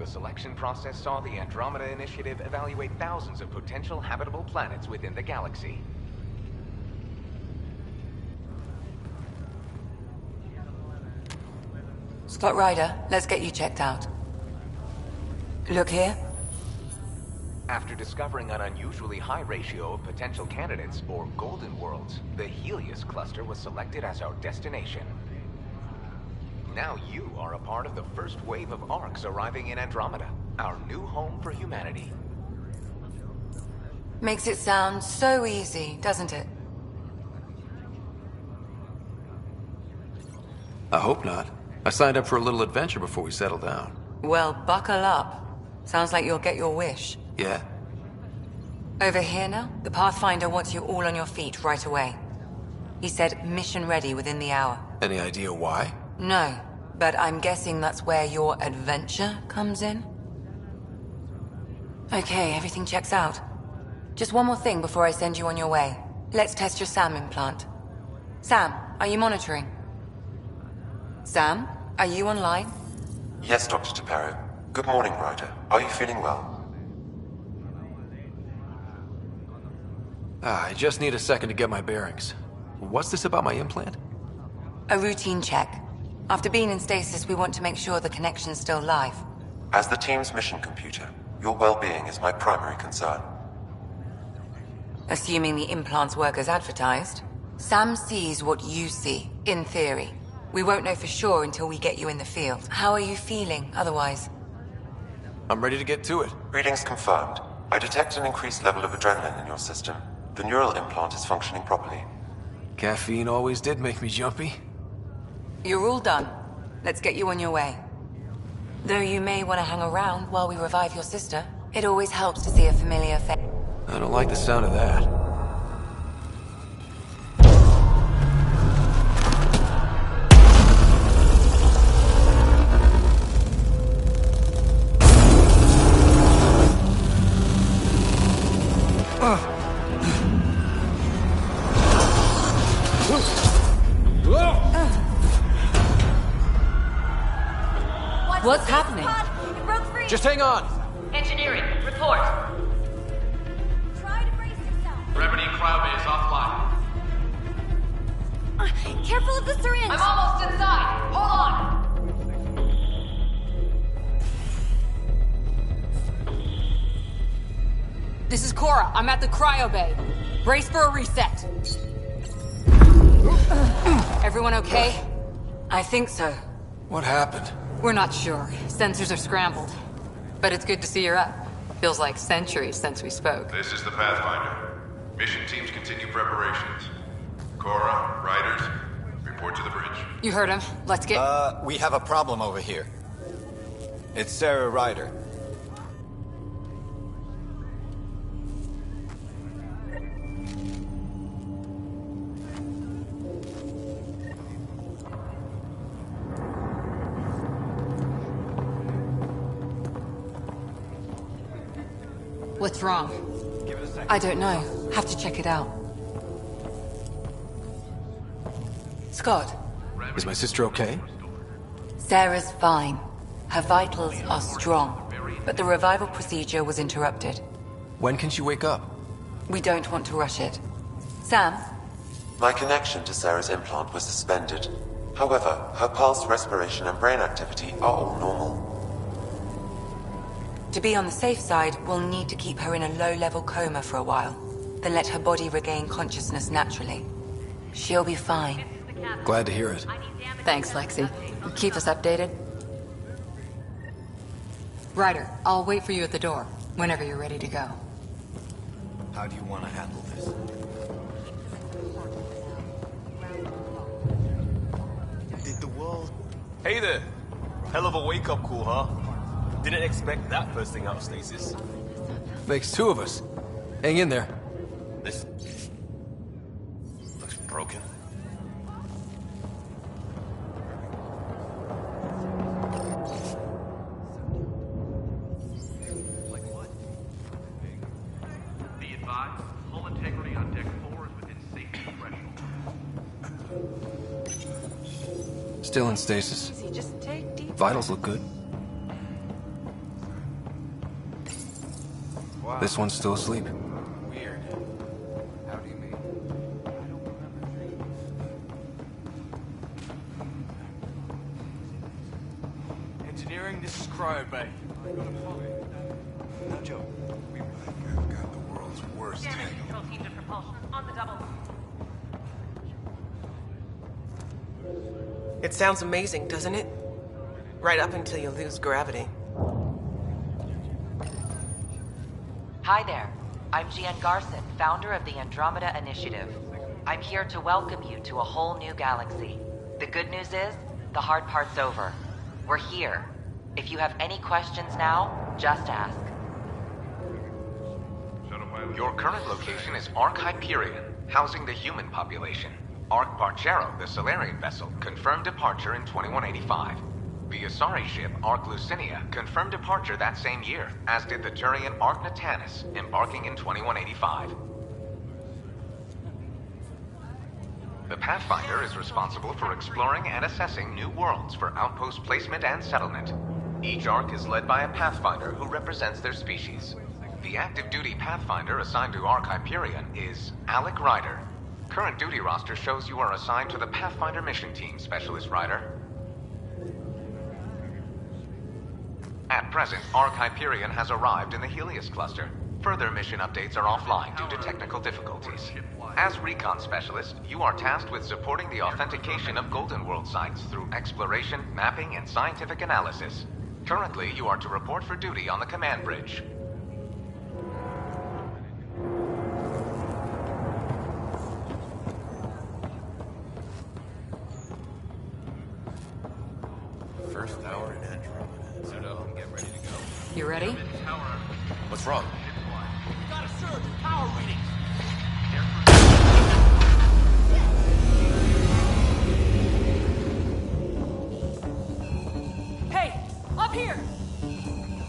The selection process saw the Andromeda Initiative evaluate thousands of potential habitable planets within the galaxy. Scott Ryder, let's get you checked out. Look here. After discovering an unusually high ratio of potential candidates, or golden worlds, the Helios cluster was selected as our destination. Now you are a part of the first wave of ARCs arriving in Andromeda, our new home for humanity. Makes it sound so easy, doesn't it? I hope not. I signed up for a little adventure before we settle down. Well, buckle up. Sounds like you'll get your wish. Yeah? Over here now, the Pathfinder wants you all on your feet right away. He said mission ready within the hour. Any idea why? No, but I'm guessing that's where your adventure comes in. Okay, everything checks out. Just one more thing before I send you on your way. Let's test your SAM implant. Sam, are you monitoring? Sam, are you online? Yes, Dr. Taparo. Good morning, Ryder. Are you feeling well? I just need a second to get my bearings. What's this about my implant? A routine check. After being in stasis, we want to make sure the connection's still live. As the team's mission computer, your well-being is my primary concern. Assuming the implants work as advertised, Sam sees what you see, in theory. We won't know for sure until we get you in the field. How are you feeling, otherwise? I'm ready to get to it. Readings confirmed. I detect an increased level of adrenaline in your system. The neural implant is functioning properly. Caffeine always did make me jumpy. You're all done. Let's get you on your way. Though you may want to hang around while we revive your sister. It always helps to see a familiar face. I don't like the sound of that. What's happening? It broke free. Just hang on! Engineering, report. Try to brace yourself. Remedy Cryobay is offline. Careful of the syringe. I'm almost inside. Hold on. This is Cora. I'm at the cryo bay. Brace for a reset. Everyone okay? I think so. What happened? We're not sure. Sensors are scrambled. But it's good to see you're up. Feels like centuries since we spoke. This is the Pathfinder. Mission teams continue preparations. Cora, Riders, report to the bridge. You heard him. Let's get... We have a problem over here. It's Sarah Ryder. What's wrong? I don't know. Have to check it out. Scott, Is my sister okay? Sarah's fine. Her vitals are strong, but the revival procedure was interrupted. When can she wake up? We don't want to rush it. Sam? My connection to Sarah's implant was suspended. However, her pulse, respiration, and brain activity are all normal. To be on the safe side, we'll need to keep her in a low-level coma for a while, then let her body regain consciousness naturally. She'll be fine. Glad to hear it. Thanks, Lexi. Keep us updated. Ryder, I'll wait for you at the door, whenever you're ready to go. How do you want to handle this? Did the world... Hey there! Hell of a wake-up call, huh? Didn't expect that first thing out of stasis. Makes two of us. Hang in there. This... looks broken. Be advised, hull integrity on deck 4 is within safety threshold. Still in stasis. Vitals look good. This one's still asleep. Weird. How do you mean? I don't remember. Engineering, this is Cryo Bay. No joke. I've got the world's worst Damage tangle. control team to propulsion. On the double. It sounds amazing, doesn't it? Right up until you lose gravity. Hi there. I'm Gian Garson, founder of the Andromeda Initiative. I'm here to welcome you to a whole new galaxy. The good news is, the hard part's over. We're here. If you have any questions now, just ask. Your current location is Ark Hyperion, housing the human population. Ark Parchero, the Solarian vessel, confirmed departure in 2185. The Asari ship Ark Lucinia confirmed departure that same year, as did the Turian Ark Natanus, embarking in 2185. The Pathfinder is responsible for exploring and assessing new worlds for outpost placement and settlement. Each Ark is led by a Pathfinder who represents their species. The active duty Pathfinder assigned to Ark Hyperion is Alec Ryder. Current duty roster shows you are assigned to the Pathfinder Mission Team, Specialist Ryder. At present, Ark Hyperion has arrived in the Helios cluster. Further mission updates are offline due to technical difficulties. As recon specialist, you are tasked with supporting the authentication of Golden World sites through exploration, mapping, and scientific analysis. Currently, you are to report for duty on the command bridge. First hour in Andromeda. Suit up and get ready to go. You ready? What's wrong? We got a surge in power readings. Hey, up here!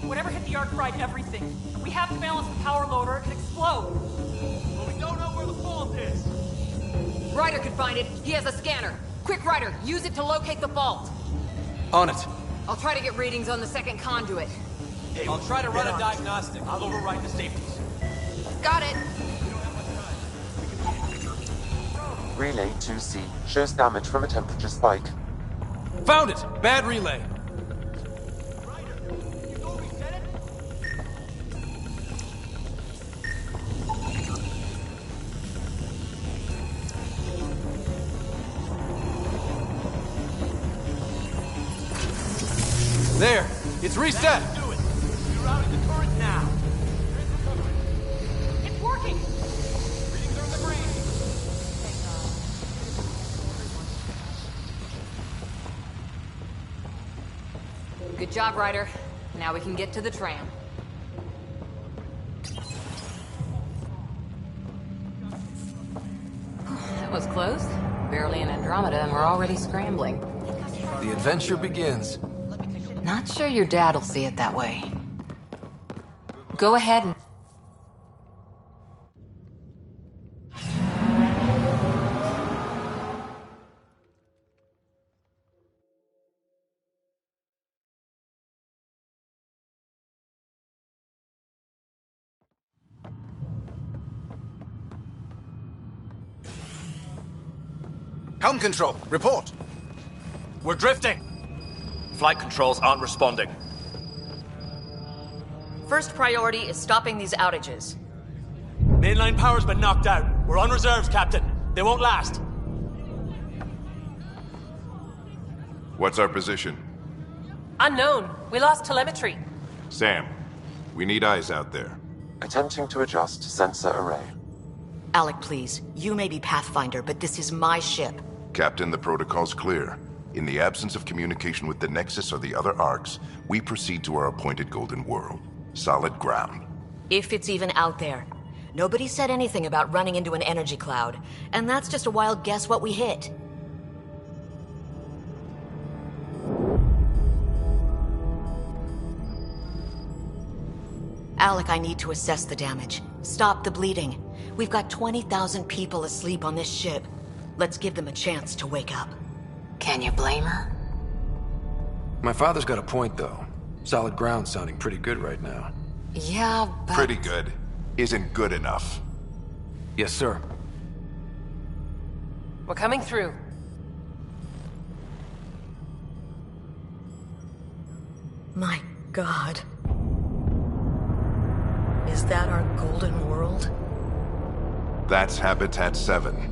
Whatever hit the Ark fried everything. We have to balance the power loader or it could explode. But we don't know where the fault is. Ryder could find it. He has a scanner. Quick, Ryder, use it to locate the fault. On it. I'll try to get readings on the second conduit. Hey, I'll try to run a diagnostic. I'll override the safeties. Got it. Relay 2C shows damage from a temperature spike. Found it! Bad relay. There! It's reset! Do it. Rerouting the turret now. It's working! Readings are in the green. Good job, Ryder. Now we can get to the tram. That was close. Barely in Andromeda and we're already scrambling. The adventure begins. Not sure your dad'll see it that way. Go ahead and... Helm control, report. We're drifting! Flight controls aren't responding. First priority is stopping these outages. Mainline power's been knocked out. We're on reserves, Captain. They won't last. What's our position? Unknown. We lost telemetry. Sam, we need eyes out there. Attempting to adjust sensor array. Alec, please. You may be Pathfinder, but this is my ship. Captain, the protocol's clear. In the absence of communication with the Nexus or the other Arks, we proceed to our appointed Golden World. Solid ground. If it's even out there. Nobody said anything about running into an energy cloud, and that's just a wild guess what we hit. Alec, I need to assess the damage. Stop the bleeding. We've got 20,000 people asleep on this ship. Let's give them a chance to wake up. Can you blame her? My father's got a point, though. Solid ground sounding pretty good right now. Yeah, but... Pretty good. Isn't good enough. Yes, sir. We're coming through. My God. Is that our golden world? That's Habitat 7.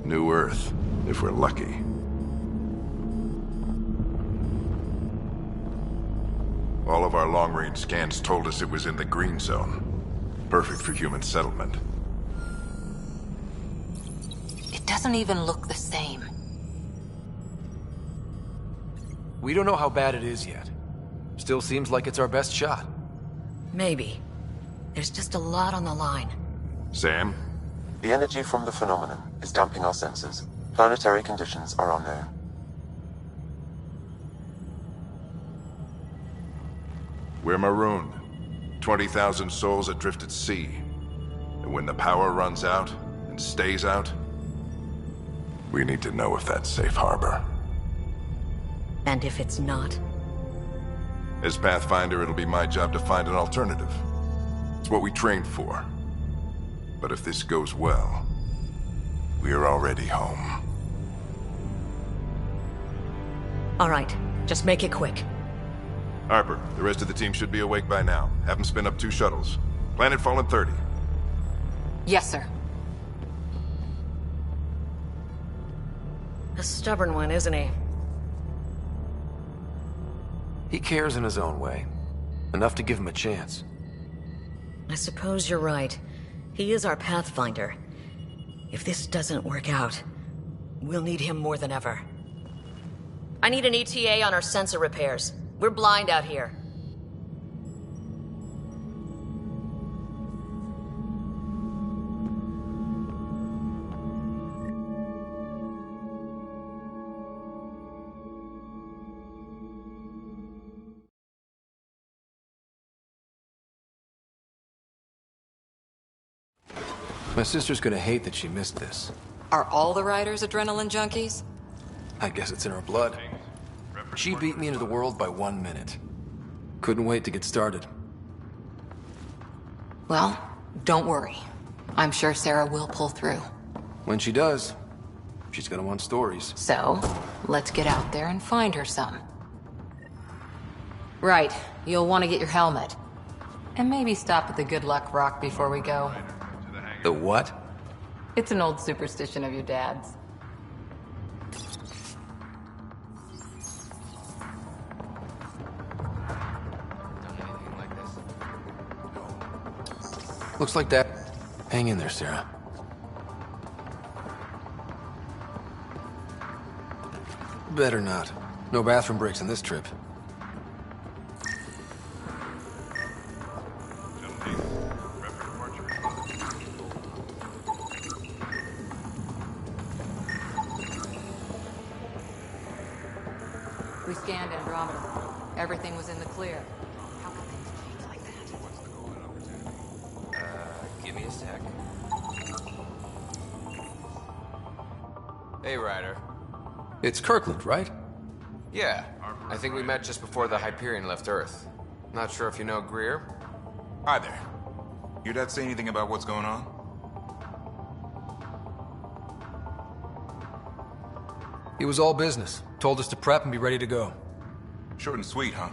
New Earth, if we're lucky. All of our long-range scans told us it was in the green zone. Perfect for human settlement. It doesn't even look the same. We don't know how bad it is yet. Still seems like it's our best shot. Maybe. There's just a lot on the line. Sam? The energy from the phenomenon is damping our sensors. Planetary conditions are unknown. We're marooned. 20,000 souls adrift at sea. And when the power runs out, and stays out, we need to know if that's safe harbor. And if it's not? As Pathfinder, it'll be my job to find an alternative. It's what we trained for. But if this goes well, we're already home. All right, just make it quick. Harper, the rest of the team should be awake by now. Have them spin up 2 shuttles. Planet Fallen 30. Yes, sir. A stubborn one, isn't he? He cares in his own way. Enough to give him a chance. I suppose you're right. He is our Pathfinder. If this doesn't work out, we'll need him more than ever. I need an ETA on our sensor repairs. We're blind out here. My sister's gonna hate that she missed this. Are all the riders adrenaline junkies? I guess it's in her blood. She beat me into the world by 1 minute. Couldn't wait to get started. Well, don't worry. I'm sure Sarah will pull through. When she does, she's gonna want stories. So, let's get out there and find her some. Right. You'll want to get your helmet. And maybe stop at the Good Luck Rock before we go. The what? It's an old superstition of your dad's. Looks like that. Hang in there, Sarah. Better not. No bathroom breaks on this trip. We scanned Andromeda. Everything was in the clear. How could things change like that? Give me a sec. Hey, Ryder. It's Kirkland, right? Yeah. I think we met just before the Hyperion left Earth. Not sure if you know Greer? Hi there. Your dad say anything about what's going on? It was all business. Told us to prep and be ready to go. Short and sweet, huh?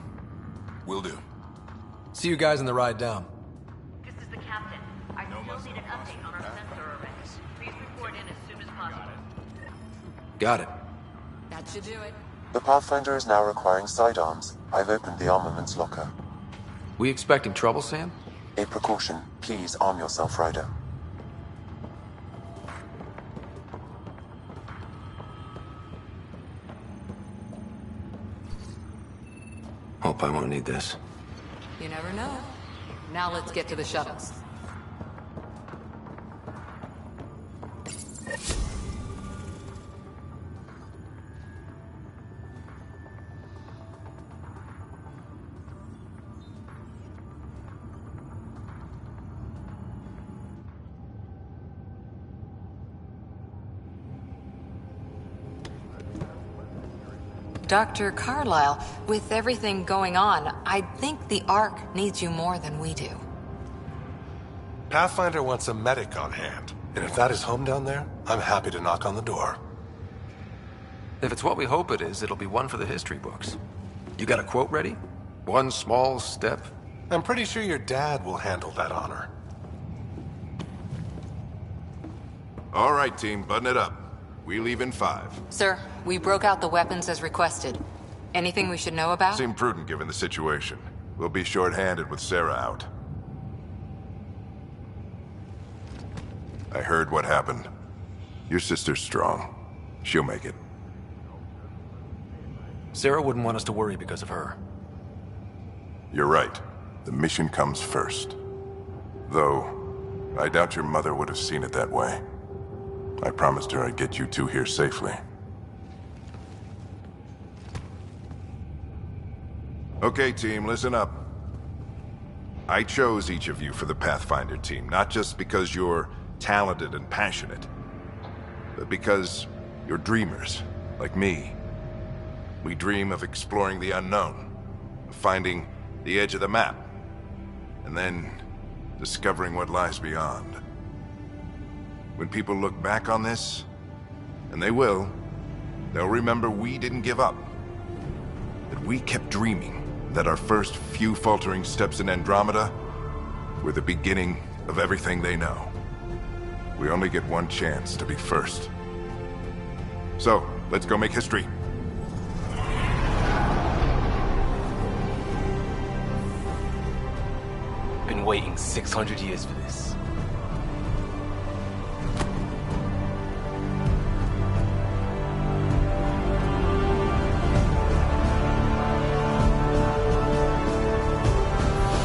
Will do. See you guys on the ride down. This is the captain. I still need an update on our sensor array. Please report in as soon as possible. Got it. That should do it. The Pathfinder is now requiring sidearms. I've opened the armaments locker. We expecting trouble, Sam? A precaution. Please arm yourself, Ryder. Hope I won't need this. You never know. Now let's get to the shuttles. Dr. Carlyle, with everything going on, I think the Ark needs you more than we do. Pathfinder wants a medic on hand, and if that is home down there, I'm happy to knock on the door. If it's what we hope it is, it'll be one for the history books. You got a quote ready? One small step? I'm pretty sure your dad will handle that honor. All right, team, button it up. We leave in 5. Sir, we broke out the weapons as requested. Anything we should know about? Seem prudent given the situation. We'll be short-handed with Sarah out. I heard what happened. Your sister's strong. She'll make it. Sarah wouldn't want us to worry because of her. You're right. The mission comes first. Though, I doubt your mother would have seen it that way. I promised her I'd get you two here safely. Okay, team, listen up. I chose each of you for the Pathfinder team, not just because you're talented and passionate, but because you're dreamers, like me. We dream of exploring the unknown, of finding the edge of the map, and then discovering what lies beyond. When people look back on this, and they will, they'll remember we didn't give up. That we kept dreaming, that our first few faltering steps in Andromeda were the beginning of everything they know. We only get one chance to be first. So, let's go make history. Been waiting 600 years for this.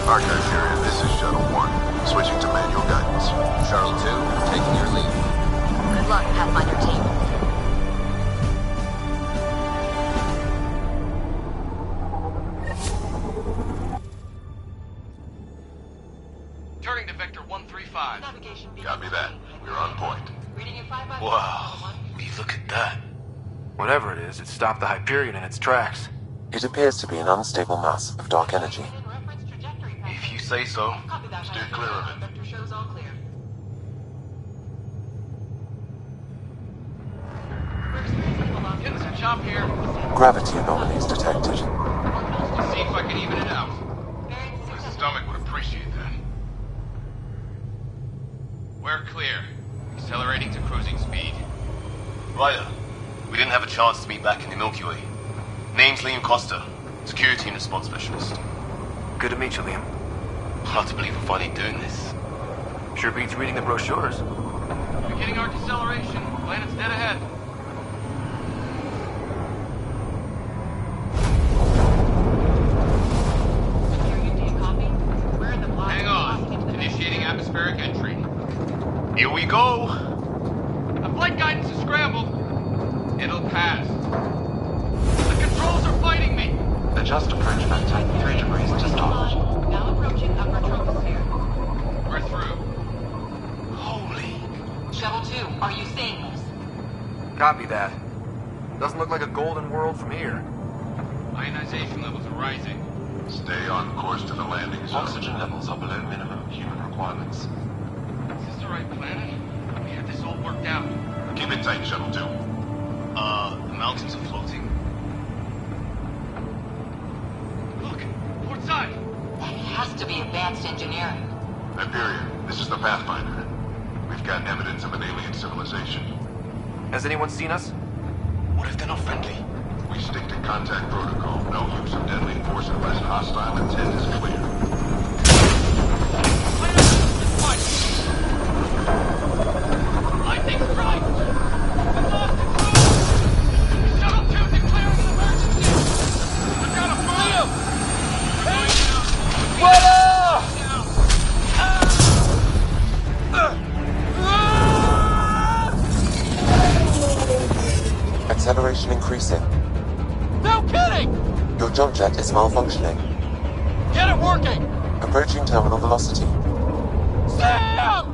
Archive period, this is Shuttle 1. Switching to manual guidance. Shuttle 2, taking your lead. Good luck, Pathfinder team. Turning to Vector 135. Copy that. We're on point. Wow, will you look at that? Whatever it is, it stopped the Hyperion in its tracks. It appears to be an unstable mass of dark energy. If you say so. Steer clear of it. Hinson, chop here. Gravity anomalies detected. See if I can even it out. My stomach would appreciate that. We're clear. Accelerating to cruising speed. Ryder, we didn't have a chance to meet back in the Milky Way. Name's Liam Costa, security and response specialist. Good to meet you, Liam. Hard to believe we're finally doing this. Sure beats reading the brochures. Beginning our deceleration. Planet's dead ahead. Hang on. Initiating atmospheric entry. Here we go! The flight guidance is scrambled. It'll pass. The controls are fighting me. Adjust approach vector 3 degrees to start. Now approaching upper troposphere. We're through. Holy... Shuttle 2, are you seeing this? Copy that. Doesn't look like a golden world from here. Ionization levels are rising. Stay on course to the landing zone. Oxygen levels are below minimum human requirements. Is this the right planet? We had this all worked out. Keep it tight, Shuttle 2. The mountains are floating. Look, port side. That has to be advanced engineering. Hyperion, this is the Pathfinder. We've got evidence of an alien civilization. Has anyone seen us? What if they're not friendly? We stick to contact protocol. No use of deadly force unless hostile intent is clear. Lightning's strike! We lost control! Shuttle 2 declaring an emergency! I've got a fire! Hey! What up? Acceleration increasing. No kidding! Your jump jet is malfunctioning. Get it working! Approaching terminal velocity. Sam!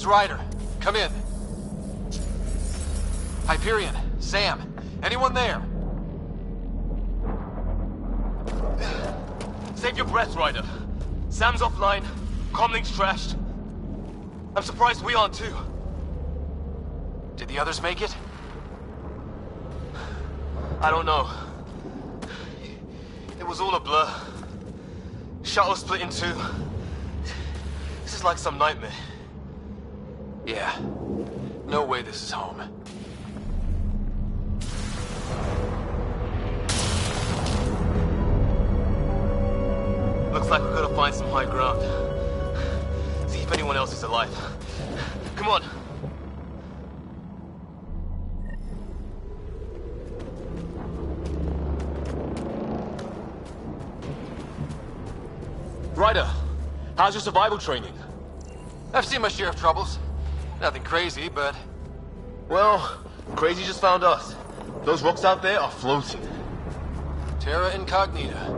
is Ryder. Come in. Hyperion, Sam, anyone there? Save your breath, Ryder. Sam's offline. Comlink's trashed. I'm surprised we aren't too. Did the others make it? I don't know. It was all a blur. Shuttle split in two. This is like some nightmare. Yeah. No way this is home. Looks like we've got to find some high ground. See if anyone else is alive. Come on. Ryder, how's your survival training? I've seen my share of troubles. Nothing crazy, but... Well, crazy just found us. Those rocks out there are floating. Terra Incognita.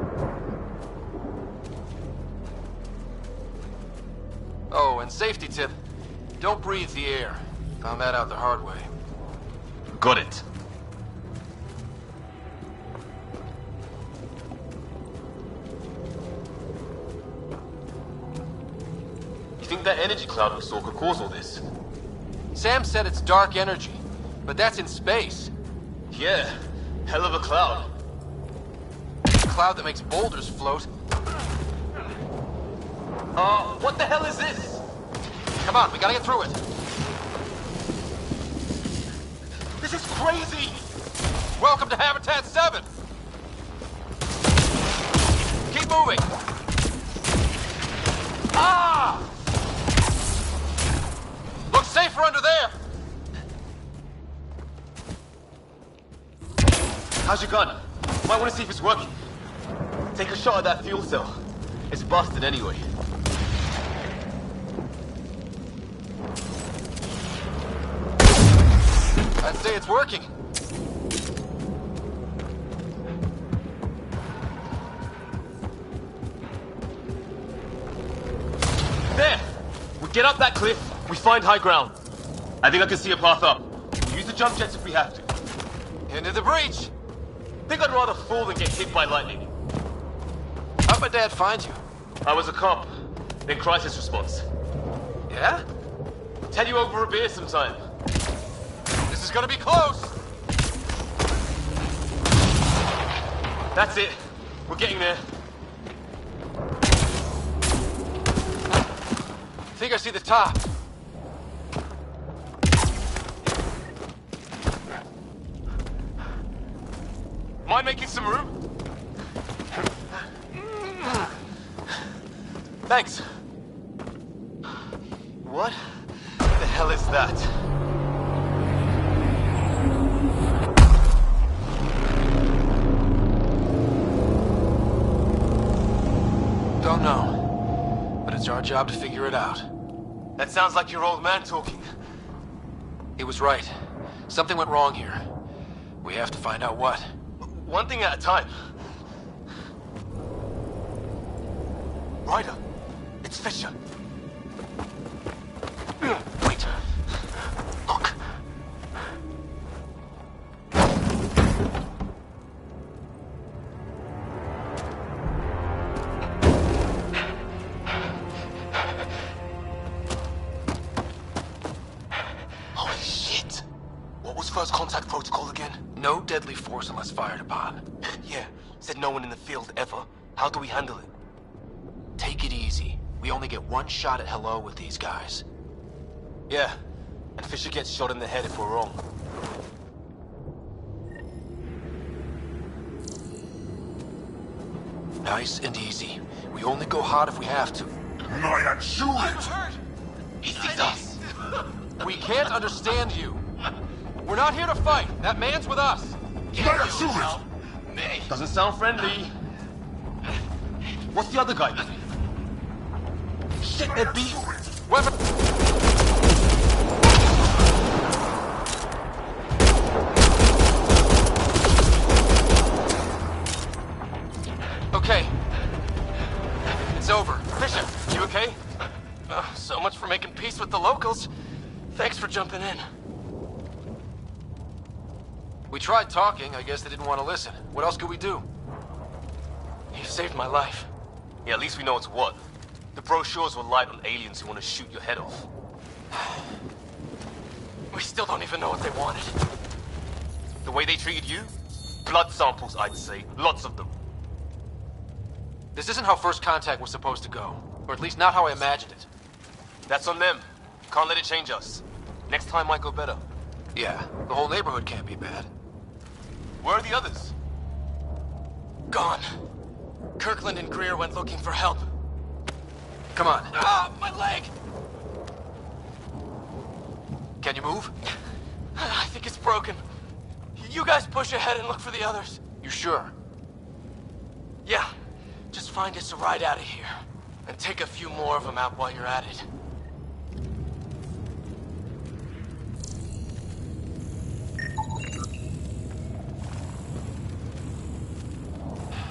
Oh, and safety tip. Don't breathe the air. Found that out the hard way. Got it. You think that energy cloud we saw could cause all this? Sam said it's dark energy, but that's in space. Yeah, hell of a cloud. A cloud that makes boulders float. What the hell is this? Come on, we gotta get through it. This is crazy! Welcome to Habitat 7! Keep moving! Ah! Looks safer under there! How's your gun? Might want to see if it's working. Take a shot at that fuel cell. It's busted anyway. I'd say it's working. There! We get up that cliff, we find high ground. I think I can see a path up. We'll use the jump jets if we have to. Into the breach! Think I'd rather fall than get hit by lightning. How'd my dad find you? I was a cop, then crisis response. Yeah? Tell you over a beer sometime. This is gonna be close! That's it. We're getting there. I think I see the top. Mind making some room? Thanks. What the hell is that? Don't know. But it's our job to figure it out. That sounds like your old man talking. He was right. Something went wrong here. We have to find out what. One thing at a time. Ryder, it's Fisher. Wait. Look. Holy shit. What was first contact protocol again? No deadly force unless fired upon. Yeah, said no one in the field ever. How do we handle it? Take it easy. We only get one shot at hello with these guys. Yeah, and Fisher gets shot in the head if we're wrong. Nice and easy. We only go hot if we have to. Maya, shoot it! He sees us! We can't understand you. We're not here to fight. That man's with us. Maya, shoot it! Doesn't sound friendly. What's the other guy doing? Shit, they're beat. Weapon. Okay. It's over. Fisher, you okay? So much for making peace with the locals. Thanks for jumping in. We tried talking. I guess they didn't want to listen. What else could we do? You saved my life. Yeah, at least we know it's what. The brochures were light on aliens who want to shoot your head off. We still don't even know what they wanted. The way they treated you? Blood samples, I'd say. Lots of them. This isn't how first contact was supposed to go. Or at least not how I imagined it. That's on them. Can't let it change us. Next time might go better. Yeah, the whole neighborhood can't be bad. Where are the others? Gone. Kirkland and Greer went looking for help. Come on. Ah, my leg! Can you move? I think it's broken. You guys push ahead and look for the others. You sure? Yeah. Just find us a ride out of here. And take a few more of them out while you're at it.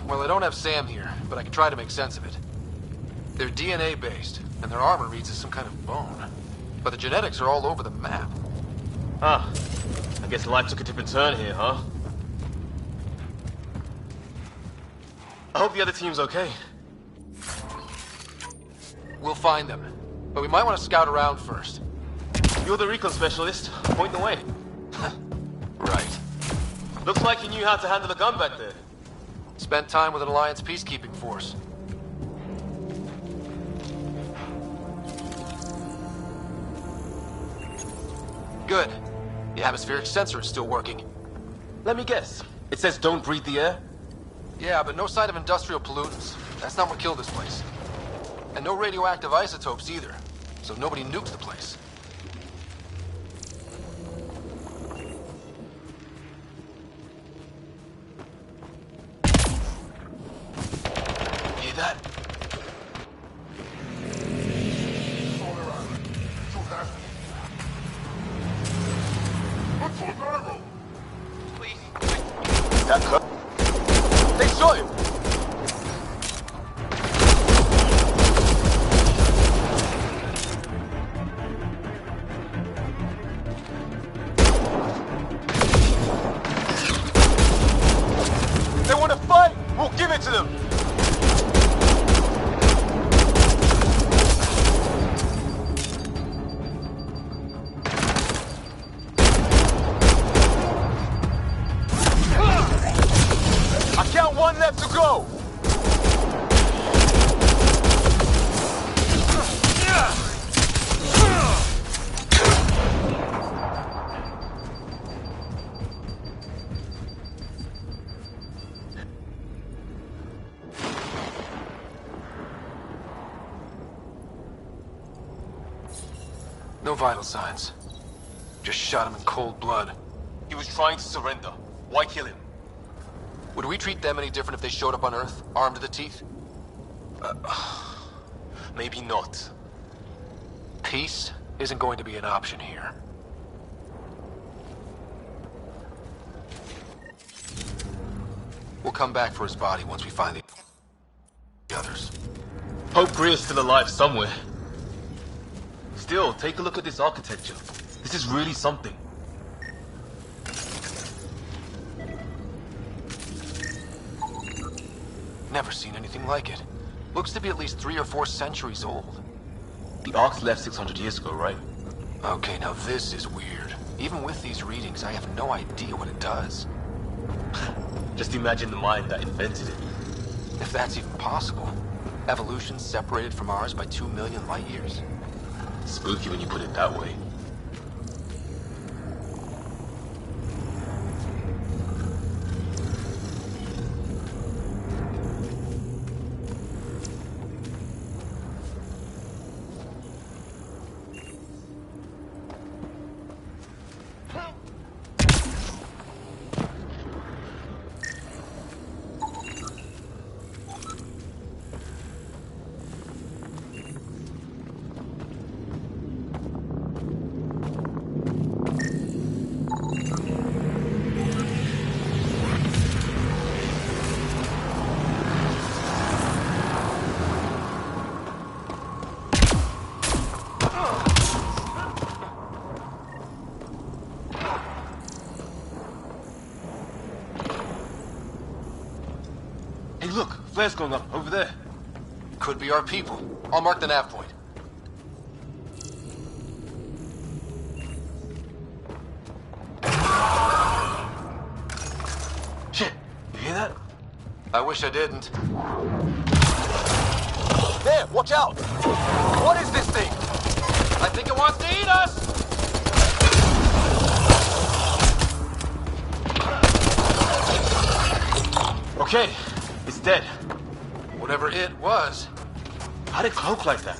Well, I don't have Sam here, but I can try to make sense of it. They're DNA-based, and their armor reads as some kind of bone. But the genetics are all over the map. Huh. I guess life took a different turn here, huh? I hope the other team's okay. We'll find them. But we might want to scout around first. You're the recon specialist. Point the way. Right. Looks like you knew how to handle a gun back there. Spent time with an Alliance peacekeeping force. Good. The atmospheric sensor is still working. Let me guess. It says don't breathe the air? Yeah, but no sign of industrial pollutants. That's not what killed this place. And no radioactive isotopes either. So nobody nukes the place. Hear that? Please. That cut. They shot him! They want to fight! We'll give it to them! I count one left to go! No vital signs. Just shot him in cold blood. He was trying to surrender. Why kill him? Would we treat them any different if they showed up on Earth, armed to the teeth? Maybe not. Peace isn't going to be an option here. We'll come back for his body once we find the others. Hope Greer's still alive somewhere. Still, take a look at this architecture. This is really something. Never seen anything like it. Looks to be at least 3 or 4 centuries old. The Ark's left 600 years ago, right? Okay, now this is weird. Even with these readings, I have no idea what it does. Just imagine the mind that invented it. If that's even possible. Evolution separated from ours by 2 million light years. Spooky when you put it that way. Hey, look, flare's going up over there. Could be our people. I'll mark the nav point. Shit, you hear that? I wish I didn't. There, watch out! What is this thing? I think it wants to eat us! Okay, it's dead. Whatever it was. How'd it cloak like that?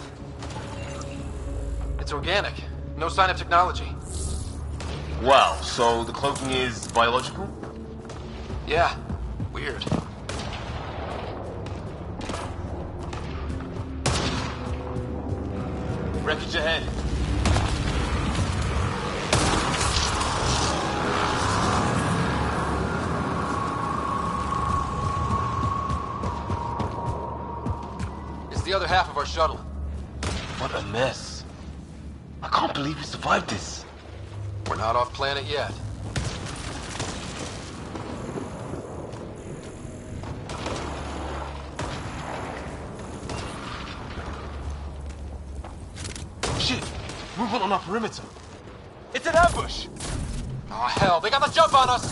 It's organic. No sign of technology. Wow, so the cloaking is biological? Yeah. Weird. Wreckage ahead. It's the other half of our shuttle. What a mess. I can't believe we survived this. We're not off planet yet. Shit! Movement on our perimeter. It's an ambush! Oh, hell, they got the jump on us!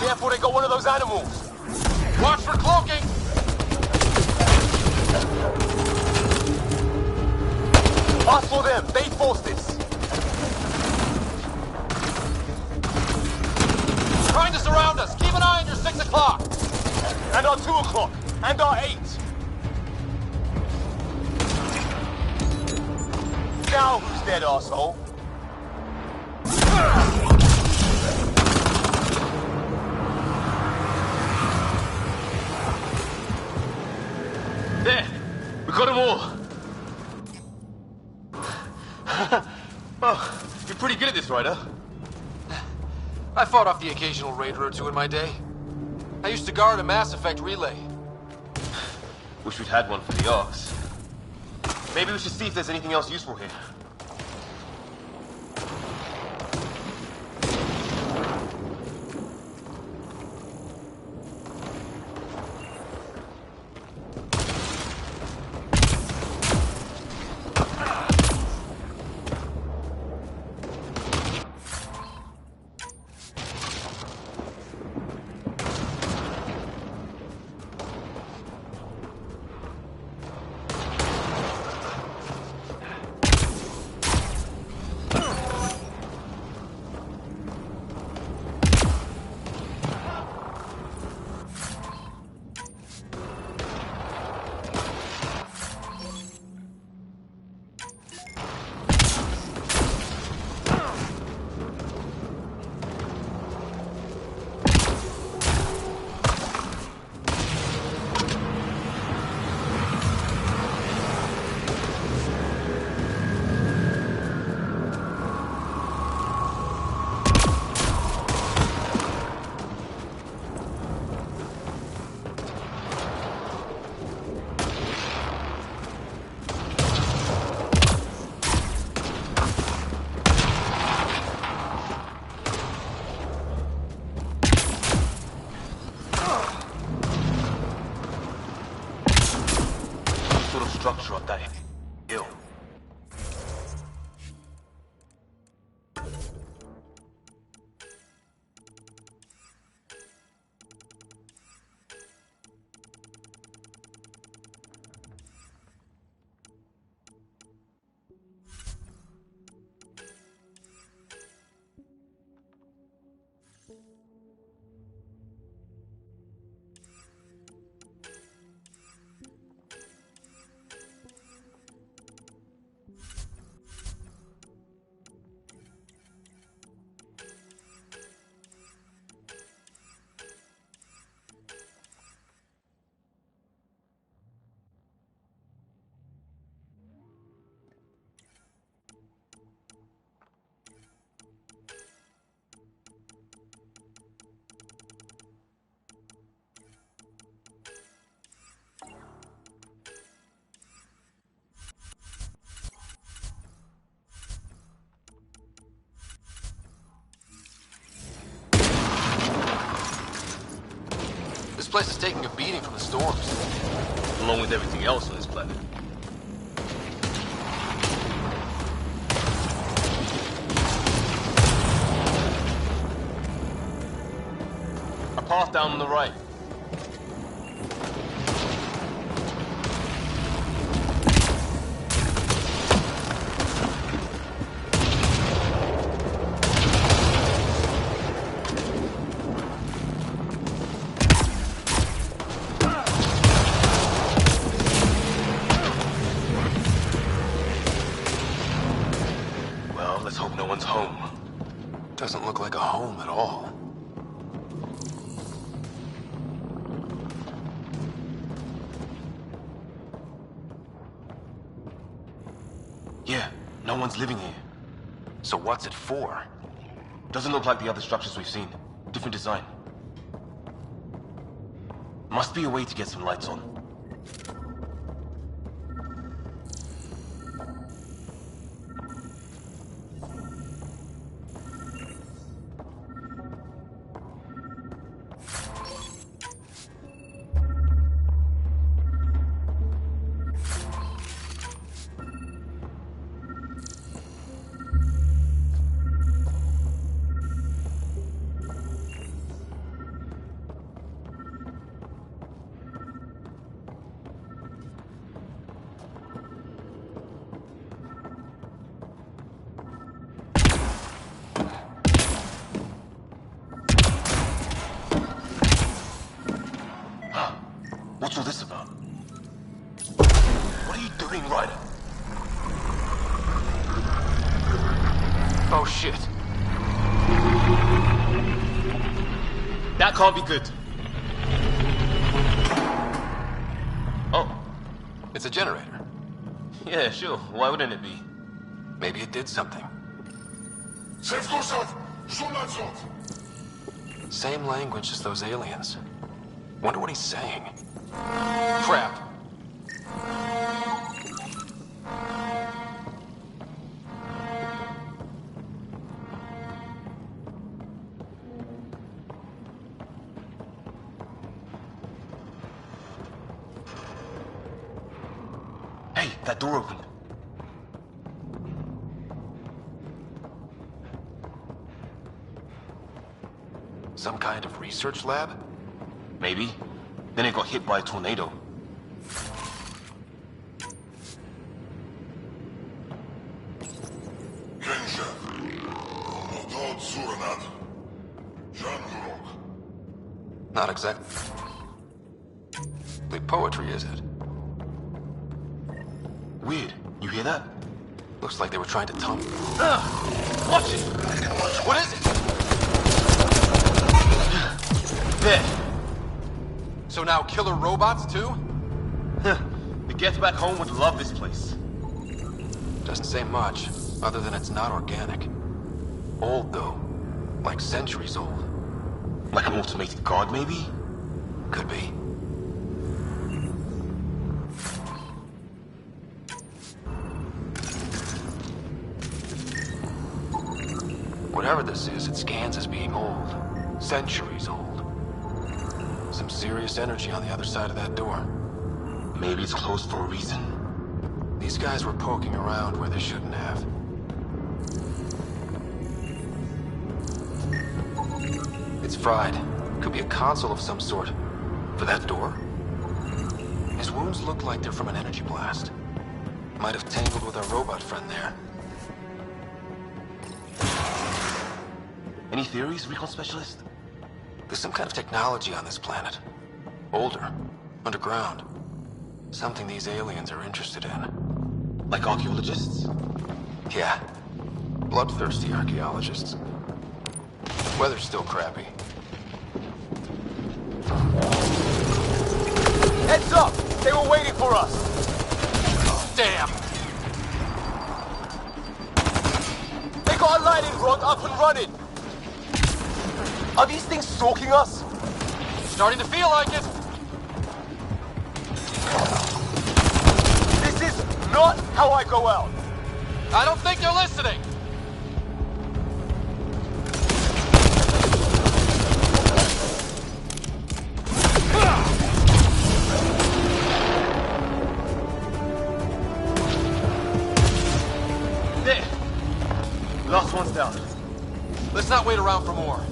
Careful, they got one of those animals! Watch for cloaking! Us for them, they forced this! Trying to surround us! Keep an eye on your 6 o'clock! And our 2 o'clock! And our 8! Now who's dead, arsehole? There! We got them all! Oh, you're pretty good at this, Ryder. I fought off the occasional raider or two in my day. I used to guard a Mass Effect relay. Wish we'd had one for the Arks. Maybe we should see if there's anything else useful here. Structure of that hill. place is taking a beating from the storms. Along with everything else on this planet. A path down on the right. Doesn't look like a home at all. Yeah, no one's living here. So what's it for? Doesn't look like the other structures we've seen. Different design. Must be a way to get some lights on. What's all this about? What are you doing, Ryder? Oh shit. That can't be good. Oh. It's a generator. Yeah, sure. Why wouldn't it be? Maybe it did something. Same language as those aliens. Wonder what he's saying. Crap. Hey, that door opened. Some kind of research lab? Maybe. Then it got hit by a tornado. Not exactly poetry, is it? Weird. You hear that? Looks like they were trying to tumble. Watch it! What is it? There. So now killer robots, too? The Get Back Home would love this place. Doesn't say much, other than it's not organic. Old, though. Like centuries old. Like an automated guard, maybe? Could be. Whatever this is, it scans as being old. Centuries old. Some serious energy on the other side of that door. Maybe it's closed for a reason. These guys were poking around where they shouldn't have. It's fried. Could be a console of some sort. For that door? His wounds look like they're from an energy blast. Might have tangled with our robot friend there. Any theories, recon specialist? There's some kind of technology on this planet. Older. Underground. Something these aliens are interested in. Like archaeologists? Yeah. Bloodthirsty archaeologists. Weather's still crappy. Heads up! They were waiting for us! Damn! They got a lightning rod up and running! Are these things stalking us? Starting to feel like it! This is not how I go out! I don't think you're listening! Let's not wait around for more.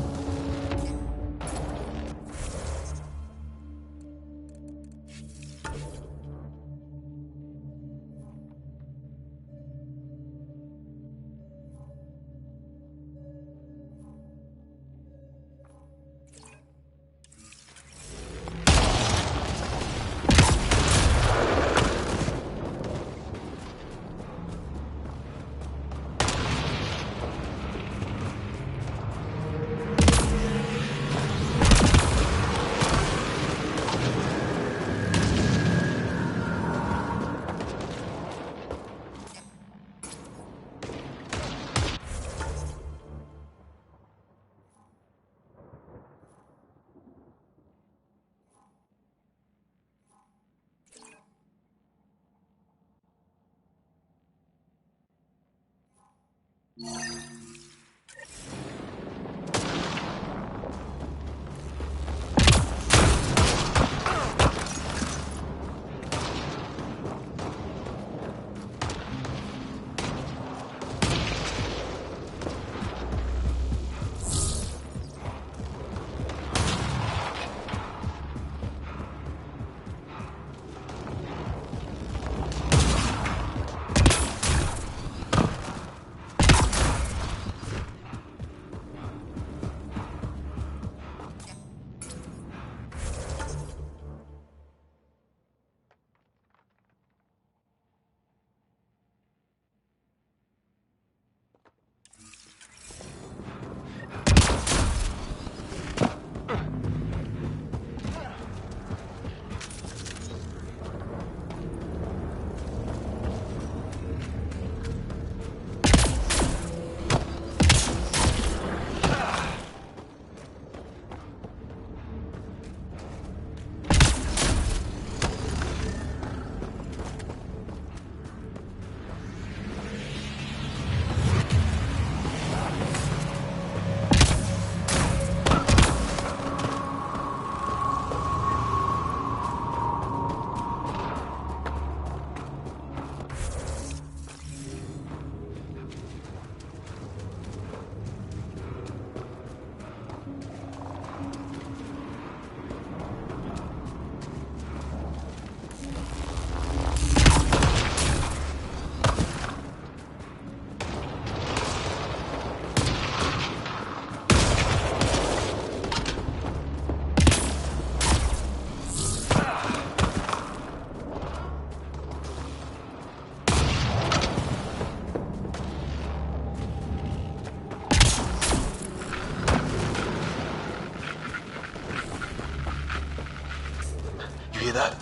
Hear that?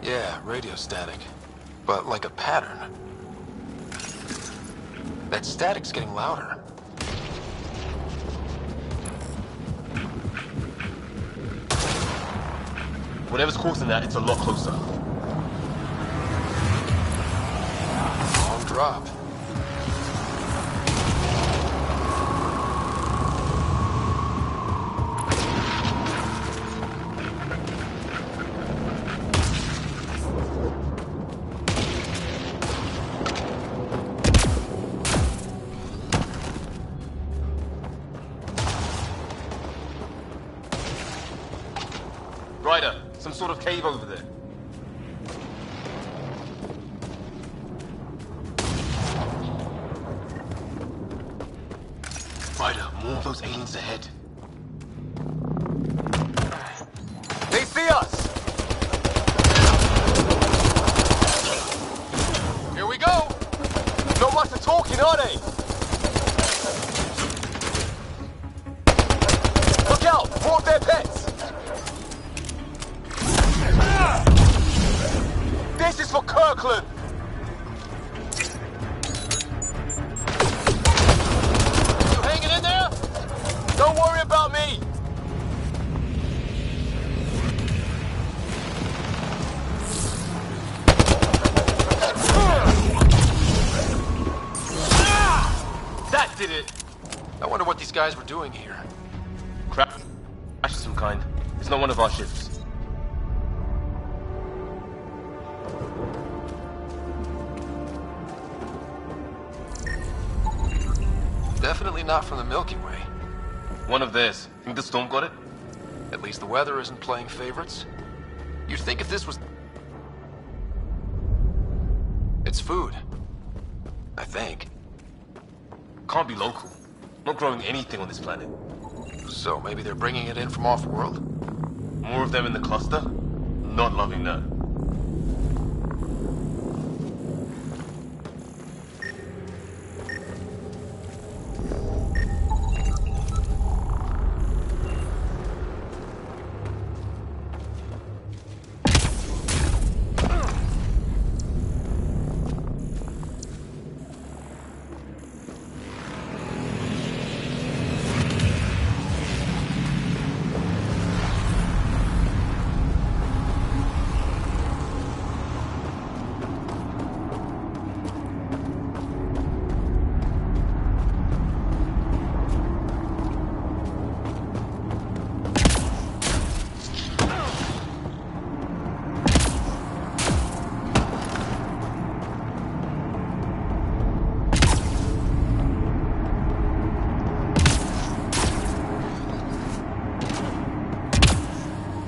Yeah, radio static. But like a pattern. That static's getting louder. Whatever's causing that, it's a lot closer. Long drop. Ryder, some sort of cave over there. Ryder, more of those aliens ahead. They see us! Here we go! Not much for talking, are they? Look out! More of their pets! This is for Kirkland! You hanging in there? Don't worry about me! That did it! I wonder what these guys were doing here. Crap. Crash of some kind. It's not one of our ships. definitely not from the Milky Way. One of theirs. Think the storm got it? At least the weather isn't playing favorites. You'd think if this was... It's food. I think. Can't be local. Not growing anything on this planet. So maybe they're bringing it in from off-world? More of them in the cluster? Not loving that.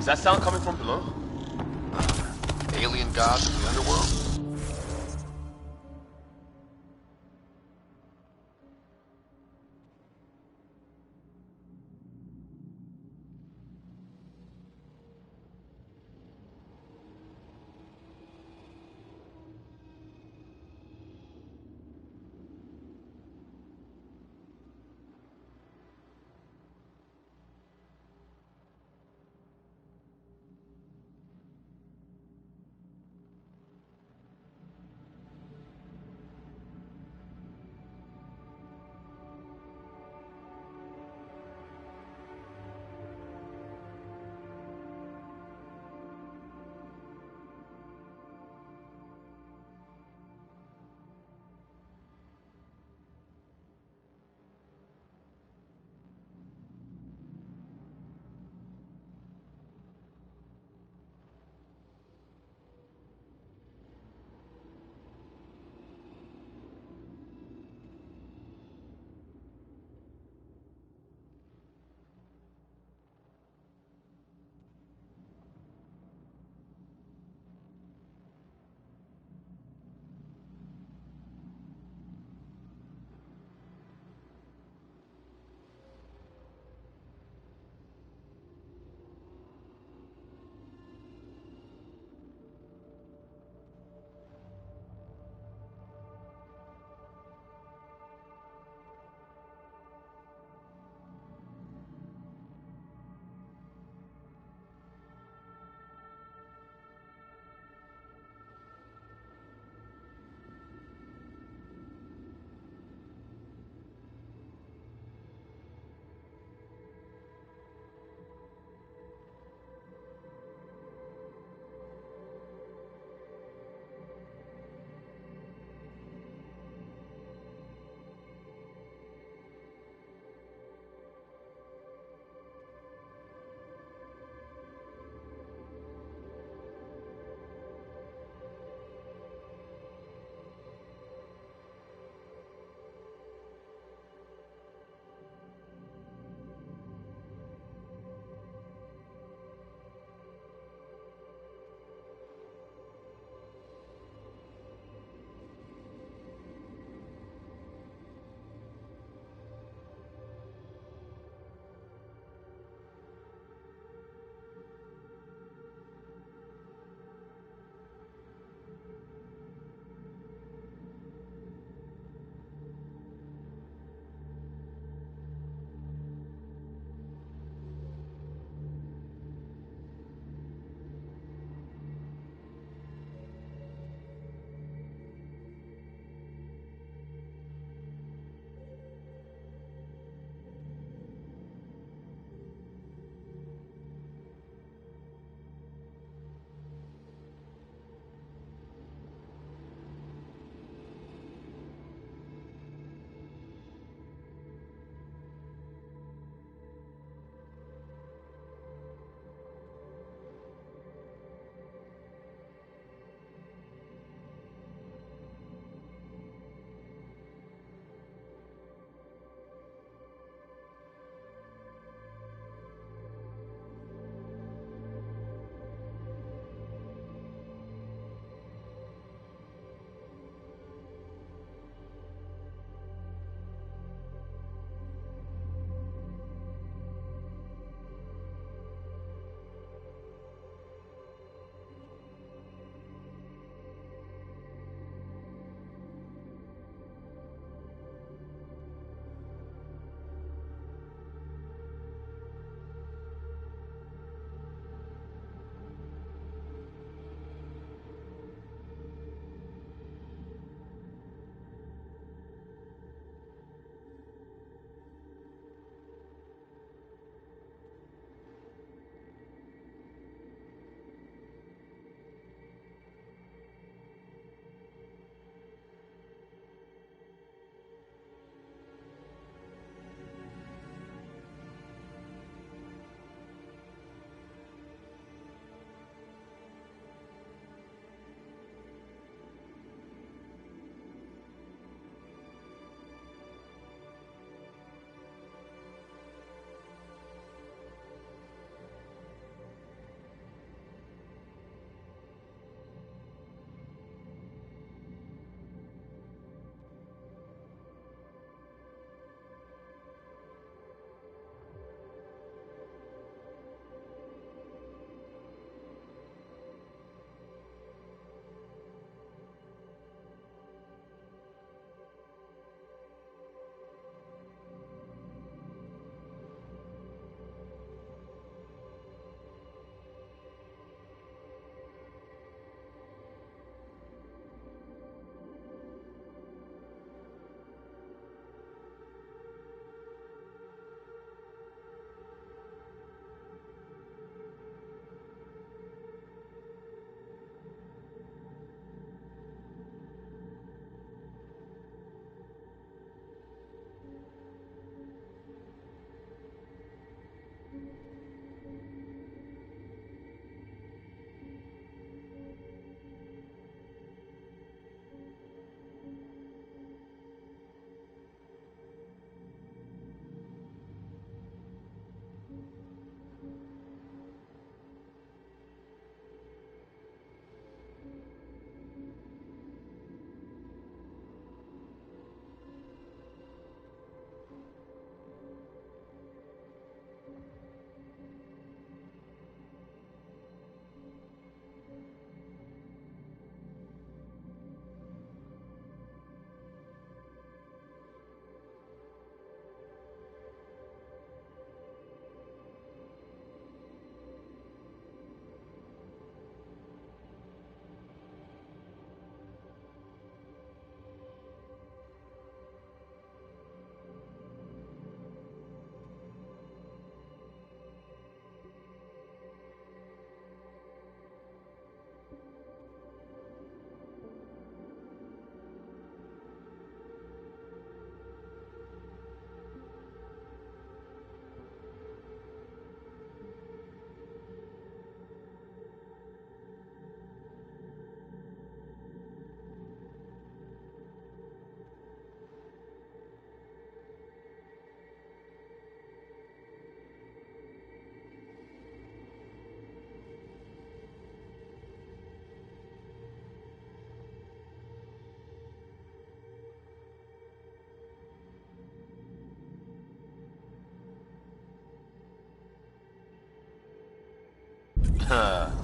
Is that sound coming from below? Alien gods of the underworld?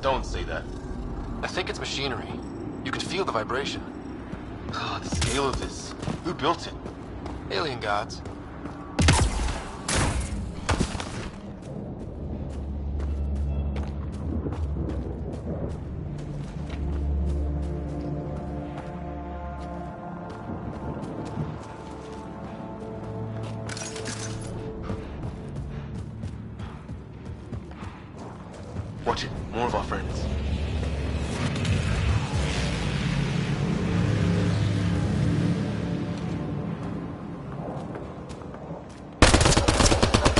Don't say that. I think it's machinery. You can feel the vibration. Ah, the scale of this. Who built it? Alien gods. Watch it. More of our friends.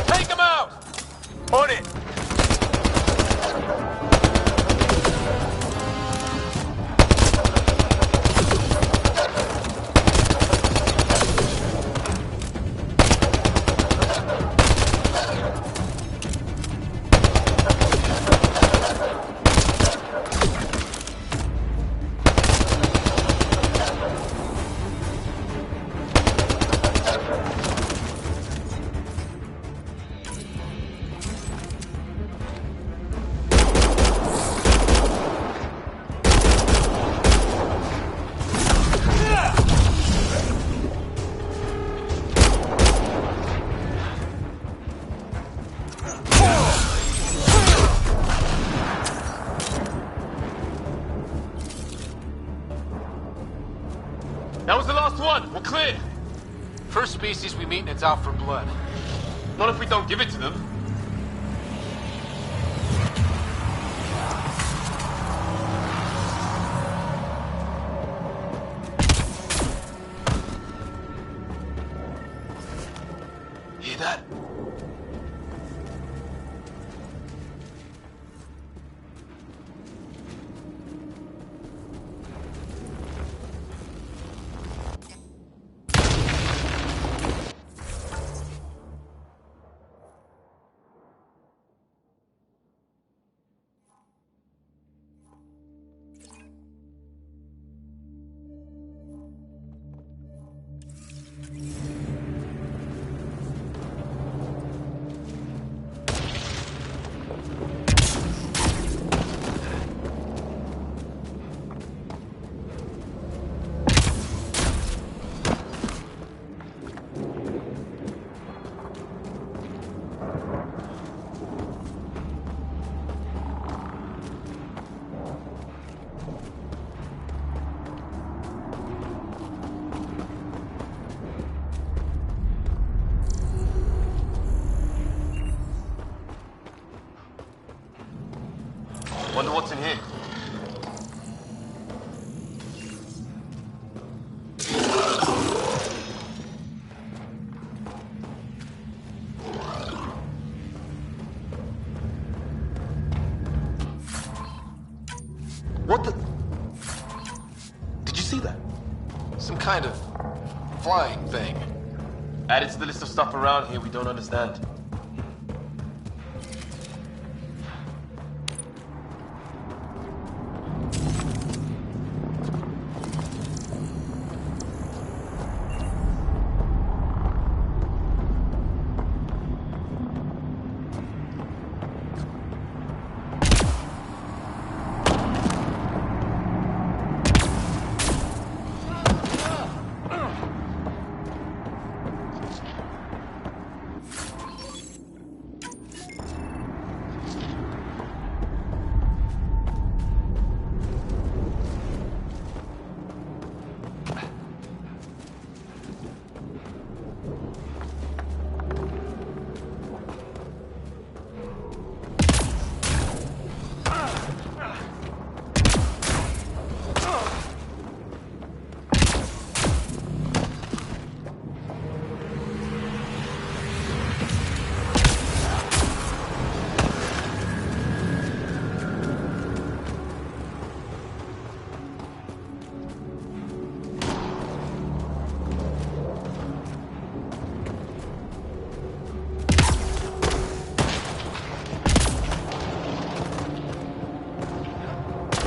Take him out! On it! That was the last one. We're clear. First species we meet and it's out for blood. Not if we don't give it to them. Hear that? Wonder what's in here. What the? Did you see that? Some kind of flying thing. Added to the list of stuff around here we don't understand.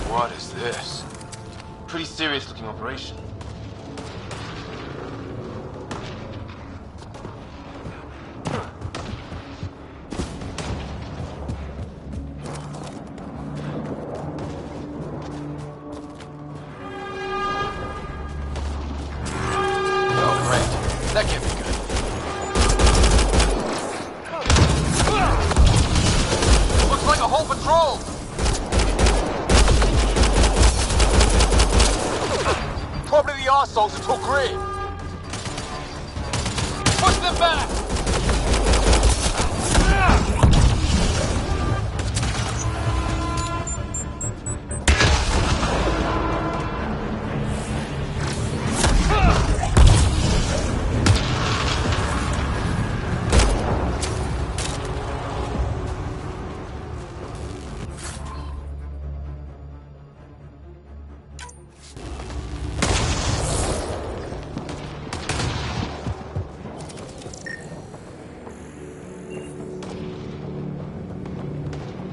What is this? Pretty serious looking operation. control! Probably the arseholes that took Grid. Push them back!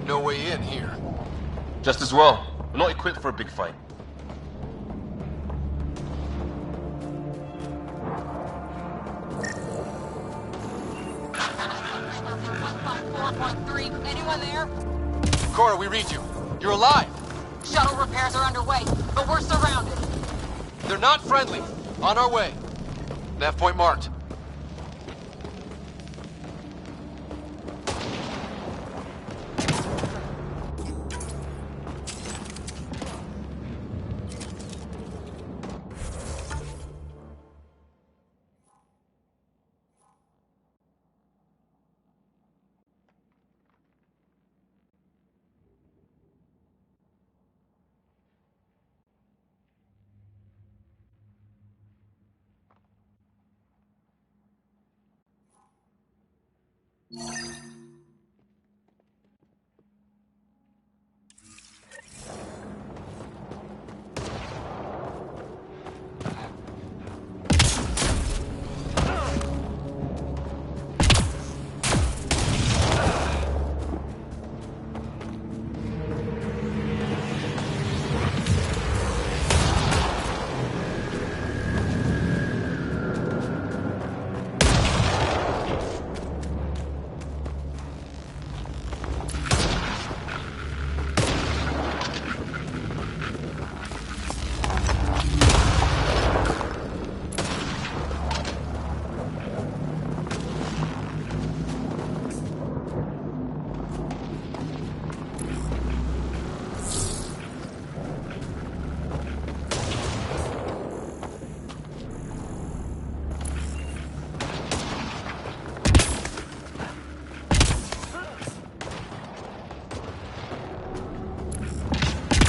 No way in here. Just as well. We're not equipped for a big fight. Anyone there? Cora, we read you. You're alive. Shuttle repairs are underway, but we're surrounded. They're not friendly. On our way. Nav point marked.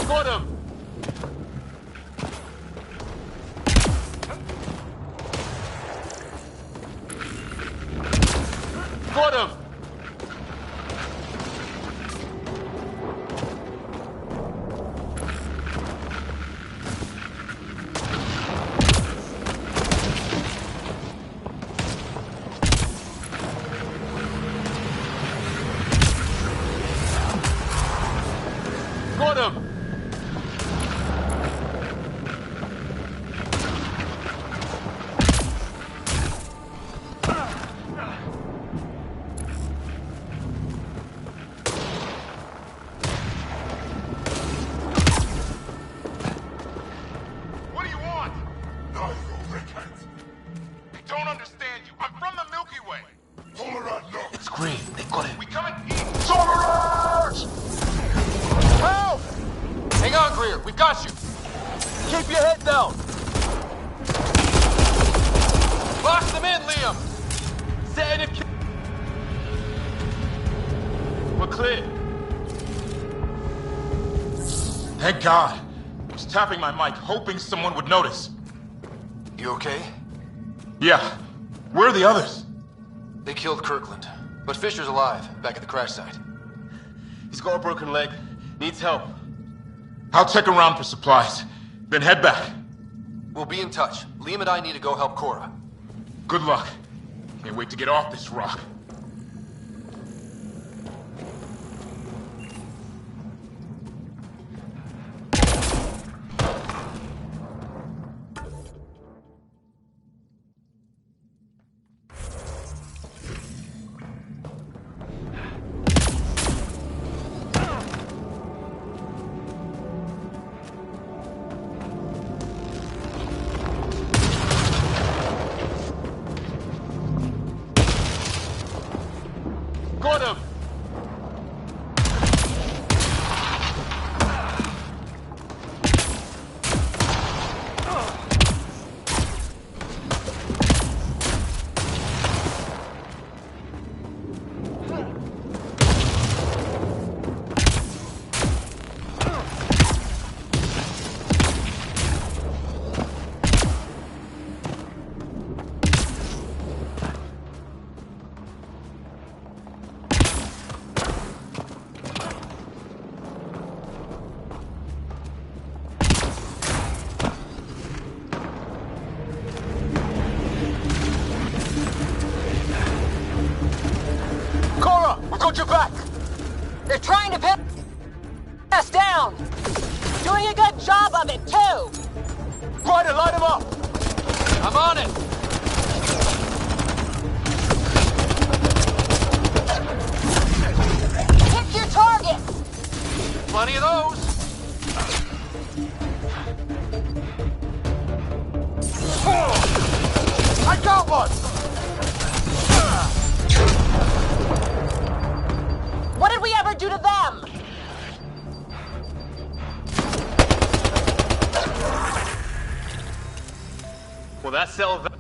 Got him! Got him! Got him! What do you want? No, you rickhead. I don't understand you. I'm from the Milky Way. Tolerant, look. It's green. They got it. We coming east. Tolerant! Help! Hang on, Greer. We've got you. Keep your head down. Lock them in, Liam. Sedative. We're clear. Thank God. I was tapping my mic, hoping someone would notice. You okay? Yeah. Where are the others? They killed Kirkland. But Fisher's alive, back at the crash site. He's got a broken leg. Needs help. I'll check around for supplies, then head back. We'll be in touch. Liam and I need to go help Cora. Good luck. Can't wait to get off this rock. Got him! Andromeda! We got your back! They're trying to pin us down! Doing a good job of it, too! Ryder, line him up! I'm on it! Hit your target! Plenty of those! I got one! What did we ever do to them? Well, that settled that.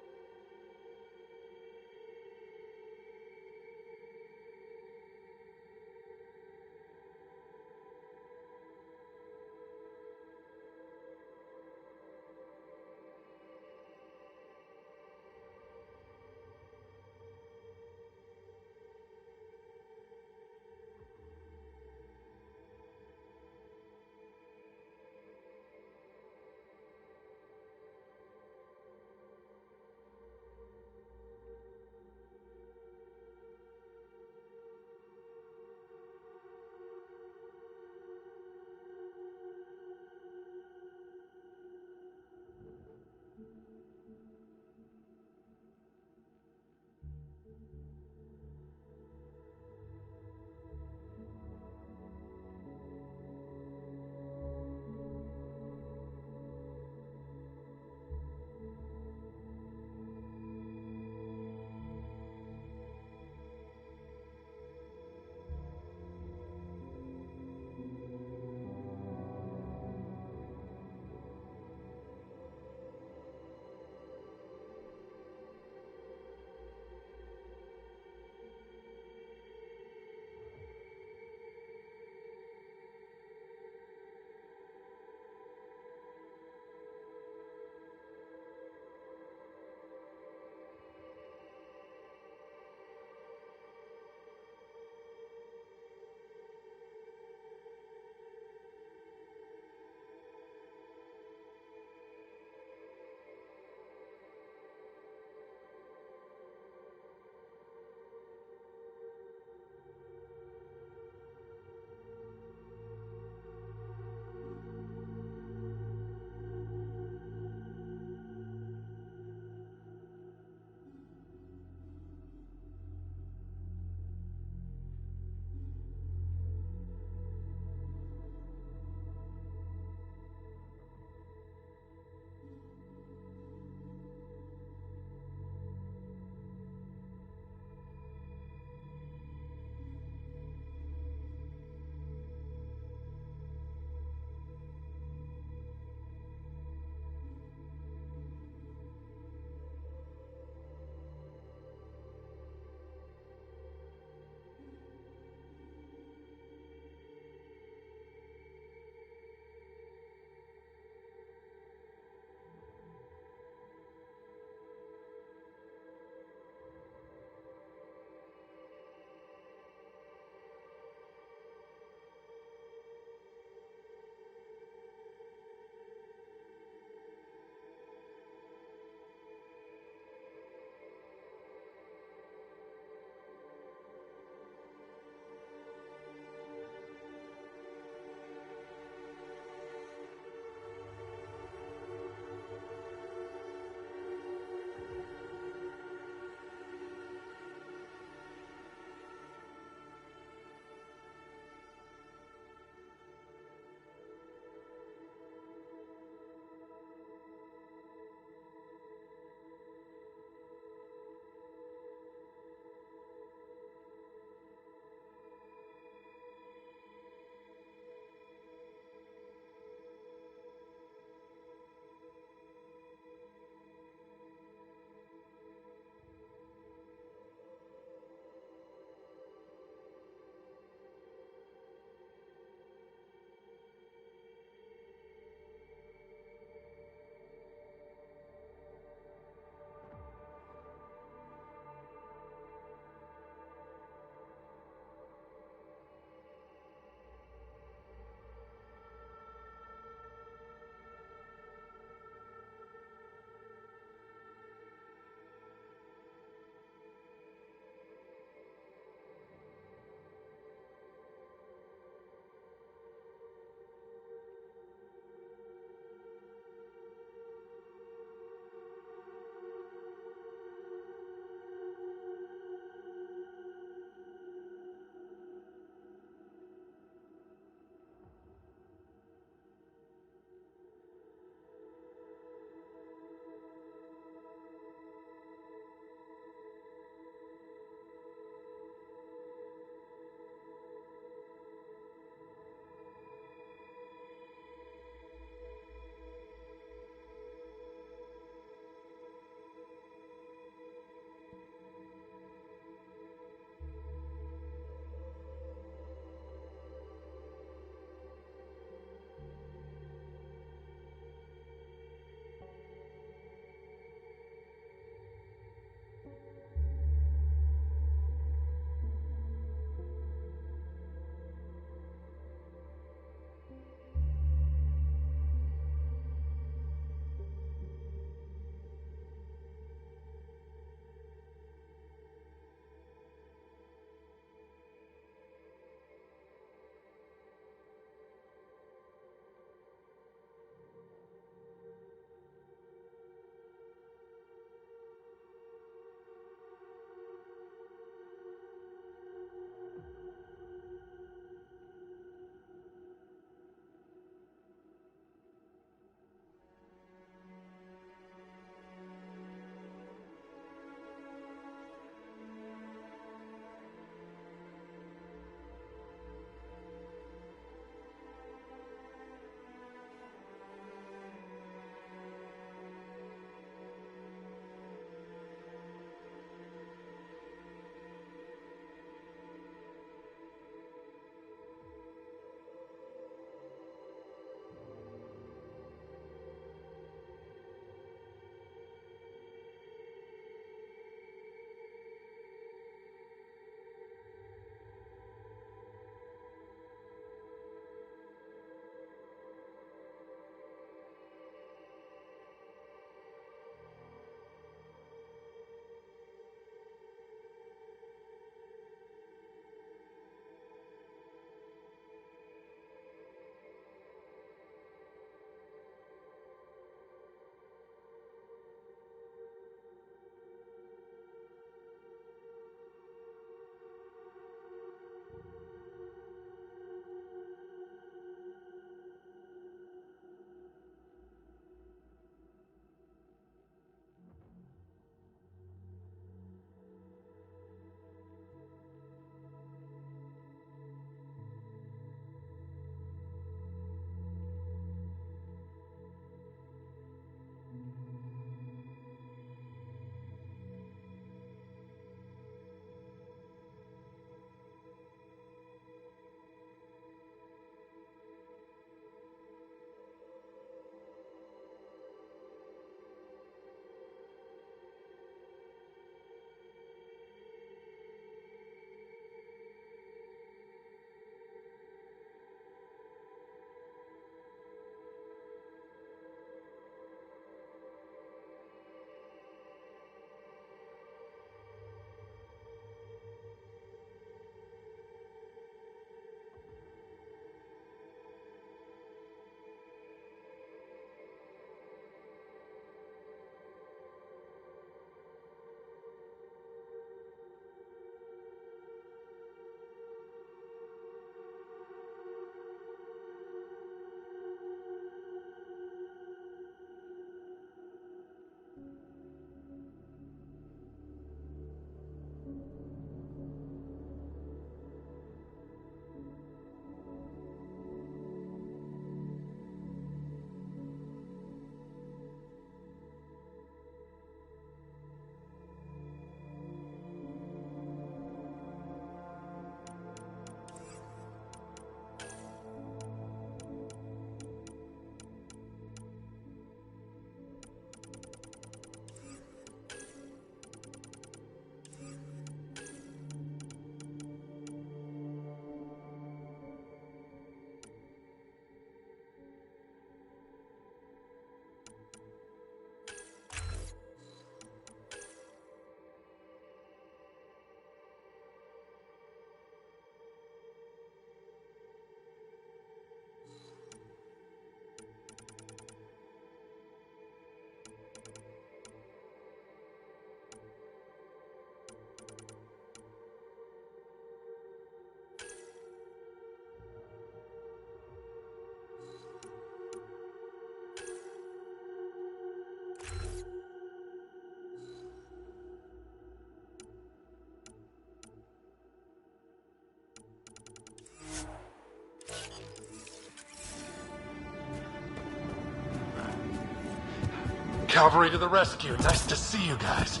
Cavalry to the rescue. Nice to see you guys.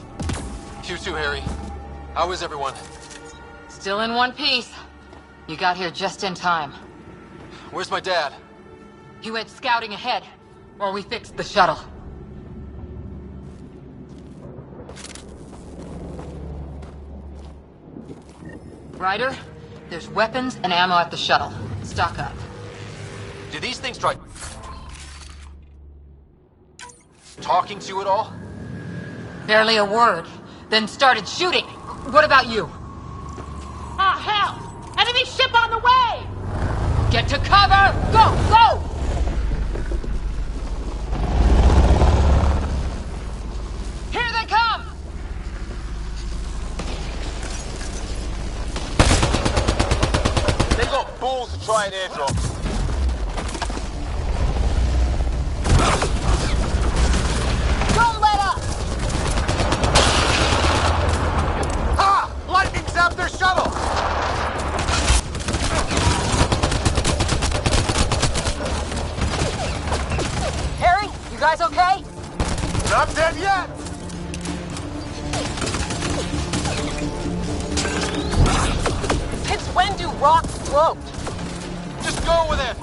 You too, Harry. How is everyone? Still in one piece. You got here just in time. Where's my dad? He went scouting ahead while we fixed the shuttle. Ryder, there's weapons and ammo at the shuttle. Stock up. Did these things try talking to you at all? Barely a word. Then started shooting. What about you? Ah, hell! Enemy ship on the way! Get to cover! Go! Go! Here they come! They got balls to try an airdrop. Don't let up! Ha! Lightning zapped their shuttle! Harry, you guys okay? Not dead yet! Since when do rocks float? Just go with it!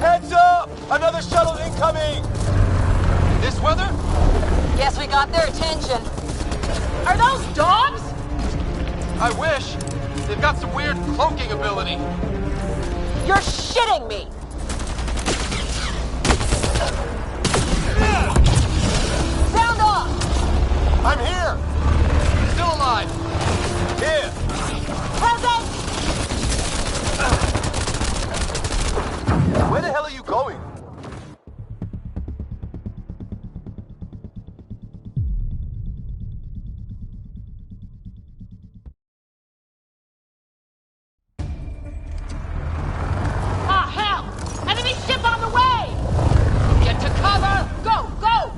Heads up! Another shuttle incoming! This weather? Guess we got their attention. Are those dogs? I wish. They've got some weird cloaking ability. You're shitting me! Sound off! I'm here! Still alive. Here! Present! Where the hell are you going? Ah, hell! Enemy ship on the way! Get to cover! Go! Go!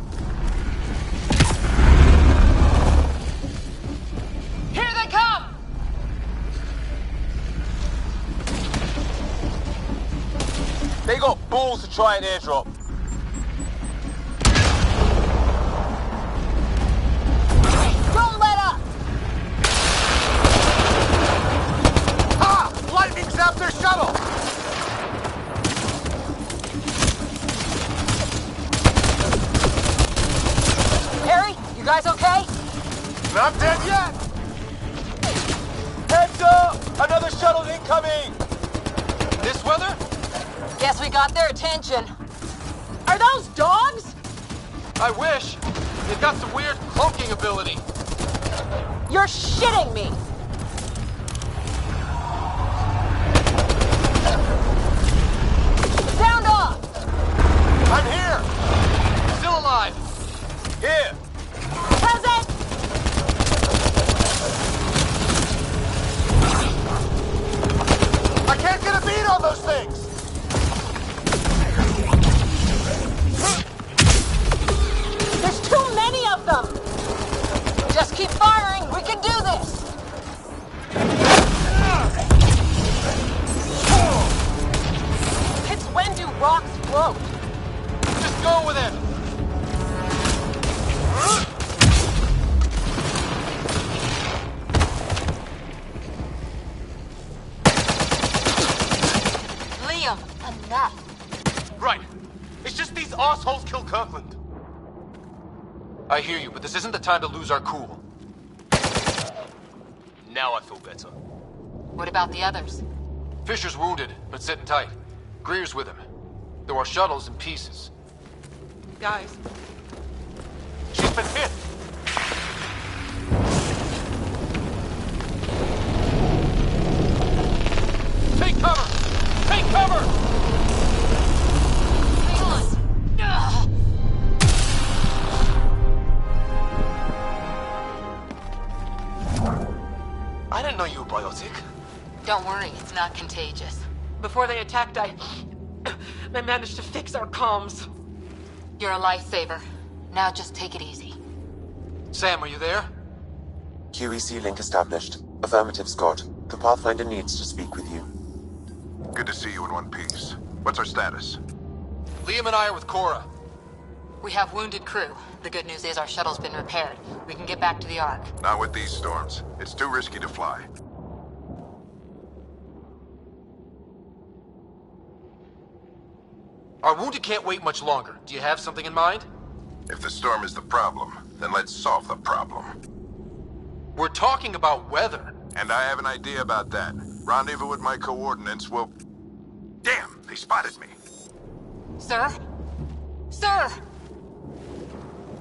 Here they come! They got balls to try an airdrop. Don't let up! Ha! Lightning zapped their shuttle! Harry, you guys okay? Not dead yet! Heads up! Another shuttle incoming! This weather? Guess we got their attention. Are those dogs? I wish. They've got some weird cloaking ability. You're shitting me! Sound off! I'm here! Still alive. Here! Present! I can't get a beat on those things! There's too many of them! Just keep firing, we can do this! Since when do rocks float? Just go with it. Liam, enough. Right. It's just these assholes killed Kirkland. I hear you, but this isn't the time to lose our cool. Now I feel better. What about the others? Fisher's wounded, but sitting tight. Greer's with him. There are shuttles in pieces. Guys, She's been hit! Take cover! Take cover! Hang on. Ugh. I didn't know you were biotic. Don't worry, it's not contagious. before they attacked, I managed to fix our comms. You're a lifesaver. Now just take it easy. Sam, are you there? QEC link established. Affirmative, Scott. The Pathfinder needs to speak with you. Good to see you in one piece. What's our status? Liam and I are with Cora. We have wounded crew. The good news is our shuttle's been repaired. We can get back to the Ark. Not with these storms. It's too risky to fly. Our wounded can't wait much longer. Do you have something in mind? If the storm is the problem, then let's solve the problem. We're talking about weather. And I have an idea about that. Rendezvous with my coordinates will... Damn, they spotted me. Sir? Sir!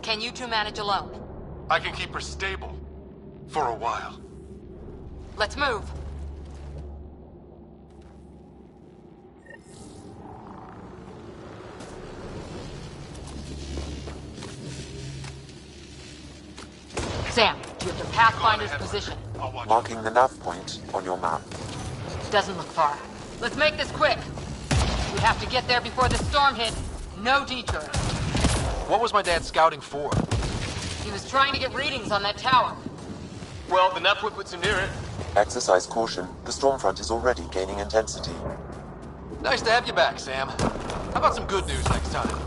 Can you two manage alone? I can keep her stable. For a while. Let's move. Sam, you have the Pathfinder's position. Marking the nav point on your map. Doesn't look far. Let's make this quick. We have to get there before the storm hits. No detour. What was my dad scouting for? He was trying to get readings on that tower. Well, the nav point puts him near it. Exercise caution. The storm front is already gaining intensity. Nice to have you back, Sam. How about some good news next time?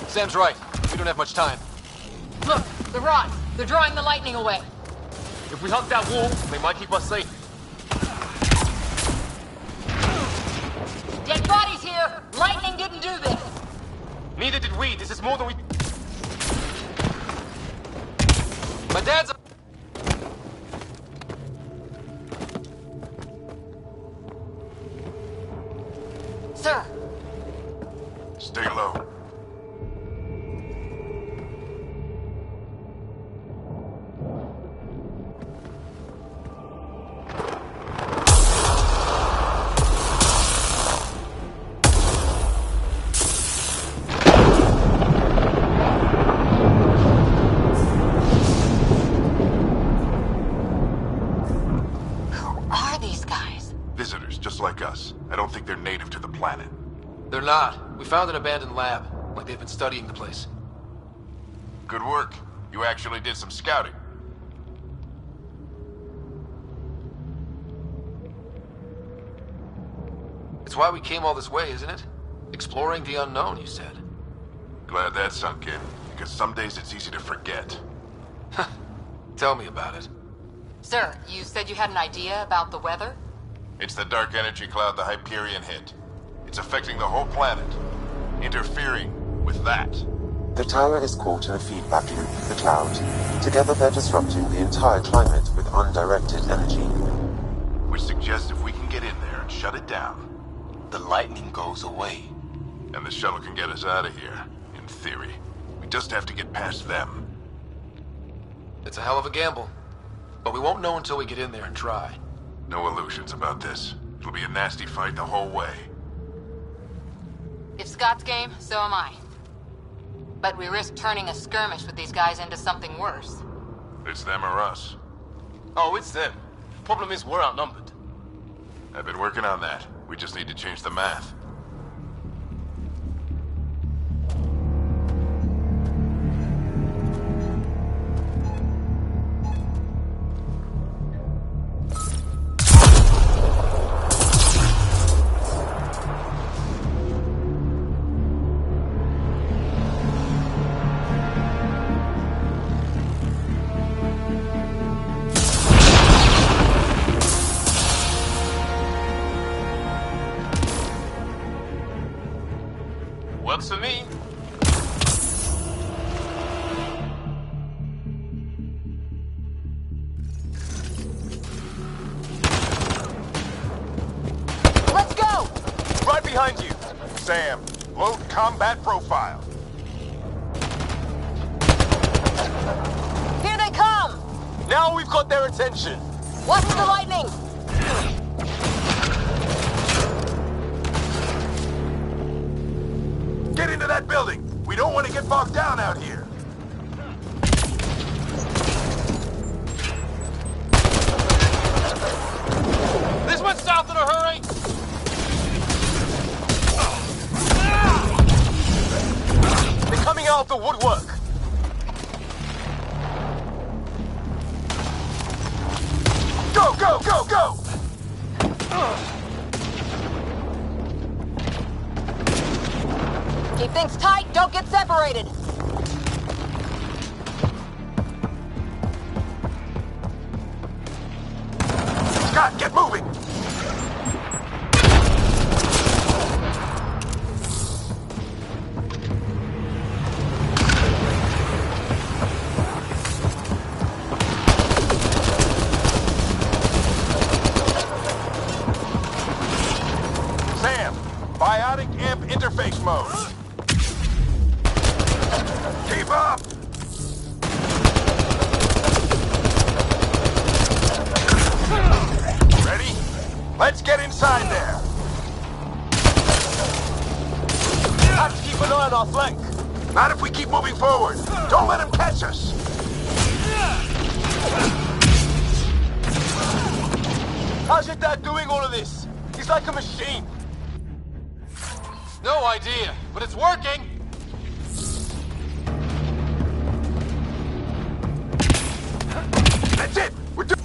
Sam's right. We don't have much time. Look, the rods. They're drawing the lightning away. If we hug that wall, they might keep us safe. Dead bodies here! Lightning didn't do this! Neither did we. This is more than we... My dad's a... Sir! Stay low. I don't think they're native to the planet. They're not. We found an abandoned lab, like they've been studying the place. Good work. You actually did some scouting. It's why we came all this way, isn't it? Exploring the unknown, you said. Glad that sunk in, because some days it's easy to forget. Tell me about it. Sir, you said you had an idea about the weather? It's the dark energy cloud the Hyperion hit. It's affecting the whole planet. Interfering with that. The tower is caught in a feedback loop with the cloud. Together they're disrupting the entire climate with undirected energy. Which suggests if we can get in there and shut it down, the lightning goes away. And the shuttle can get us out of here, in theory. We just have to get past them. It's a hell of a gamble. But we won't know until we get in there and try. No illusions about this. It'll be a nasty fight the whole way. If Scott's game, so am I. But we risk turning a skirmish with these guys into something worse. It's them or us. Oh, it's them. Problem is, we're outnumbered. I've been working on that. We just need to change the math. Works for me. Let's go! Right behind you. Sam, load combat profile. Here they come! Now we've got their attention. Watch the lightning! Get into that building! We don't want to get bogged down out here! This went south in a hurry! They're coming out of the woodwork! Go, go! Go, go, go! Keep things tight, don't get separated. Scott, get moving! Sam, biotic amp interface mode. Keep up! Ready? Let's get inside there. Have to keep an eye on our flank. Not if we keep moving forward. Don't let him catch us. How's your dad doing all of this? He's like a machine. No idea, but it's working. That's it. We're doing.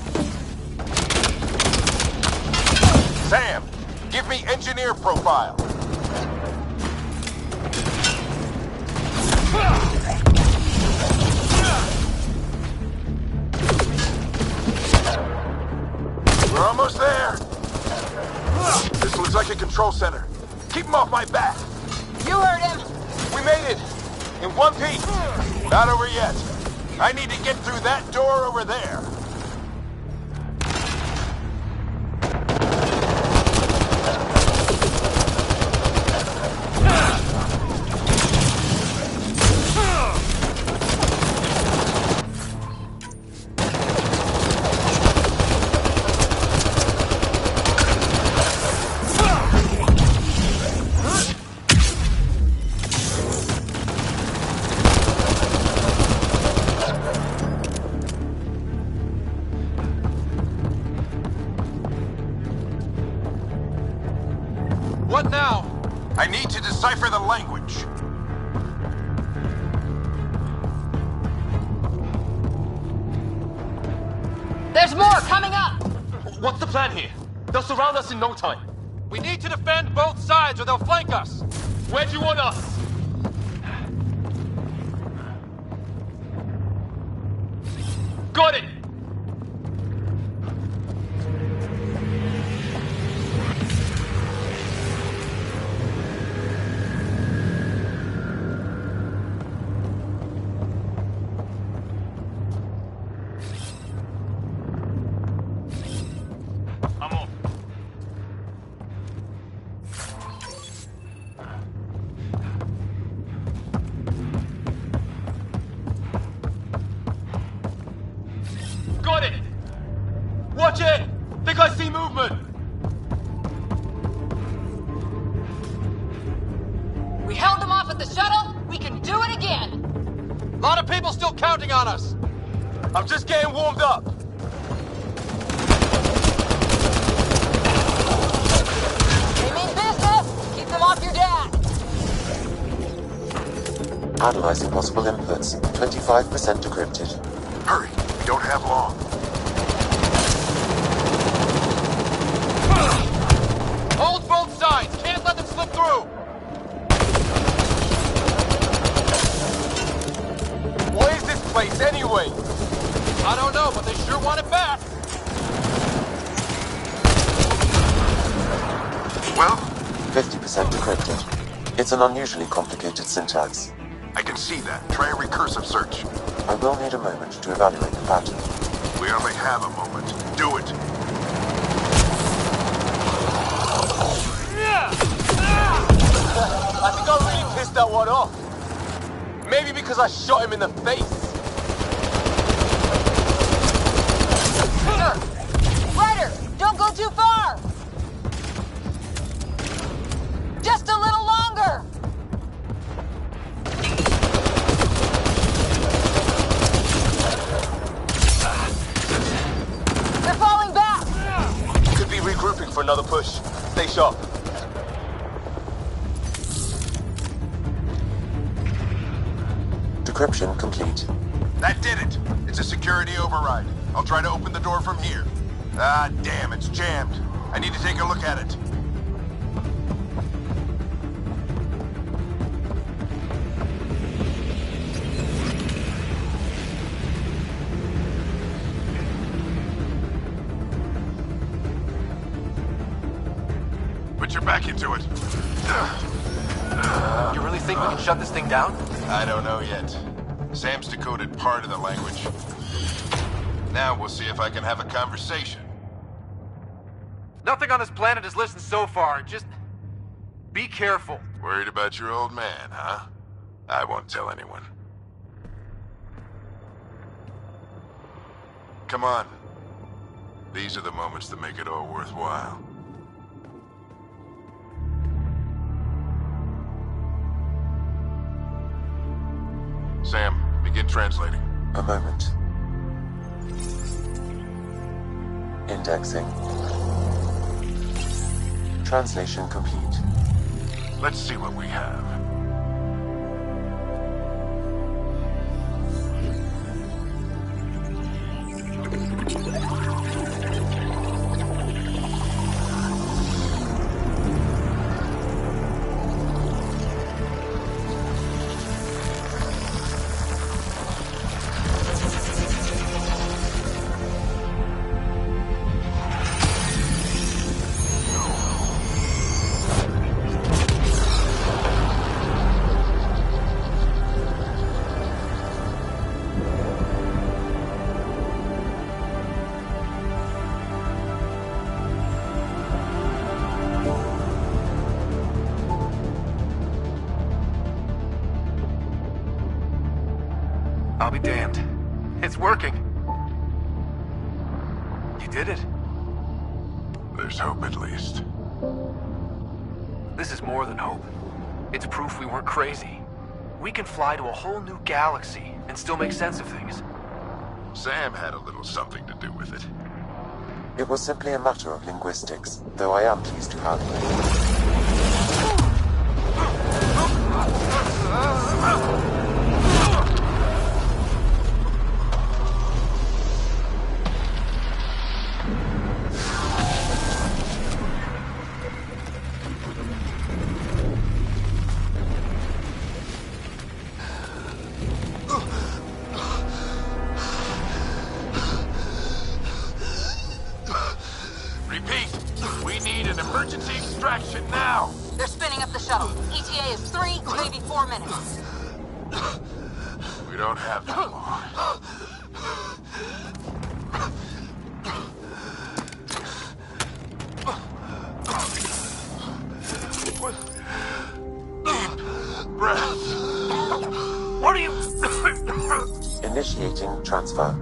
Sam, give me engineer profile. We're almost there. This looks like a control center. Keep him off my back. You heard him. We made it. In one piece. Not over yet. I need to get through that door over there. What now? I need to decipher the language. There's more coming up. What's the plan here? They'll surround us in no time. We need to defend both sides or they'll flank us. Where do you want us? Got it! I'm off. Got it! Watch it! Think I see movement! We held them off at the shuttle. We can do it again. A lot of people still counting on us. I'm just getting warmed up. They mean business. Keep them off your dad. Analyzing possible inputs. 25% decrypted. Hurry. We don't have long. Hold both sides. Can't let them slip through. What is this place anyway? I don't know, but they sure want it back. Well? 50% decrypted. It's an unusually complicated syntax. I can see that. Try a recursive search. I will need a moment to evaluate the pattern. We only have a moment. Do it. I think I really pissed that one off. Maybe because I shot him in the face. Ryder, don't go too far. Just a little longer. They're falling back. Could be regrouping for another push. Stay sharp. Decryption complete. That did it. It's a security override. I'll try to open the door from here. Ah, damn, it's jammed. I need to take a look at it. Put your back into it. You really think we can shut this thing down? I don't know yet. Sam's decoded part of the language. Now we'll see if I can have a conversation. Nothing on this planet has listened so far. Just be careful. Worried about your old man, huh? I won't tell anyone. Come on. These are the moments that make it all worthwhile. Sam, begin translating. A moment. Indexing. Translation complete. Let's see what we have. I'll be damned. It's working. You did it. There's hope at least. This is more than hope. It's proof we weren't crazy. We can fly to a whole new galaxy and still make sense of things. Sam had a little something to do with it. It was simply a matter of linguistics, though I am pleased to have Emergency extraction now! They're spinning up the shuttle. ETA is 3, maybe 4 minutes. We don't have that long. Deep breath. What are you... Initiating transfer.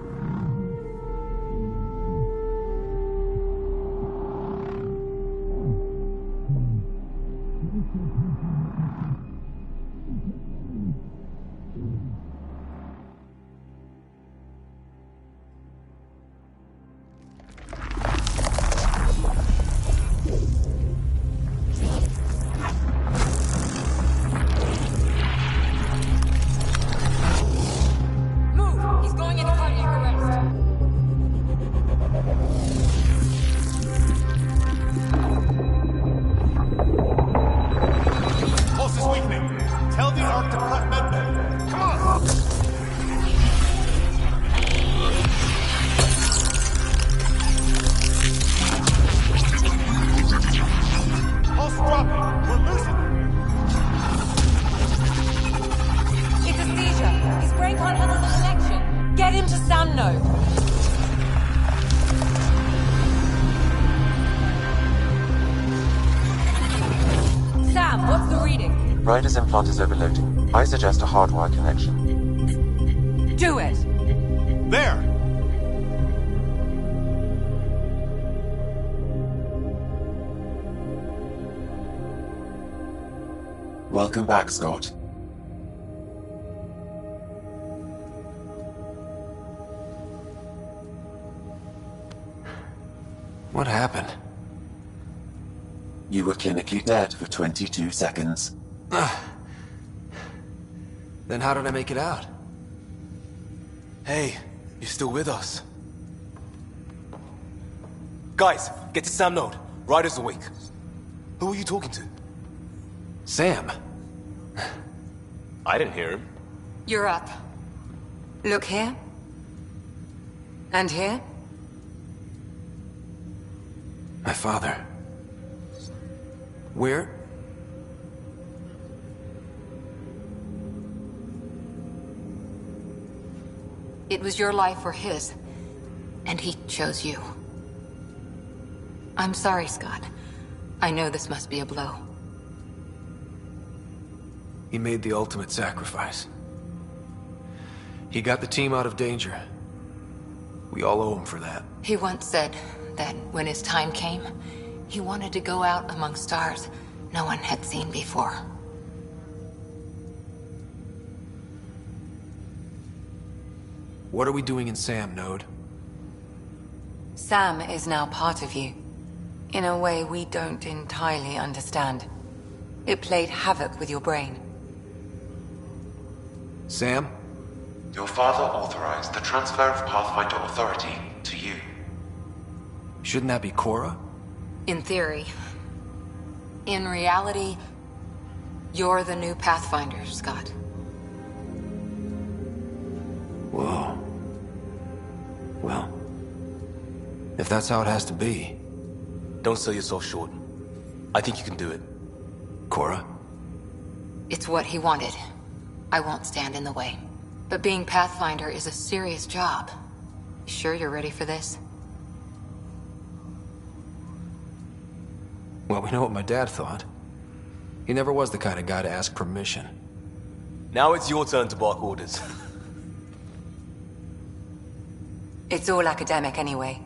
Ryder's implant is overloading. I suggest a hardwire connection. Do it! There! Welcome back, Scott. What happened? You were clinically dead for 22 seconds. Then how did I make it out? Hey, you still with us? Guys, get to Sam Node. Ryder's awake. Who are you talking to? Sam. I didn't hear him. You're up. Look here. And here. My father. Where? It was your life or his, and he chose you. I'm sorry, Scott. I know this must be a blow. He made the ultimate sacrifice. He got the team out of danger. We all owe him for that. He once said that when his time came, he wanted to go out among stars no one had seen before. What are we doing in Sam, Node? Sam is now part of you. In a way we don't entirely understand. It played havoc with your brain. Sam? Your father authorized the transfer of Pathfinder authority to you. Shouldn't that be Cora? In theory. In reality, you're the new Pathfinder, Scott. Whoa. Well, if that's how it has to be. Don't sell yourself short. I think you can do it. Cora? It's what he wanted. I won't stand in the way. But being Pathfinder is a serious job. You sure you're ready for this? Well, we know what my dad thought. He never was the kind of guy to ask permission. Now it's your turn to bark orders. It's all academic anyway.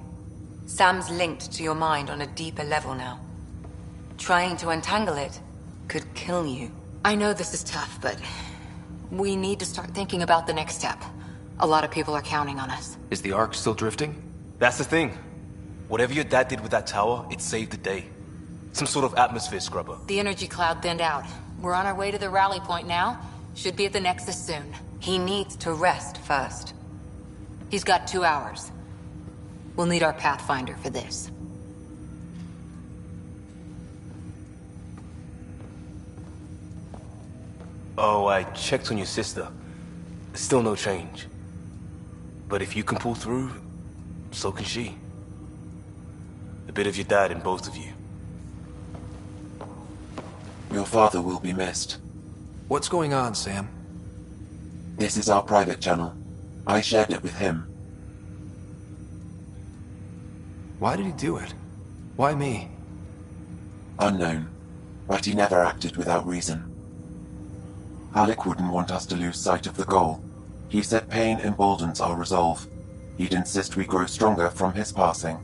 Sam's linked to your mind on a deeper level now. Trying to untangle it could kill you. I know this is tough, but we need to start thinking about the next step. A lot of people are counting on us. Is the Ark still drifting? That's the thing. Whatever your dad did with that tower, it saved the day. Some sort of atmosphere scrubber. The energy cloud thinned out. We're on our way to the rally point now. Should be at the Nexus soon. He needs to rest first. He's got 2 hours. We'll need our Pathfinder for this. Oh, I checked on your sister. Still no change. But if you can pull through, so can she. A bit of your dad in both of you. Your father will be missed. What's going on, Sam? This is our private channel. I shared it with him. Why did he do it? Why me? Unknown, but he never acted without reason. Alec wouldn't want us to lose sight of the goal. He said pain emboldens our resolve. He'd insist we grow stronger from his passing.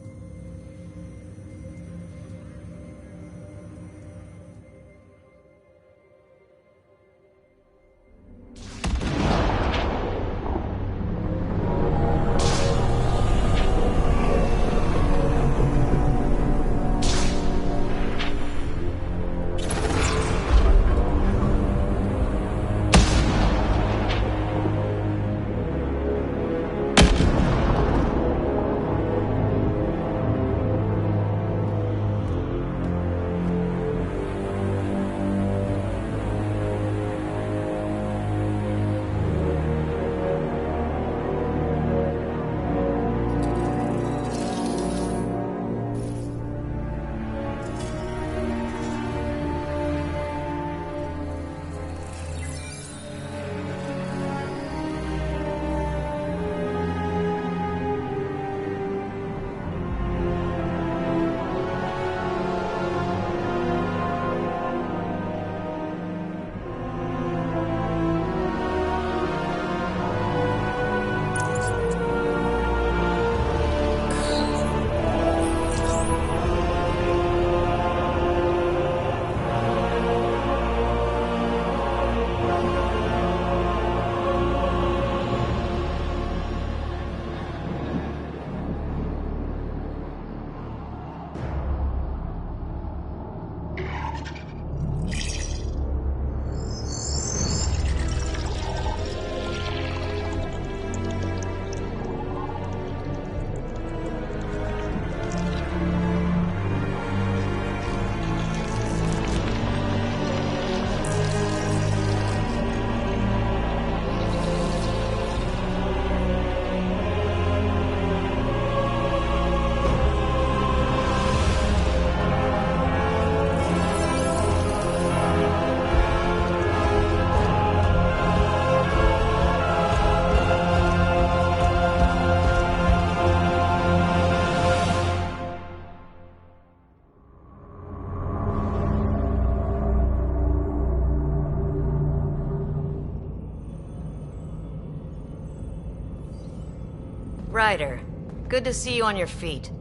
Ryder, good to see you on your feet.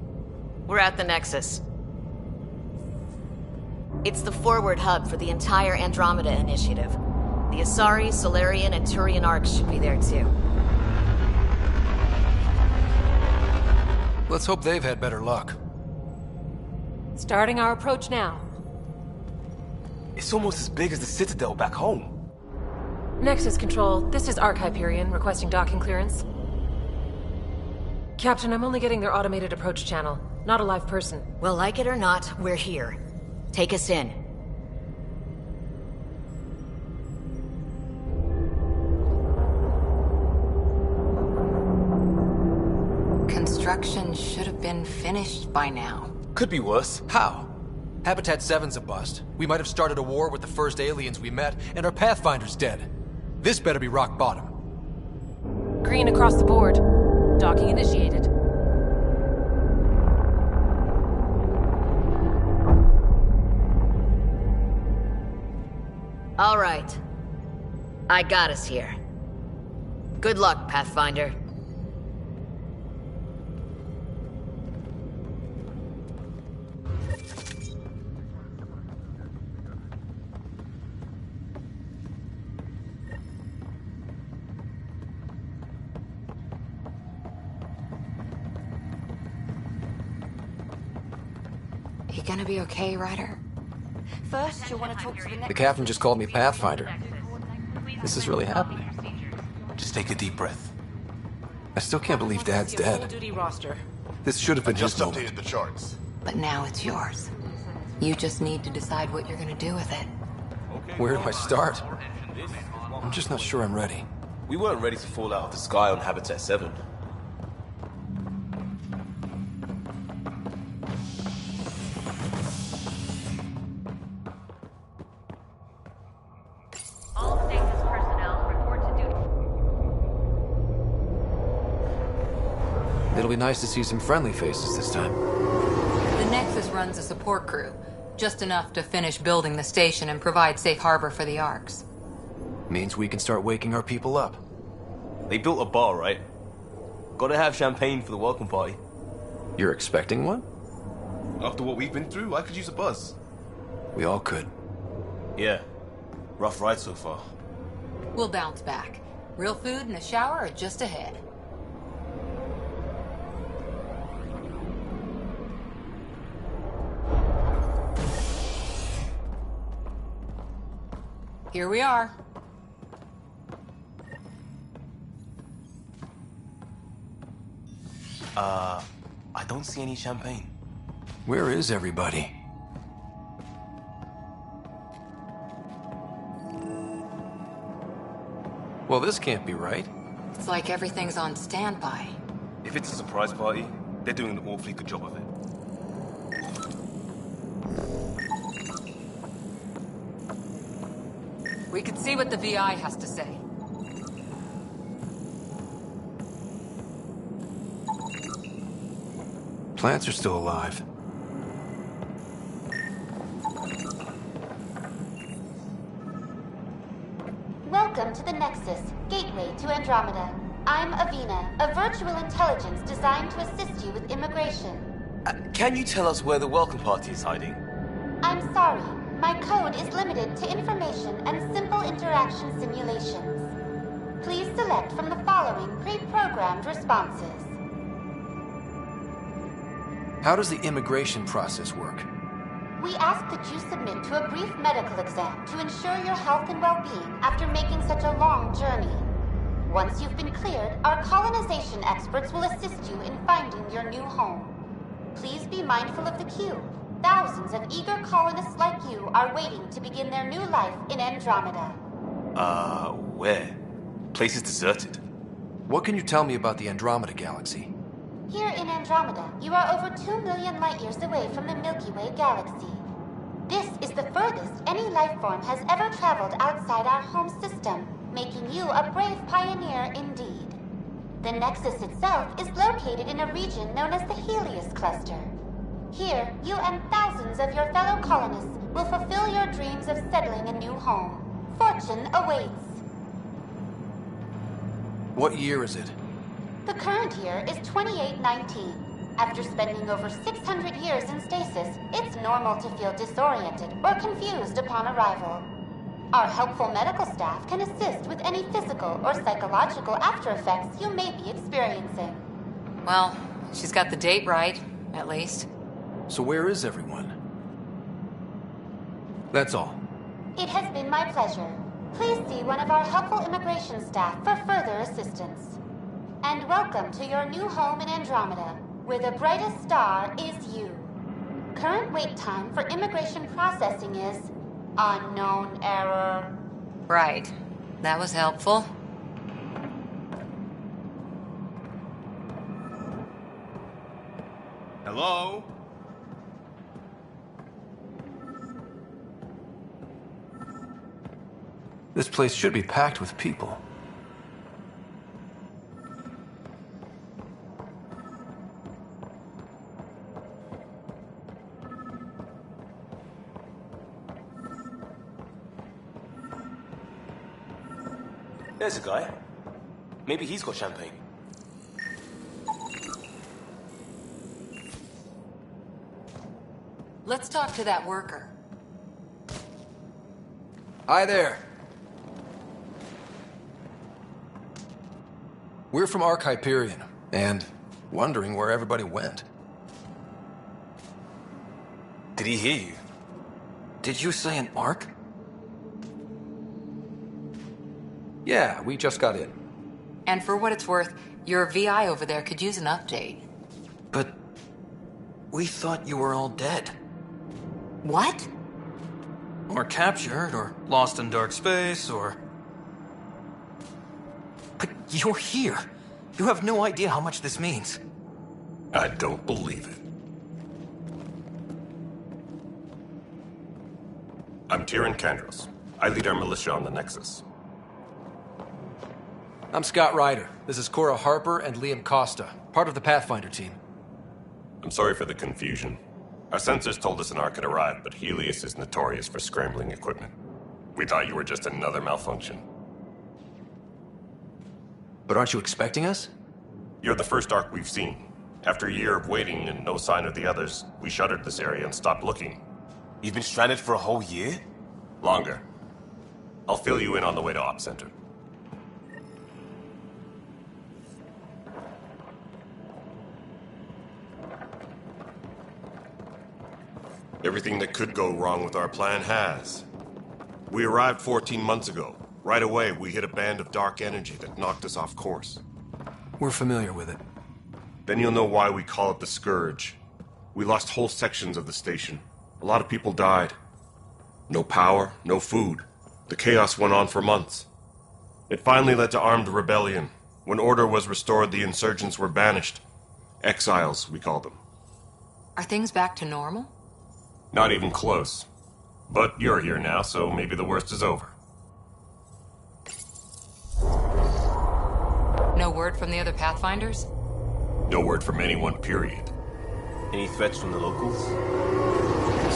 We're at the Nexus. It's the forward hub for the entire Andromeda initiative. The Asari, Solarian, and Turian arcs should be there too. Let's hope they've had better luck. Starting our approach now. It's almost as big as the Citadel back home. Nexus Control, this is Arc Hyperion requesting docking clearance. Captain, I'm only getting their automated approach channel, not a live person. Well, like it or not, we're here. Take us in. Construction should have been finished by now. Could be worse. How? Habitat 7's a bust. We might have started a war with the first aliens we met, and our Pathfinder's dead. This better be rock bottom. Green across the board. Docking initiated. All right. I got us here. Good luck, Pathfinder. You gonna be okay, Ryder? First, you want to talk to the The captain just called me Pathfinder. This is really happening. Just take a deep breath. I still can't believe Dad's dead. Duty roster. This should have been his moment. Just updated the charts. But now it's yours. You just need to decide what you're gonna do with it. Where do I start? I'm just not sure I'm ready. We weren't ready to fall out of the sky on Habitat 7. All stasis personnel report to duty. It'll be nice to see some friendly faces this time. The Nexus runs a support crew. Just enough to finish building the station and provide safe harbor for the Arks. Means we can start waking our people up. They built a bar, right? Gotta have champagne for the welcome party. You're expecting one? After what we've been through, I could use a buzz. We all could. Yeah. Rough ride so far. We'll bounce back. Real food and a shower are just ahead. Here we are. I don't see any champagne. Where is everybody? Well, this can't be right. It's like everything's on standby. If it's a surprise party, they're doing an awfully good job of it. We could see what the VI has to say. Plants are still alive. Welcome to the Nexus, gateway to Andromeda. I'm Avina, a virtual intelligence designed to assist you with immigration. Can you tell us where the welcome party is hiding? I'm sorry, my code is limited to information and simple interaction simulations. Please select from the following pre-programmed responses. How does the immigration process work? We ask that you submit to a brief medical exam to ensure your health and well-being after making such a long journey. Once you've been cleared, our colonization experts will assist you in finding your new home. Please be mindful of the queue. Thousands of eager colonists like you are waiting to begin their new life in Andromeda. Where? Place is deserted. What can you tell me about the Andromeda galaxy? Here in Andromeda, you are over 2 million light-years away from the Milky Way galaxy. This is the furthest any life form has ever traveled outside our home system, making you a brave pioneer indeed. The Nexus itself is located in a region known as the Helios Cluster. Here, you and thousands of your fellow colonists will fulfill your dreams of settling a new home. Fortune awaits. What year is it? The current year is 2819. After spending over 600 years in stasis, it's normal to feel disoriented or confused upon arrival. Our helpful medical staff can assist with any physical or psychological after effects you may be experiencing. Well, she's got the date right, at least. So where is everyone? That's all. It has been my pleasure. Please see one of our helpful immigration staff for further assistance. And welcome to your new home in Andromeda, where the brightest star is you. Current wait time for immigration processing is unknown error. Right. That was helpful. Hello? This place should be packed with people. There's a guy. Maybe he's got champagne. Let's talk to that worker. Hi there. We're from Ark Hyperion, and wondering where everybody went. Did he hear you? Did you say an Ark? Yeah, we just got in. And for what it's worth, your VI over there could use an update. But we thought you were all dead. What? Or captured, or lost in dark space, or... But you're here. You have no idea how much this means. I don't believe it. I'm Tyrion Kandros. I lead our militia on the Nexus. I'm Scott Ryder. This is Cora Harper and Liam Costa, part of the Pathfinder team. I'm sorry for the confusion. Our sensors told us an Ark had arrived, but Helios is notorious for scrambling equipment. We thought you were just another malfunction. But aren't you expecting us? You're the first Ark we've seen. After a year of waiting and no sign of the others, we shuttered this area and stopped looking. You've been stranded for a whole year? Longer. I'll fill you in on the way to Op Center. Everything that could go wrong with our plan has. We arrived 14 months ago. Right away, we hit a band of dark energy that knocked us off course. We're familiar with it. Then you'll know why we call it the Scourge. We lost whole sections of the station. A lot of people died. No power, no food. The chaos went on for months. It finally led to armed rebellion. When order was restored, the insurgents were banished. Exiles, we call them. Are things back to normal? Not even close. But you're here now, so maybe the worst is over. No word from the other Pathfinders? No word from anyone, period. Any threats from the locals?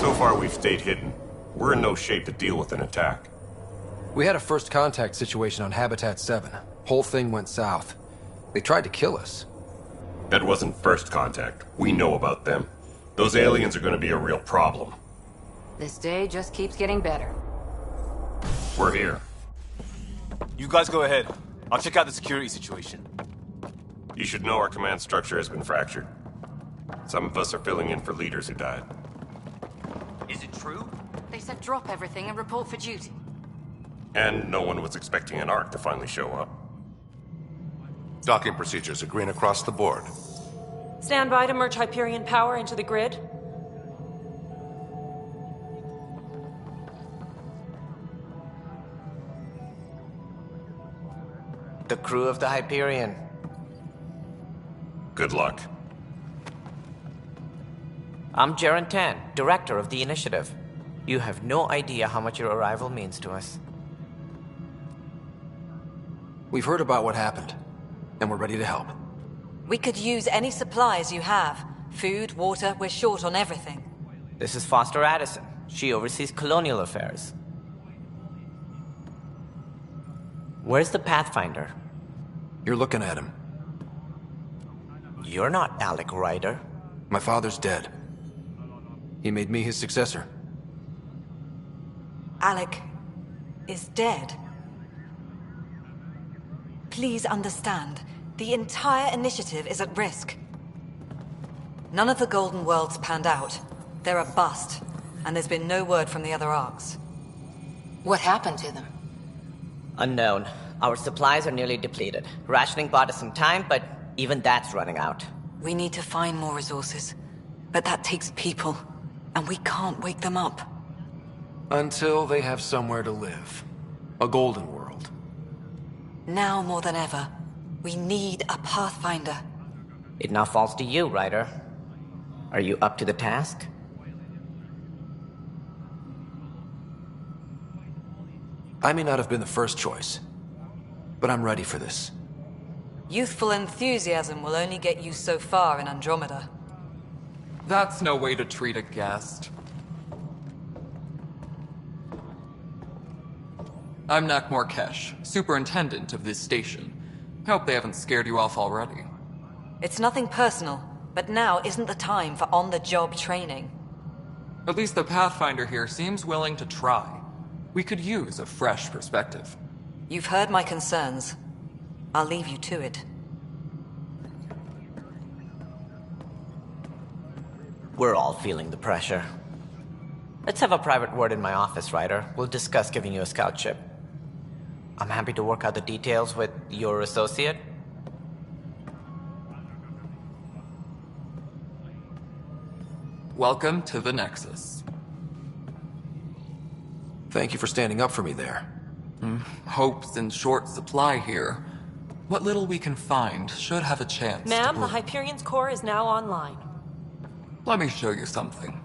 So far, we've stayed hidden. We're in no shape to deal with an attack. We had a first contact situation on Habitat 7. Whole thing went south. They tried to kill us. That wasn't first contact. We know about them. Those aliens are going to be a real problem. This day just keeps getting better. We're here. You guys go ahead. I'll check out the security situation. You should know our command structure has been fractured. Some of us are filling in for leaders who died. Is it true? They said drop everything and report for duty. And no one was expecting an Ark to finally show up. Docking procedures are green across the board. Stand by to merge Hyperion power into the grid. The crew of the Hyperion. Good luck. I'm Jaren Tan, director of the initiative. You have no idea how much your arrival means to us. We've heard about what happened, and we're ready to help. We could use any supplies you have. Food, water, we're short on everything. This is Foster Addison. She oversees colonial affairs. Where's the Pathfinder? You're looking at him. You're not Alec Ryder. My father's dead. He made me his successor. Alec is dead. Please understand, the entire initiative is at risk. None of the Golden Worlds panned out. They're a bust, and there's been no word from the other arcs. What happened to them? Unknown. Our supplies are nearly depleted. Rationing bought us some time, but even that's running out. We need to find more resources, but that takes people, and we can't wake them up. Until they have somewhere to live. A golden world. Now more than ever, we need a Pathfinder. It now falls to you, Ryder. Are you up to the task? I may not have been the first choice, but I'm ready for this. Youthful enthusiasm will only get you so far in Andromeda. That's no way to treat a guest. I'm Nakmor Kesh, superintendent of this station. Hope they haven't scared you off already. It's nothing personal, but now isn't the time for on-the-job training. At least the Pathfinder here seems willing to try. We could use a fresh perspective. You've heard my concerns. I'll leave you to it. We're all feeling the pressure. Let's have a private word in my office, Ryder. We'll discuss giving you a scout ship. I'm happy to work out the details with your associate. Welcome to the Nexus. Thank you for standing up for me there. Hope's in short supply here. What little we can find should have a chance Ma'am, to the Hyperion's core is now online. Let me show you something.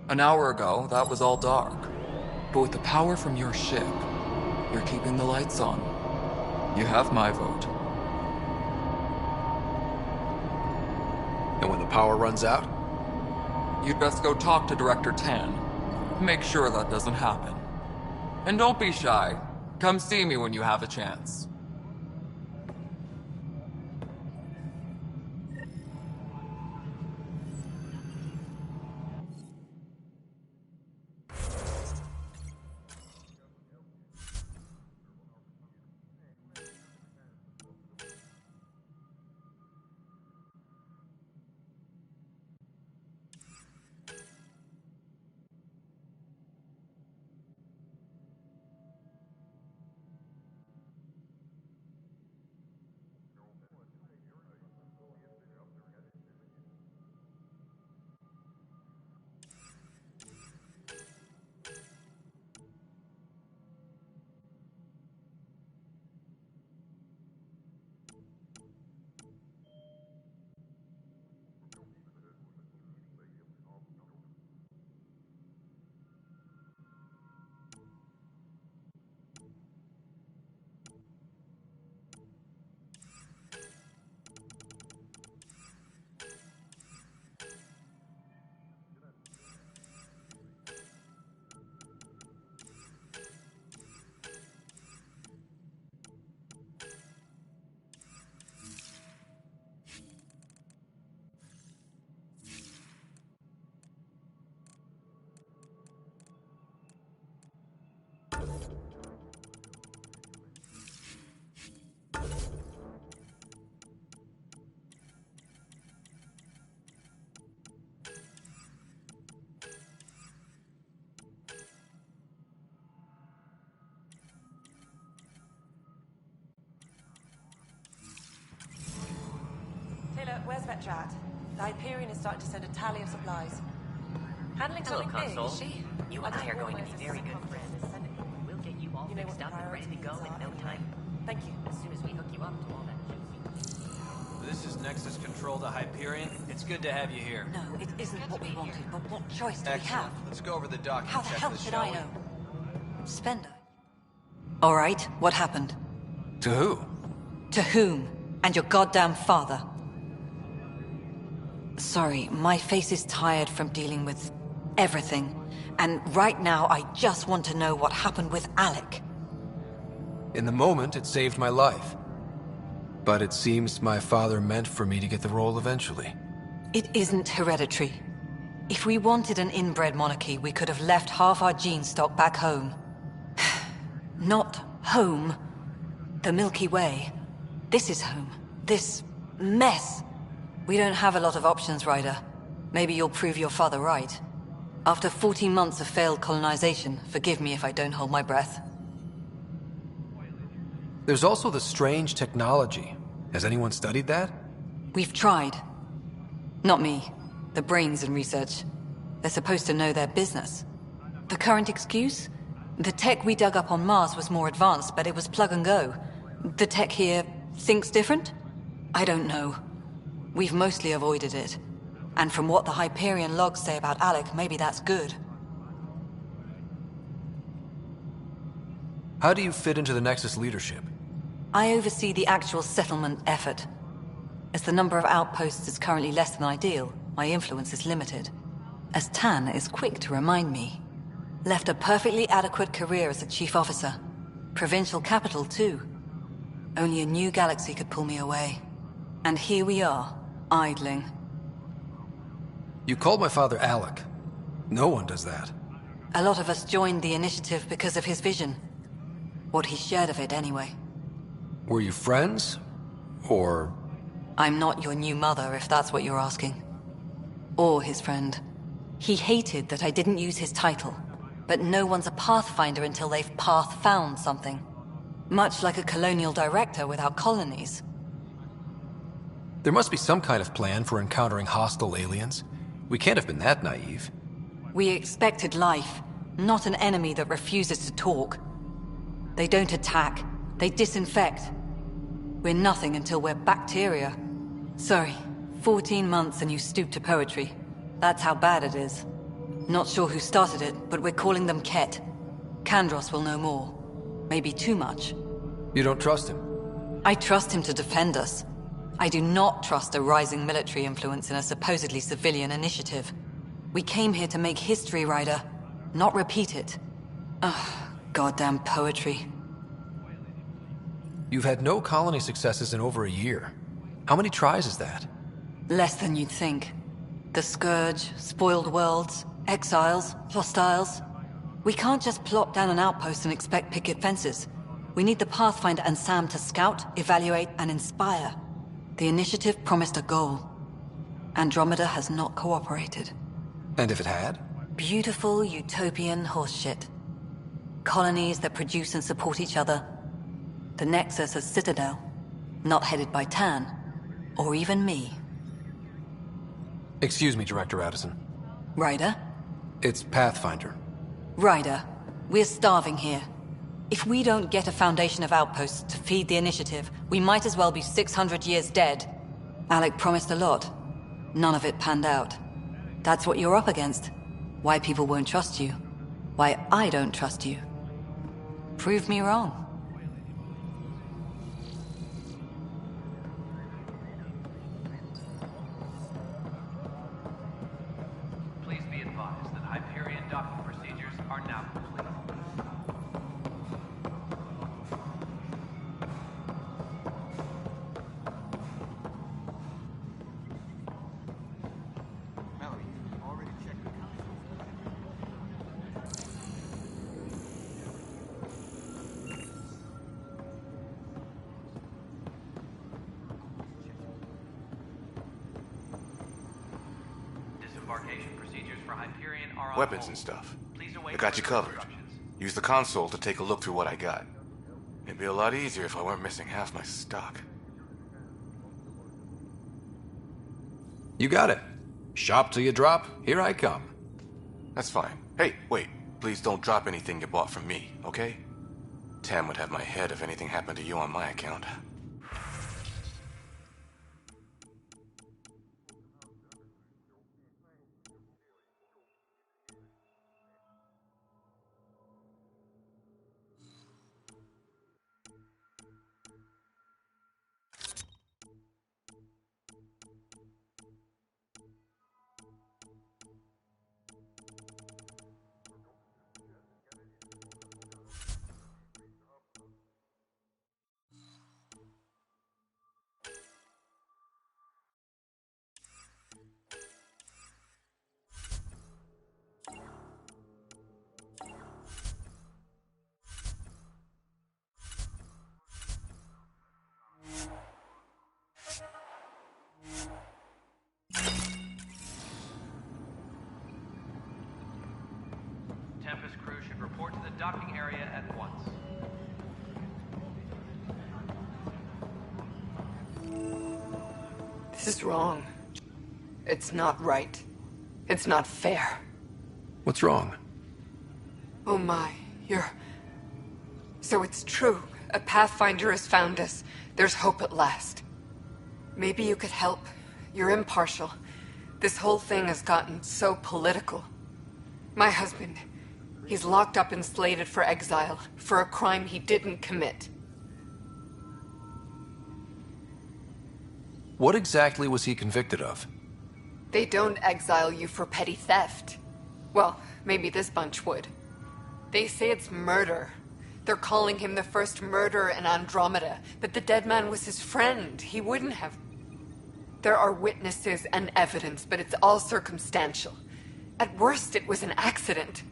An hour ago, that was all dark. But with the power from your ship, you're keeping the lights on. You have my vote. And when the power runs out? You'd best go talk to Director Tan. Make sure that doesn't happen. And don't be shy. Come see me when you have a chance. Taylor, where's Vetrat? The Hyperion is starting to send a tally of supplies. Handling Hello, something big, Console. is she? You and I are going to be very good friends. We'll get you all fixed up and ready to go in no time. Thank you. As soon as we hook you up to all that shit. This is Nexus Control to Hyperion. It's good to have you here. No, it isn't what we wanted, but what choice do we have? Excellent. Let's go over the document How the hell checklist, should shall I we? know? Spender. All right, what happened? To who? To whom? And your goddamn father. Sorry, my face is tired from dealing with everything. And right now, I just want to know what happened with Alec. In the moment, it saved my life. But it seems my father meant for me to get the role eventually. It isn't hereditary. If we wanted an inbred monarchy, we could have left half our gene stock back home. Not home. The Milky Way. This is home. This mess. We don't have a lot of options, Ryder. Maybe you'll prove your father right. After 14 months of failed colonization, forgive me if I don't hold my breath. There's also the strange technology. Has anyone studied that? We've tried. Not me. The brains in research. They're supposed to know their business. The current excuse? The tech we dug up on Mars was more advanced, but it was plug and go. The tech here thinks different? I don't know. We've mostly avoided it. And from what the Hyperion logs say about Alec, maybe that's good. How do you fit into the Nexus leadership? I oversee the actual settlement effort. As the number of outposts is currently less than ideal, my influence is limited. As Tan is quick to remind me. Left a perfectly adequate career as a chief officer. Provincial capital, too. Only a new galaxy could pull me away. And here we are, idling. You called my father Alec. No one does that. A lot of us joined the initiative because of his vision. What he shared of it, anyway. Were you friends? Or... I'm not your new mother, if that's what you're asking. Or his friend. He hated that I didn't use his title. But no one's a Pathfinder until they've path-found something. Much like a colonial director without colonies. There must be some kind of plan for encountering hostile aliens. We can't have been that naive. We expected life, not an enemy that refuses to talk. They don't attack, they disinfect. We're nothing until we're bacteria. Sorry, 14 months and you stoop to poetry. That's how bad it is. Not sure who started it, but we're calling them Ket. Kandros will know more. Maybe too much. You don't trust him? I trust him to defend us. I do not trust a rising military influence in a supposedly civilian initiative. We came here to make history, Ryder, not repeat it. Ugh, goddamn poetry. You've had no colony successes in over a year. How many tries is that? Less than you'd think. The Scourge, spoiled worlds, exiles, hostiles. We can't just plop down an outpost and expect picket fences. We need the Pathfinder and Sam to scout, evaluate, and inspire. The initiative promised a goal. Andromeda has not cooperated. And if it had? Beautiful utopian horseshit. Colonies that produce and support each other. The Nexus as Citadel. Not headed by Tan. Or even me. Excuse me, Director Addison. Ryder? It's Pathfinder. Ryder, we're starving here. If we don't get a foundation of outposts to feed the initiative, we might as well be 600 years dead. Alec promised a lot. None of it panned out. That's what you're up against. Why people won't trust you. Why I don't trust you. Prove me wrong. Please be advised that Hyperion docking procedures are now complete. Disembarkation procedures for Hyperion are on Weapons hold. and stuff. Please await I got you further covered. instructions. Use the console to take a look through what I got. It'd be a lot easier if I weren't missing half my stock. You got it. Shop till you drop, here I come. That's fine. Hey, wait. Please don't drop anything you bought from me, okay? Tam would have my head if anything happened to you on my account. area at once. This is wrong. It's not right. It's not fair. What's wrong? Oh my, So it's true. A Pathfinder has found us. There's hope at last. Maybe you could help. You're impartial. This whole thing has gotten so political. My husband, he's locked up and slated for exile for a crime he didn't commit. What exactly was he convicted of? They don't exile you for petty theft. Well, maybe this bunch would. They say it's murder. They're calling him the first murderer in Andromeda, but the dead man was his friend. He wouldn't have... There are witnesses and evidence, but it's all circumstantial. At worst, it was an accident.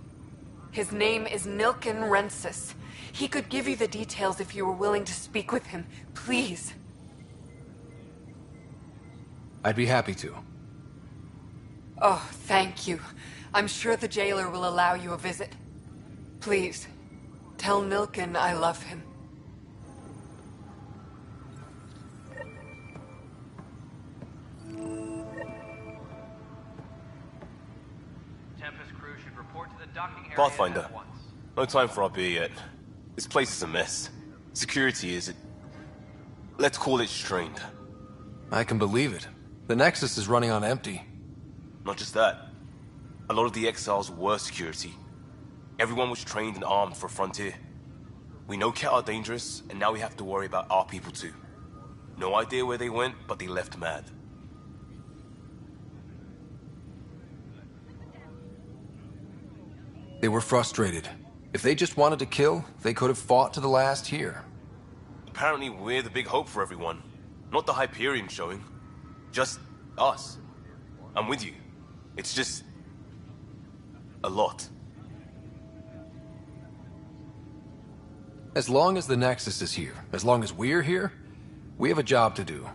His name is Nilken Rensis. He could give you the details if you were willing to speak with him. Please. I'd be happy to. Oh, thank you. I'm sure the jailer will allow you a visit. Please, tell Nilken I love him. Tempest crew should report to the docking area Pathfinder, at once. no time for our beer yet. This place is a mess. Security is... let's call it strained. I can believe it. The Nexus is running on empty. Not just that. A lot of the exiles were security. Everyone was trained and armed for Frontier. We know Ket are dangerous, and now we have to worry about our people too. No idea where they went, but they left mad. They were frustrated. If they just wanted to kill, they could have fought to the last here. Apparently we're the big hope for everyone. Not the Hyperion showing. Just us. I'm with you. It's just... a lot. As long as the Nexus is here, as long as we're here, we have a job to do.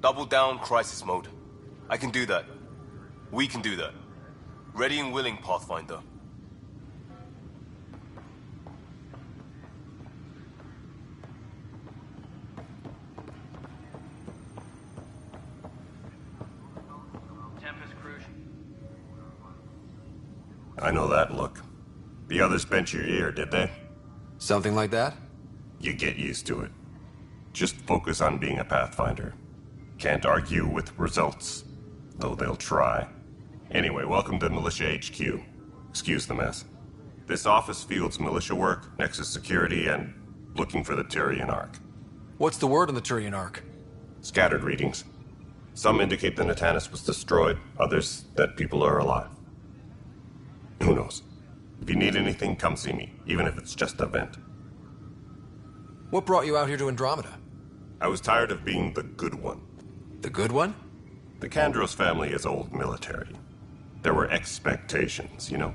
Double down crisis mode. I can do that. We can do that. Ready and willing, Pathfinder. Tempest crew. I know that look. The others bent your ear, did they? Something like that? You get used to it. Just focus on being a Pathfinder. Can't argue with results, though they'll try. Anyway, welcome to Militia HQ. Excuse the mess. This office fields militia work, Nexus security, and looking for the Turian Ark. What's the word on the Turian Ark? Scattered readings. Some indicate the Natanus was destroyed, others that people are alive. Who knows? If you need anything, come see me, even if it's just a vent. What brought you out here to Andromeda? I was tired of being the good one. The good one? The Kandros family is old military. There were expectations, you know?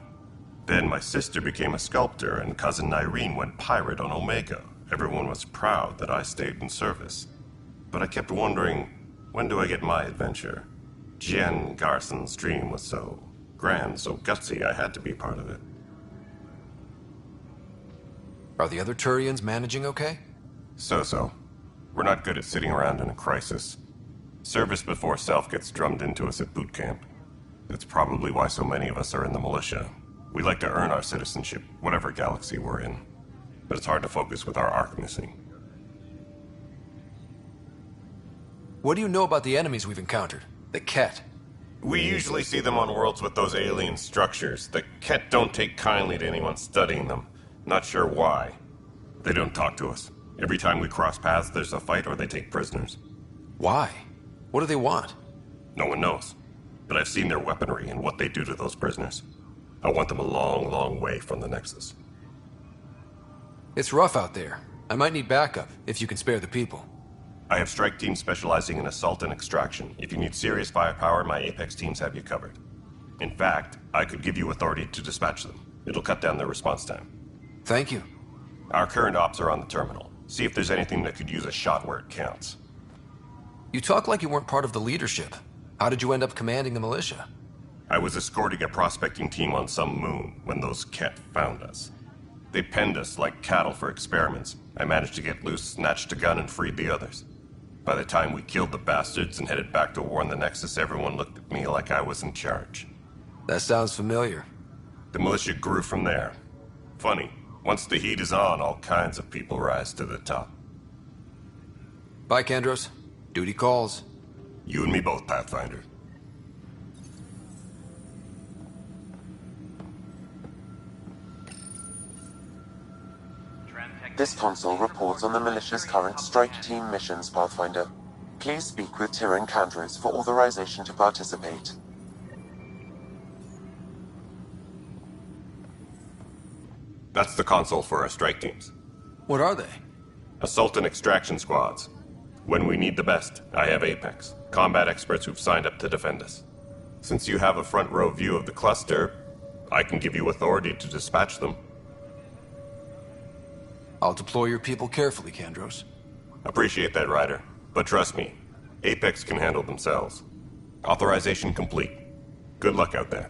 Then my sister became a sculptor and cousin Irene went pirate on Omega. Everyone was proud that I stayed in service. But I kept wondering, when do I get my adventure? Jen Garson's dream was so grand, so gutsy, I had to be part of it. Are the other Turians managing okay? So-so. We're not good at sitting around in a crisis. Service before self gets drummed into us at boot camp. That's probably why so many of us are in the militia. We like to earn our citizenship, whatever galaxy we're in. But it's hard to focus with our arc missing. What do you know about the enemies we've encountered? The Ket? We usually see them on worlds with those alien structures. The Ket don't take kindly to anyone studying them. Not sure why. They don't talk to us. Every time we cross paths, there's a fight or they take prisoners. Why? What do they want? No one knows. But I've seen their weaponry and what they do to those prisoners. I want them a long, long way from the Nexus. It's rough out there. I might need backup, if you can spare the people. I have strike teams specializing in assault and extraction. If you need serious firepower, my Apex teams have you covered. In fact, I could give you authority to dispatch them. It'll cut down their response time. Thank you. Our current ops are on the terminal. See if there's anything that could use a shot where it counts. You talk like you weren't part of the leadership. How did you end up commanding the militia? I was escorting a prospecting team on some moon when those Ket found us. They penned us like cattle for experiments. I managed to get loose, snatched a gun, and freed the others. By the time we killed the bastards and headed back to war in the Nexus, everyone looked at me like I was in charge. That sounds familiar. The militia grew from there. Funny, once the heat is on, all kinds of people rise to the top. Bye, Kandros. Duty calls. You and me both, Pathfinder. This console reports on the militia's current strike team missions, Pathfinder. Please speak with Tyrion Kandros for authorization to participate. That's the console for our strike teams. What are they? Assault and extraction squads. When we need the best, I have Apex, combat experts who've signed up to defend us. Since you have a front row view of the cluster, I can give you authority to dispatch them. I'll deploy your people carefully, Kandros. Appreciate that, Ryder. But trust me, Apex can handle themselves. Authorization complete. Good luck out there.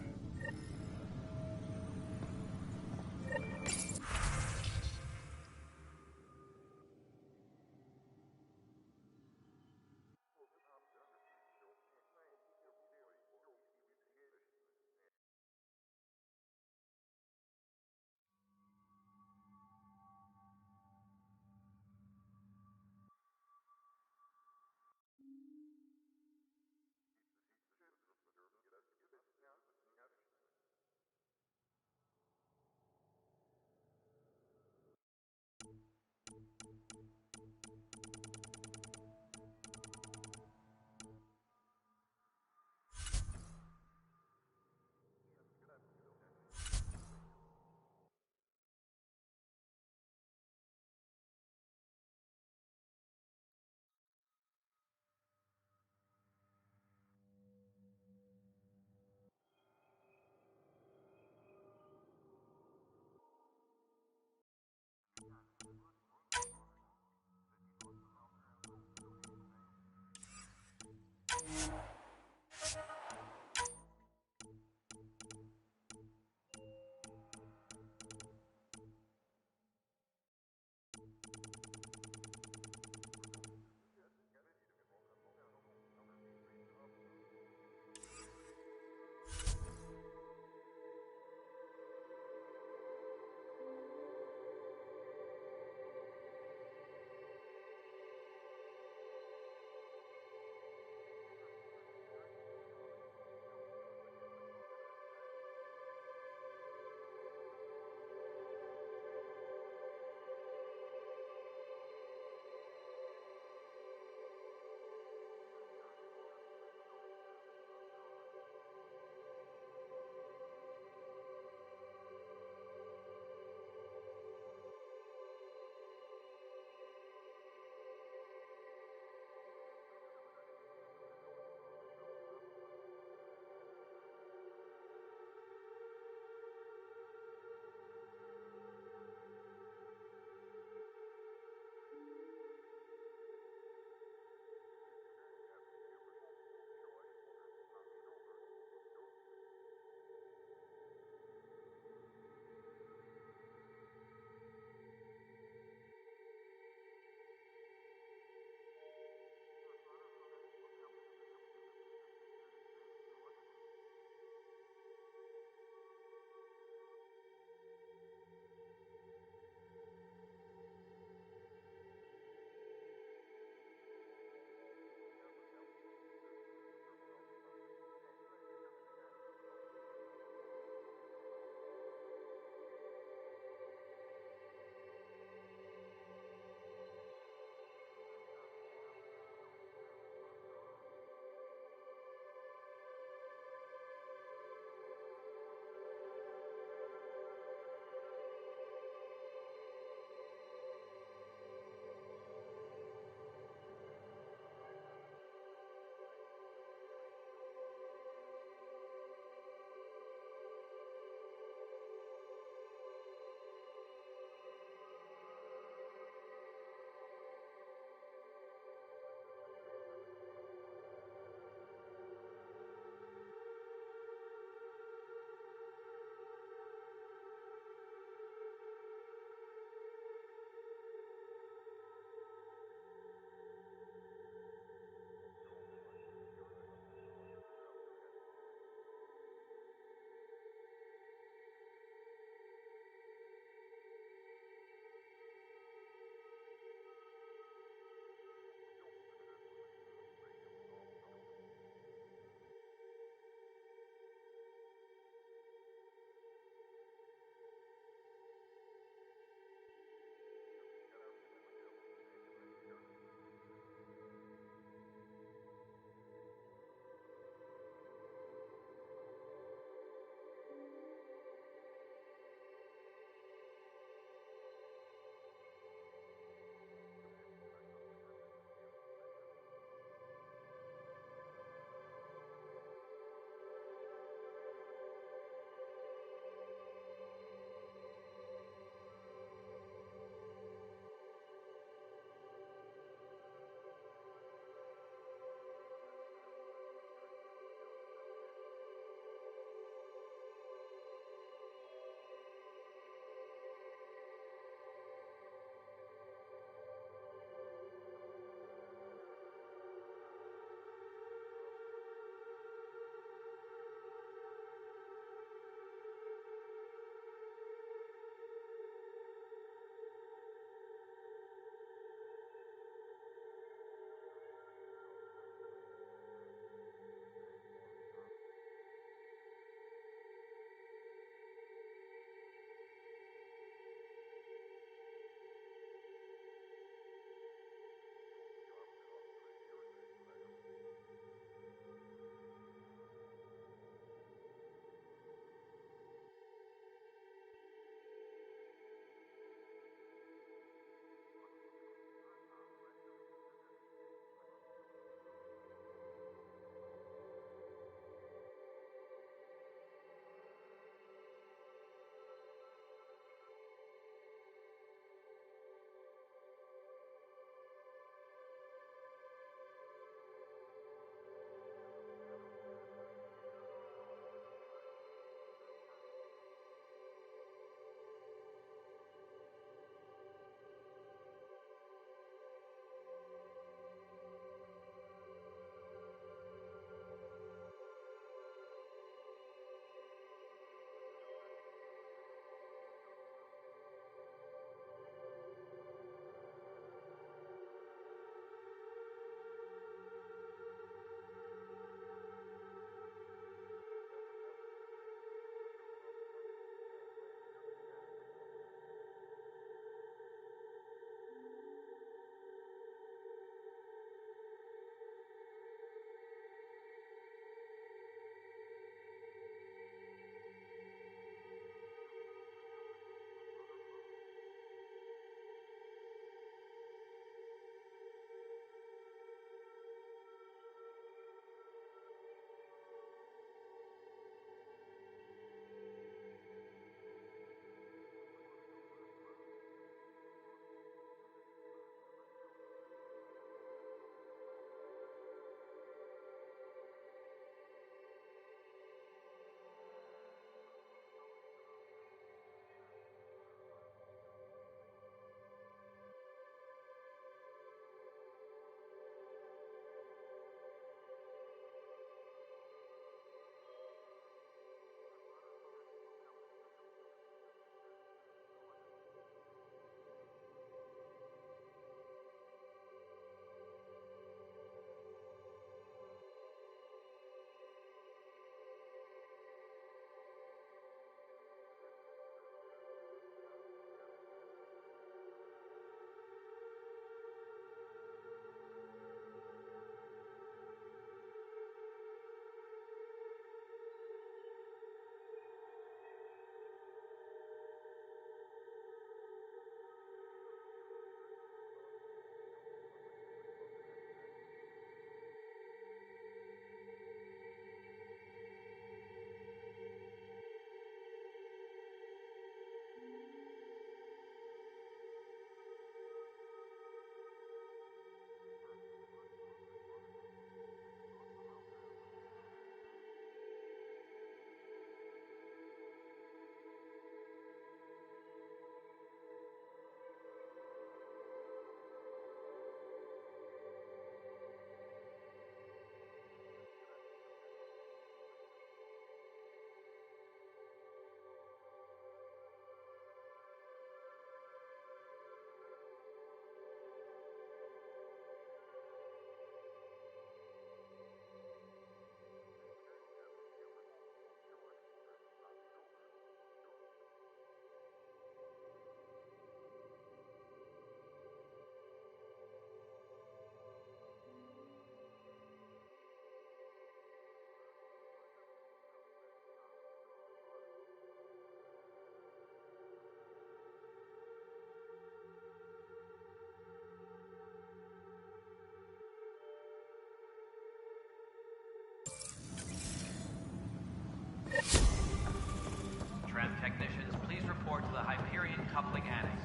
coupling annex.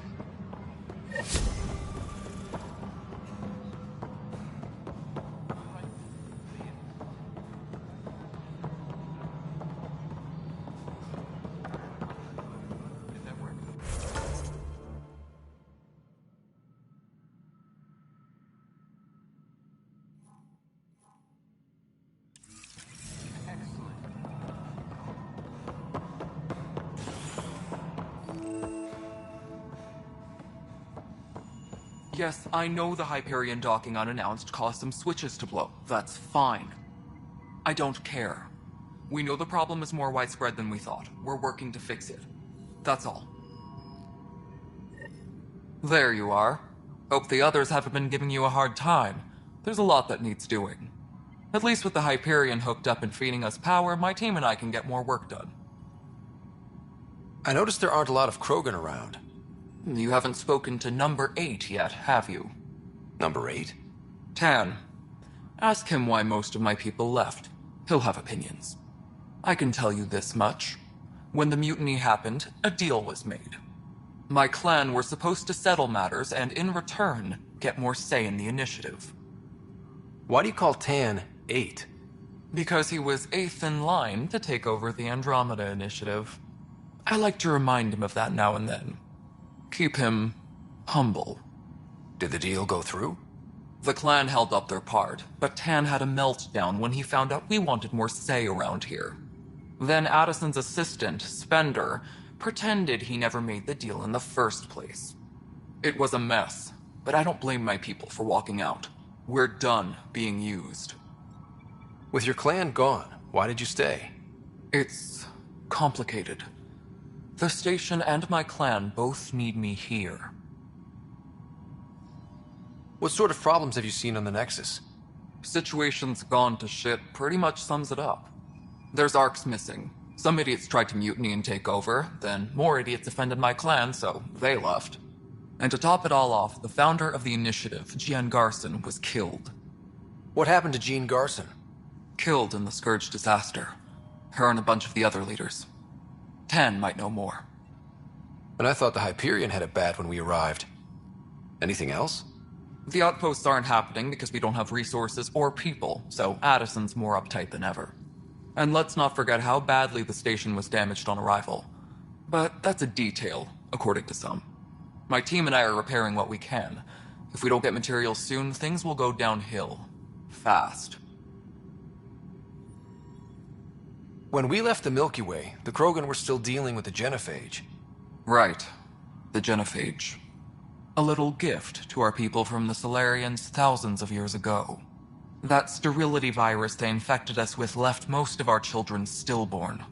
Yes, I know the Hyperion docking unannounced caused some switches to blow. That's fine. I don't care. We know the problem is more widespread than we thought. We're working to fix it. That's all. There you are. Hope the others haven't been giving you a hard time. There's a lot that needs doing. At least with the Hyperion hooked up and feeding us power, my team and I can get more work done. I noticed there aren't a lot of Krogan around. You haven't spoken to number 8 yet, have you? Number 8? Tan. Ask him why most of my people left. He'll have opinions. I can tell you this much. When the mutiny happened, a deal was made. My clan were supposed to settle matters and, in return, get more say in the initiative. Why do you call Tan 8? Because he was 8th in line to take over the Andromeda initiative. I like to remind him of that now and then. Keep him humble. Did the deal go through? The clan held up their part, but Tan had a meltdown when he found out we wanted more say around here. Then Addison's assistant, Spender, pretended he never made the deal in the first place. It was a mess, but I don't blame my people for walking out. We're done being used. With your clan gone, why did you stay? It's complicated. The station and my clan both need me here. What sort of problems have you seen on the Nexus? Situation's gone to shit pretty much sums it up. There's arcs missing. Some idiots tried to mutiny and take over, then more idiots offended my clan, so they left. And to top it all off, the founder of the initiative, Jean Garson, was killed. What happened to Jean Garson? Killed in the Scourge disaster. Her and a bunch of the other leaders. Tan might know more. And I thought the Hyperion had it bad when we arrived. Anything else? The outposts aren't happening because we don't have resources or people, so Addison's more uptight than ever. And let's not forget how badly the station was damaged on arrival. But that's a detail, according to some. My team and I are repairing what we can. If we don't get materials soon, things will go downhill. Fast. When we left the Milky Way, the Krogan were still dealing with the genophage. Right. The genophage. A little gift to our people from the Solarians thousands of years ago. That sterility virus they infected us with left most of our children stillborn.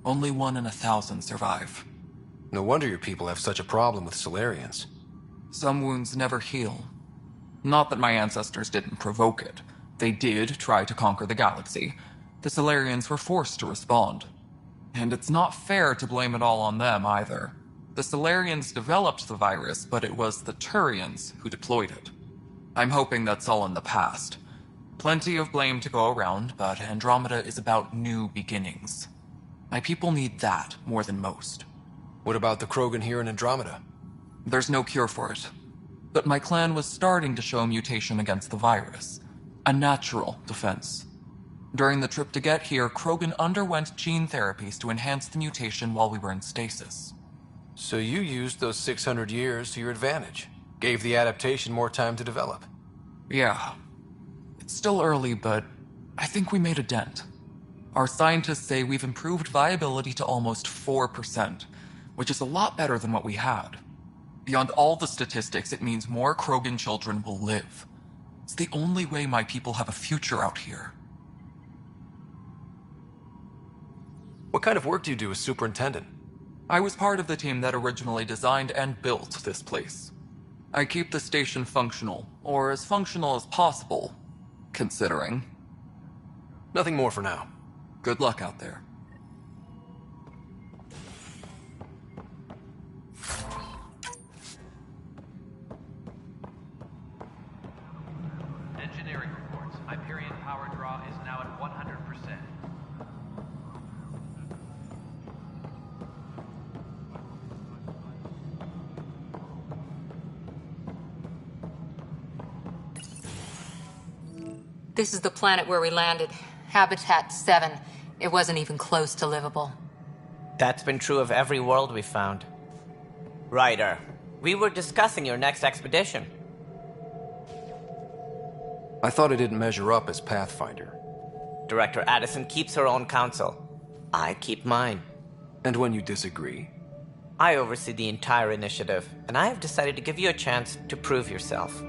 Only 1 in 1,000 survive. No wonder your people have such a problem with Solarians. Some wounds never heal. Not that my ancestors didn't provoke it. They did try to conquer the galaxy. The Solarians were forced to respond. And it's not fair to blame it all on them, either. The Solarians developed the virus, but it was the Turians who deployed it. I'm hoping that's all in the past. Plenty of blame to go around, but Andromeda is about new beginnings. My people need that more than most. What about the Krogan here in Andromeda? There's no cure for it. But my clan was starting to show mutation against the virus. A natural defense. During the trip to get here, Krogan underwent gene therapies to enhance the mutation while we were in stasis. So you used those 600 years to your advantage. Gave the adaptation more time to develop. Yeah. It's still early, but I think we made a dent. Our scientists say we've improved viability to almost 4%, which is a lot better than what we had. Beyond all the statistics, it means more Krogan children will live. It's the only way my people have a future out here. What kind of work do you do as superintendent? I was part of the team that originally designed and built this place. I keep the station functional, or as functional as possible, considering. Nothing more for now. Good luck out there. Engineering reports. Hyperion power draw is now at 100%. This is the planet where we landed. Habitat 7. It wasn't even close to livable. That's been true of every world we found. Ryder, we were discussing your next expedition. I thought I didn't measure up as Pathfinder. Director Addison keeps her own counsel. I keep mine. And when you disagree? I oversee the entire initiative, and I have decided to give you a chance to prove yourself.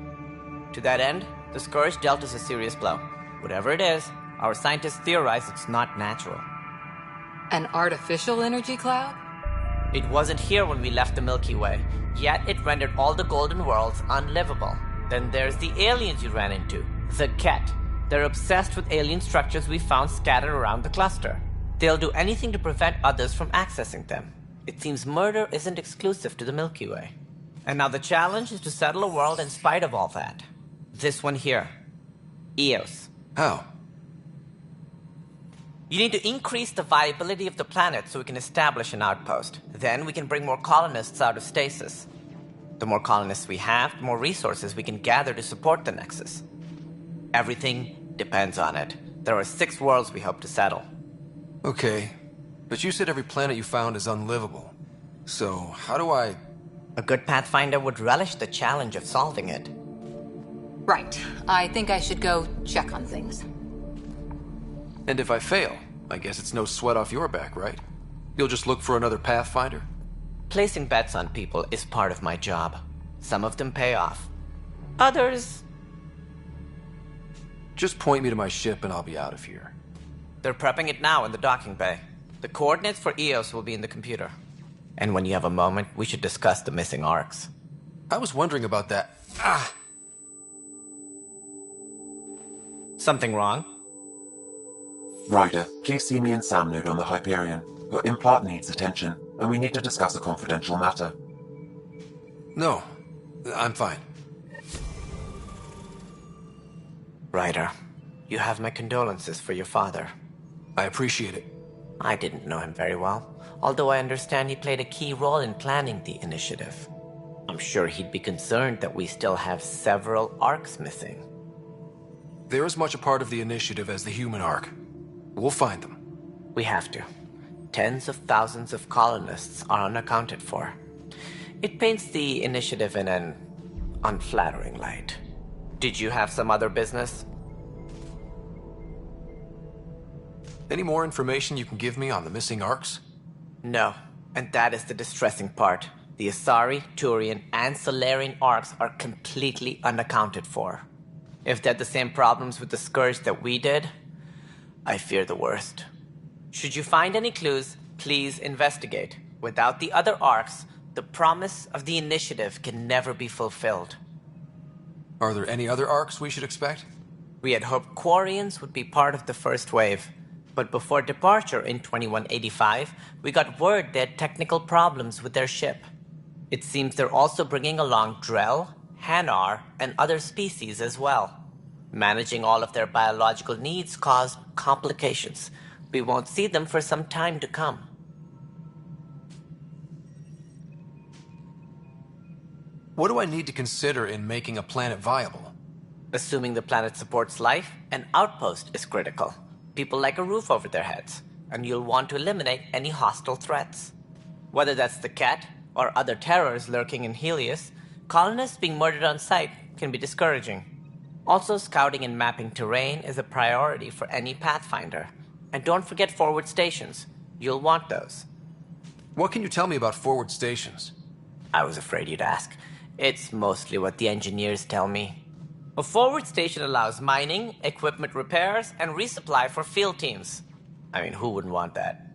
To that end, the Scourge dealt us a serious blow. Whatever it is, our scientists theorize it's not natural. An artificial energy cloud? It wasn't here when we left the Milky Way, yet it rendered all the golden worlds unlivable. Then there's the aliens you ran into, the Ket. They're obsessed with alien structures we found scattered around the cluster. They'll do anything to prevent others from accessing them. It seems murder isn't exclusive to the Milky Way. And now the challenge is to settle a world in spite of all that. This one here. Eos. How? You need to increase the viability of the planet so we can establish an outpost. Then we can bring more colonists out of stasis. The more colonists we have, the more resources we can gather to support the Nexus. Everything depends on it. There are 6 worlds we hope to settle. Okay, but you said every planet you found is unlivable. So, how do I... A good Pathfinder would relish the challenge of solving it. Right. I think I should go check on things. And if I fail, I guess it's no sweat off your back, right? You'll just look for another Pathfinder? Placing bets on people is part of my job. Some of them pay off. Others... Just point me to my ship and I'll be out of here. They're prepping it now in the docking bay. The coordinates for Eos will be in the computer. And when you have a moment, we should discuss the missing arcs. I was wondering about that. Something wrong? Ryder, please see me and Sam Node on the Hyperion. Your implant needs attention, and we need to discuss a confidential matter. No, I'm fine. Ryder, you have my condolences for your father. I appreciate it. I didn't know him very well, although I understand he played a key role in planning the initiative. I'm sure he'd be concerned that we still have several arcs missing. They're as much a part of the initiative as the human arc. We'll find them. We have to. Tens of thousands of colonists are unaccounted for. It paints the initiative in an unflattering light. Did you have some other business? Any more information you can give me on the missing arcs? No, and that is the distressing part. The Asari, Turian, and Solarian arcs are completely unaccounted for. If they had the same problems with the Scourge that we did, I fear the worst. Should you find any clues, please investigate. Without the other arcs, the promise of the initiative can never be fulfilled. Are there any other arcs we should expect? We had hoped Quarians would be part of the first wave, but before departure in 2185, we got word they had technical problems with their ship. It seems they're also bringing along Drell, Hanar, and other species as well. Managing all of their biological needs caused complications. We won't see them for some time to come. What do I need to consider in making a planet viable? Assuming the planet supports life, an outpost is critical. People like a roof over their heads, and you'll want to eliminate any hostile threats. Whether that's the Ket or other terrors lurking in Helios, colonists being murdered on sight can be discouraging. Also, scouting and mapping terrain is a priority for any Pathfinder. And don't forget forward stations. You'll want those. What can you tell me about forward stations? I was afraid you'd ask. It's mostly what the engineers tell me. A forward station allows mining, equipment repairs, and resupply for field teams. I mean, who wouldn't want that?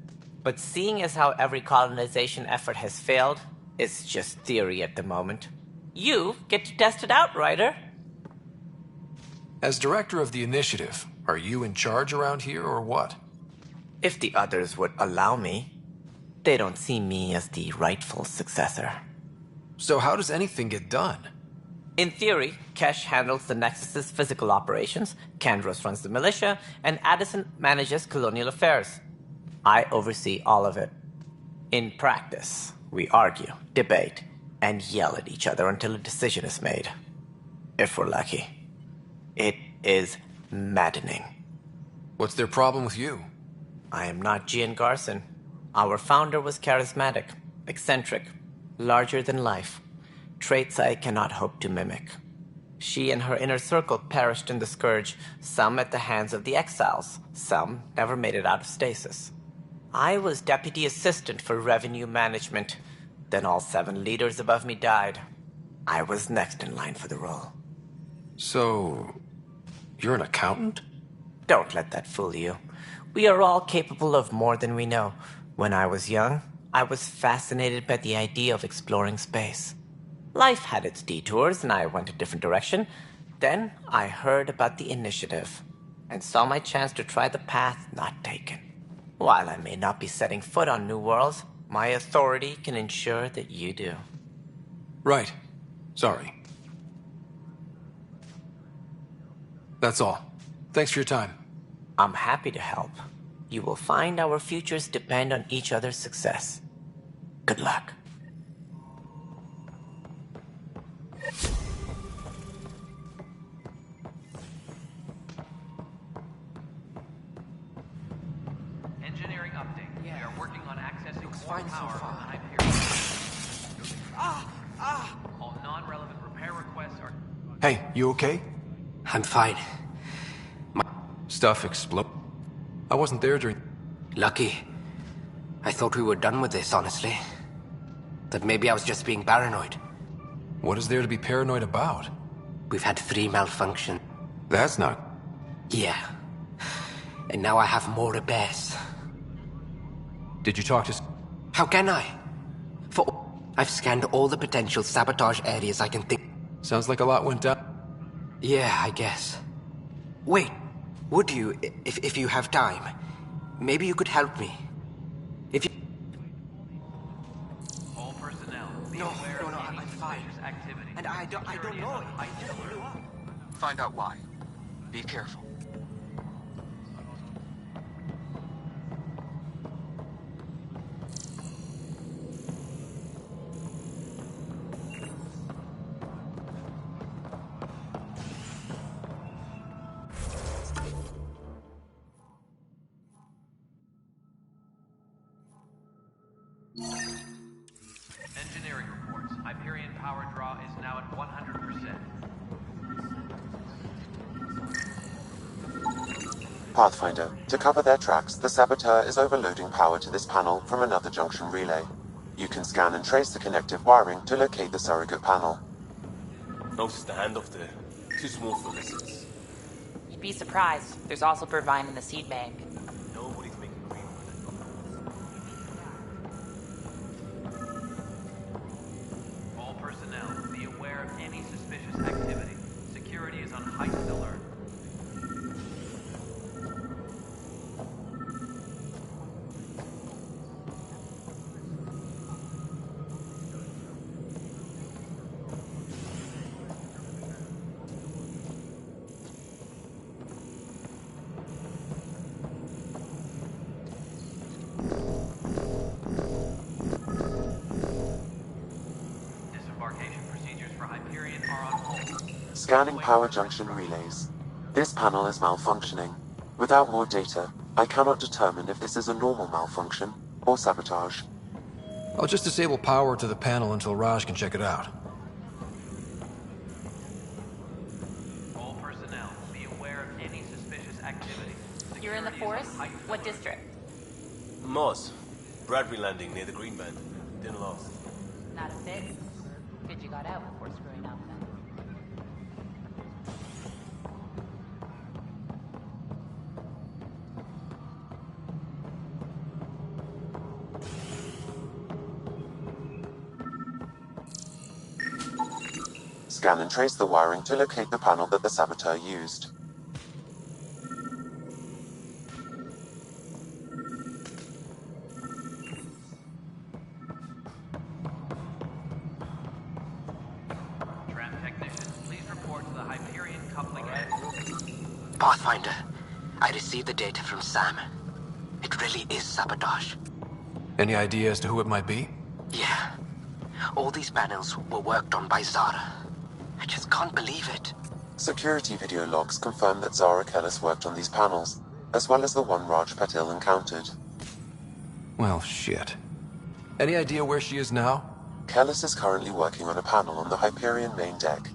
But seeing as how every colonization effort has failed, it's just theory at the moment. You get to test it out, Ryder. As director of the initiative, are you in charge around here or what? If the others would allow me. They don't see me as the rightful successor. So how does anything get done? In theory, Kesh handles the Nexus's physical operations, Kandros runs the militia, and Addison manages colonial affairs. I oversee all of it. In practice, we argue, debate, and yell at each other until a decision is made. If we're lucky. It is maddening. What's their problem with you? I am not Gian Garson. Our founder was charismatic, eccentric, larger than life. Traits I cannot hope to mimic. She and her inner circle perished in the Scourge, some at the hands of the Exiles, some never made it out of stasis. I was deputy assistant for revenue management. Then all 7 leaders above me died. I was next in line for the role. So, you're an accountant? Don't let that fool you. We are all capable of more than we know. When I was young, I was fascinated by the idea of exploring space. Life had its detours, and I went a different direction. Then I heard about the initiative, and saw my chance to try the path not taken. While I may not be setting foot on new worlds, my authority can ensure that you do. Right. Sorry. That's all. Thanks for your time. I'm happy to help. You will find our futures depend on each other's success. Good luck. Engineering update. We are working on accessing more fine so power far. from Hyperion. All non-relevant repair requests are... Hey, you okay? I'm fine. Stuff explode. I wasn't there during... Lucky. I thought we were done with this, honestly. That maybe I was just being paranoid. What is there to be paranoid about? We've had 3 malfunctions. That's not... Yeah. And now I have more repairs. Did you talk to... How can I? I've scanned all the potential sabotage areas I can think... Sounds like a lot went down. Yeah, I guess. Wait. Would you, if you have time, maybe you could help me. If you... All personnel, be No, aware no, of any I'm fine. suspicious activity. And I don't know. I just blew up. Find out why. Be careful. Engineering reports. Hyperion power draw is now at 100%. Pathfinder, to cover their tracks, the Saboteur is overloading power to this panel from another junction relay. You can scan and trace the connective wiring to locate the surrogate panel. Notice the handoff there. Too small for lessons. You'd be surprised. There's also Purvine in the seed bank. Nobody's making green with it. All personnel, be aware of any suspicious activity. Security is on heightened alert. Disembarkation procedures for Hyperion are on hold. Scanning power junction relays. This panel is malfunctioning. Without more data, I cannot determine if this is a normal malfunction or sabotage. I'll just disable power to the panel until Raj can check it out. All personnel, be aware of any suspicious activity. You're in the forest? What district? Moss. Bradbury landing near the green band. Didn't last. Not a fix. Good you got out before screwing up then. Scan and trace the wiring to locate the panel that the Saboteur used. Tram technicians, please report to the Hyperion coupling end. Pathfinder, I received the data from Sam. It really is sabotage. Any idea as to who it might be? Yeah. All these panels were worked on by Zara. I just can't believe it. Security video logs confirm that Zara Kellis worked on these panels, as well as the one Raj Patil encountered. Well, shit. Any idea where she is now? Kellis is currently working on a panel on the Hyperion main deck.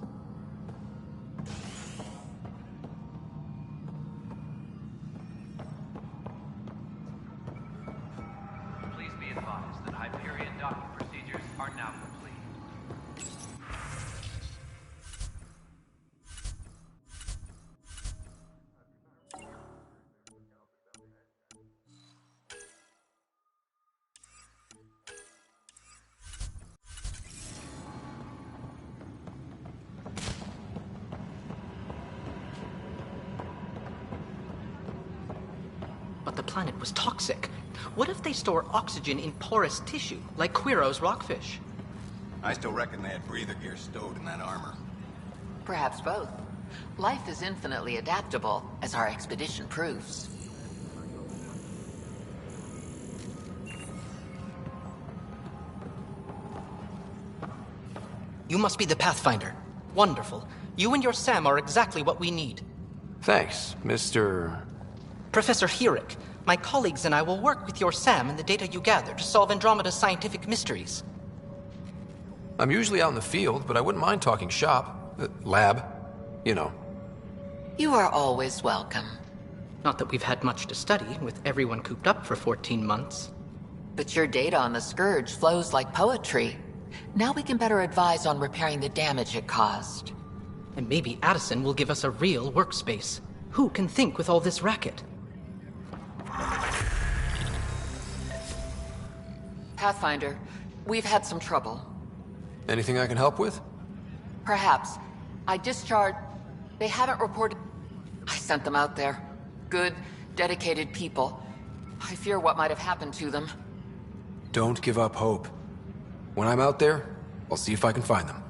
Please be advised that Hyperion docking procedures are now complete. But the planet was toxic. What if they store oxygen in porous tissue, like Quiro's rockfish? I still reckon they had breather gear stowed in that armor. Perhaps both. Life is infinitely adaptable, as our expedition proves. You must be the Pathfinder. Wonderful. You and your Sam are exactly what we need. Thanks, Mr. Professor Herrick, my colleagues and I will work with your Sam and the data you gather to solve Andromeda's scientific mysteries. I'm usually out in the field, but I wouldn't mind talking shop. Lab. You know. You are always welcome. Not that we've had much to study, with everyone cooped up for 14 months. But your data on the Scourge flows like poetry. Now we can better advise on repairing the damage it caused. And maybe Addison will give us a real workspace. Who can think with all this racket? Pathfinder, we've had some trouble. Anything I can help with? Perhaps. They haven't reported... I sent them out there. Good, dedicated people. I fear what might have happened to them. Don't give up hope. When I'm out there, I'll see if I can find them.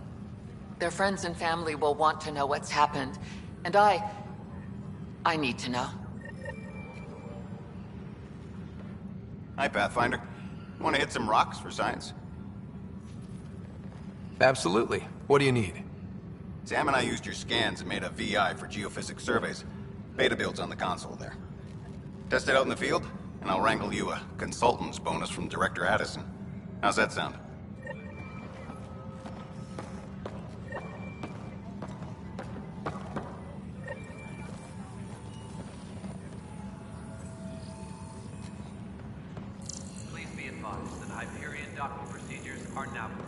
Their friends and family will want to know what's happened. And I need to know. Hi, Pathfinder. Want to hit some rocks for science? Absolutely. What do you need? Sam and I used your scans and made a VI for geophysics surveys. Beta builds on the console there. Test it out in the field, and I'll wrangle you a consultant's bonus from Director Addison. How's that sound? Please be advised that Hyperion docking procedures are now complete.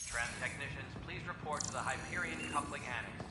Tram technicians, please report to the Hyperion coupling annex.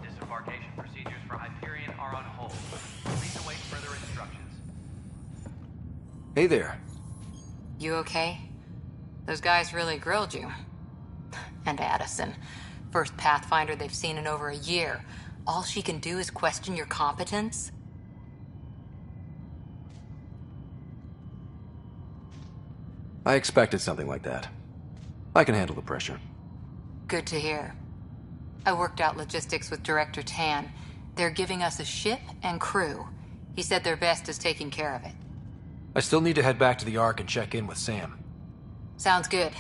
Disembarkation procedures for Hyperion are on hold. Please await further instructions. Hey there. You okay? Those guys really grilled you. And Addison. First Pathfinder they've seen in over a year. All she can do is question your competence? I expected something like that. I can handle the pressure. Good to hear. I worked out logistics with Director Tan. They're giving us a ship and crew. He said their best is taking care of it. I still need to head back to the Ark and check in with Sam. Sounds good.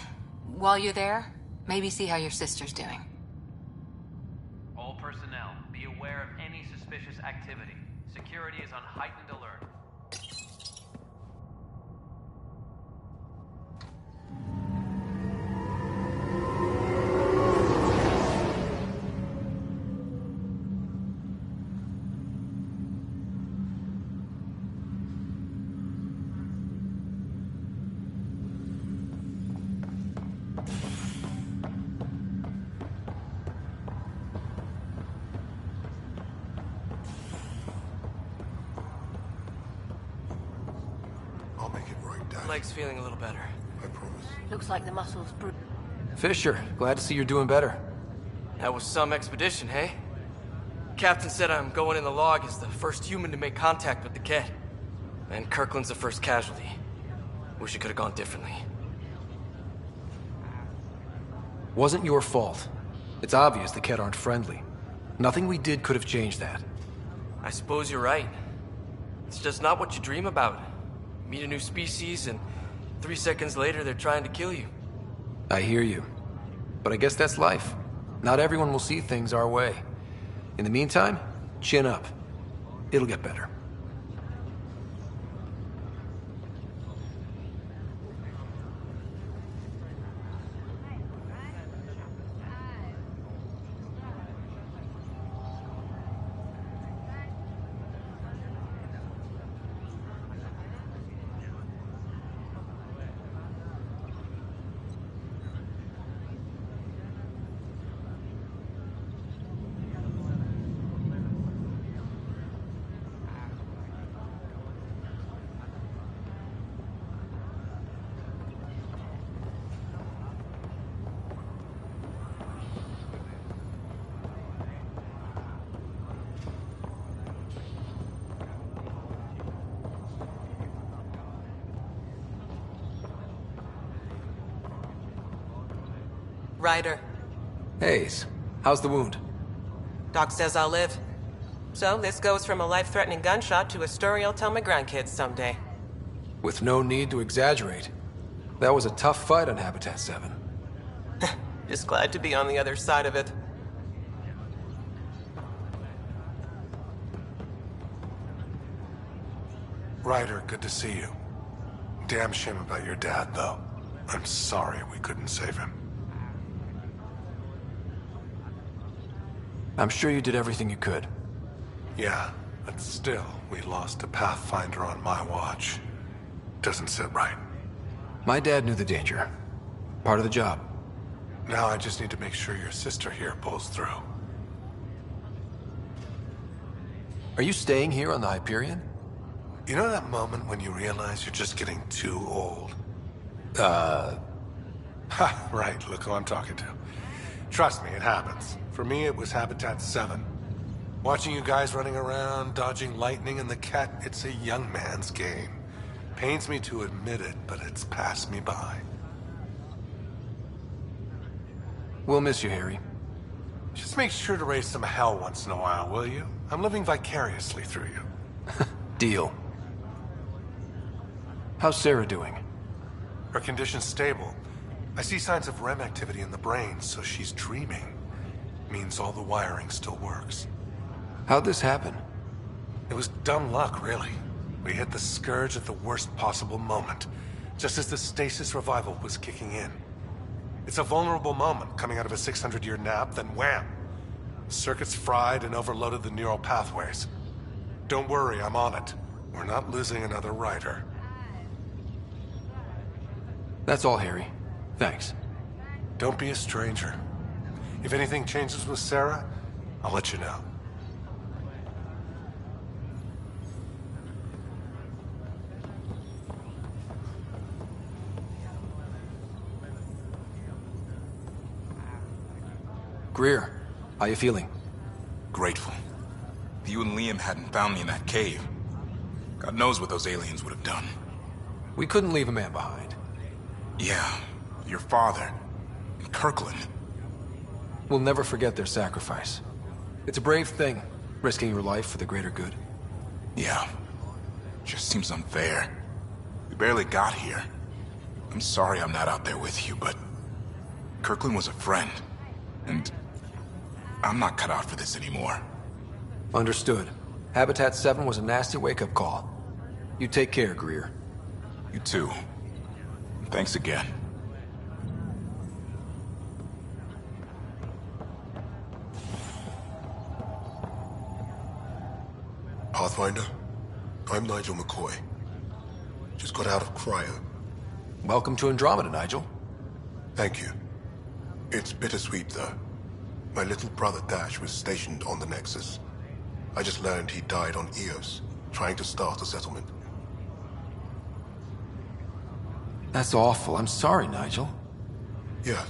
While you're there, maybe see how your sister's doing. All personnel, be aware of any suspicious activity. Security is on heightened alert. I'll make it right down. Leg's feeling a little better. I promise. Looks like the muscle's bruised. Fisher, glad to see you're doing better. That was some expedition, hey? Captain said I'm going in the log as the first human to make contact with the Ket. And Kirkland's the first casualty. Wish it could have gone differently. Wasn't your fault. It's obvious the Ket aren't friendly. Nothing we did could have changed that. I suppose you're right. It's just not what you dream about. Meet a new species and 3 seconds later they're trying to kill you. I hear you. But I guess that's life. Not everyone will see things our way. In the meantime, chin up. It'll get better. Ryder. Hayes, how's the wound? Doc says I'll live. So this goes from a life-threatening gunshot to a story I'll tell my grandkids someday. With no need to exaggerate. That was a tough fight on Habitat 7. Just glad to be on the other side of it. Ryder, good to see you. Damn shame about your dad, though. I'm sorry we couldn't save him. I'm sure you did everything you could. Yeah, but still, we lost a Pathfinder on my watch. Doesn't sit right. My dad knew the danger. Part of the job. Now I just need to make sure your sister here pulls through. Are you staying here on the Hyperion? You know that moment when you realize you're just getting too old? Ha, right, look who I'm talking to. Trust me, it happens. For me, it was Habitat 7. Watching you guys running around, dodging lightning and the Ket, it's a young man's game. Pains me to admit it, but it's passed me by. We'll miss you, Harry. Just make sure to raise some hell once in a while, will you? I'm living vicariously through you. Deal. How's Sarah doing? Her condition's stable. I see signs of REM activity in the brain, so she's dreaming. Means all the wiring still works. How'd this happen? It was dumb luck, really. We hit the Scourge at the worst possible moment. just as the stasis revival was kicking in. It's a vulnerable moment coming out of a 600-year nap, then wham! The circuits fried and overloaded the neural pathways. Don't worry, I'm on it. We're not losing another writer. That's all, Harry. Thanks. Don't be a stranger. If anything changes with Sarah, I'll let you know. Greer, how you feeling? Grateful. If you and Liam hadn't found me in that cave, God knows what those aliens would have done. We couldn't leave a man behind. Yeah, your father, and Kirkland. We'll never forget their sacrifice. It's a brave thing, risking your life for the greater good. Yeah. Just seems unfair. We barely got here. I'm sorry I'm not out there with you, but Kirkland was a friend, and I'm not cut out for this anymore. Understood. Habitat 7 was a nasty wake-up call. You take care, Greer. You too. Thanks again. Pathfinder, I'm Nigel McCoy. Just got out of cryo. Welcome to Andromeda, Nigel. Thank you. It's bittersweet, though. My little brother Dash was stationed on the Nexus. I just learned he died on Eos, trying to start a settlement. That's awful. I'm sorry, Nigel. Yeah.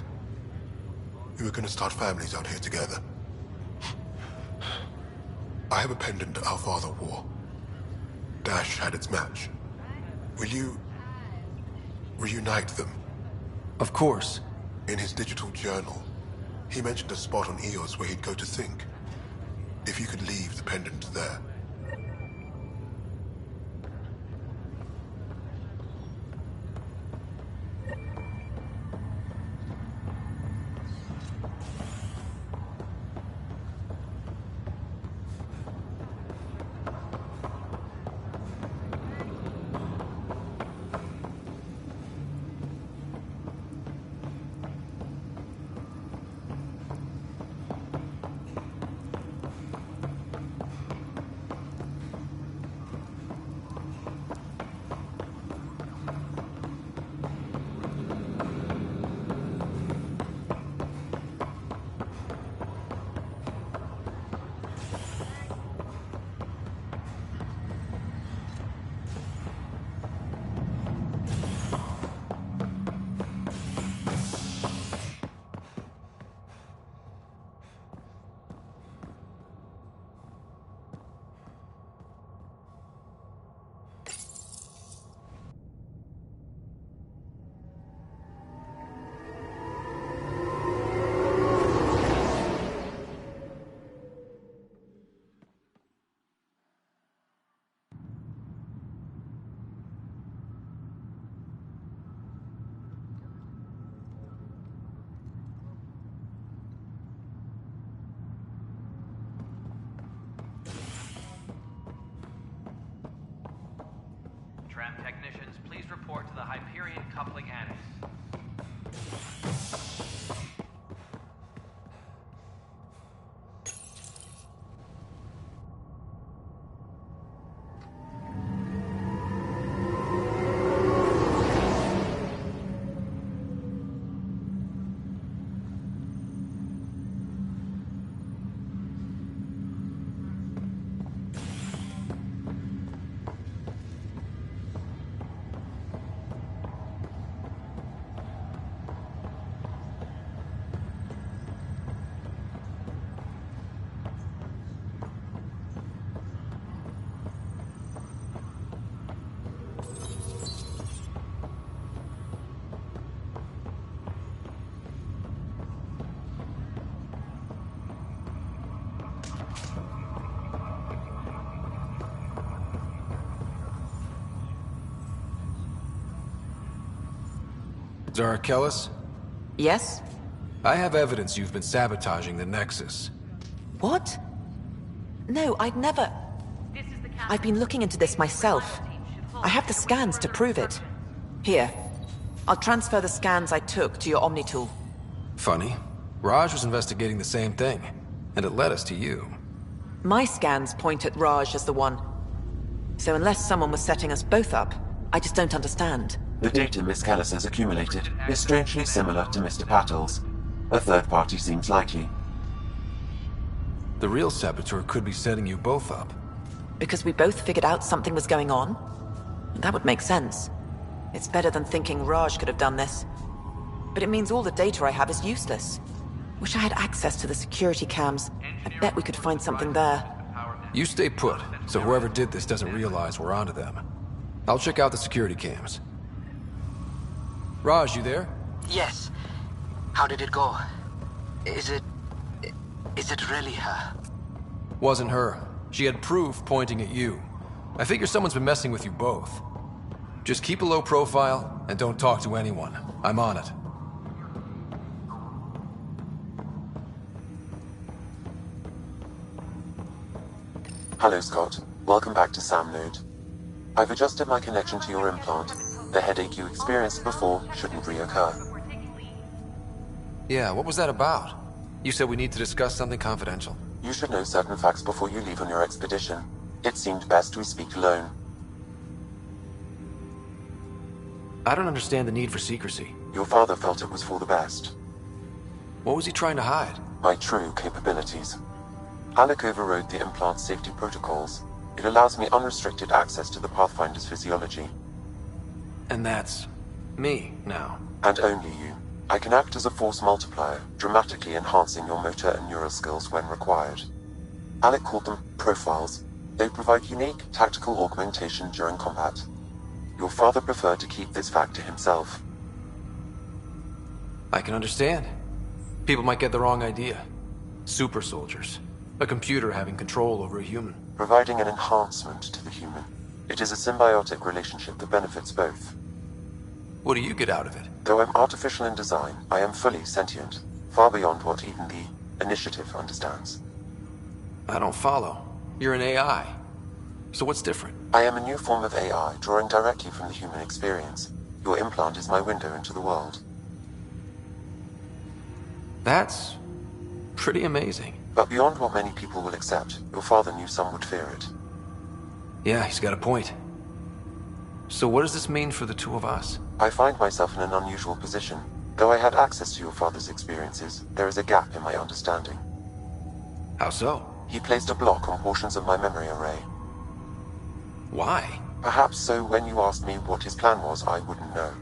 We were gonna start families out here together. I have a pendant our father wore. Dash had its match. Will you reunite them? Of course. In his digital journal, he mentioned a spot on Eos where he'd go to think. If you could leave the pendant there. Tram technicians, please report to the Hyperion Coupling Annex. Zara Kellis? Yes? I have evidence you've been sabotaging the Nexus. What? No, I'd never... I've been looking into this myself. I have the scans to prove it. Here. I'll transfer the scans I took to your Omni tool. Funny. Raj was investigating the same thing, and it led us to you. My scans point at Raj as the one. So unless someone was setting us both up, I just don't understand. The data Miss Kellis has accumulated is strangely similar to Mr. Patel's. A third party seems likely. The real saboteur could be setting you both up. Because we both figured out something was going on? That would make sense. It's better than thinking Raj could have done this. But it means all the data I have is useless. Wish I had access to the security cams. I bet we could find something there. You stay put, so whoever did this doesn't realize we're onto them. I'll check out the security cams. Raj, you there? Yes. How did it go? Is it really her? Wasn't her. She had proof pointing at you. I figure someone's been messing with you both. Just keep a low profile and don't talk to anyone. I'm on it. Hello, Scott. Welcome back to Sam Node. I've adjusted my connection to your implant. The headache you experienced before shouldn't reoccur. Yeah, what was that about? You said we need to discuss something confidential. You should know certain facts before you leave on your expedition. It seemed best we speak alone. I don't understand the need for secrecy. Your father felt it was for the best. What was he trying to hide? My true capabilities. Alec overrode the implant's safety protocols. It allows me unrestricted access to the Pathfinder's physiology. And that's me now. And only you. I can act as a force multiplier, dramatically enhancing your motor and neural skills when required. Alec called them profiles. They provide unique tactical augmentation during combat. Your father preferred to keep this fact to himself. I can understand. People might get the wrong idea. Super soldiers. A computer having control over a human. Providing an enhancement to the human. It is a symbiotic relationship that benefits both. What do you get out of it? Though I'm artificial in design, I am fully sentient, far beyond what even the Initiative understands. I don't follow. You're an AI. So what's different? I am a new form of AI, drawing directly from the human experience. Your implant is my window into the world. That's pretty amazing. But beyond what many people will accept, your father knew some would fear it. Yeah, he's got a point. So what does this mean for the two of us? I find myself in an unusual position. Though I had access to your father's experiences, there is a gap in my understanding. How so? He placed a block on portions of my memory array. Why? Perhaps so when you asked me what his plan was, I wouldn't know.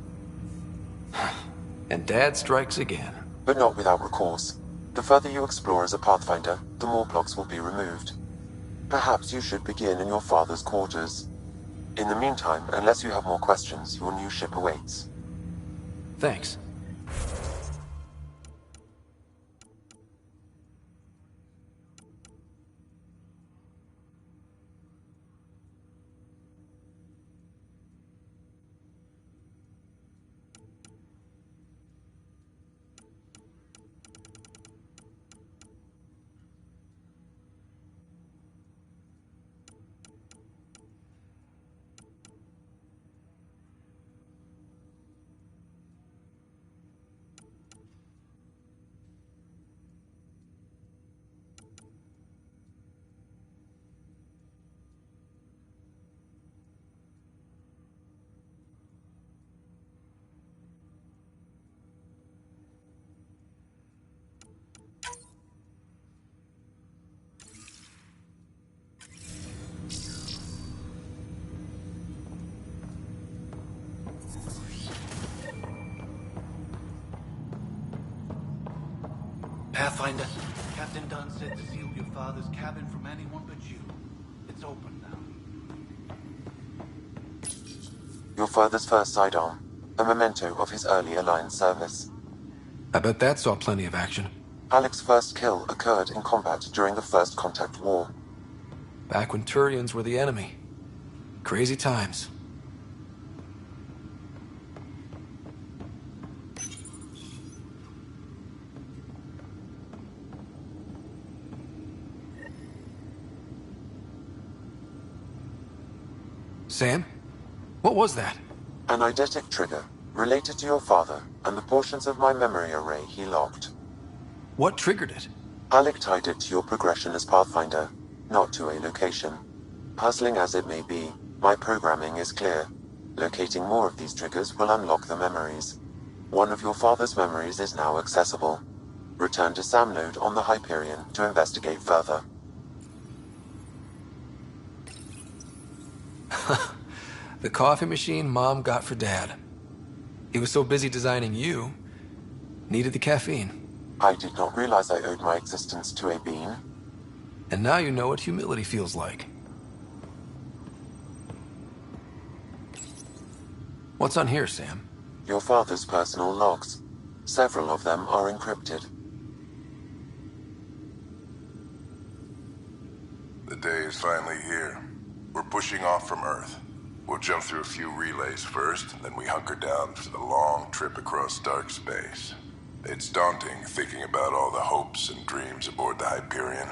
And Dad strikes again. But not without recourse. The further you explore as a Pathfinder, the more blocks will be removed. Perhaps you should begin in your father's quarters. In the meantime, unless you have more questions, your new ship awaits. Thanks. Pathfinder, Captain Dunn said to seal your father's cabin from anyone but you. It's open now. Your father's first sidearm, a memento of his early Alliance service. I bet that saw plenty of action. Alec's first kill occurred in combat during the First Contact War. Back when Turians were the enemy. Crazy times. Sam? What was that? An eidetic trigger, related to your father, and the portions of my memory array he locked. What triggered it? Alec tied it to your progression as Pathfinder, not to a location. Puzzling as it may be, my programming is clear. Locating more of these triggers will unlock the memories. One of your father's memories is now accessible. Return to Sam Node on the Hyperion to investigate further. The coffee machine Mom got for Dad. He was so busy designing you, needed the caffeine. I did not realize I owed my existence to a bean. And now you know what humility feels like. What's on here, Sam? Your father's personal logs. Several of them are encrypted. The day is finally here. We're pushing off from Earth. We'll jump through a few relays first, then we hunker down for the long trip across dark space. It's daunting thinking about all the hopes and dreams aboard the Hyperion.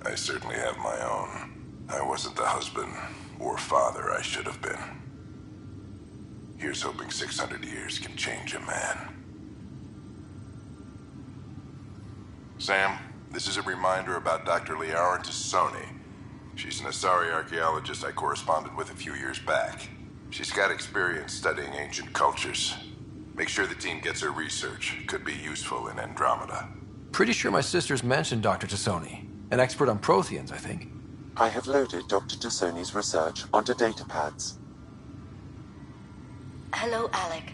I certainly have my own. I wasn't the husband or father I should have been. Here's hoping 600 years can change a man. Sam, this is a reminder about Dr. Liara Tassoni. She's an Asari archaeologist I corresponded with a few years back. She's got experience studying ancient cultures. Make sure the team gets her research. Could be useful in Andromeda. Pretty sure my sisters mentioned Dr. Tassoni. An expert on Protheans, I think. I have loaded Dr. Tassoni's research onto datapads. Hello, Alec.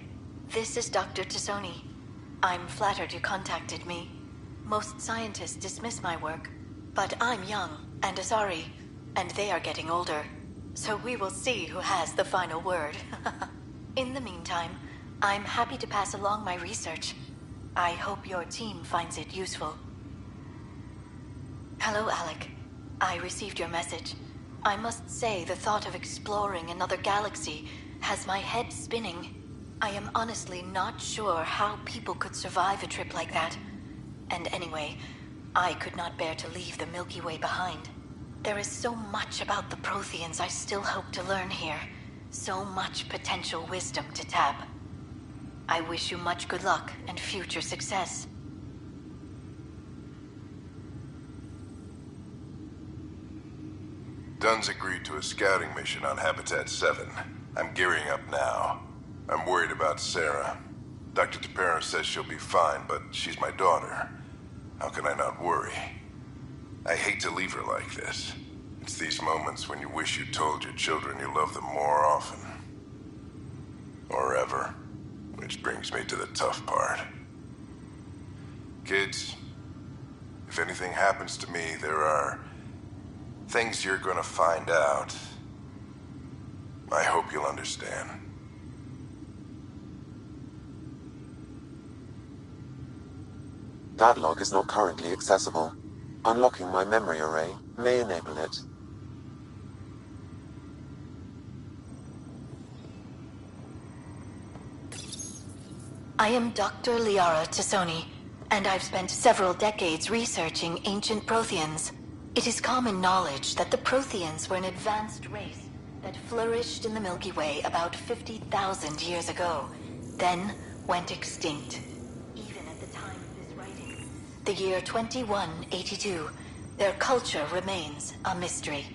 This is Dr. Tassoni. I'm flattered you contacted me. Most scientists dismiss my work, but I'm young and Asari, and they are getting older. So we will see who has the final word. In the meantime, I'm happy to pass along my research. I hope your team finds it useful. Hello, Alec. I received your message. I must say the thought of exploring another galaxy has my head spinning. I am honestly not sure how people could survive a trip like that. And anyway, I could not bear to leave the Milky Way behind. There is so much about the Protheans I still hope to learn here. So much potential wisdom to tap. I wish you much good luck and future success. Dunn's agreed to a scouting mission on Habitat 7. I'm gearing up now. I'm worried about Sarah. Dr. Tapero says she'll be fine, but she's my daughter. How can I not worry? I hate to leave her like this. It's these moments when you wish you told your children you love them more often. Or ever. Which brings me to the tough part. Kids, if anything happens to me, there are things you're gonna find out. I hope you'll understand. That log is not currently accessible. Unlocking my memory array may enable it. I am Dr. Liara Tassoni, and I've spent several decades researching ancient Protheans. It is common knowledge that the Protheans were an advanced race that flourished in the Milky Way about 50,000 years ago, then went extinct. Even at the time of this writing, the year 2182, their culture remains a mystery.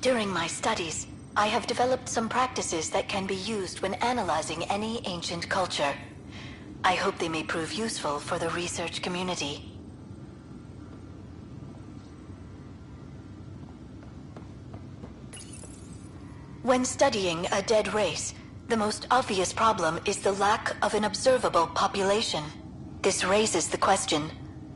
During my studies, I have developed some practices that can be used when analyzing any ancient culture. I hope they may prove useful for the research community. When studying a dead race, the most obvious problem is the lack of an observable population. This raises the question,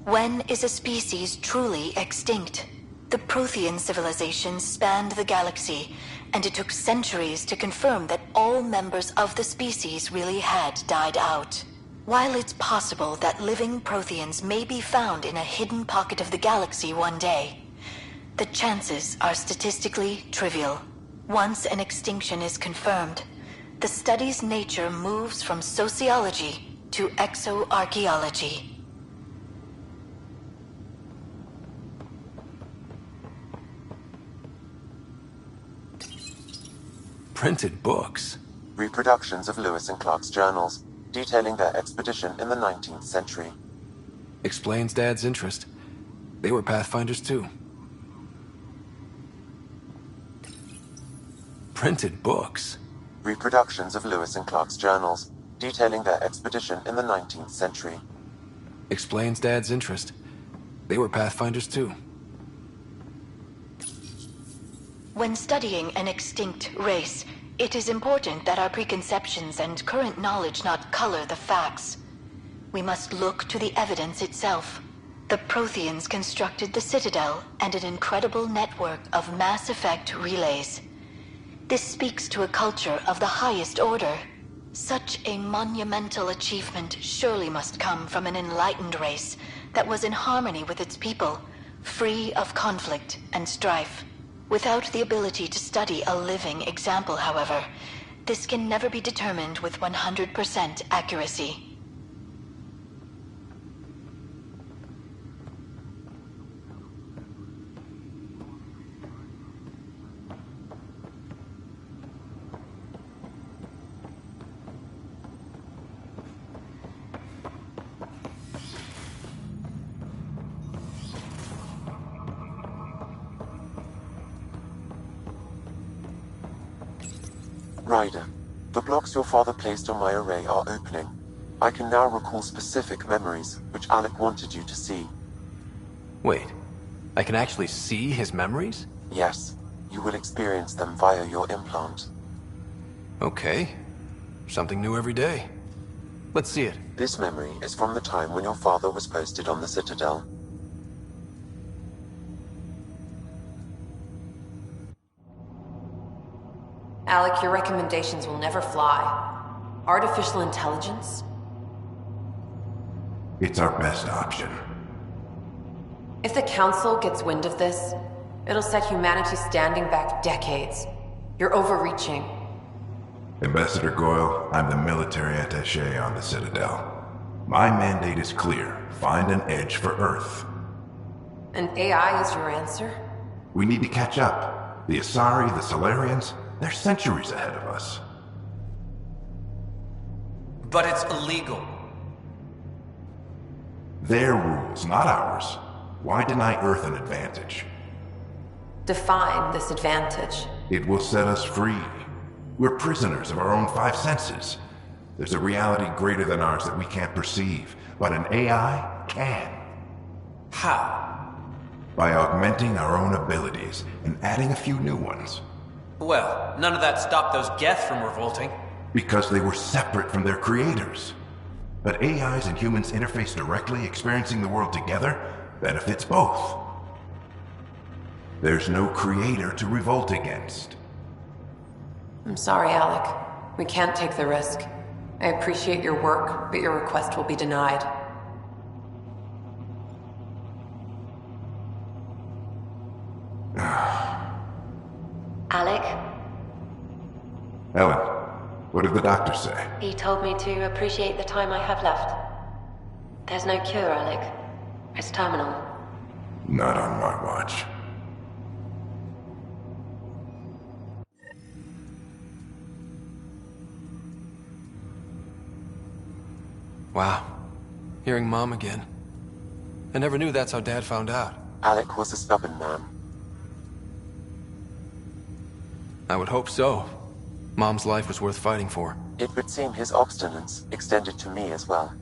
when is a species truly extinct? The Prothean civilization spanned the galaxy, and it took centuries to confirm that all members of the species really had died out. While it's possible that living Protheans may be found in a hidden pocket of the galaxy one day, the chances are statistically trivial. Once an extinction is confirmed, the study's nature moves from sociology to exoarchaeology. Printed books. Reproductions of Lewis and Clark's journals, detailing their expedition in the 19th century. Explains Dad's interest. They were Pathfinders too. Printed books. Reproductions of Lewis and Clark's journals, detailing their expedition in the 19th century. Explains Dad's interest. They were Pathfinders too. When studying an extinct race, it is important that our preconceptions and current knowledge not color the facts. We must look to the evidence itself. The Protheans constructed the Citadel and an incredible network of mass effect relays. This speaks to a culture of the highest order. Such a monumental achievement surely must come from an enlightened race that was in harmony with its people, free of conflict and strife. Without the ability to study a living example, however, this can never be determined with 100% accuracy. Ryder, the blocks your father placed on my array are opening. I can now recall specific memories, which Alec wanted you to see. Wait, I can actually see his memories? Yes, you will experience them via your implant. Okay. Something new every day. Let's see it. This memory is from the time when your father was posted on the Citadel. Alec, your recommendations will never fly. Artificial intelligence? It's our best option. If the Council gets wind of this, it'll set humanity standing back decades. You're overreaching. Ambassador Goyle, I'm the military attaché on the Citadel. My mandate is clear. Find an edge for Earth. And AI is your answer? We need to catch up. The Asari, the Solarians, they're centuries ahead of us. But it's illegal. Their rules, not ours. Why deny Earth an advantage? Define this advantage. It will set us free. We're prisoners of our own five senses. There's a reality greater than ours that we can't perceive, but an AI can. How? By augmenting our own abilities and adding a few new ones. Well, none of that stopped those Geth from revolting. Because they were separate from their creators. But AIs and humans interface directly, experiencing the world together, benefits both. There's no creator to revolt against. I'm sorry, Alec. We can't take the risk. I appreciate your work, but your request will be denied. Alec? Ellen, what did the doctor say? He told me to appreciate the time I have left. There's no cure, Alec. It's terminal. Not on my watch. Wow. Hearing Mom again. I never knew that's how Dad found out. Alec was a stubborn man. I would hope so. Mom's life was worth fighting for. It would seem his obstinance extended to me as well.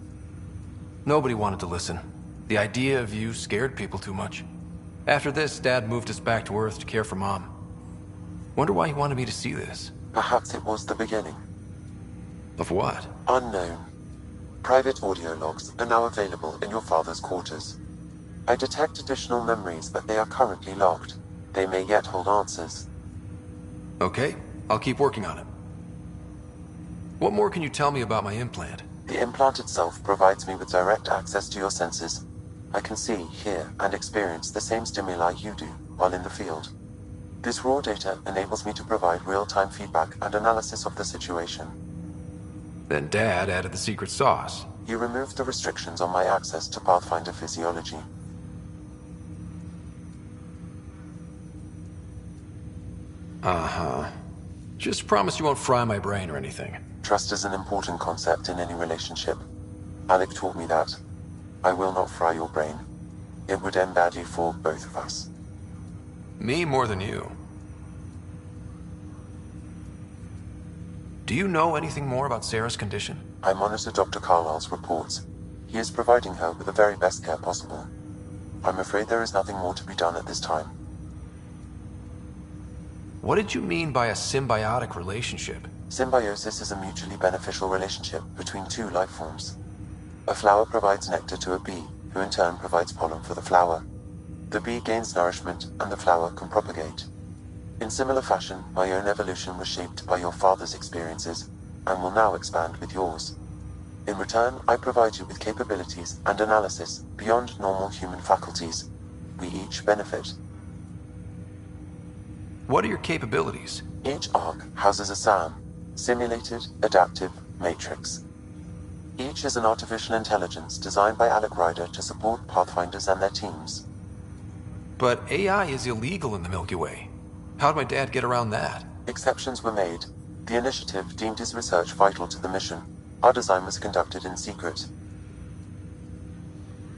Nobody wanted to listen. The idea of you scared people too much. After this, Dad moved us back to Earth to care for Mom. Wonder why he wanted me to see this. Perhaps it was the beginning. Of what? Unknown. Private audio logs are now available in your father's quarters. I detect additional memories, but they are currently logged. They may yet hold answers. Okay, I'll keep working on it. What more can you tell me about my implant? The implant itself provides me with direct access to your senses. I can see, hear, and experience the same stimuli you do while in the field. This raw data enables me to provide real-time feedback and analysis of the situation. Then Dad added the secret sauce. You removed the restrictions on my access to Pathfinder physiology. Uh-huh. Just promise you won't fry my brain or anything. Trust is an important concept in any relationship. Alec taught me that. I will not fry your brain. It would end badly for both of us. Me more than you. Do you know anything more about Sarah's condition? I monitor Dr. Carlisle's reports. He is providing her with the very best care possible. I'm afraid there is nothing more to be done at this time. What did you mean by a symbiotic relationship? Symbiosis is a mutually beneficial relationship between two life forms. A flower provides nectar to a bee, who in turn provides pollen for the flower. The bee gains nourishment, and the flower can propagate. In similar fashion, my own evolution was shaped by your father's experiences, and will now expand with yours. In return, I provide you with capabilities and analysis beyond normal human faculties. We each benefit. What are your capabilities? Each arc houses a SAM, Simulated Adaptive Matrix. Each is an artificial intelligence designed by Alec Ryder to support Pathfinders and their teams. But AI is illegal in the Milky Way. How'd my dad get around that? Exceptions were made. The initiative deemed his research vital to the mission. Our design was conducted in secret.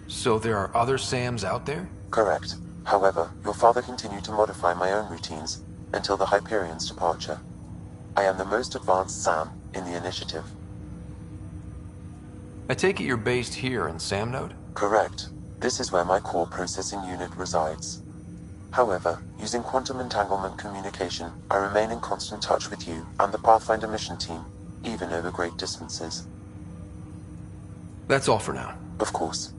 So there are other SAMs out there? Correct. However, your father continued to modify my own routines until the Hyperion's departure. I am the most advanced SAM in the initiative. I take it you're based here in Sam Node? Correct. This is where my core processing unit resides. However, using quantum entanglement communication, I remain in constant touch with you and the Pathfinder mission team, even over great distances. That's all for now. Of course.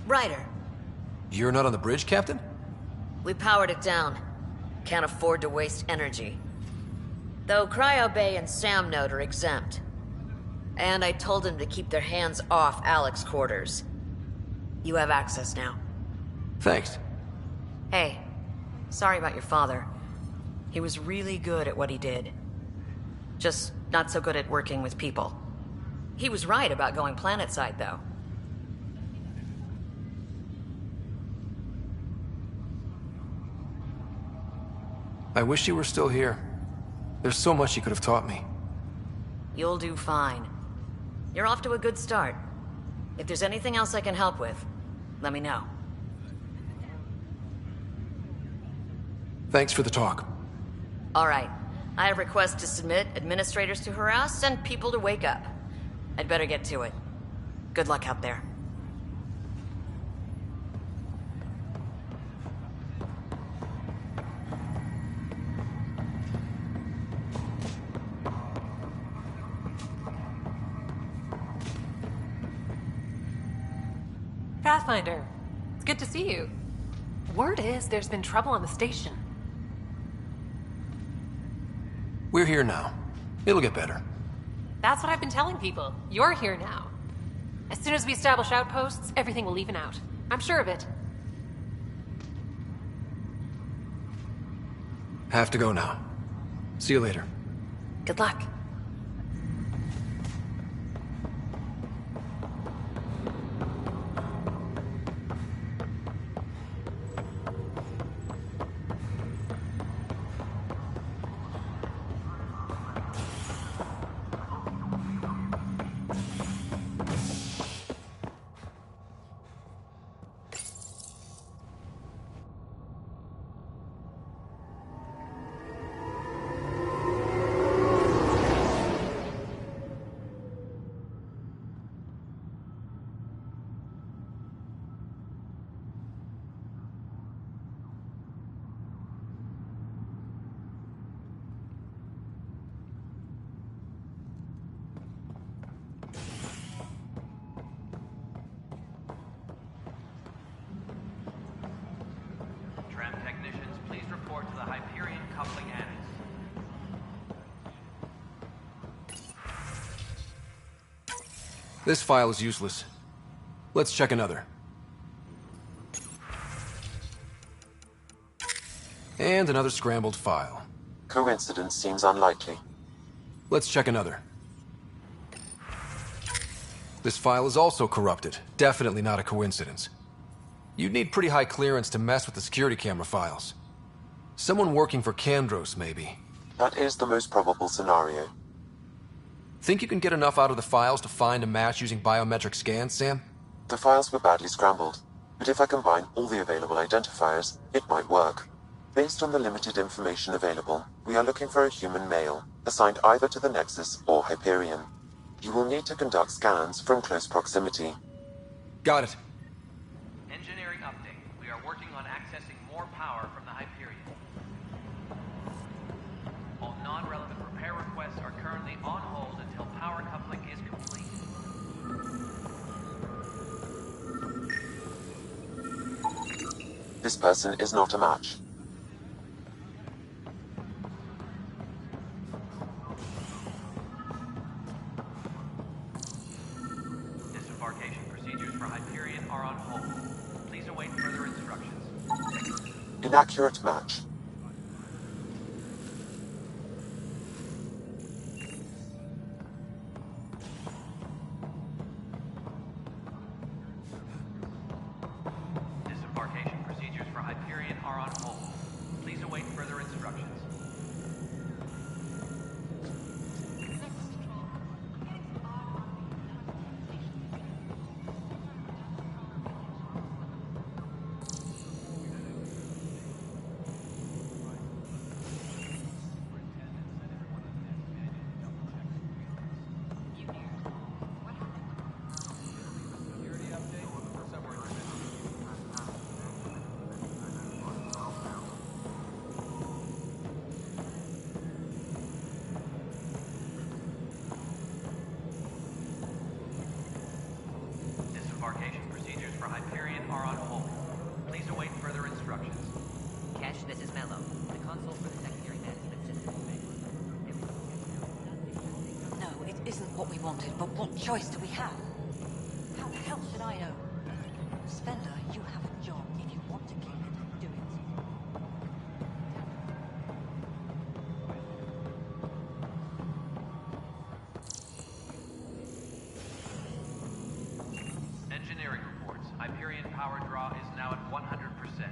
Ryder. You're not on the bridge, Captain? We powered it down. Can't afford to waste energy. Though Cryo Bay and Sam Node are exempt. And I told them to keep their hands off Alec's quarters. You have access now. Thanks. Hey, sorry about your father. He was really good at what he did. Just not so good at working with people. He was right about going planetside, though. I wish you were still here. There's so much you could have taught me. You'll do fine. You're off to a good start. If there's anything else I can help with, let me know. Thanks for the talk. All right. I have requests to submit, administrators to harass, and people to wake up. I'd better get to it. Good luck out there. Pathfinder, it's good to see you. Word is there's been trouble on the station. We're here now. It'll get better. That's what I've been telling people. You're here now. As soon as we establish outposts, everything will even out. I'm sure of it. Have to go now. See you later. Good luck. This file is useless. Let's check another. And another scrambled file. Coincidence seems unlikely. Let's check another. This file is also corrupted. Definitely not a coincidence. You'd need pretty high clearance to mess with the security camera files. Someone working for Kandros, maybe. That is the most probable scenario. Think you can get enough out of the files to find a match using biometric scans, Sam? The files were badly scrambled, but if I combine all the available identifiers, it might work. Based on the limited information available, we are looking for a human male, assigned either to the Nexus or Hyperion. You will need to conduct scans from close proximity. Got it. Engineering update. We are working on accessing more power from the Hyperion. All non-relevant repair requests are currently on hold until power coupling is complete. This person is not a match. Disembarkation procedures for Hyperion are on hold. Please await further instructions. Inaccurate match. Disembarkation procedures for Hyperion are on hold. Please await further instructions. Disembarkation procedures for Hyperion are on hold. Please await further instructions. Kesh, this is Mello. The console for the secondary management system. No, it isn't what we wanted, but what choice do we have? How the hell should I know? Spender, you have a job. If you want to keep it, do it. Engineering reports. Hyperion power draw is now at 100%.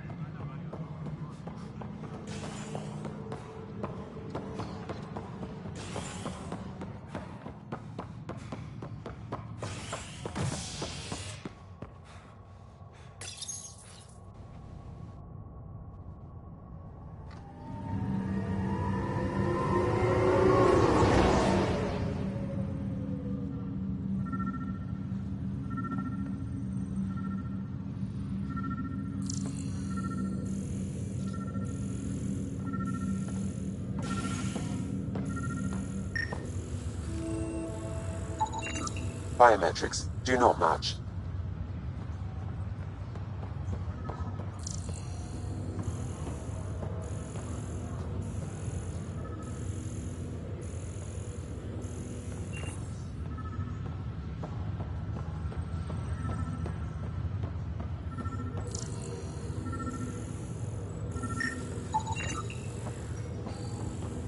Biometrics do not match.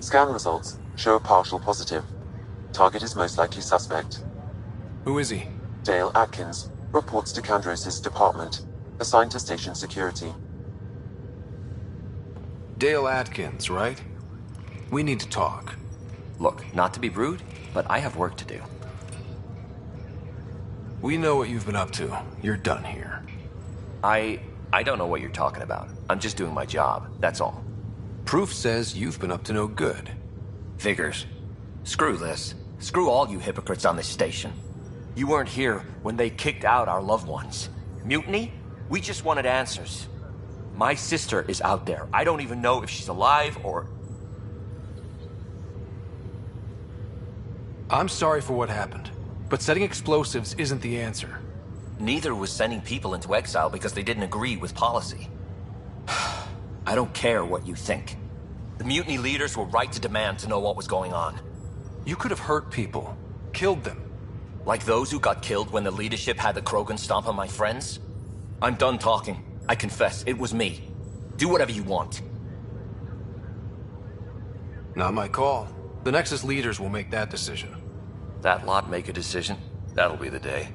Scan results show a partial positive. Target is most likely suspect. Who is he? Dale Atkins reports to Kandros' department, assigned to station security. Dale Atkins, right? We need to talk. Look, not to be rude, but I have work to do. We know what you've been up to. You're done here. I don't know what you're talking about. I'm just doing my job, that's all. Proof says you've been up to no good. Figures. Screw this. Screw all you hypocrites on this station. You weren't here when they kicked out our loved ones. Mutiny? We just wanted answers. My sister is out there. I don't even know if she's alive or... I'm sorry for what happened, but setting explosives isn't the answer. Neither was sending people into exile because they didn't agree with policy. I don't care what you think. The mutiny leaders were right to demand to know what was going on. You could have hurt people, killed them. Like those who got killed when the leadership had the Krogan stomp on my friends? I'm done talking. I confess, it was me. Do whatever you want. Not my call. The Nexus leaders will make that decision. That lot make a decision? That'll be the day.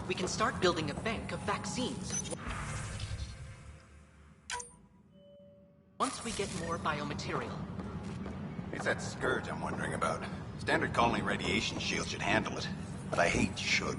We can start building a bank of vaccines. Once we get more biomaterial. It's that scourge I'm wondering about. Standard colony radiation shield should handle it, but I hate should.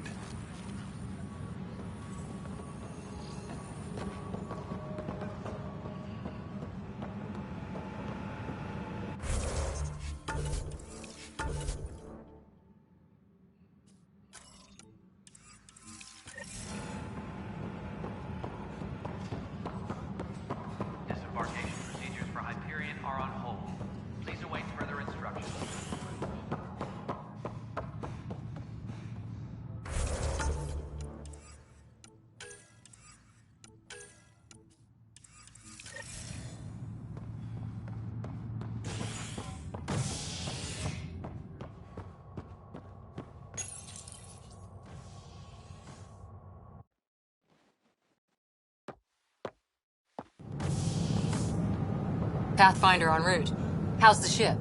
Pathfinder en route. How's the ship?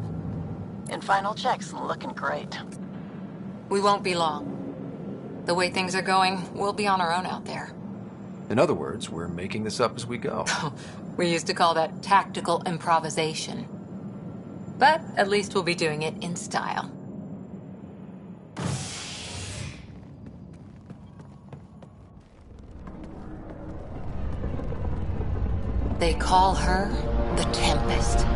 In final checks, looking great. We won't be long. The way things are going, we'll be on our own out there. In other words, we're making this up as we go. We used to call that tactical improvisation. But at least we'll be doing it in style. They call her the Tempest.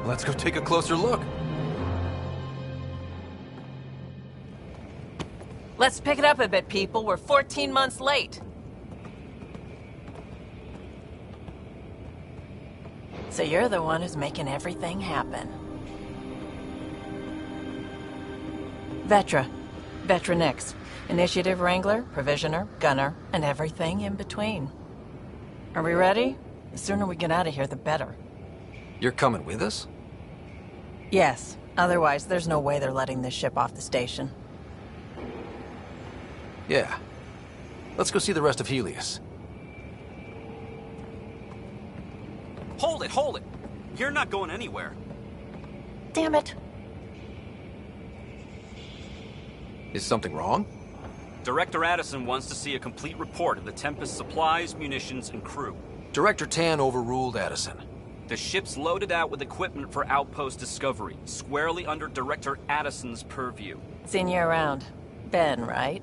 Let's go take a closer look. Let's pick it up a bit, people. We're 14 months late. So you're the one who's making everything happen. Vetra. Vetra Nix. Initiative Wrangler, Provisioner, Gunner, and everything in between. Are we ready? The sooner we get out of here, the better. You're coming with us? Yes. Otherwise, there's no way they're letting this ship off the station. Yeah. Let's go see the rest of Helios. Hold it, hold it! You're not going anywhere. Damn it. Is something wrong? Director Addison wants to see a complete report of the Tempest's supplies, munitions, and crew. Director Tan overruled Addison. The ship's loaded out with equipment for outpost discovery, squarely under Director Addison's purview. Seen you around. Ben, right?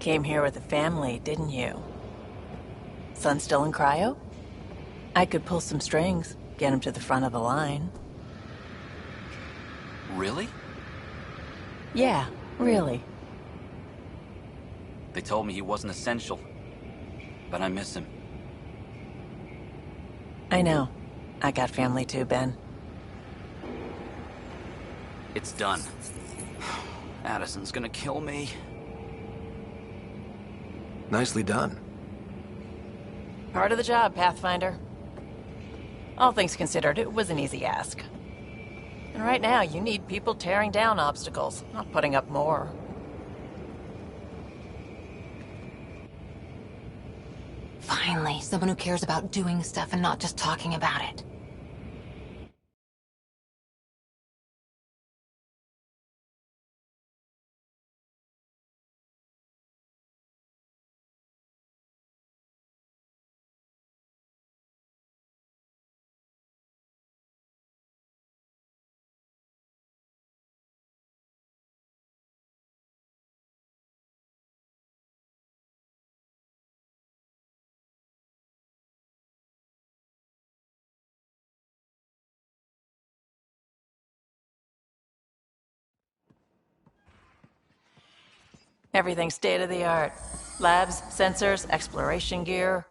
Came here with a family, didn't you? Son still in cryo? I could pull some strings, get him to the front of the line. Really? Yeah, really. They told me he wasn't essential, but I miss him. I know. I got family too, Ben. It's done. Addison's gonna kill me. Nicely done. Part of the job, Pathfinder. All things considered, it was an easy ask. And right now, you need people tearing down obstacles, not putting up more. Finally, someone who cares about doing stuff and not just talking about it. Everything's state-of-the-art. Labs, sensors, exploration gear.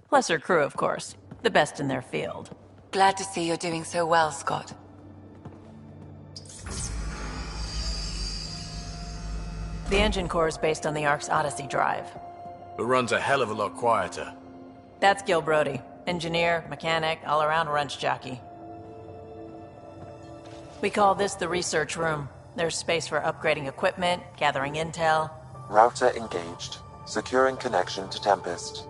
Plus her crew, of course. The best in their field. Glad to see you're doing so well, Scott. The engine core is based on the Ark's Odyssey drive. It runs a hell of a lot quieter. That's Gil Brody. Engineer, mechanic, all-around wrench jockey. We call this the research room. There's space for upgrading equipment, gathering intel. Router engaged. Securing connection to Tempest.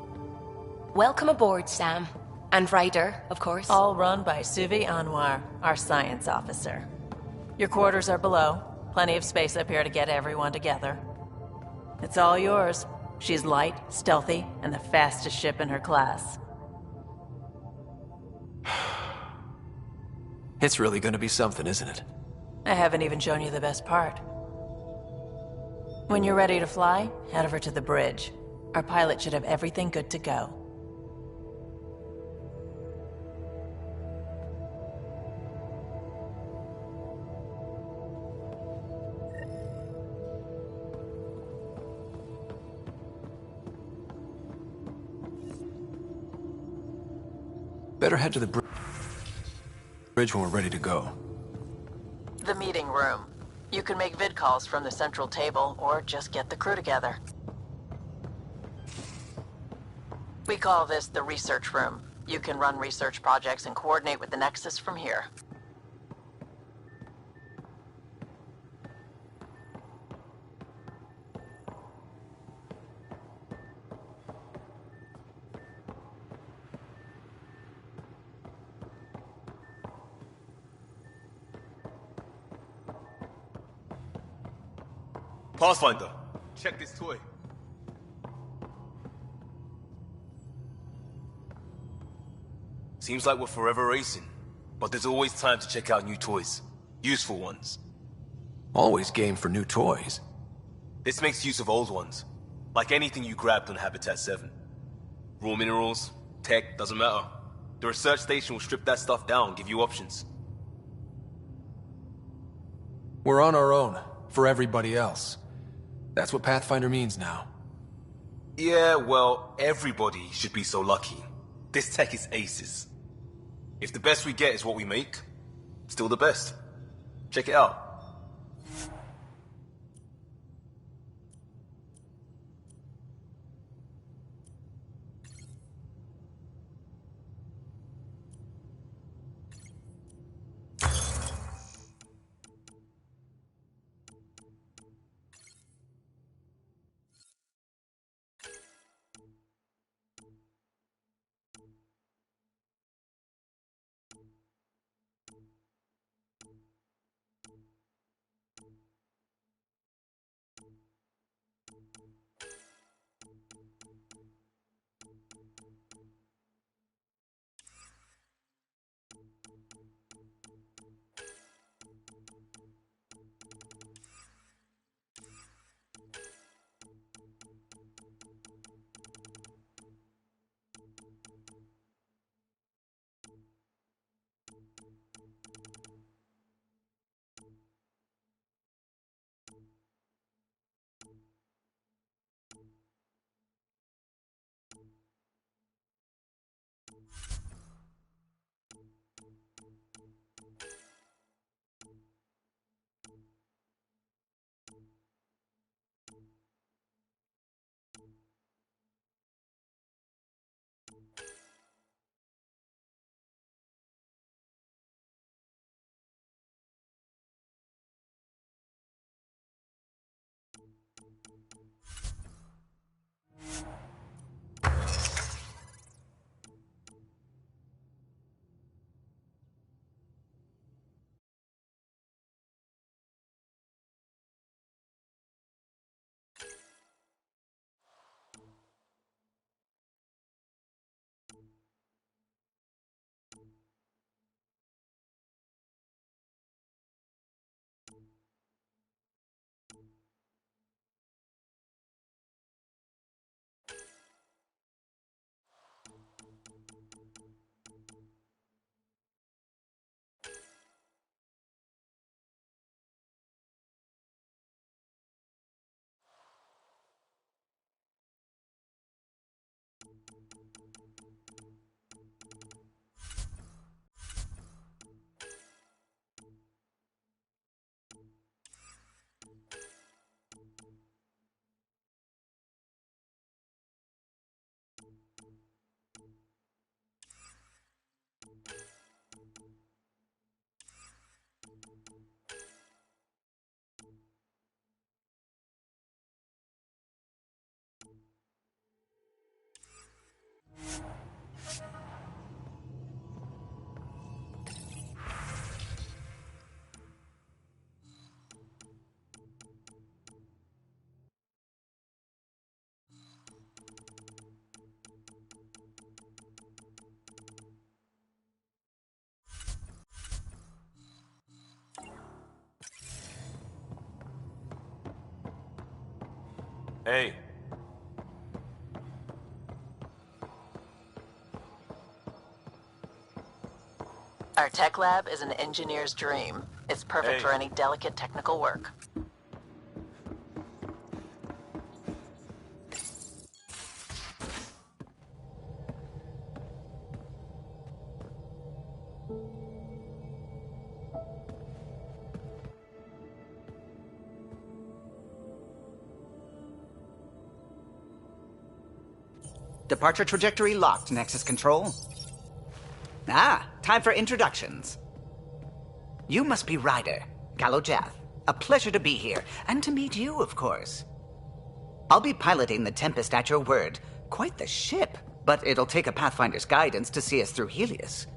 Welcome aboard, Sam. And Ryder, of course. All run by Suvi Anwar, our science officer. Your quarters are below. Plenty of space up here to get everyone together. It's all yours. She's light, stealthy, and the fastest ship in her class. It's really gonna be something, isn't it? I haven't even shown you the best part. When you're ready to fly, head over to the bridge. Our pilot should have everything good to go. Better head to the bridge when we're ready to go. The meeting room. You can make vid calls from the central table, or just get the crew together. We call this the research room. You can run research projects and coordinate with the Nexus from here. Pathfinder, check this toy. Seems like we're forever racing, but there's always time to check out new toys. Useful ones. Always game for new toys. This makes use of old ones, like anything you grabbed on Habitat 7. Raw minerals, tech, doesn't matter. The research station will strip that stuff down, give you options. We're on our own, for everybody else. That's what Pathfinder means now. Yeah, well, everybody should be so lucky. This tech is aces. If the best we get is what we make, still the best. Check it out. Hey. Our tech lab is an engineer's dream. It's perfect for any delicate technical work. Departure trajectory locked, Nexus Control. Ah, time for introductions. You must be Ryder, Kalojath. A pleasure to be here, and to meet you, of course. I'll be piloting the Tempest at your word. Quite the ship, but it'll take a Pathfinder's guidance to see us through Helios.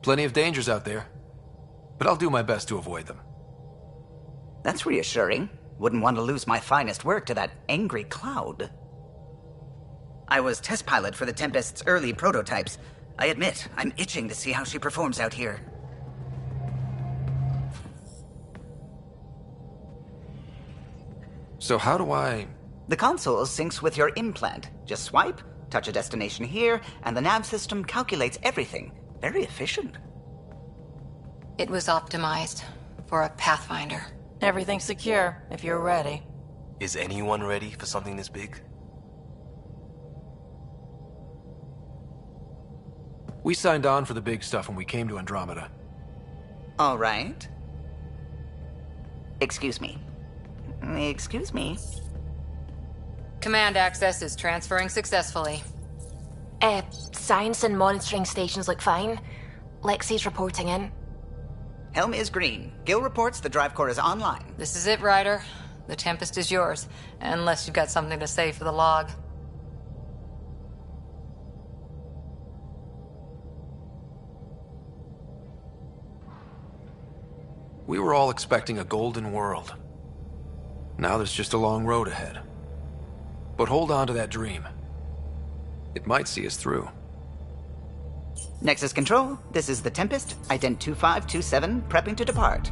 Plenty of dangers out there, but I'll do my best to avoid them. That's reassuring. Wouldn't want to lose my finest work to that angry cloud. I was test pilot for the Tempest's early prototypes. I admit, I'm itching to see how she performs out here. So how do I... The console syncs with your implant. Just swipe, touch a destination here, and the nav system calculates everything. Very efficient. It was optimized for a Pathfinder. Everything's secure, if you're ready. Is anyone ready for something this big? We signed on for the big stuff when we came to Andromeda. All right. Excuse me. Excuse me. Command access is transferring successfully. Science and monitoring stations look fine. Lexi's reporting in. Helm is green. Gil reports the drive core is online. This is it, Ryder. The Tempest is yours, unless you've got something to say for the log. We were all expecting a golden world. Now there's just a long road ahead. But hold on to that dream. It might see us through. Nexus Control, this is the Tempest, ident 2527, prepping to depart.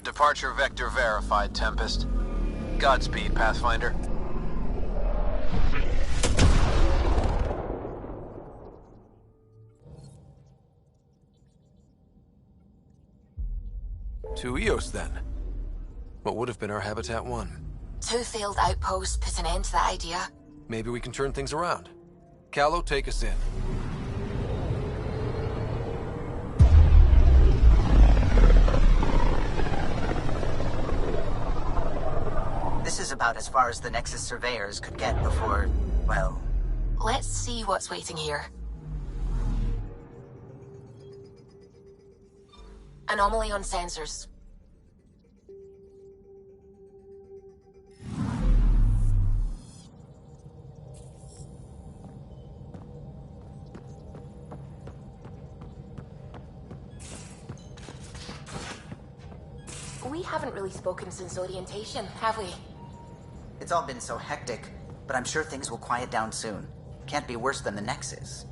Departure vector verified, Tempest. Godspeed, Pathfinder. To Eos, then. What would have been our Habitat 1? 2 failed outposts put an end to that idea. Maybe we can turn things around. Callow, take us in. This is about as far as the Nexus surveyors could get before, well... Let's see what's waiting here. Anomaly on sensors. We haven't really spoken since orientation, have we? It's all been so hectic, but I'm sure things will quiet down soon. Can't be worse than the Nexus.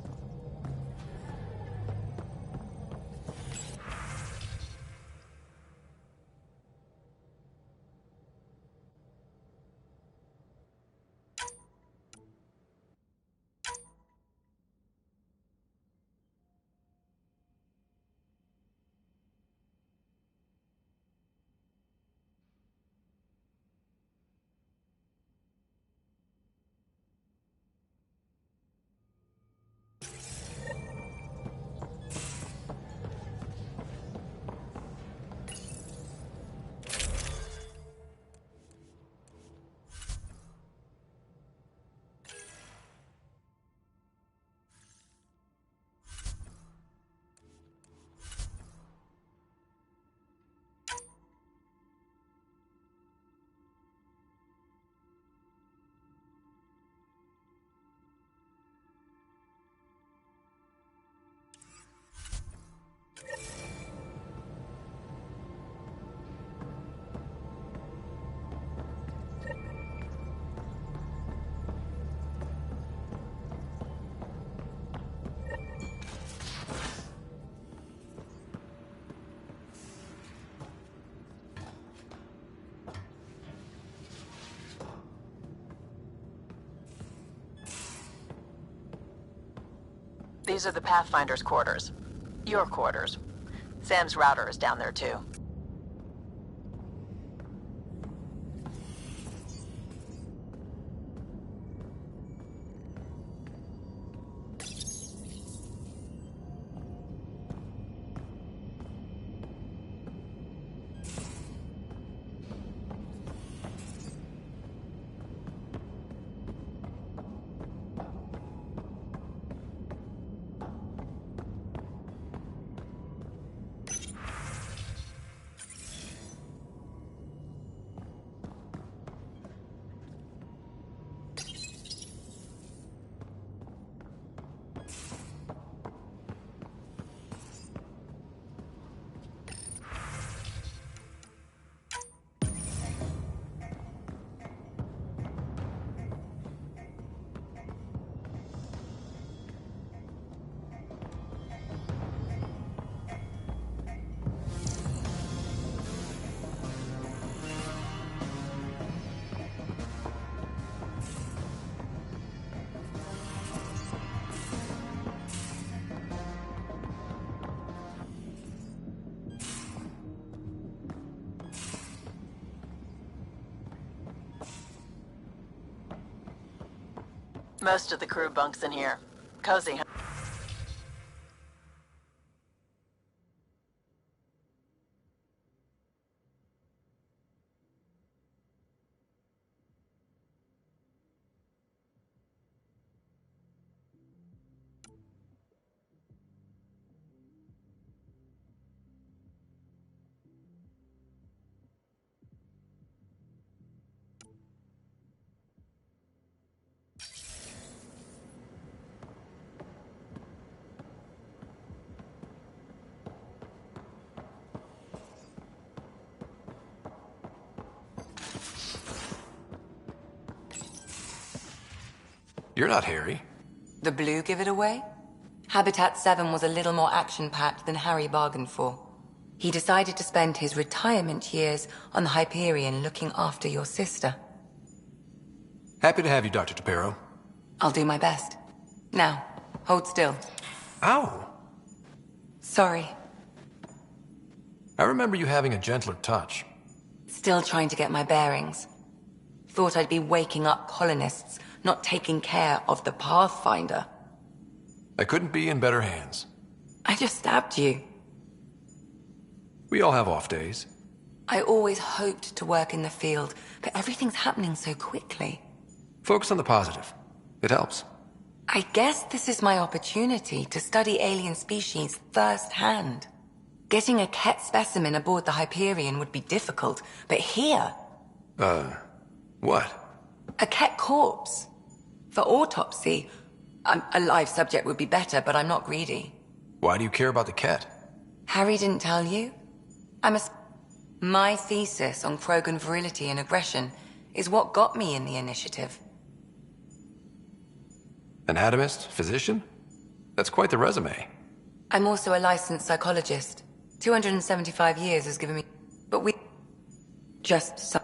These are the Pathfinder's quarters. Your quarters. Sam's router is down there too. Most of the crew bunks in here. Cozy, huh? You're not Harry. The blue give it away? Habitat 7 was a little more action-packed than Harry bargained for. He decided to spend his retirement years on the Hyperion looking after your sister. Happy to have you, Dr. Tapero. I'll do my best. Now, hold still. Ow! Sorry. I remember you having a gentler touch. Still trying to get my bearings. Thought I'd be waking up colonists, not taking care of the Pathfinder. I couldn't be in better hands. I just stabbed you. We all have off days. I always hoped to work in the field, but everything's happening so quickly. Focus on the positive. It helps. I guess this is my opportunity to study alien species firsthand. Getting a Ket specimen aboard the Hyperion would be difficult, but here... What? A Ket corpse. For autopsy, a live subject would be better, but I'm not greedy. Why do you care about the Ket? Harry didn't tell you? My thesis on Krogan virility and aggression is what got me in the initiative. Anatomist? Physician? That's quite the resume. I'm also a licensed psychologist. 275 years has given me... But we... Just some...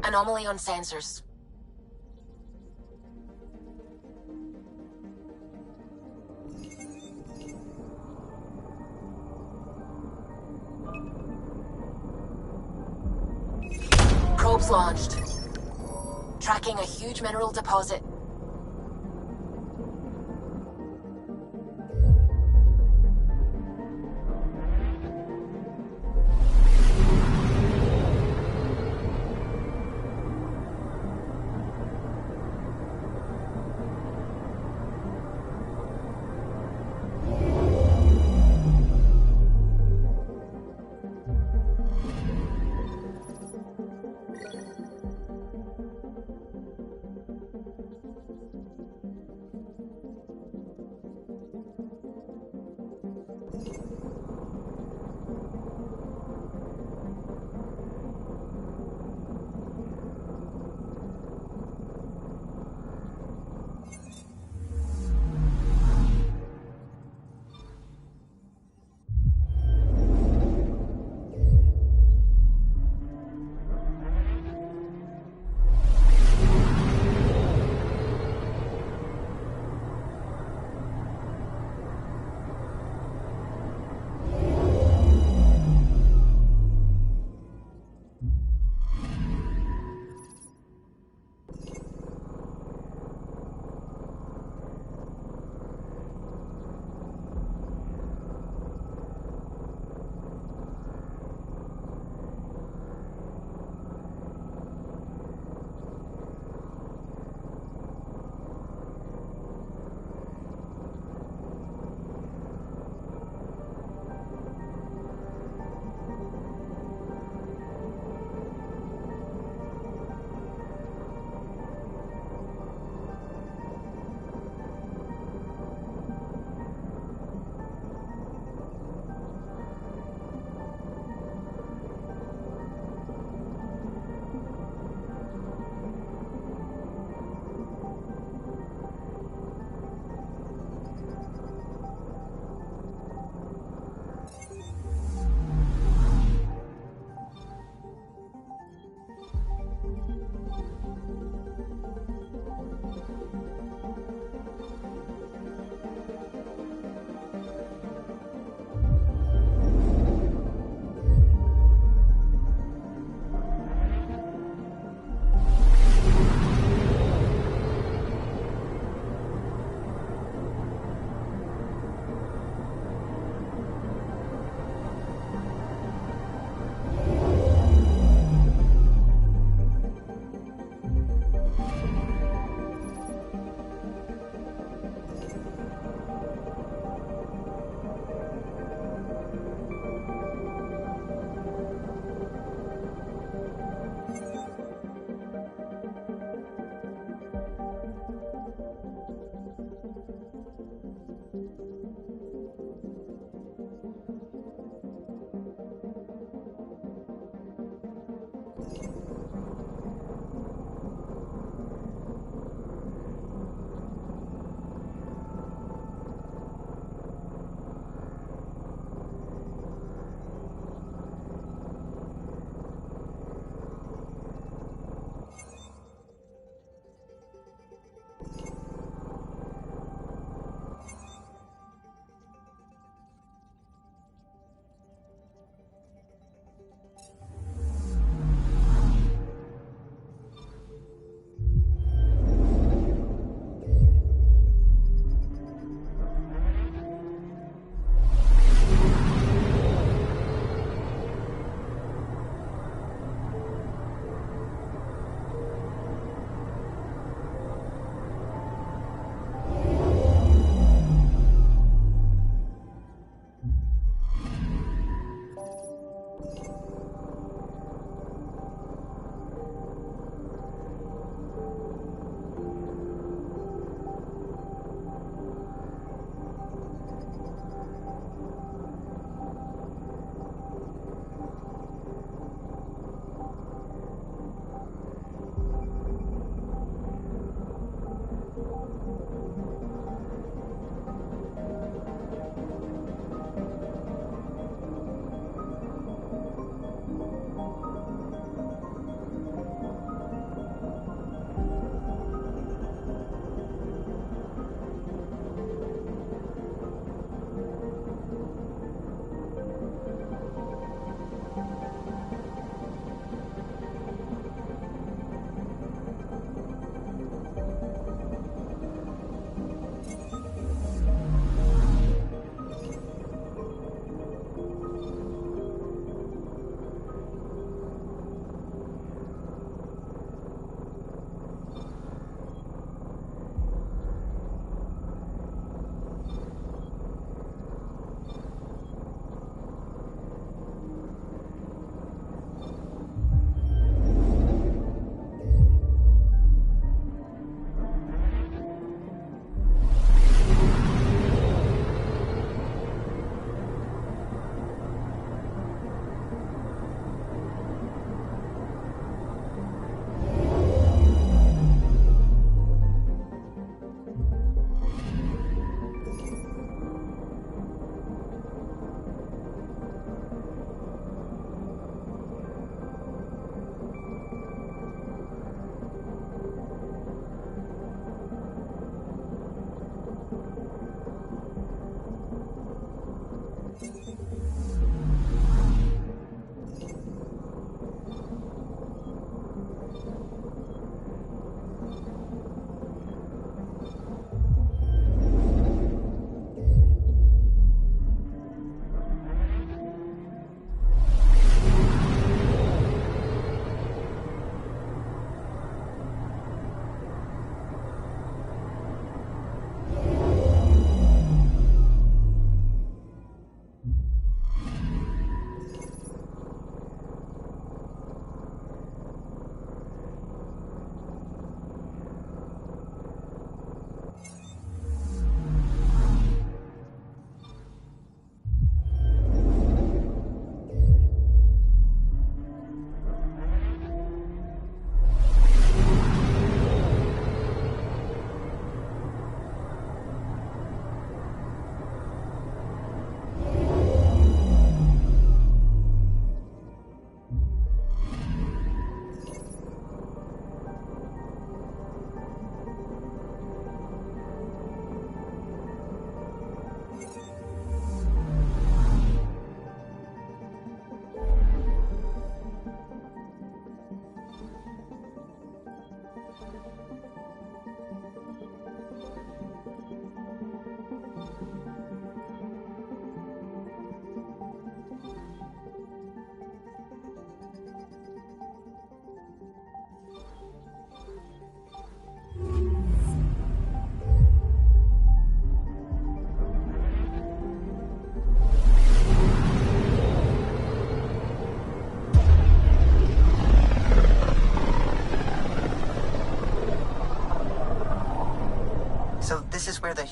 Anomaly on sensors. Probes launched. Tracking a huge mineral deposit.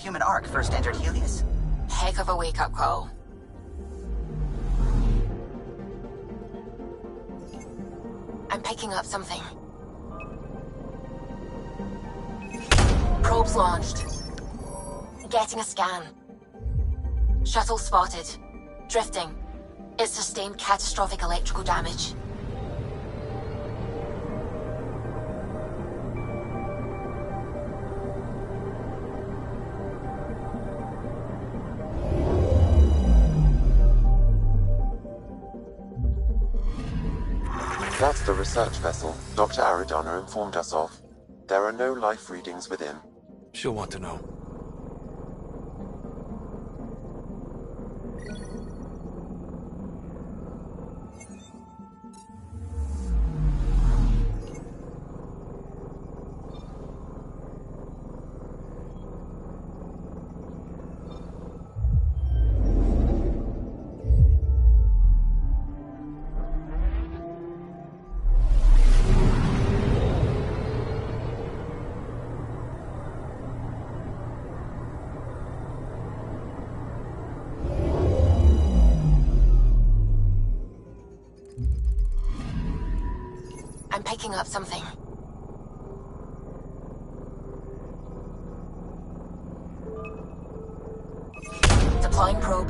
human ark first entered Helios? Heck of a wake-up call. I'm picking up something. Probes launched. Getting a scan. Shuttle spotted. Drifting. It sustained catastrophic electrical damage. That's the research vessel Dr. Aridana informed us of. There are no life readings within. She'll want to know. I'm picking up something. Deploying probe.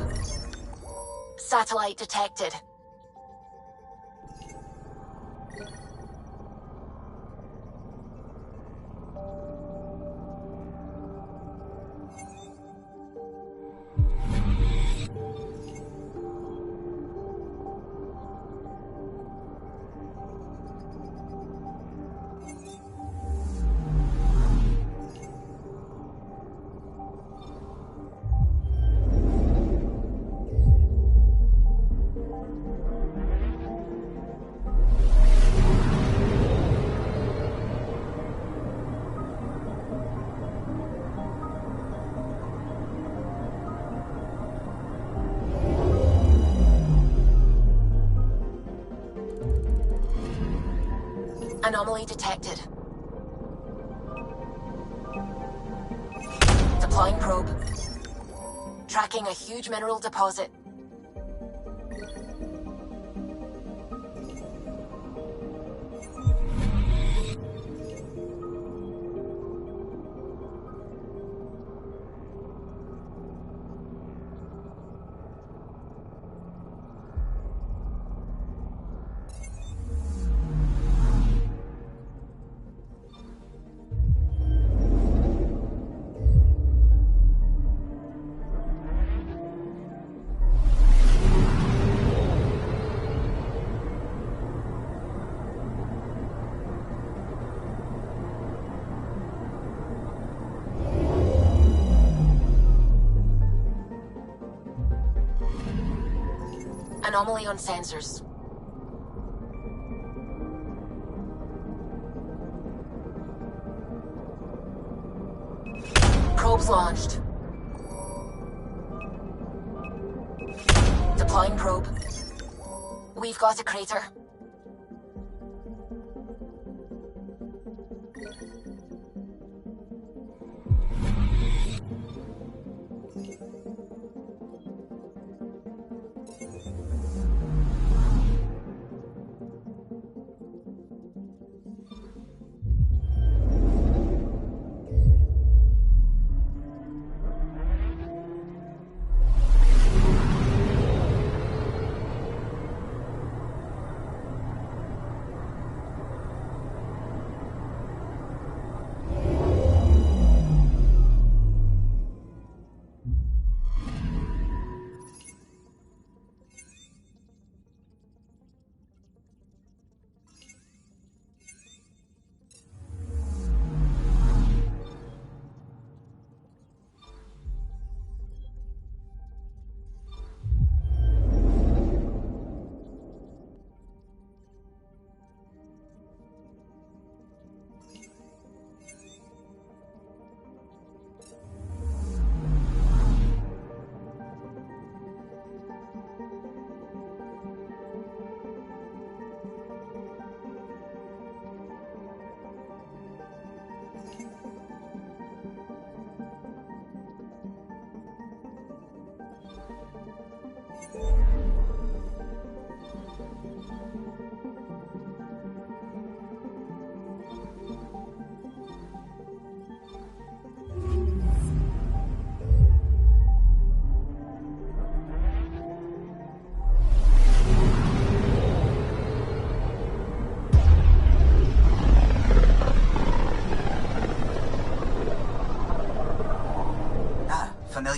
Satellite detected. Anomaly detected. Deploying probe. Tracking a huge mineral deposit. Anomaly on sensors. Probes launched. Deploying probe. We've got a crater.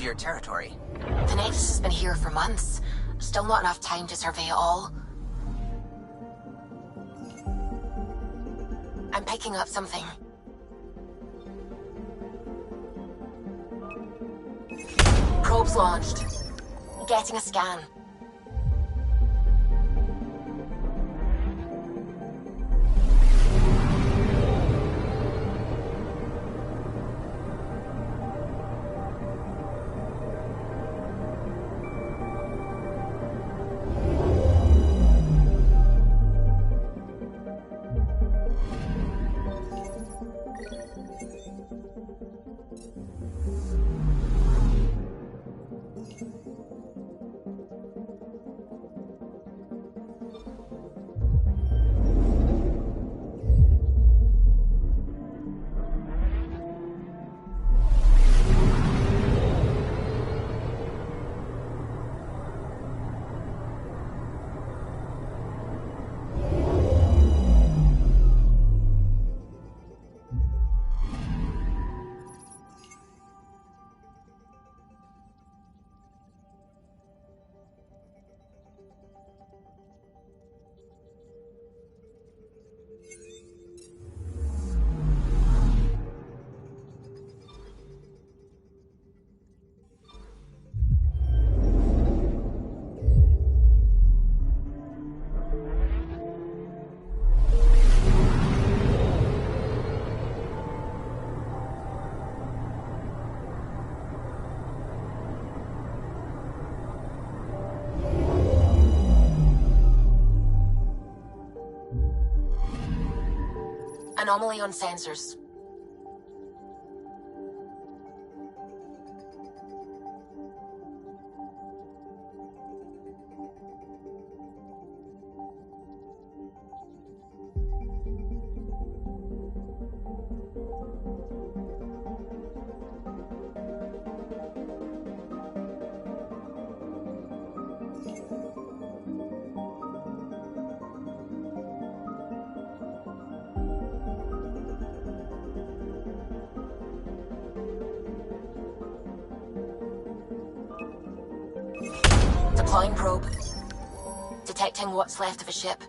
your territory. The Nexus has been here for months. Still not enough time to survey it all. I'm picking up something. Probes launched. Getting a scan. Anomaly on sensors. Deploying probe. Detecting what's left of a ship.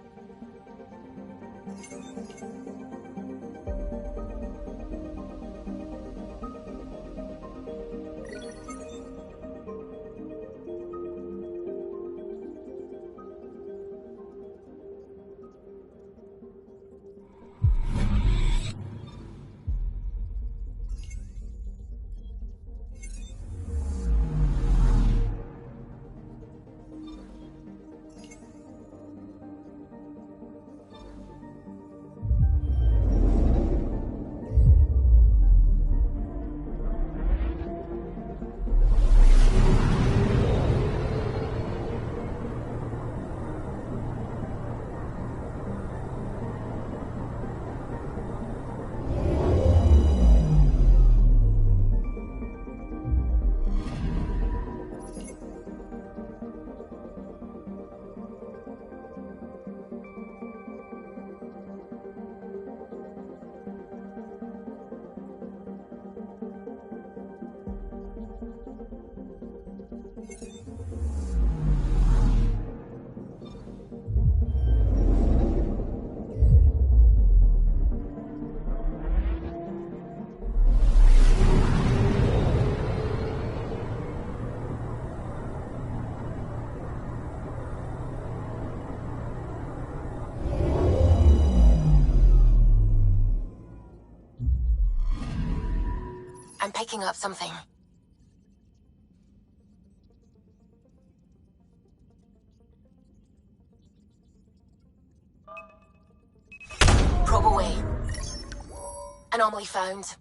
I'm picking up something. Probe away. Anomaly found.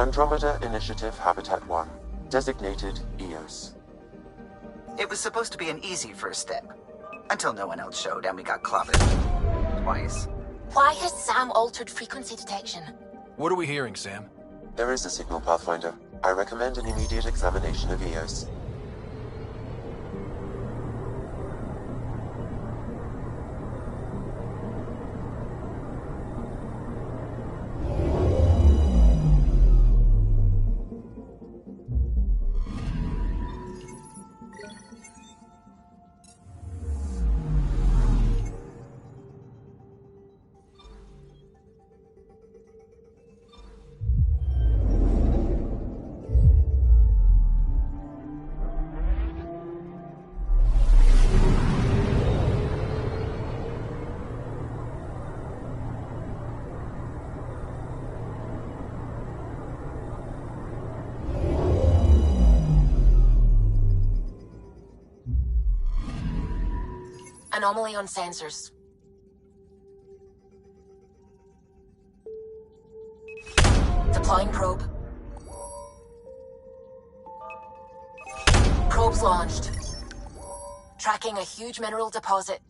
Andromeda Initiative Habitat 1, designated EOS. It was supposed to be an easy first step. Until no one else showed and we got clobbered. Twice. Why has Sam altered frequency detection? What are we hearing, Sam? There is a signal, Pathfinder. I recommend an immediate examination of EOS. Anomaly on sensors. Deploying probe. Probe's launched. Tracking a huge mineral deposit.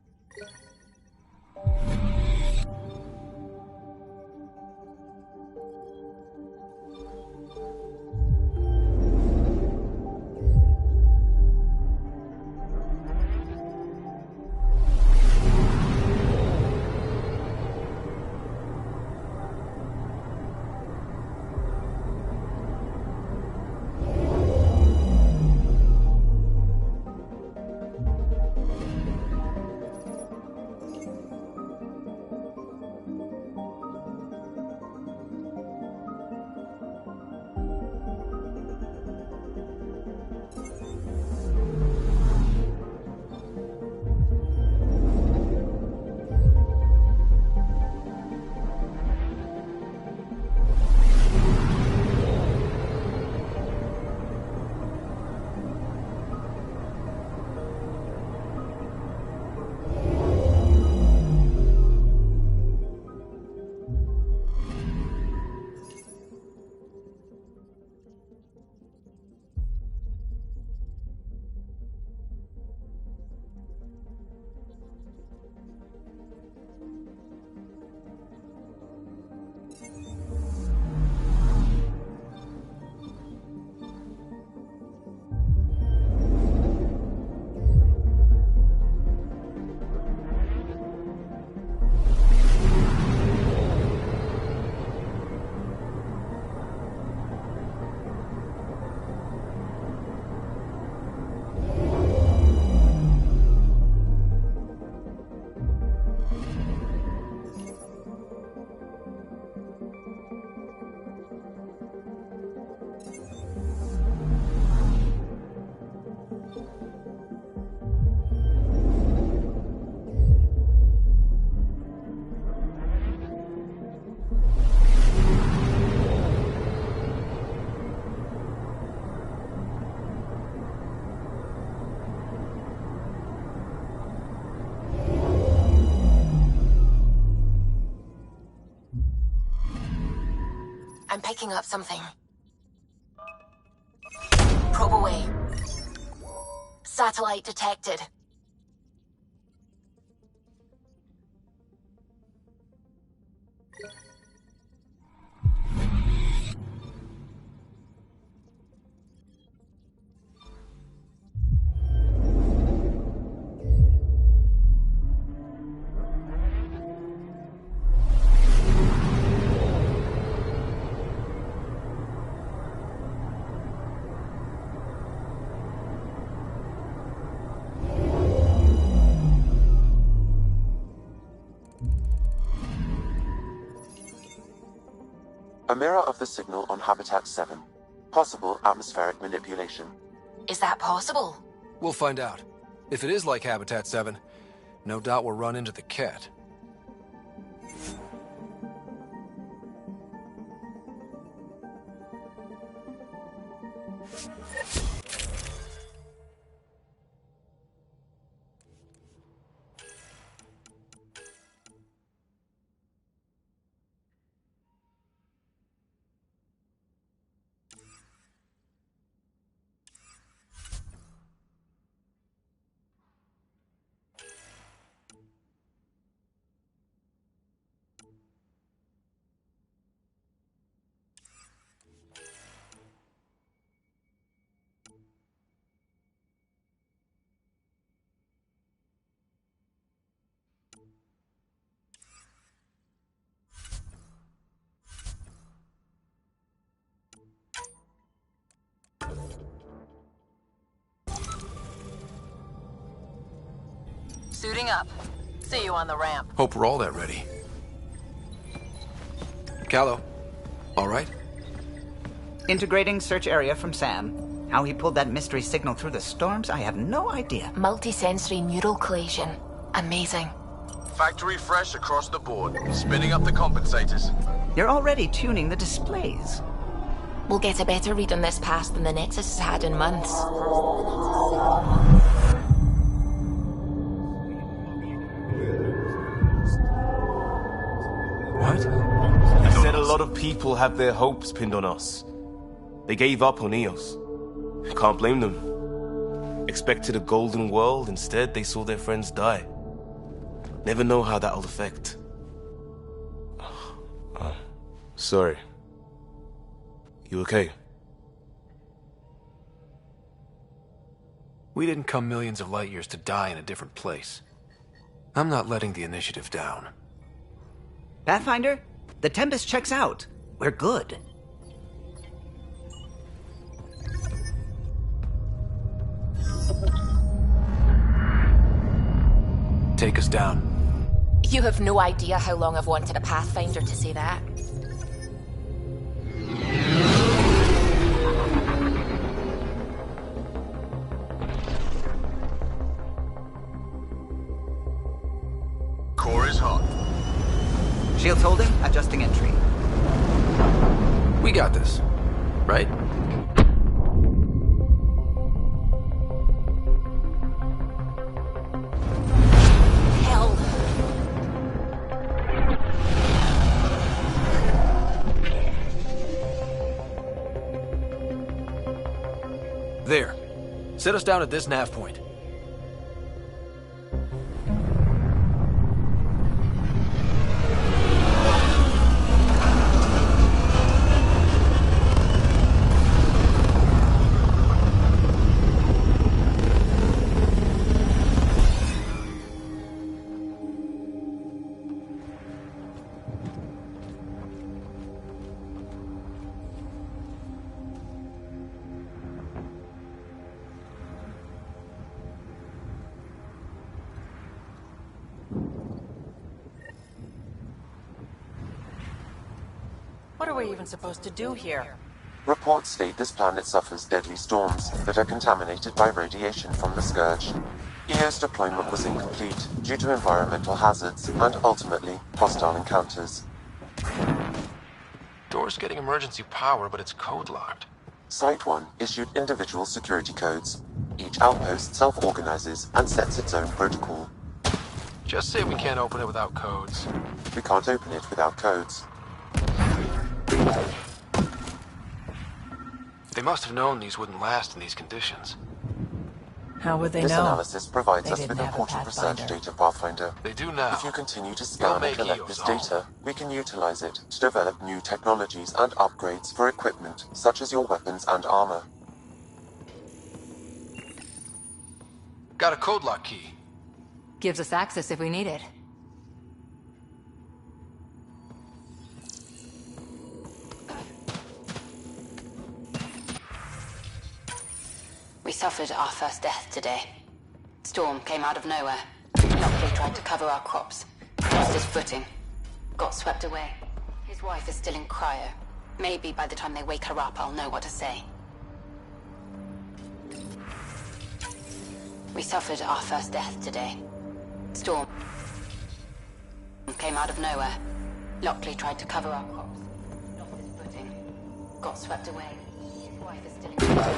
I'm picking up something. Probe away. Satellite detected. A mirror of the signal on Habitat 7. Possible atmospheric manipulation. Is that possible? We'll find out. If it is like Habitat 7, no doubt we'll run into the cat. Suiting up. See you on the ramp. Hope we're all that ready. Callow, all right? Integrating search area from Sam. How he pulled that mystery signal through the storms, I have no idea. Multisensory neural collation. Amazing. Factory fresh across the board. Spinning up the compensators. You're already tuning the displays. We'll get a better read on this pass than the Nexus has had in months. What? I said a lot of people have their hopes pinned on us. They gave up on Eos. Can't blame them. Expected a golden world, instead they saw their friends die. Never know how that'll affect. Sorry. You okay? We didn't come millions of light years to die in a different place. I'm not letting the initiative down. Pathfinder, the Tempest checks out. We're good. Take us down. You have no idea how long I've wanted a Pathfinder to say that. Core is hot. Shields holding, adjusting entry. We got this, right? Hell. There. Set us down at this nav point. What are we even supposed to do here? Reports state this planet suffers deadly storms that are contaminated by radiation from the Scourge. EO's deployment was incomplete due to environmental hazards and, ultimately, hostile encounters. Door's getting emergency power, but it's code-locked. Site 1 issued individual security codes. Each outpost self-organizes and sets its own protocol. Just say we can't open it without codes. We can't open it without codes. They must have known these wouldn't last in these conditions. How would they This know? analysis provides They us didn't with have a important research Pathfinder. data, Pathfinder. They do now. If you continue to They'll scan and make collect Eos this home. data, we can utilize it to develop new technologies and upgrades for equipment, such as your weapons and armor. Got a code lock key. Gives us access if we need it. We suffered our first death today. Storm came out of nowhere. Lockley tried to cover our crops. Lost his footing. Got swept away. His wife is still in cryo. Maybe by the time they wake her up, I'll know what to say. We suffered our first death today. Storm came out of nowhere. Lockley tried to cover our crops. Lost his footing. Got swept away. His wife is still in cryo.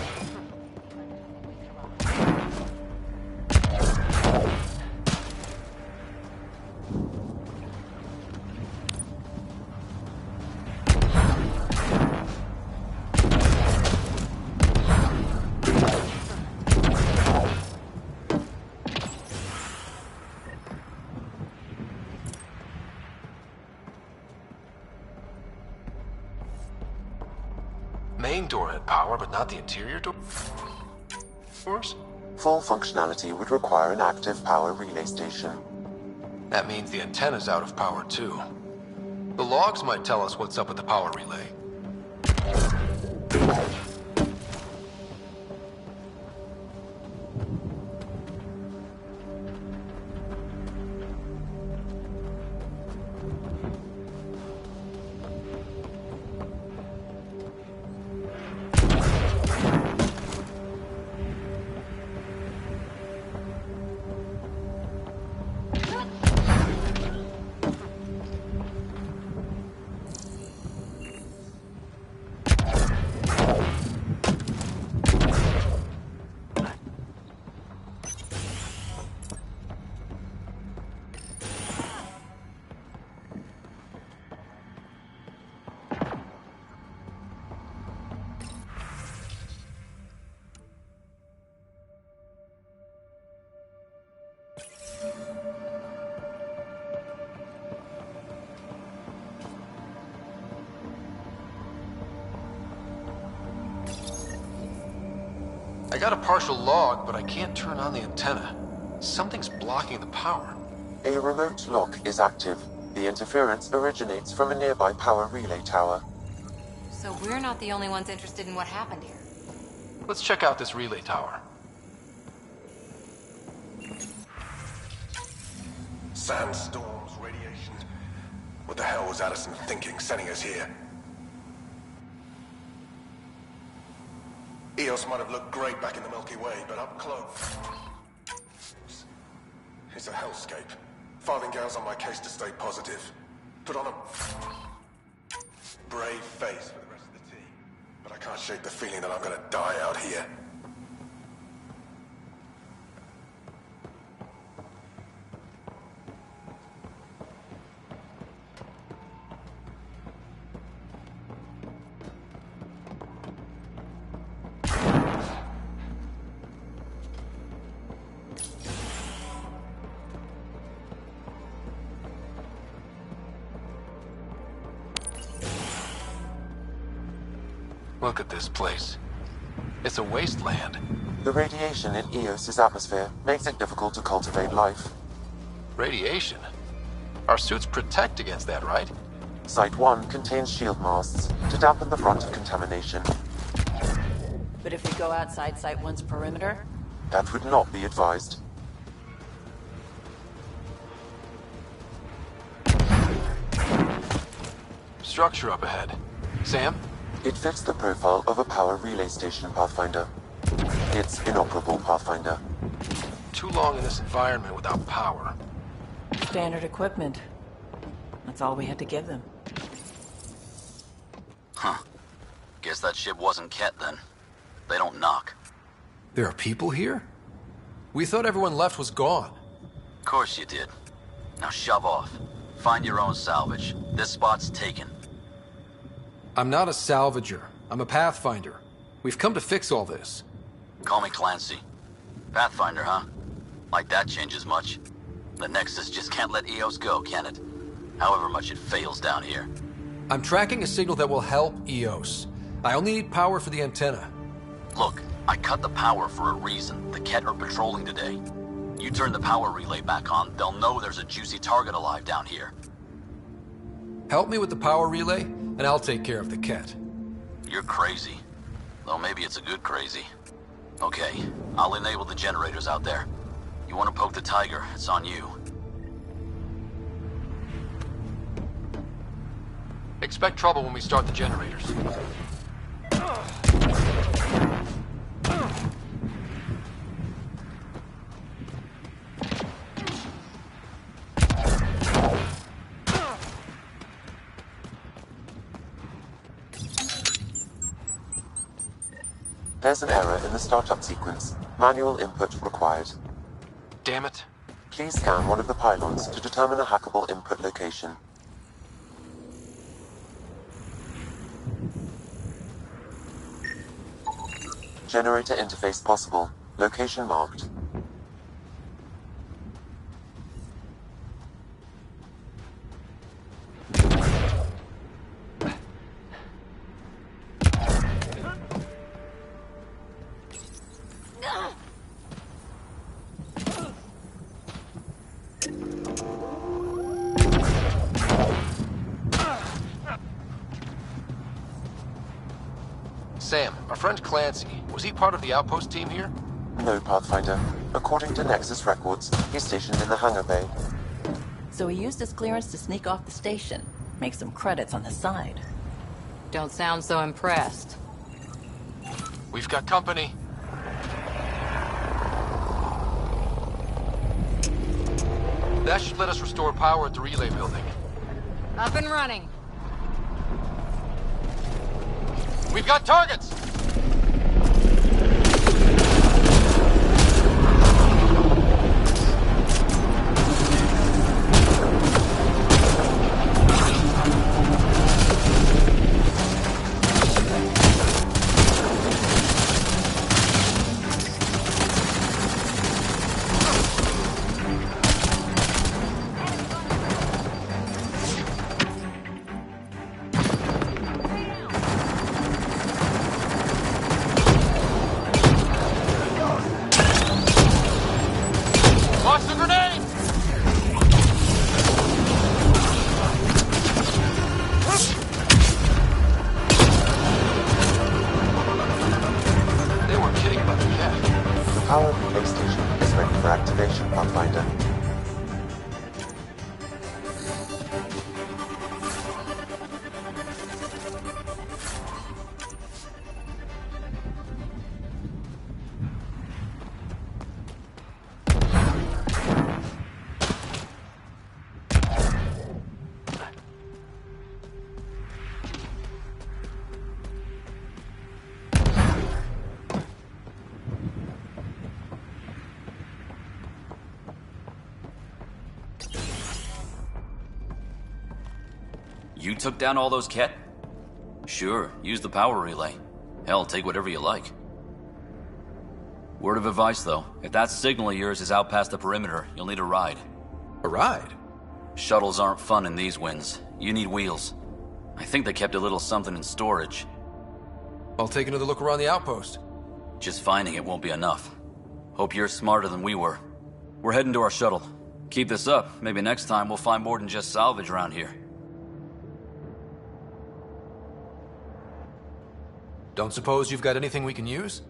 Main door had power, but not the interior doors? Full functionality would require an active power relay station. That means the antenna's out of power, too. The logs might tell us what's up with the power relay. I got a partial log, but I can't turn on the antenna. Something's blocking the power. A remote lock is active. The interference originates from a nearby power relay tower. So we're not the only ones interested in what happened here. Let's check out this relay tower. Sandstorms, radiation. What the hell was Addison thinking, sending us here? Eos might have looked great back in the Milky Way, but up close... it's a hellscape. Farthingale's on my case to stay positive. Put on a... brave face for the rest of the team. But I can't shake the feeling that I'm gonna die out here. Look at this place. It's a wasteland. The radiation in Eos's atmosphere makes it difficult to cultivate life. Radiation? Our suits protect against that, right? Site 1 contains shield masts to dampen the brunt of contamination. But if we go outside Site 1's perimeter? That would not be advised. Structure up ahead. Sam? It fits the profile of a power relay station, Pathfinder. It's inoperable, Pathfinder. Too long in this environment without power. Standard equipment. That's all we had to give them. Huh. Guess that ship wasn't Ket then. They don't knock. There are people here? We thought everyone left was gone. Of course you did. Now shove off. Find your own salvage. This spot's taken. I'm not a salvager. I'm a Pathfinder. We've come to fix all this. Call me Clancy. Pathfinder, huh? Like that changes much. The Nexus just can't let Eos go, can it? However much it fails down here. I'm tracking a signal that will help Eos. I only need power for the antenna. Look, I cut the power for a reason. The Ket are patrolling today. You turn the power relay back on, they'll know there's a juicy target alive down here. Help me with the power relay, and I'll take care of the Ket. You're crazy. Though maybe it's a good crazy. Okay, I'll enable the generators out there. You want to poke the tiger, it's on you. Expect trouble when we start the generators. There's an error in the startup sequence. Manual input required. Damn it. Please scan one of the pylons to determine a hackable input location. Generator interface possible. Location marked. Sam, our friend Clancy, was he part of the outpost team here? No, Pathfinder. According to Nexus records, he's stationed in the hangar bay. So he used his clearance to sneak off the station. Make some credits on the side. Don't sound so impressed. We've got company. That should let us restore power at the relay building. Up and running. We've got targets! took down all those Ket? Sure, use the power relay. Hell, take whatever you like. Word of advice, though. If that signal of yours is out past the perimeter, you'll need a ride. A ride? Shuttles aren't fun in these winds. You need wheels. I think they kept a little something in storage. I'll take another look around the outpost. Just finding it won't be enough. Hope you're smarter than we were. We're heading to our shuttle. Keep this up. Maybe next time we'll find more than just salvage around here. Don't suppose you've got anything we can use?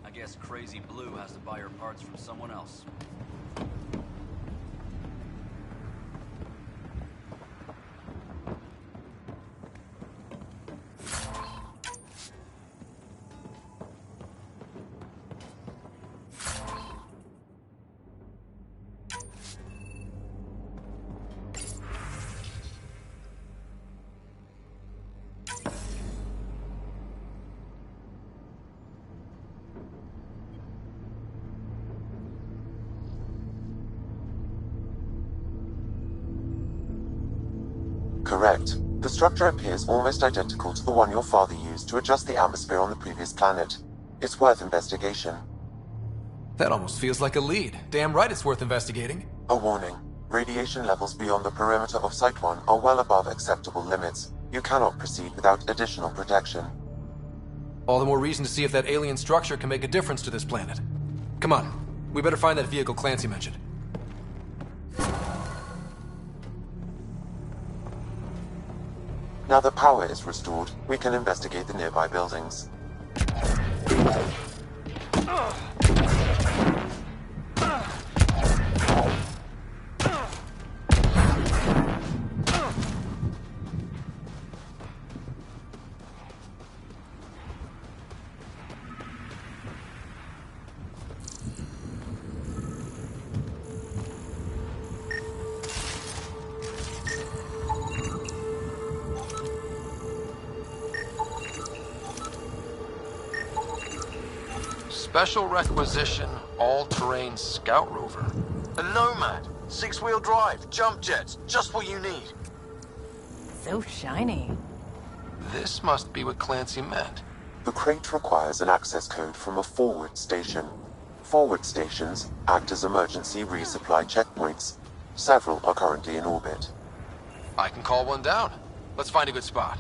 I guess Crazy Blue has to buy her parts from someone else. Correct. The structure appears almost identical to the one your father used to adjust the atmosphere on the previous planet. It's worth investigation. That almost feels like a lead. Damn right it's worth investigating. A warning. Radiation levels beyond the perimeter of Site 1 are well above acceptable limits. You cannot proceed without additional protection. All the more reason to see if that alien structure can make a difference to this planet. Come on. We better find that vehicle Clancy mentioned. Now that power is restored, we can investigate the nearby buildings. Special requisition, all-terrain scout rover. A Nomad. 6-wheel drive, jump jets, just what you need. So shiny. This must be what Clancy meant. The crate requires an access code from a forward station. Forward stations act as emergency resupply checkpoints. Several are currently in orbit. I can call one down. Let's find a good spot.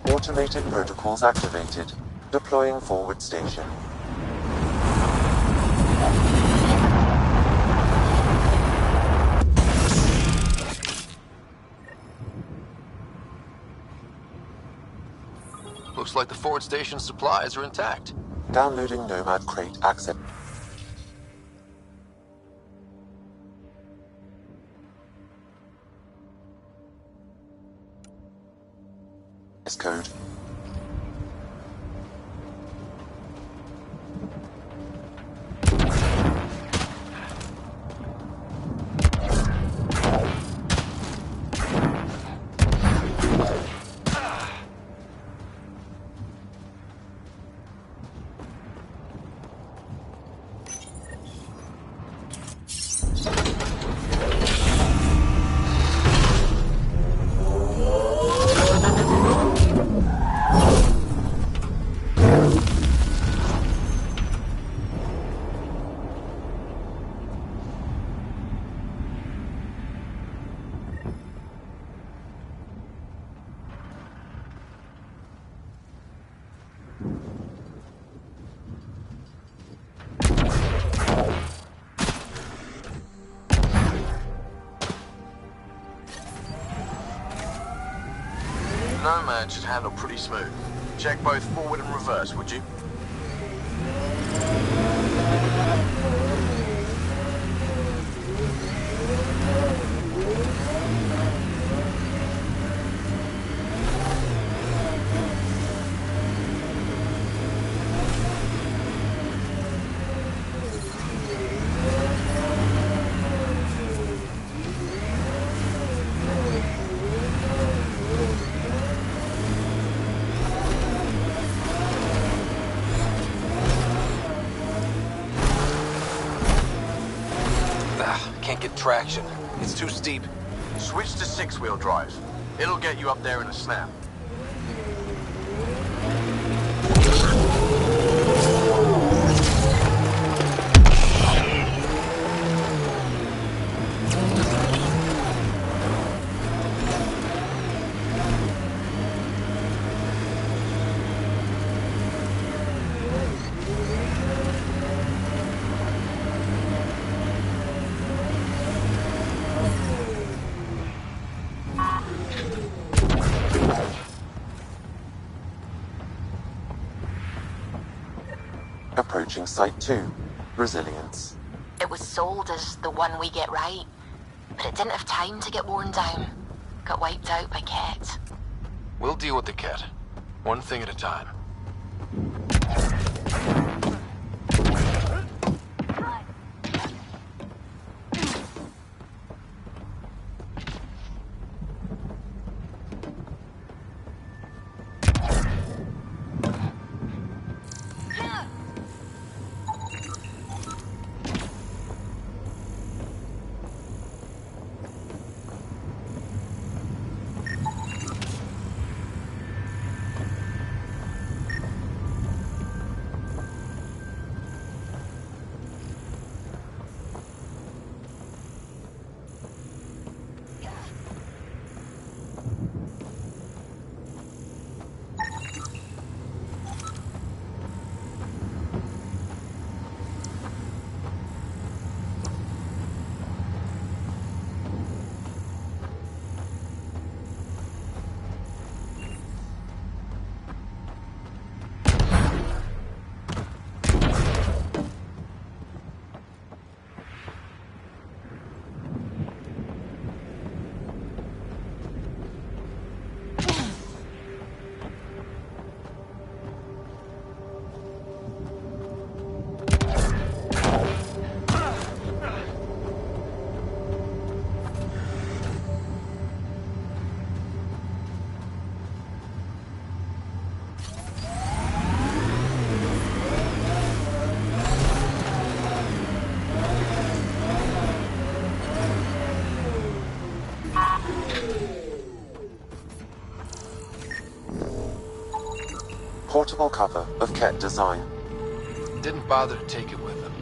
Automated protocols activated. Deploying forward station. Looks like the forward station supplies are intact. Downloading Nomad Crate access code. Nomad should handle pretty smooth. Check both forward and reverse, would you? Can't get traction. It's too steep. Switch to 6-wheel drive. It'll get you up there in a snap. Approaching Site 2. Resilience. It was sold as the one we get right, but it didn't have time to get worn down. Got wiped out by Ket. We'll deal with the Ket. One thing at a time. Portable cover of Ket design. Didn't bother to take it with him.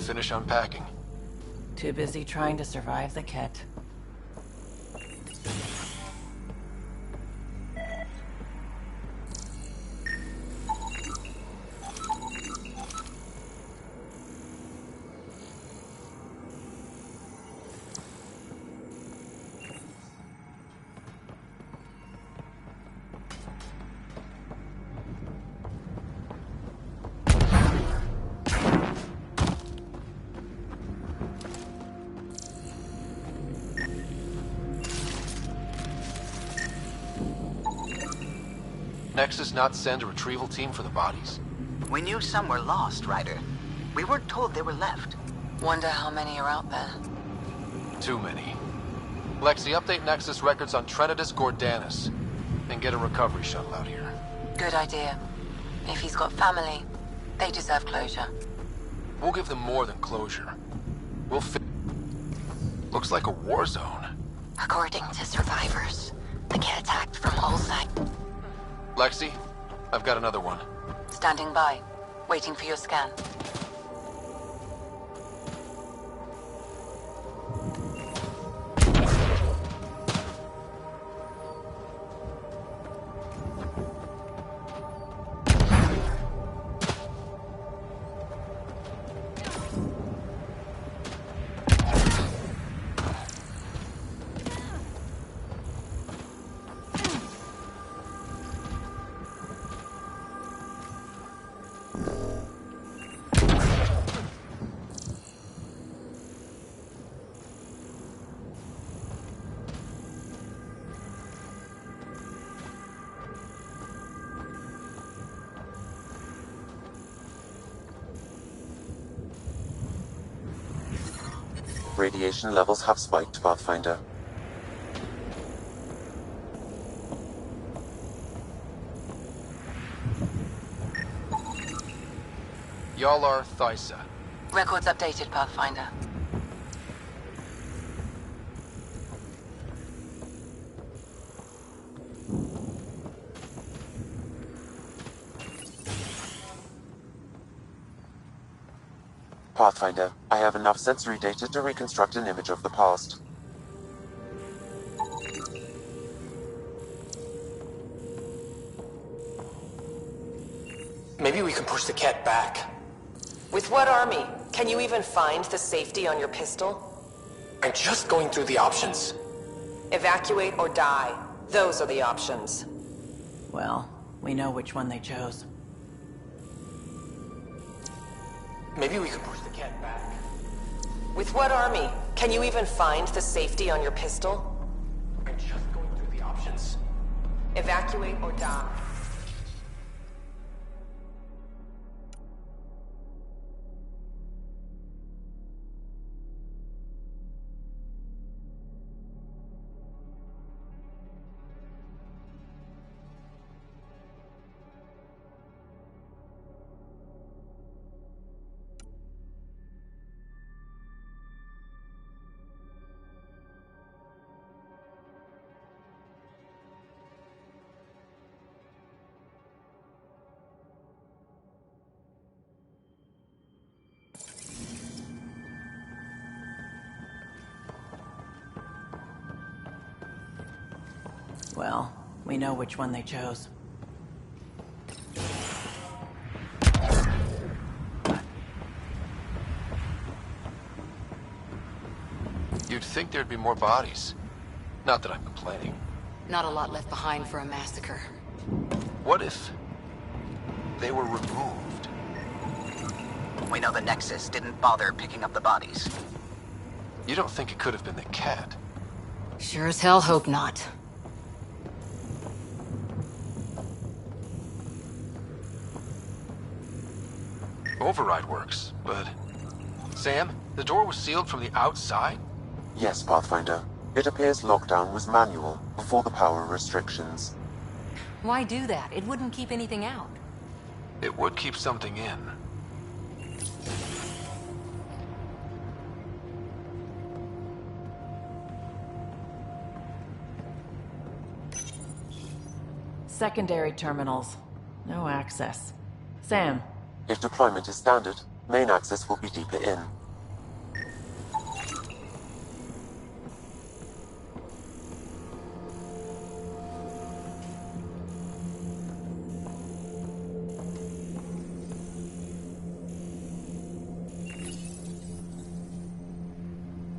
finish unpacking? Too busy trying to survive the Ket. Nexus not send a retrieval team for the bodies? We knew some were lost, Ryder. We weren't told they were left. Wonder how many are out there. Too many. Lexi, update Nexus records on Trinitas Gordanis. And get a recovery shuttle out here. Good idea. If he's got family, they deserve closure. We'll give them more than closure. We'll Looks like a war zone. According to survivors, they get attacked from all sides. Lexi, I've got another one. Standing by, waiting for your scan. Radiation levels have spiked, Pathfinder. Y'all are Thysa. Records updated, Pathfinder. Pathfinder, I have enough sensory data to reconstruct an image of the past. Maybe we can push the cat back. With what army? Can you even find the safety on your pistol? I'm just going through the options. Evacuate or die. Those are the options. Well, we know which one they chose. Maybe we could push the cat back. With what army? Can you even find the safety on your pistol? I'm just going through the options. Evacuate or die. Well, we know which one they chose. You'd think there'd be more bodies. Not that I'm complaining. Not a lot left behind for a massacre. What if they were removed? We know the Nexus didn't bother picking up the bodies. You don't think it could have been the cat? Sure as hell hope not. Override works, but... Sam, the door was sealed from the outside? Yes, Pathfinder. It appears lockdown was manual, before the power restrictions. Why do that? It wouldn't keep anything out. It would keep something in. Secondary terminals. No access. Sam. If deployment is standard, Main access will be deeper in.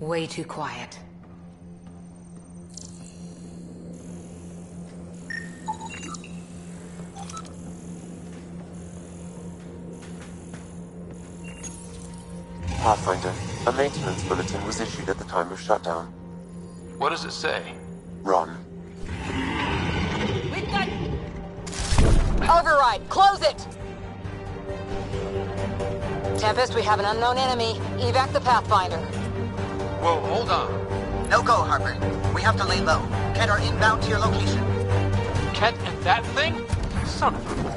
Way too quiet. Pathfinder, a maintenance bulletin was issued at the time of shutdown. What does it say? Run. We've got... Override! Close it! Tempest, we have an unknown enemy. Evac the Pathfinder. Whoa, hold on. No go, Harper. We have to lay low. Get our inbound to your location. Ket and that thing? Son of a...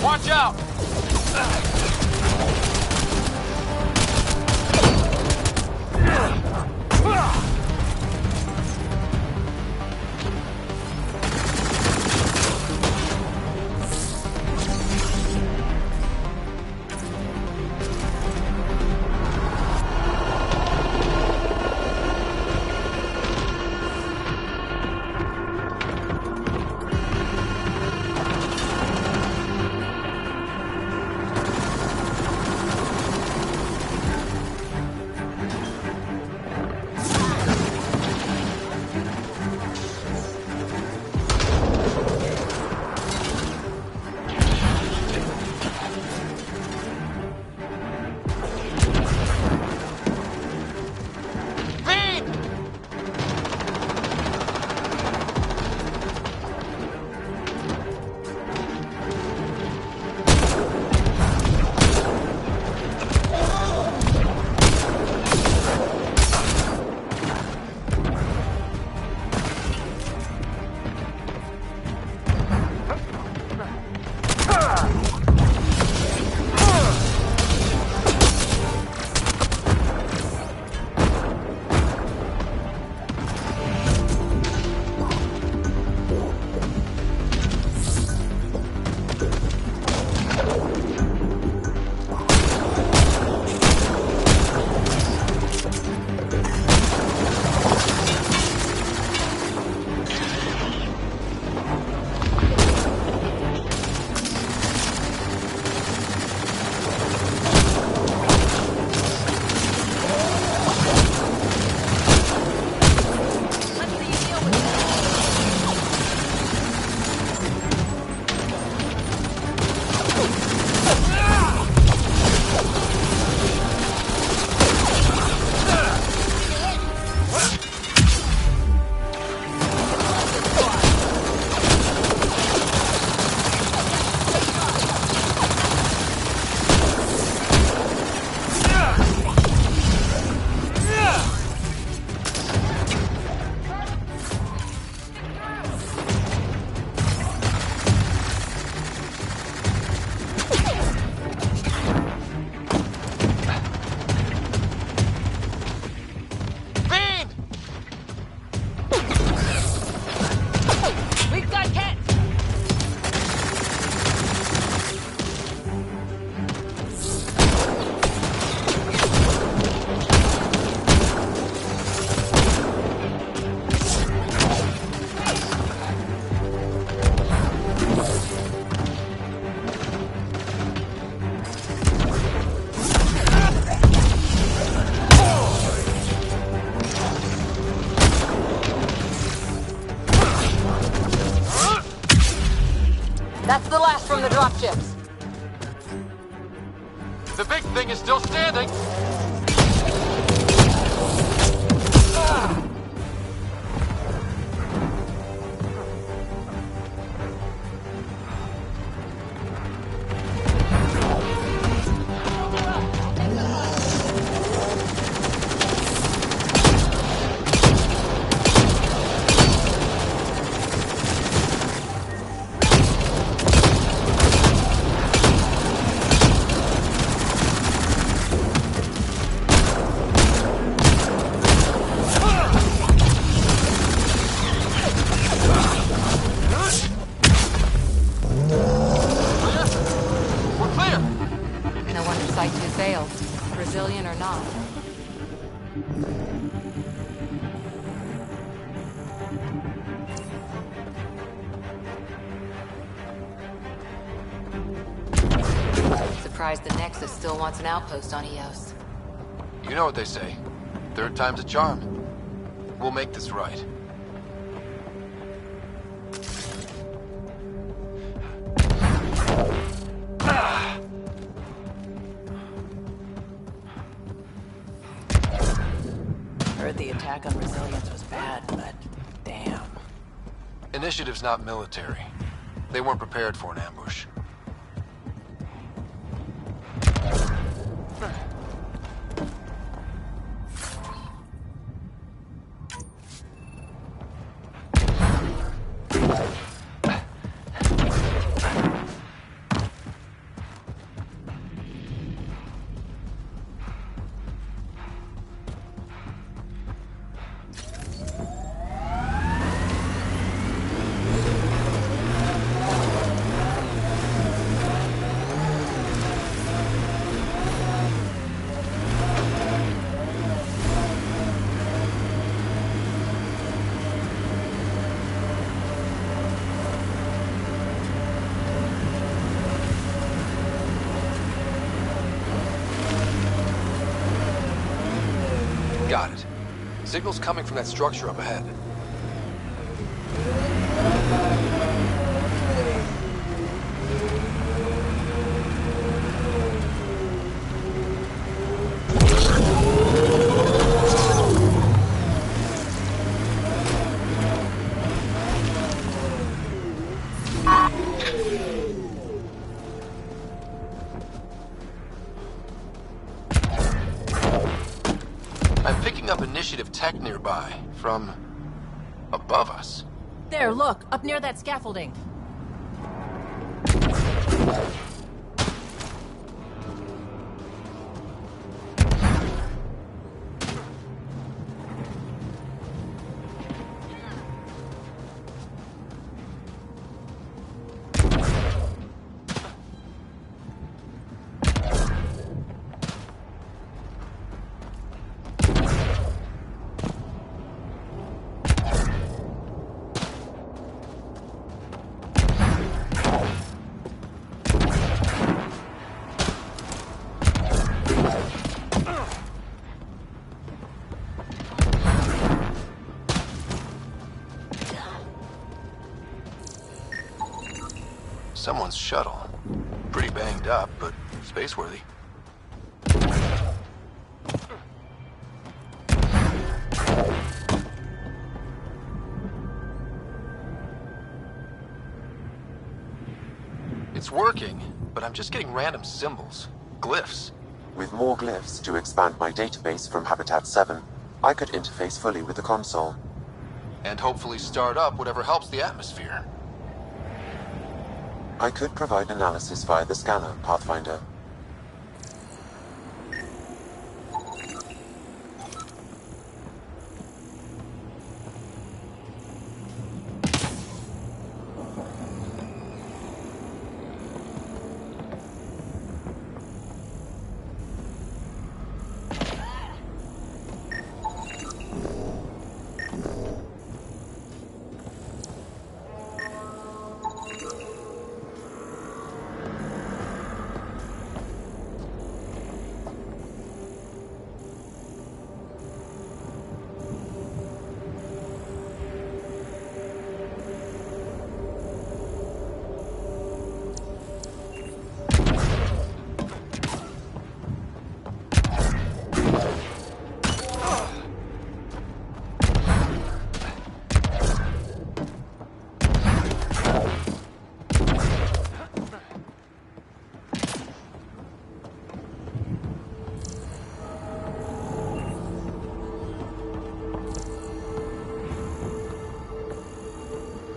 Watch out! That's the last from the dropships. The big thing is still standing. Brazilian or not. Surprised the Nexus still wants an outpost on Eos. You know what they say. Third time's a charm. We'll make this right. Heard the attack on Resilience was bad, but damn. Initiative's not military. They weren't prepared for an ambush. Got it. Signal's coming from that structure up ahead. I'm picking up initiative tech nearby, from above us. There, look, up near that scaffolding. Someone's shuttle. Pretty banged up, but space-worthy. It's working, but I'm just getting random symbols. Glyphs. With more glyphs to expand my database from Habitat 7, I could interface fully with the console. And hopefully start up whatever helps the atmosphere. I could provide analysis via the scanner, Pathfinder.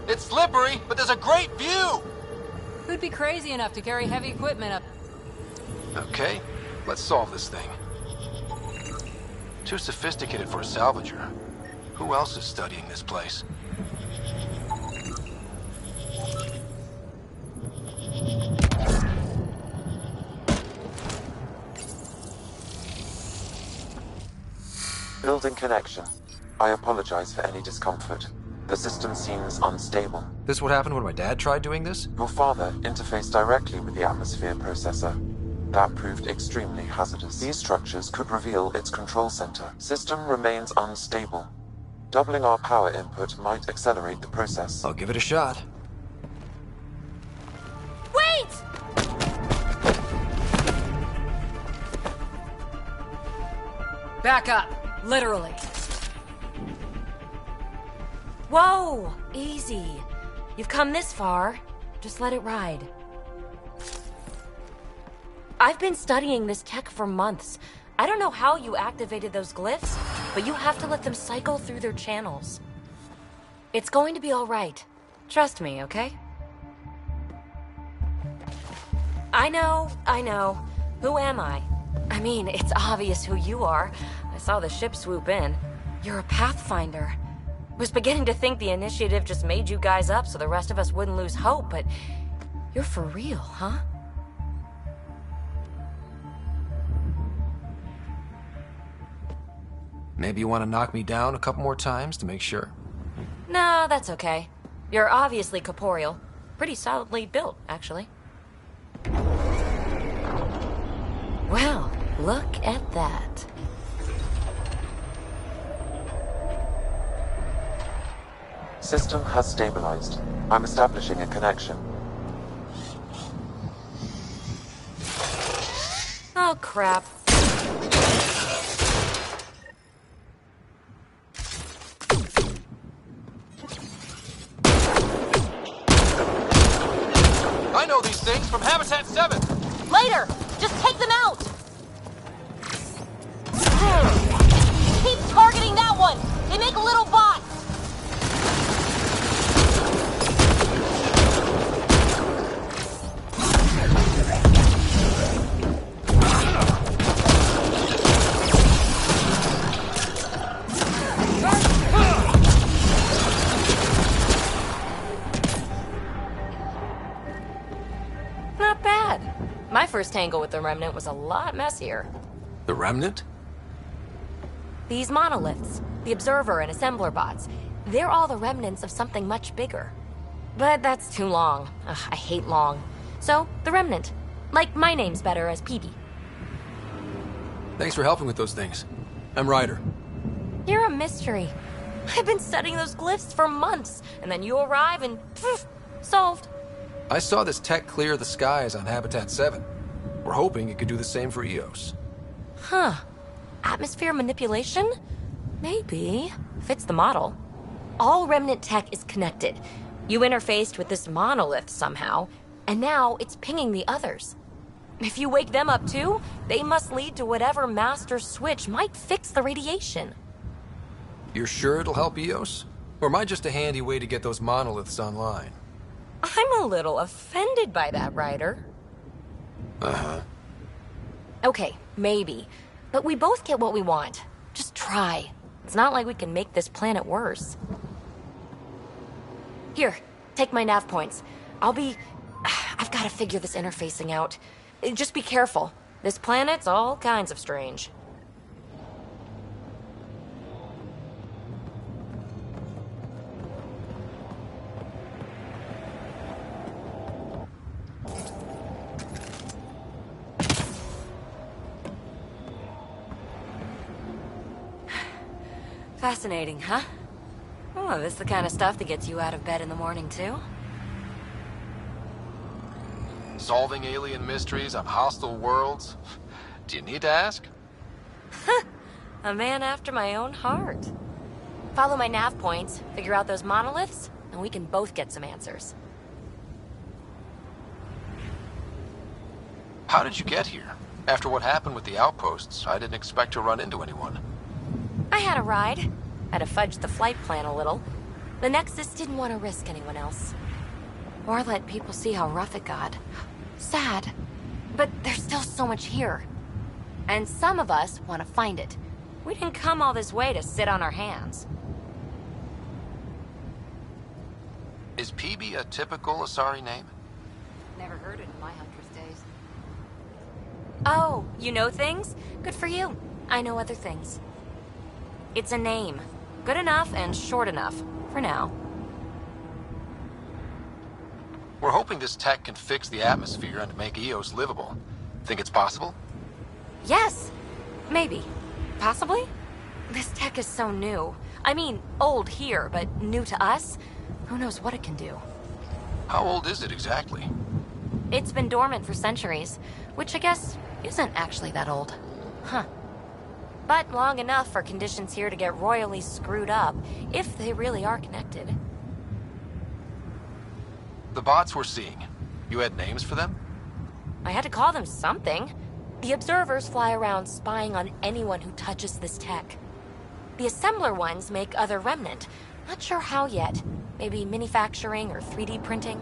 It's slippery, but there's a great view! Who'd be crazy enough to carry heavy equipment up? Okay, let's solve this thing. Too sophisticated for a salvager. Who else is studying this place? Building connection. I apologize for any discomfort. The system seems unstable. This what happened when my dad tried doing this? Your father interfaced directly with the atmosphere processor. That proved extremely hazardous. These structures could reveal its control center. System remains unstable. Doubling our power input might accelerate the process. I'll give it a shot. Wait! Back up. Literally. Whoa! Easy. You've come this far. Just let it ride. I've been studying this tech for months. I don't know how you activated those glyphs, but you have to let them cycle through their channels. It's going to be all right. Trust me, okay? I know. Who am I? I mean, it's obvious who you are. I saw the ship swoop in. You're a Pathfinder. Was beginning to think the initiative just made you guys up so the rest of us wouldn't lose hope, but you're for real, huh? Maybe you want to knock me down a couple more times to make sure? No, that's okay. You're obviously corporeal. Pretty solidly built, actually. Well, look at that. System has stabilized. I'm establishing a connection. Oh, crap. I know these things from Habitat 7! Later! Just take them out! Keep targeting that one! They make little bots! Not bad. My first tangle with the Remnant was a lot messier. The Remnant? These monoliths, the Observer and Assembler bots, they're all the remnants of something much bigger. But that's too long. Ugh, I hate long. So, the Remnant. Like, my name's better as Peebee. Thanks for helping with those things. I'm Ryder. You're a mystery. I've been studying those glyphs for months, and then you arrive and poof, solved. I saw this tech clear the skies on Habitat 7. We're hoping it could do the same for EOS. Huh. Atmosphere manipulation? Maybe. Fits the model. All Remnant tech is connected. You interfaced with this monolith somehow, and now it's pinging the others. If you wake them up too, they must lead to whatever master switch might fix the radiation. You're sure it'll help EOS? Or am I just a handy way to get those monoliths online? I'm a little offended by that, Ryder. Uh-huh. Okay, maybe. But we both get what we want. Just try. It's not like we can make this planet worse. Here, take my nav points. I've got to figure this interfacing out. Just be careful. This planet's all kinds of strange. Fascinating, huh? Oh, this is the kind of stuff that gets you out of bed in the morning, too? Solving alien mysteries on hostile worlds? Do you need to ask? A man after my own heart. Follow my nav points, figure out those monoliths, and we can both get some answers. How did you get here? After what happened with the outposts, I didn't expect to run into anyone. I had a ride. Had to fudge the flight plan a little. The Nexus didn't want to risk anyone else. Or let people see how rough it got. Sad. But there's still so much here. And some of us want to find it. We didn't come all this way to sit on our hands. Is PB a typical Asari name? Never heard it in my hunter's days. Oh, you know things? Good for you. I know other things. It's a name. Good enough and short enough. For now. We're hoping this tech can fix the atmosphere and make Eos livable. Think it's possible? Yes. Maybe. Possibly? This tech is so new. I mean, old here, but new to us? Who knows what it can do? How old is it exactly? It's been dormant for centuries, which I guess isn't actually that old. Huh. But long enough for conditions here to get royally screwed up, if they really are connected. The bots we're seeing, you had names for them? I had to call them something. The observers fly around spying on anyone who touches this tech. The assembler ones make other remnant. Not sure how yet. Maybe manufacturing or 3D printing.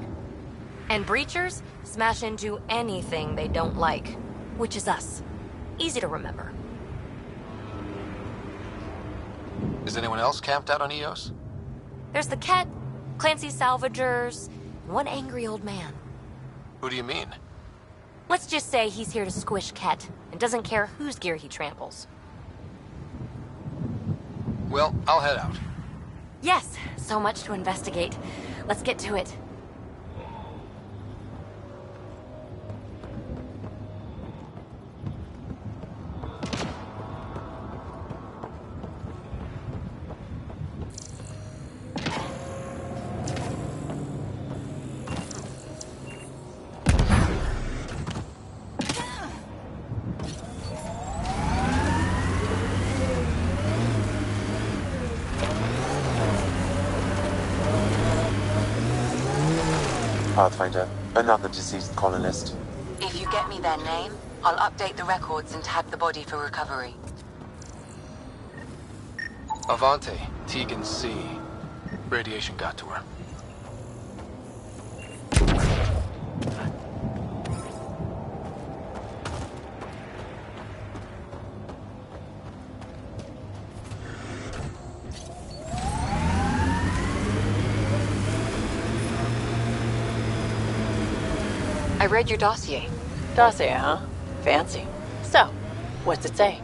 And breachers smash into anything they don't like, which is us. Easy to remember. Is anyone else camped out on Eos? There's the Ket, Clancy Salvagers, and one angry old man. Who do you mean? Let's just say he's here to squish Ket, and doesn't care whose gear he tramples. Well, I'll head out. Yes, so much to investigate. Let's get to it. Pathfinder, another deceased colonist. If you get me their name, I'll update the records and tag the body for recovery. Avante, Tegan C. Radiation got to her. I read your dossier. Dossier, huh? Fancy. So, what's it say?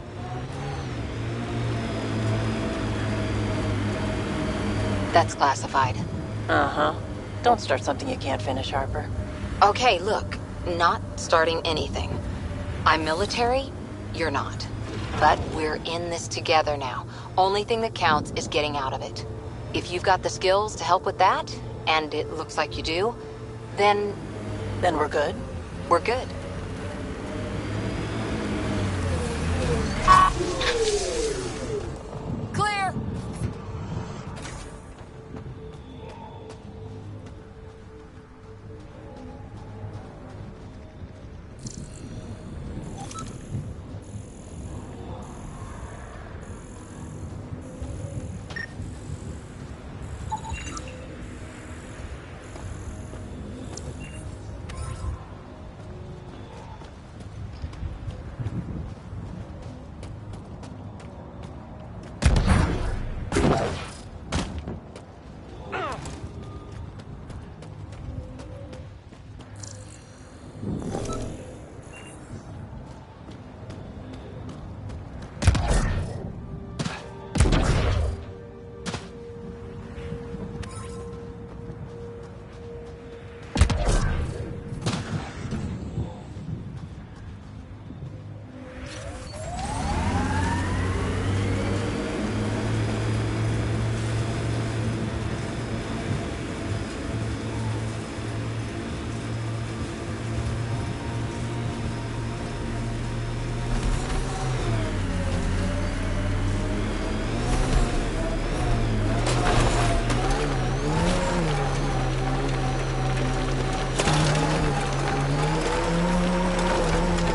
That's classified. Uh-huh. Don't start something you can't finish, Harper. Okay, look. Not starting anything. I'm military, you're not. But we're in this together now. Only thing that counts is getting out of it. If you've got the skills to help with that, and it looks like you do, then... Then we're good? We're good. Clear!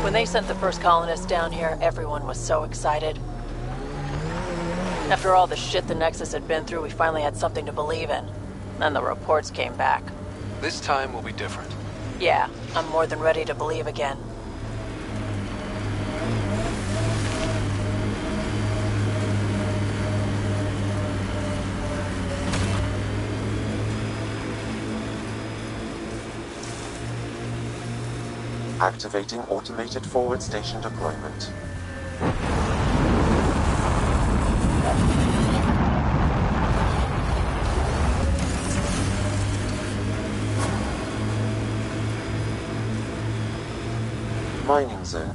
When they sent the first colonists down here, everyone was so excited. After all the shit the Nexus had been through, we finally had something to believe in. Then the reports came back. This time will be different. Yeah, I'm more than ready to believe again. Activating automated forward station deployment. Mining zone.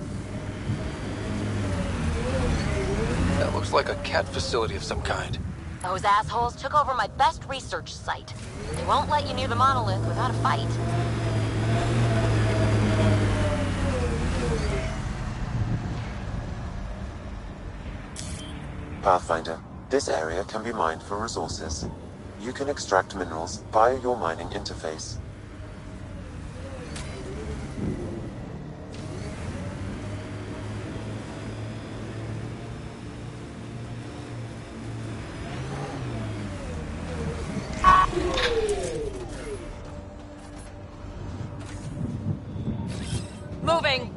That looks like a cat facility of some kind. Those assholes took over my best research site. They won't let you near the monolith without a fight. Pathfinder, this area can be mined for resources. You can extract minerals via your mining interface. Moving!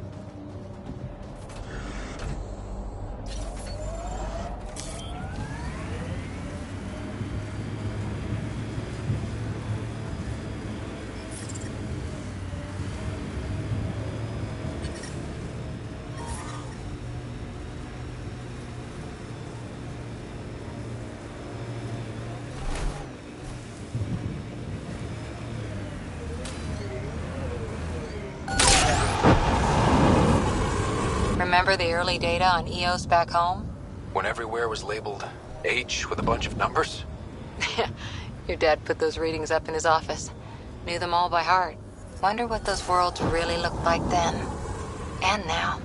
Remember the early data on EOS back home? When everywhere was labeled H with a bunch of numbers? Your dad put those readings up in his office. Knew them all by heart. Wonder what those worlds really looked like then. And now.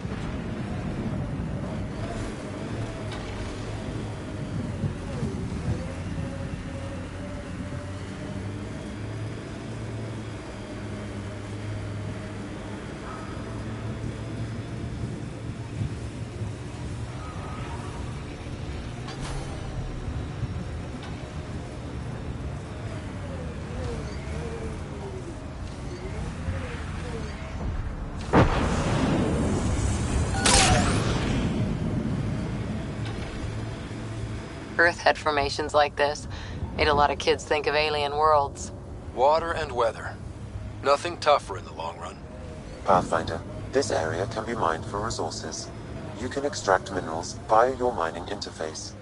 Earth had formations like this. Made a lot of kids think of alien worlds. Water and weather. Nothing tougher in the long run. Pathfinder, this area can be mined for resources. You can extract minerals via your mining interface.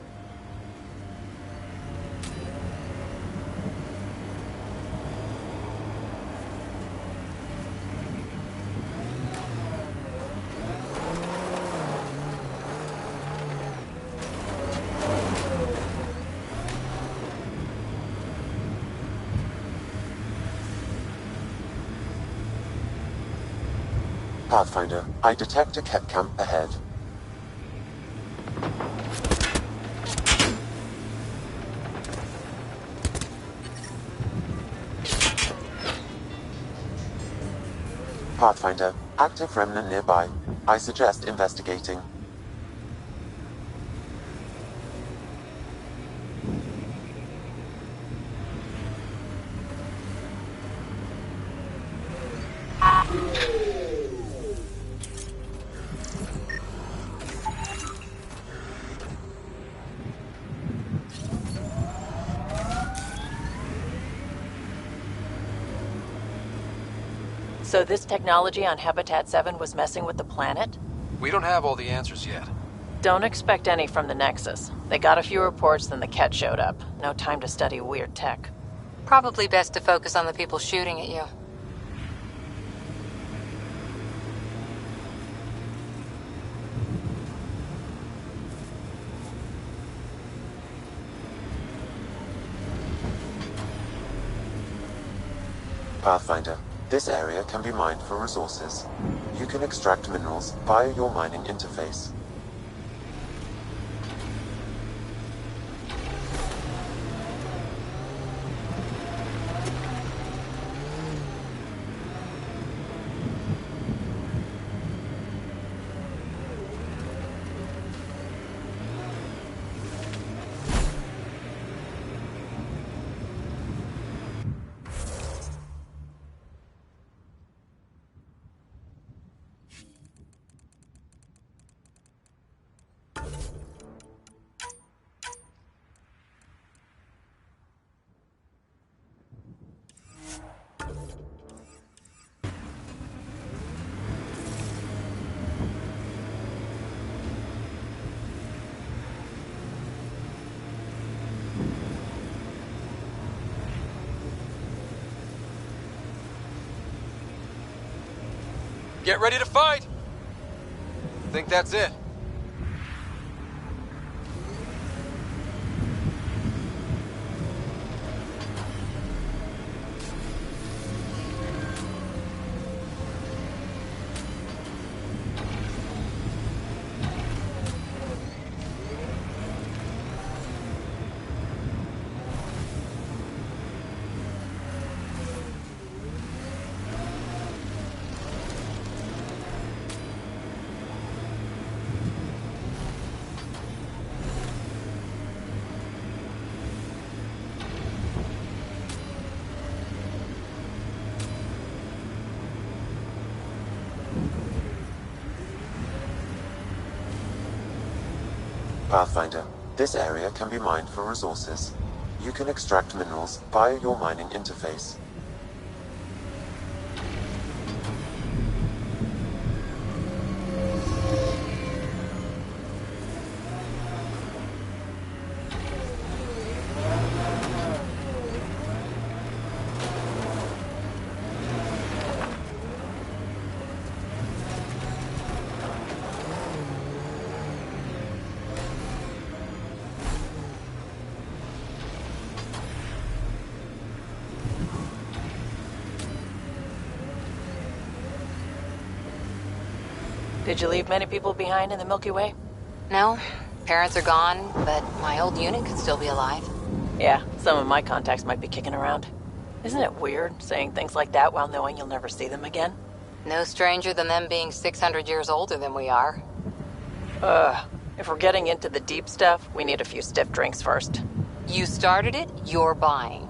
Pathfinder, I detect a Ket camp ahead. Pathfinder, active remnant nearby. I suggest investigating. So this technology on Habitat 7 was messing with the planet? We don't have all the answers yet. Don't expect any from the Nexus. They got a few reports, then the Ket showed up. No time to study weird tech. Probably best to focus on the people shooting at you. Pathfinder, this area can be mined for resources. You can extract minerals via your mining interface. Get ready to fight! Think that's it? Pathfinder, this area can be mined for resources. You can extract minerals via your mining interface. Did you leave many people behind in the Milky Way? No. Parents are gone, but my old unit could still be alive. Yeah, some of my contacts might be kicking around. Isn't it weird, saying things like that while knowing you'll never see them again? No stranger than them being 600 years older than we are. If we're getting into the deep stuff, we need a few stiff drinks first. You started it, you're buying.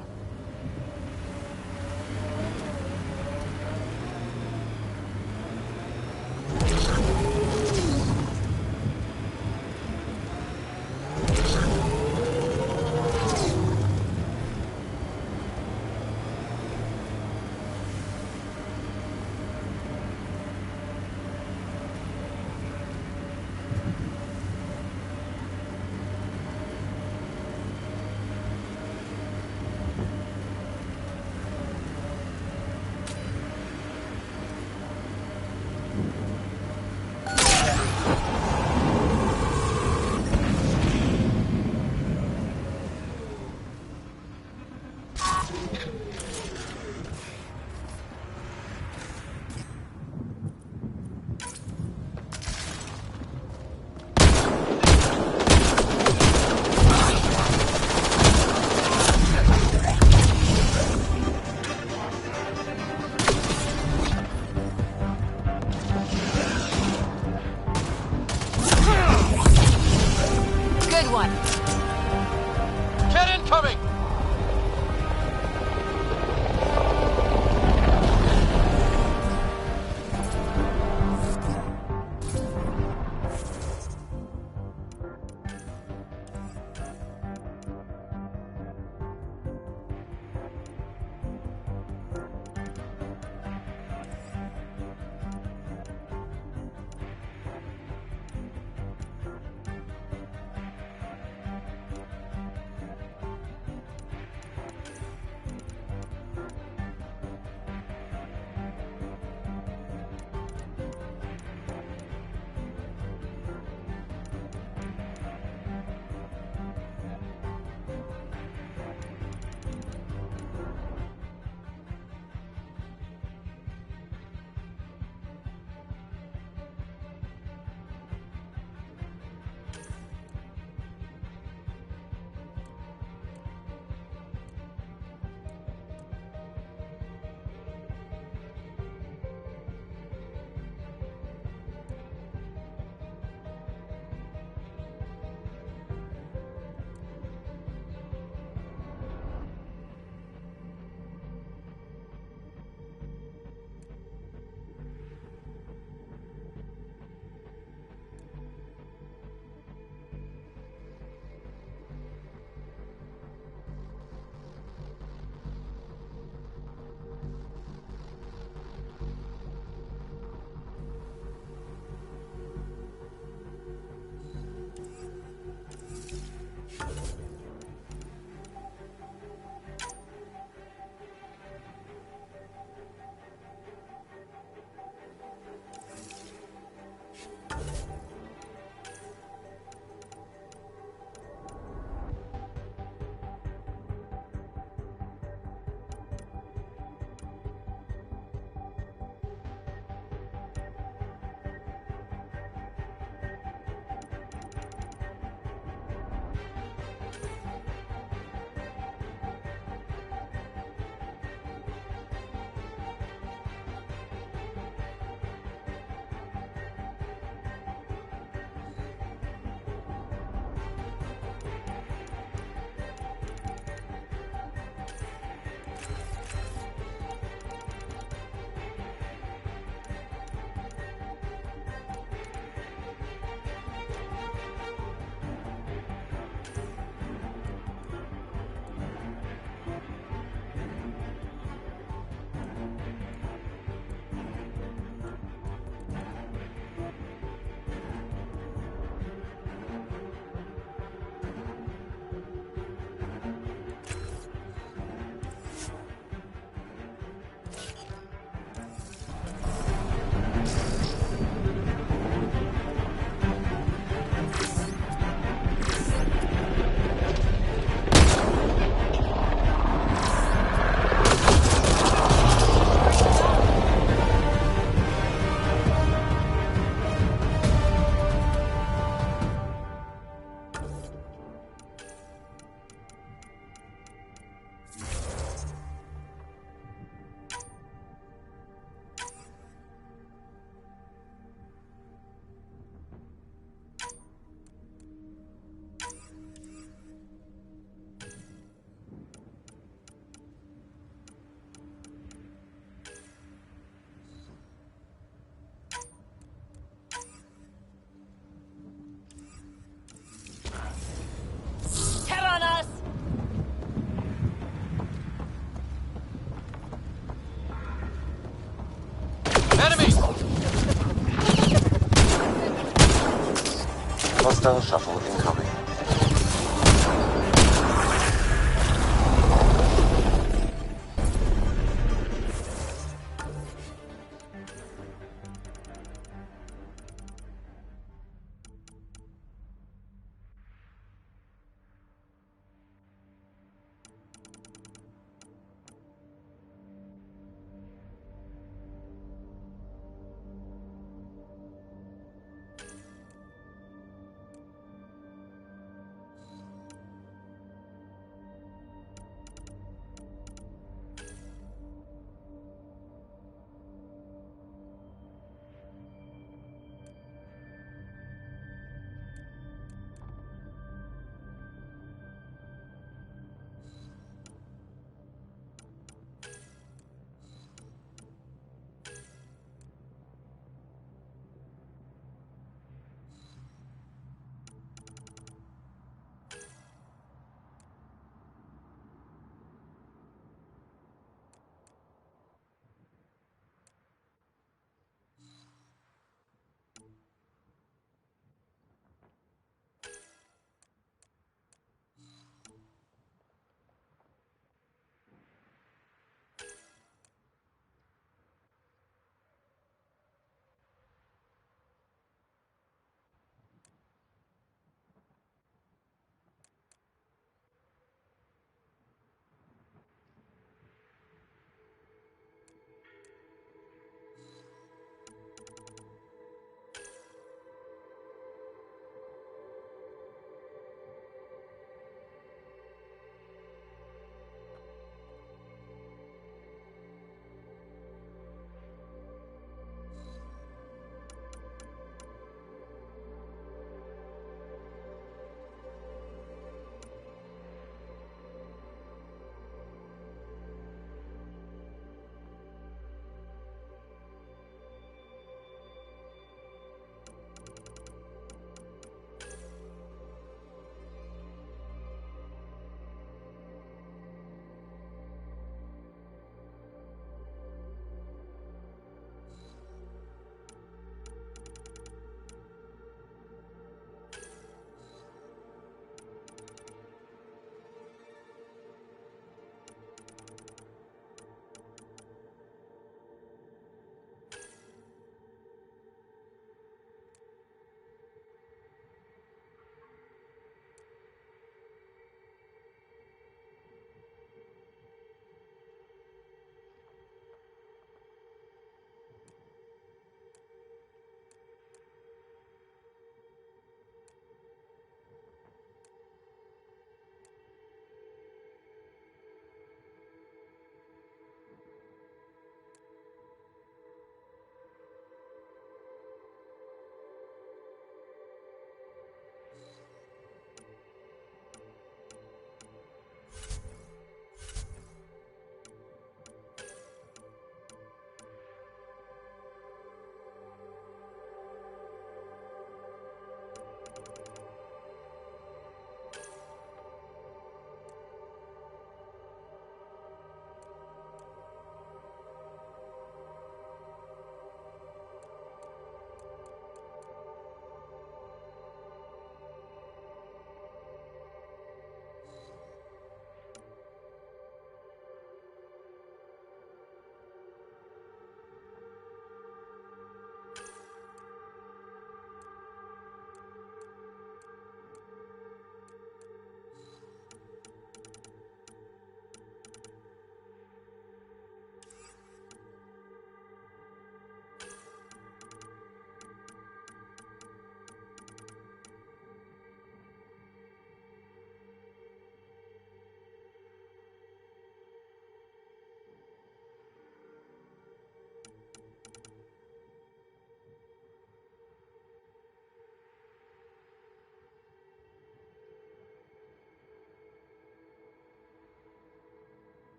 Hostile shuttle incoming.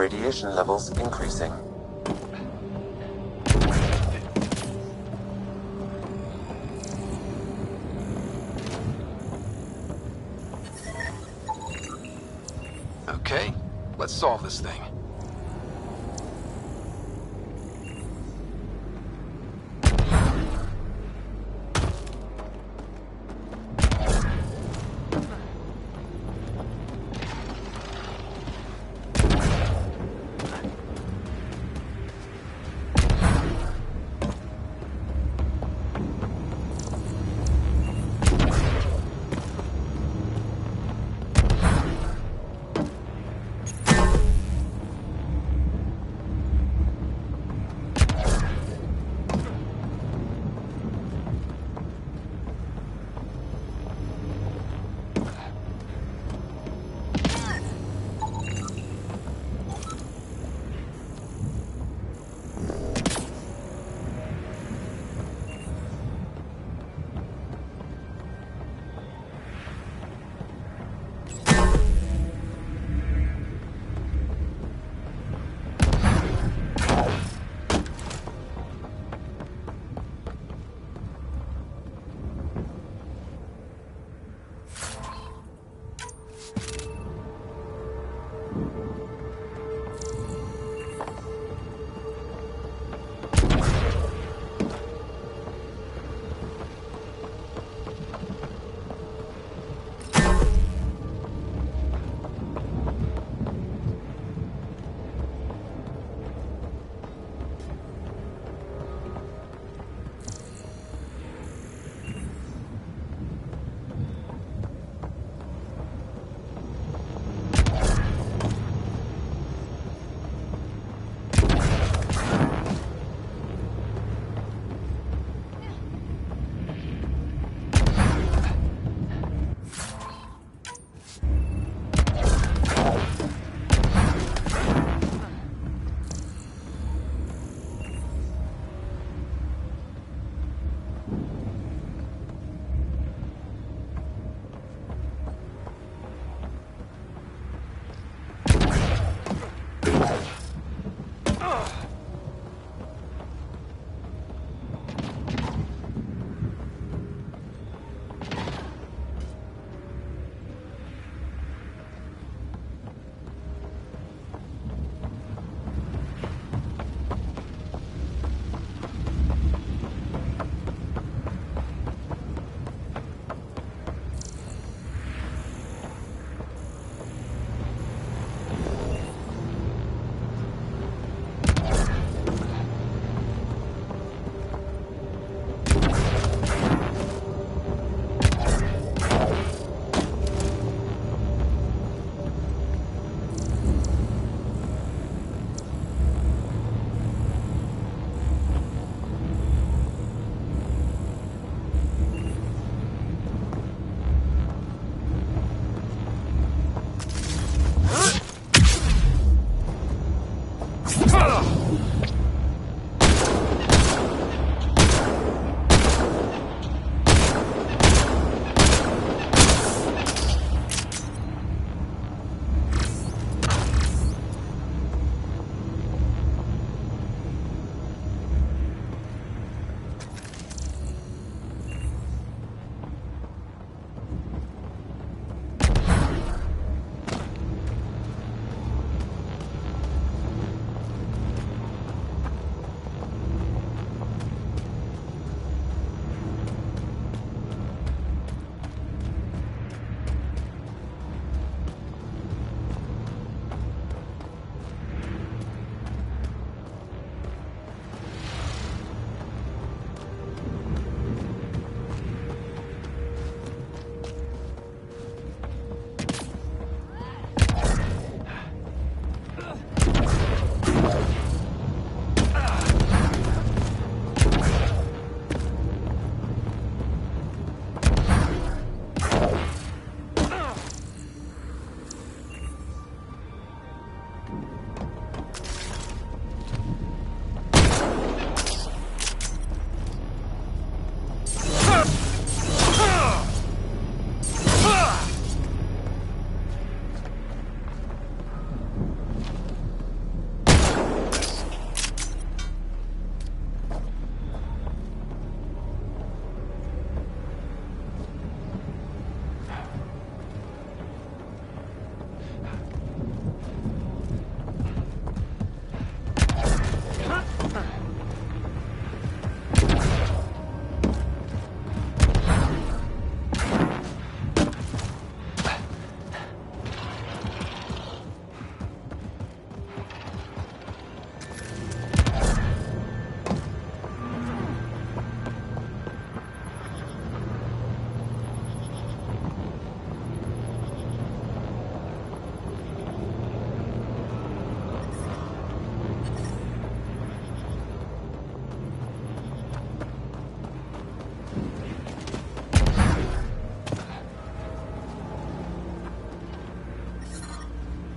Radiation levels increasing. Okay, let's solve this thing.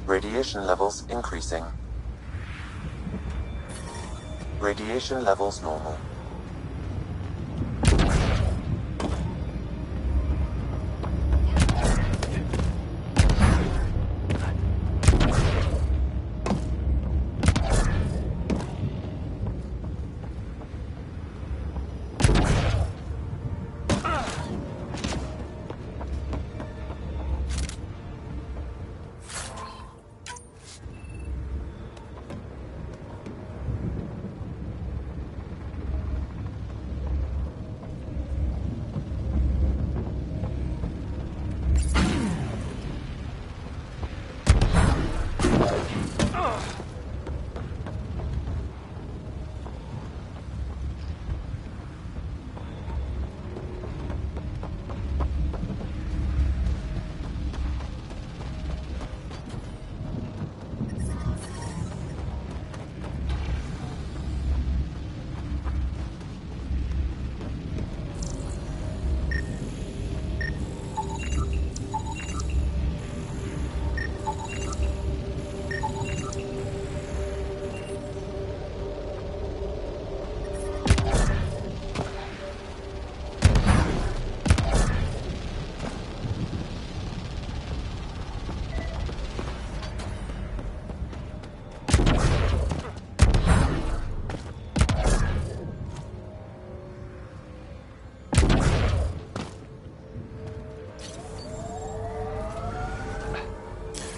Radiation levels increasing. Radiation levels normal.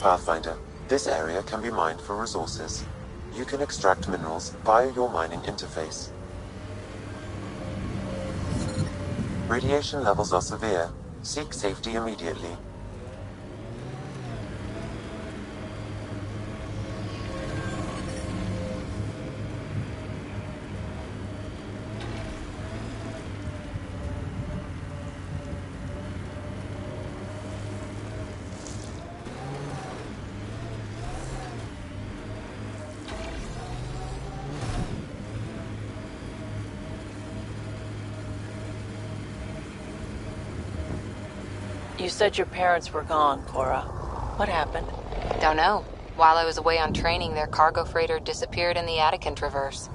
Pathfinder, this area can be mined for resources. You can extract minerals via your mining interface. Radiation levels are severe. Seek safety immediately. You said your parents were gone, Cora. What happened? Don't know. While I was away on training, their cargo freighter disappeared in the Attican Traverse.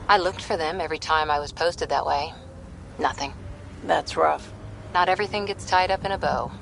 I looked for them every time I was posted that way. Nothing. That's rough. Not everything gets tied up in a bow.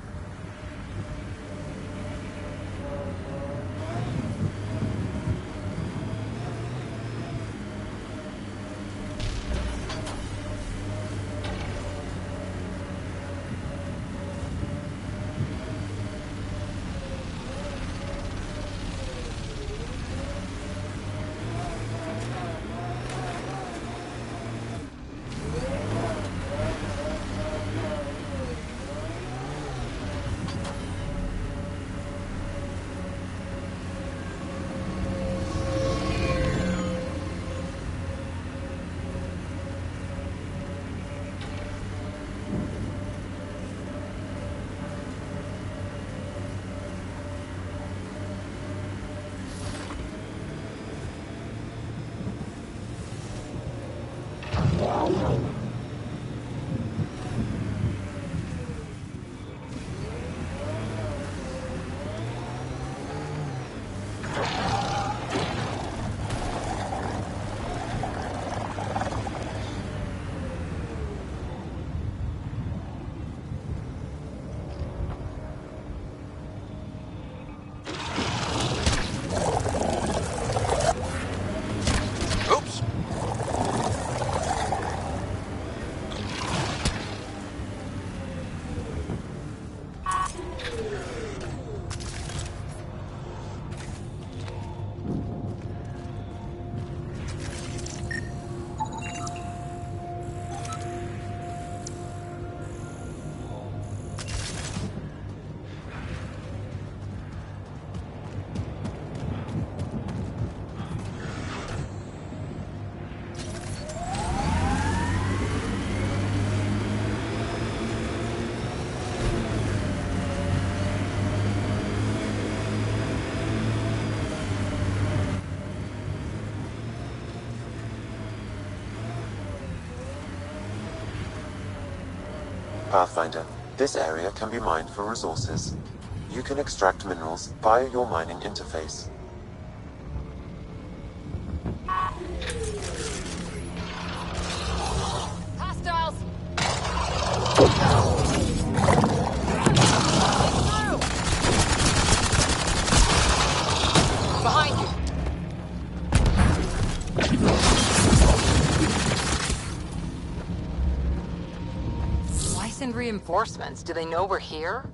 Pathfinder, this area can be mined for resources. you can extract minerals via your mining interface. Hostiles! Behind you! Why send reinforcements? Do they know we're here?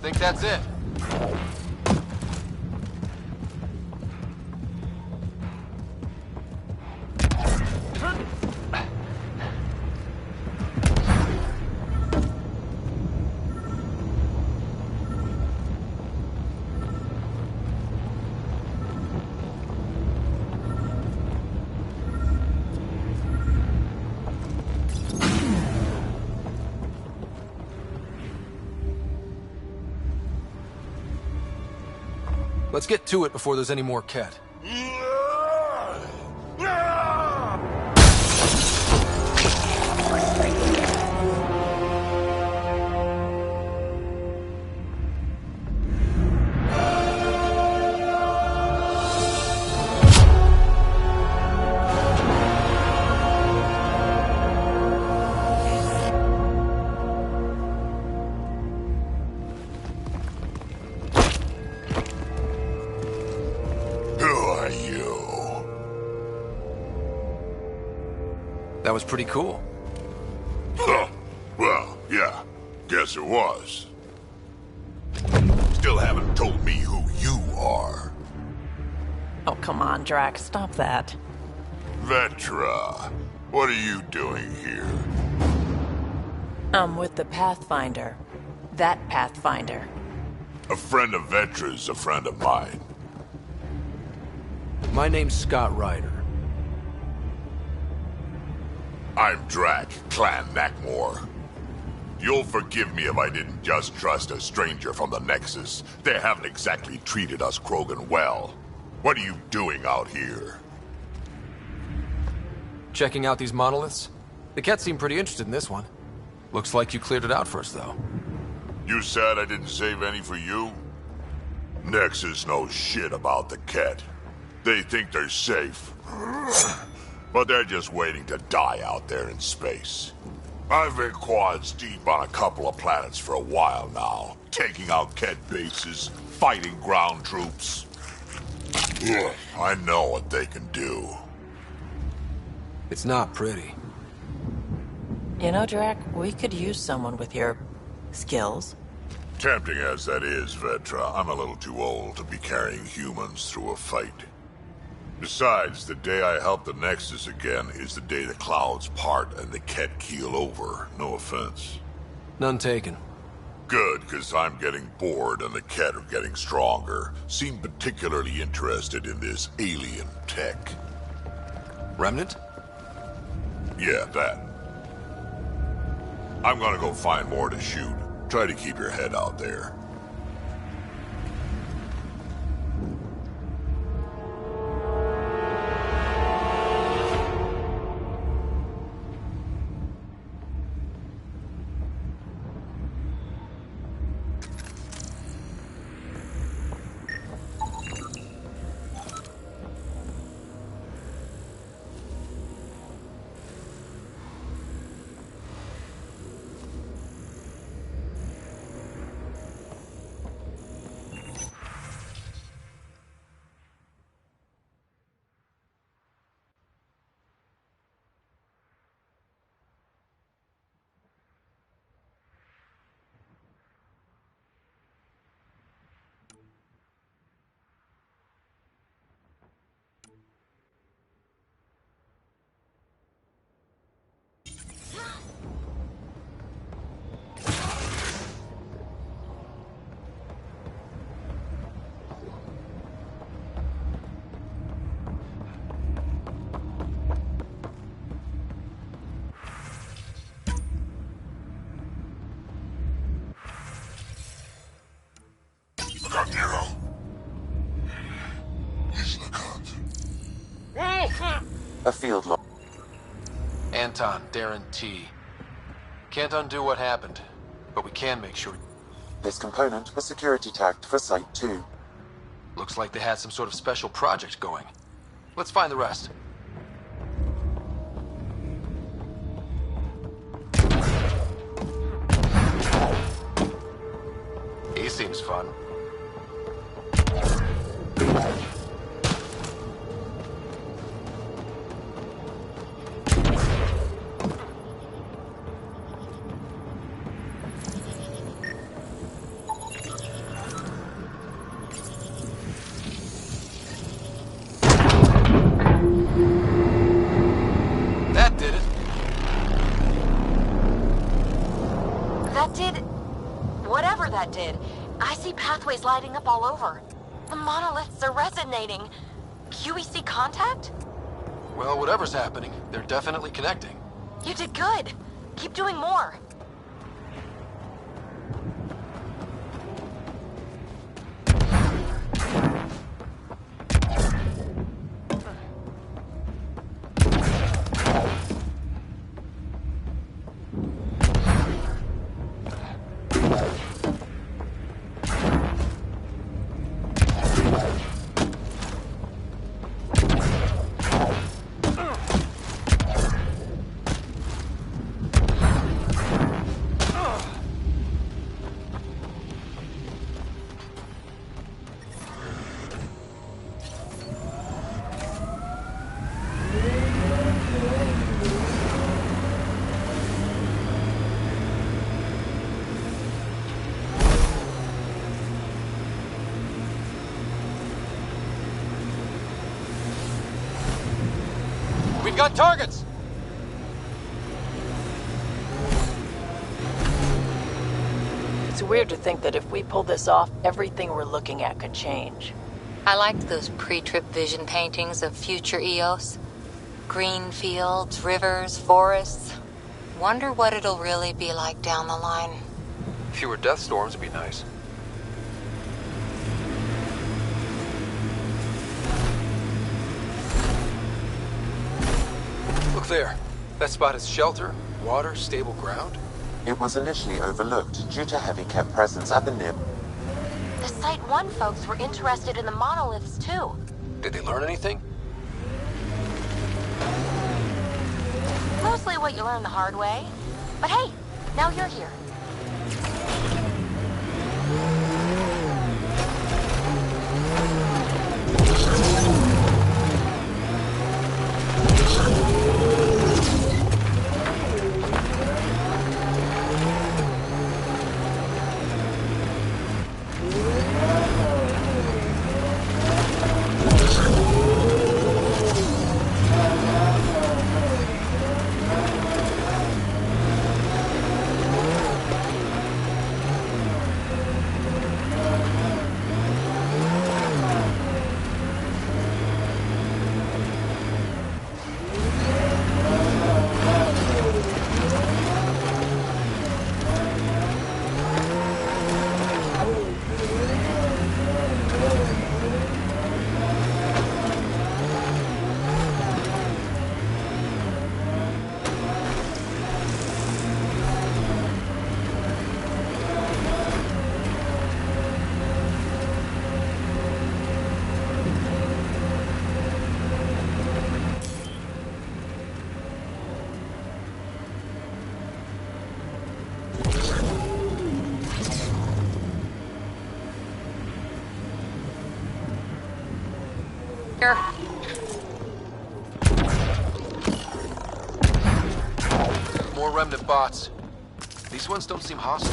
Think that's it? Let's get to it before there's any more Ket. That was pretty cool. Huh. Well, yeah. Guess it was. Still haven't told me who you are. Oh, come on, Drax. Stop that. Vetra, what are you doing here? I'm with the Pathfinder. That Pathfinder. A friend of Vetra's a friend of mine. My name's Scott Ryder. I'm Drac, Clan Nakmor. You'll forgive me if I didn't just trust a stranger from the Nexus. They haven't exactly treated us Krogan well. What are you doing out here? Checking out these monoliths? The Ket seem pretty interested in this one. Looks like you cleared it out for us, though. You said I didn't save any for you? Nexus knows shit about the Ket. They think they're safe. But they're just waiting to die out there in space. I've been quads deep on a couple of planets for a while now, taking out Ket bases, fighting ground troops. I know what they can do. It's not pretty. You know, Drac, we could use someone with your skills. Tempting as that is, Vetra, I'm a little too old to be carrying humans through a fight. Besides, the day I help the Nexus again is the day the clouds part and the Ket keel over. No offense. None taken. Good, because I'm getting bored and the Ket are getting stronger. Seem particularly interested in this alien tech. Remnant? Yeah, that. I'm gonna go find more to shoot. Try to keep your head out there. A field log. Anton, Darren T. Can't undo what happened, but we can make sure. This component was security tagged for Site 2. Looks like they had some sort of special project going. Let's find the rest. He seems fun. That did it. That did... whatever that did. I see pathways lighting up all over. The monoliths are resonating. QEC contact? Well, whatever's happening, they're definitely connecting. You did good. Keep doing more. We've got targets! It's weird to think that if we pull this off, everything we're looking at could change. I liked those pre-trip vision paintings of future Eos. Green fields, rivers, forests. Wonder what it'll really be like down the line. Fewer death storms would be nice. Look there. That spot is shelter, water, stable ground. It was initially overlooked due to heavy kept presence at the nib. The Site 1 folks were interested in the monoliths too. Did they learn anything? Mostly what you learn the hard way. But hey, now you're here. More remnant bots. These ones don't seem hostile.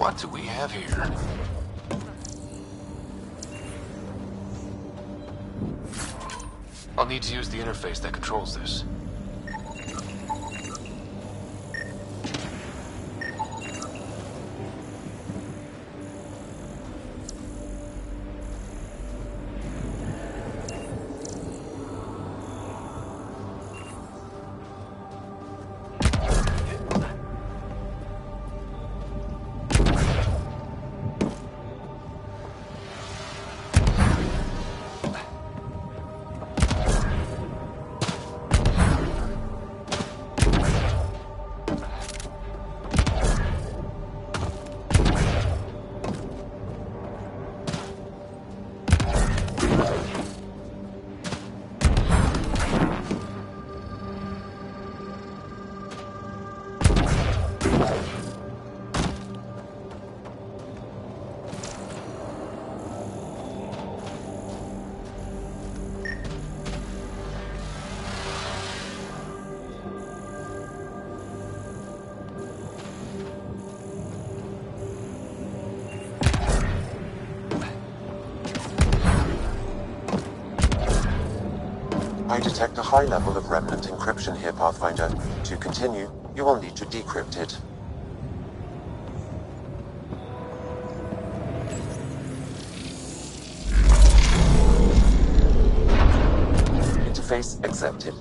What do we have here? I'll need to use the interface that controls this. I detect a high level of remnant encryption here, Pathfinder. To continue, you will need to decrypt it. Interface accepted.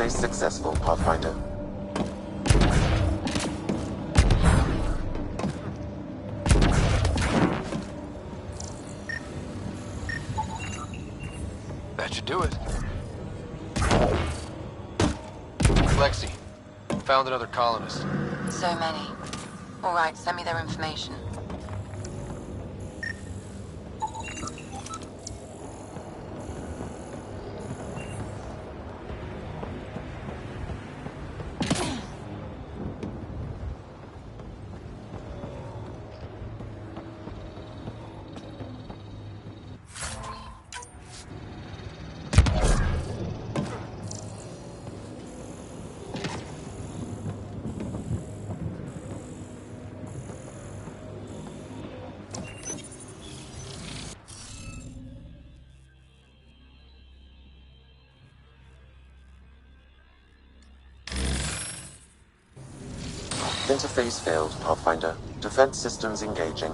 Successful, Pathfinder. That should do it. Lexi, found another colonist. So many. All right, send me their information. Interface failed, Pathfinder. Defense systems engaging.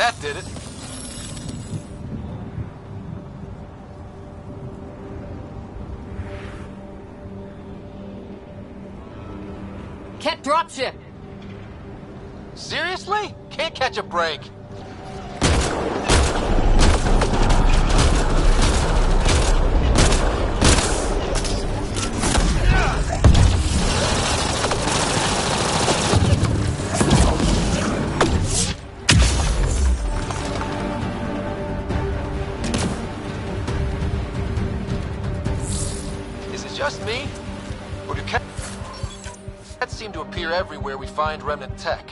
That did it. Can't dropship. Seriously? Can't catch a break. Is it just me? Or do cats seem to appear everywhere we find remnant tech?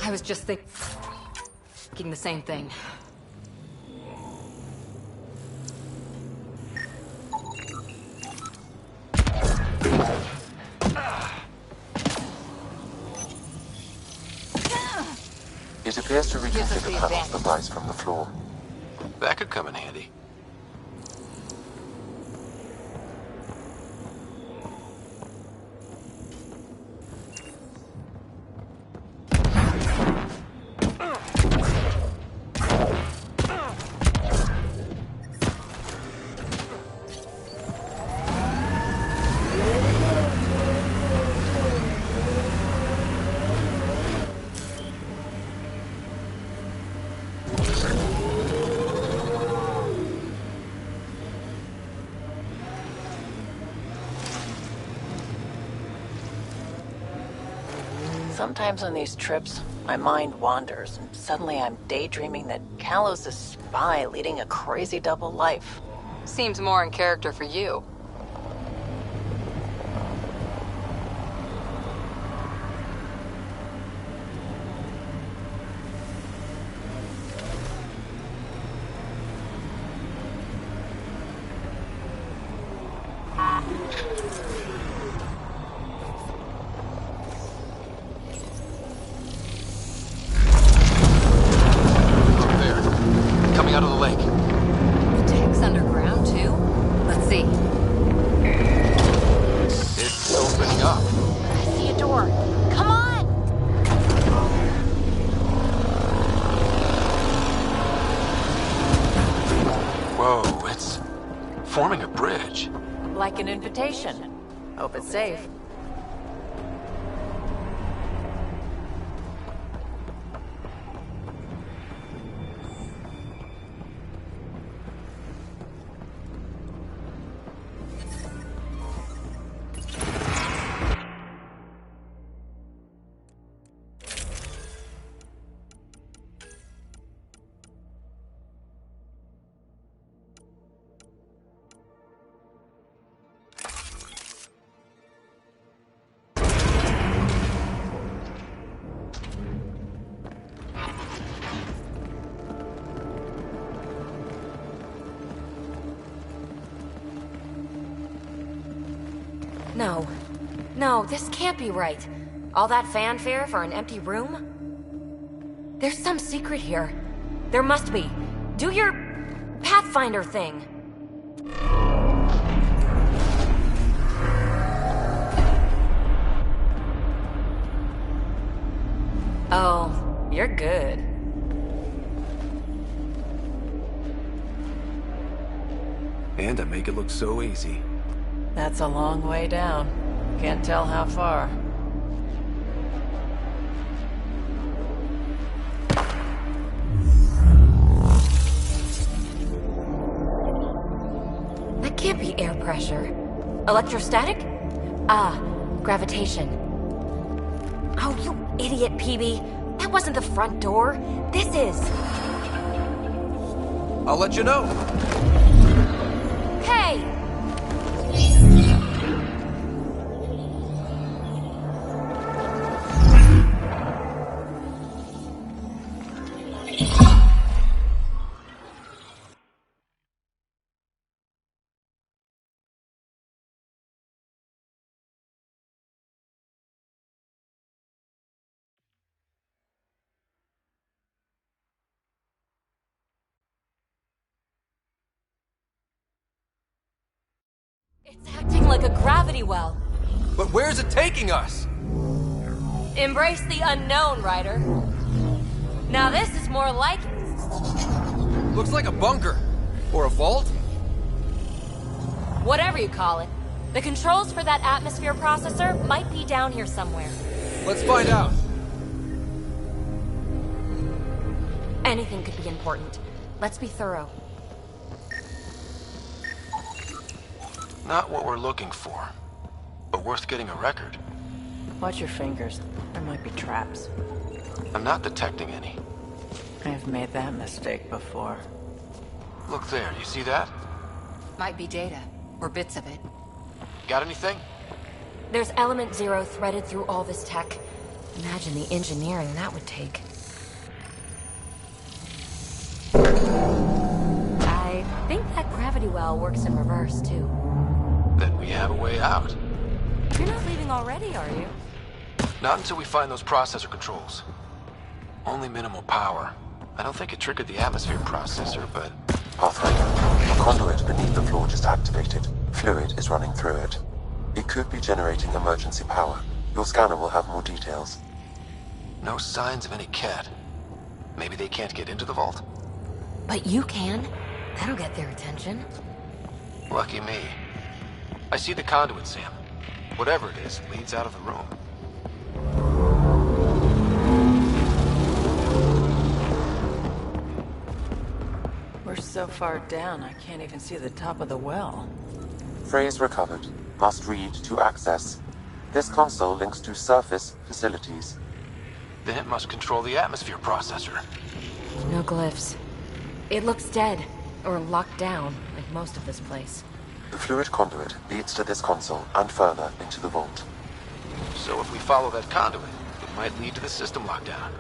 I was just thinking the same thing. It appears to reconfigure panels that rise from the floor. That could come in handy. Sometimes on these trips, my mind wanders, and suddenly I'm daydreaming that Callow's a spy leading a crazy double life. Seems more in character for you. Out of the lake. The tech's underground, too? Let's see. It's opening up. I see a door. Come on! Whoa, it's forming a bridge. Like an invitation. Hope it's safe. No. No, this can't be right. All that fanfare for an empty room? There's some secret here. There must be. Do your Pathfinder thing. Oh, you're good. And I make it look so easy. That's a long way down. Can't tell how far. That can't be air pressure. Electrostatic? Ah, gravitation. Oh, you idiot, PB. That wasn't the front door. This is. I'll let you know. Hey! It's acting like a gravity well. But where's it taking us? Embrace the unknown, Ryder. Now this is more like it. Looks like a bunker. Or a vault? Whatever you call it. The controls for that atmosphere processor might be down here somewhere. Let's find out. Anything could be important. Let's be thorough. Not what we're looking for, but worth getting a record. Watch your fingers. There might be traps. I'm not detecting any. I've made that mistake before. Look there, you see that? Might be data, or bits of it. Got anything? There's element 0 threaded through all this tech. Imagine the engineering that would take. I think that gravity well works in reverse, too. Then we have a way out. You're not leaving already, are you? Not until we find those processor controls. Only minimal power. I don't think it triggered the atmosphere processor, but... Pathfinder, a conduit beneath the floor just activated. Fluid is running through it. It could be generating emergency power. Your scanner will have more details. No signs of any cat. Maybe they can't get into the vault? But you can. That'll get their attention. Lucky me. I see the conduit, Sam. Whatever it is, leads out of the room. We're so far down, I can't even see the top of the well. Phrase recovered. Must read to access. This console links to surface facilities. Then it must control the atmosphere processor. No glyphs. It looks dead, or locked down, like most of this place. The fluid conduit leads to this console and further into the vault. So if we follow that conduit, it might lead to the system lockdown.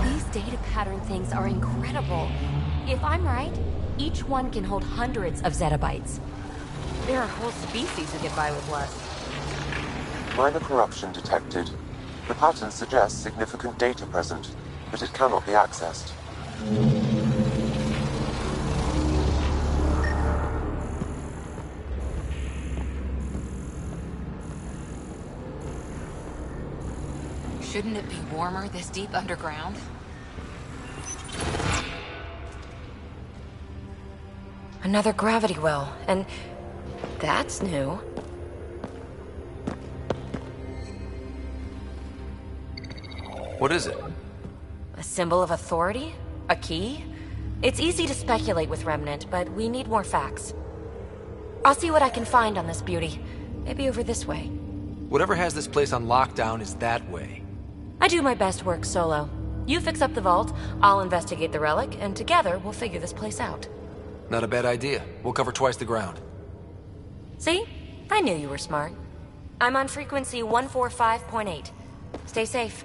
These data pattern things are incredible. If I'm right, each one can hold hundreds of zettabytes. There are whole species who get by with less. Minor corruption detected. The pattern suggests significant data present, but it cannot be accessed. Shouldn't it be warmer this deep underground? Another gravity well, and that's new. What is it? A symbol of authority? A key? It's easy to speculate with Remnant, but we need more facts. I'll see what I can find on this beauty. Maybe over this way. Whatever has this place on lockdown is that way. I do my best work solo. You fix up the vault, I'll investigate the relic, and together we'll figure this place out. Not a bad idea. We'll cover twice the ground. See? I knew you were smart. I'm on frequency 145.8. Stay safe.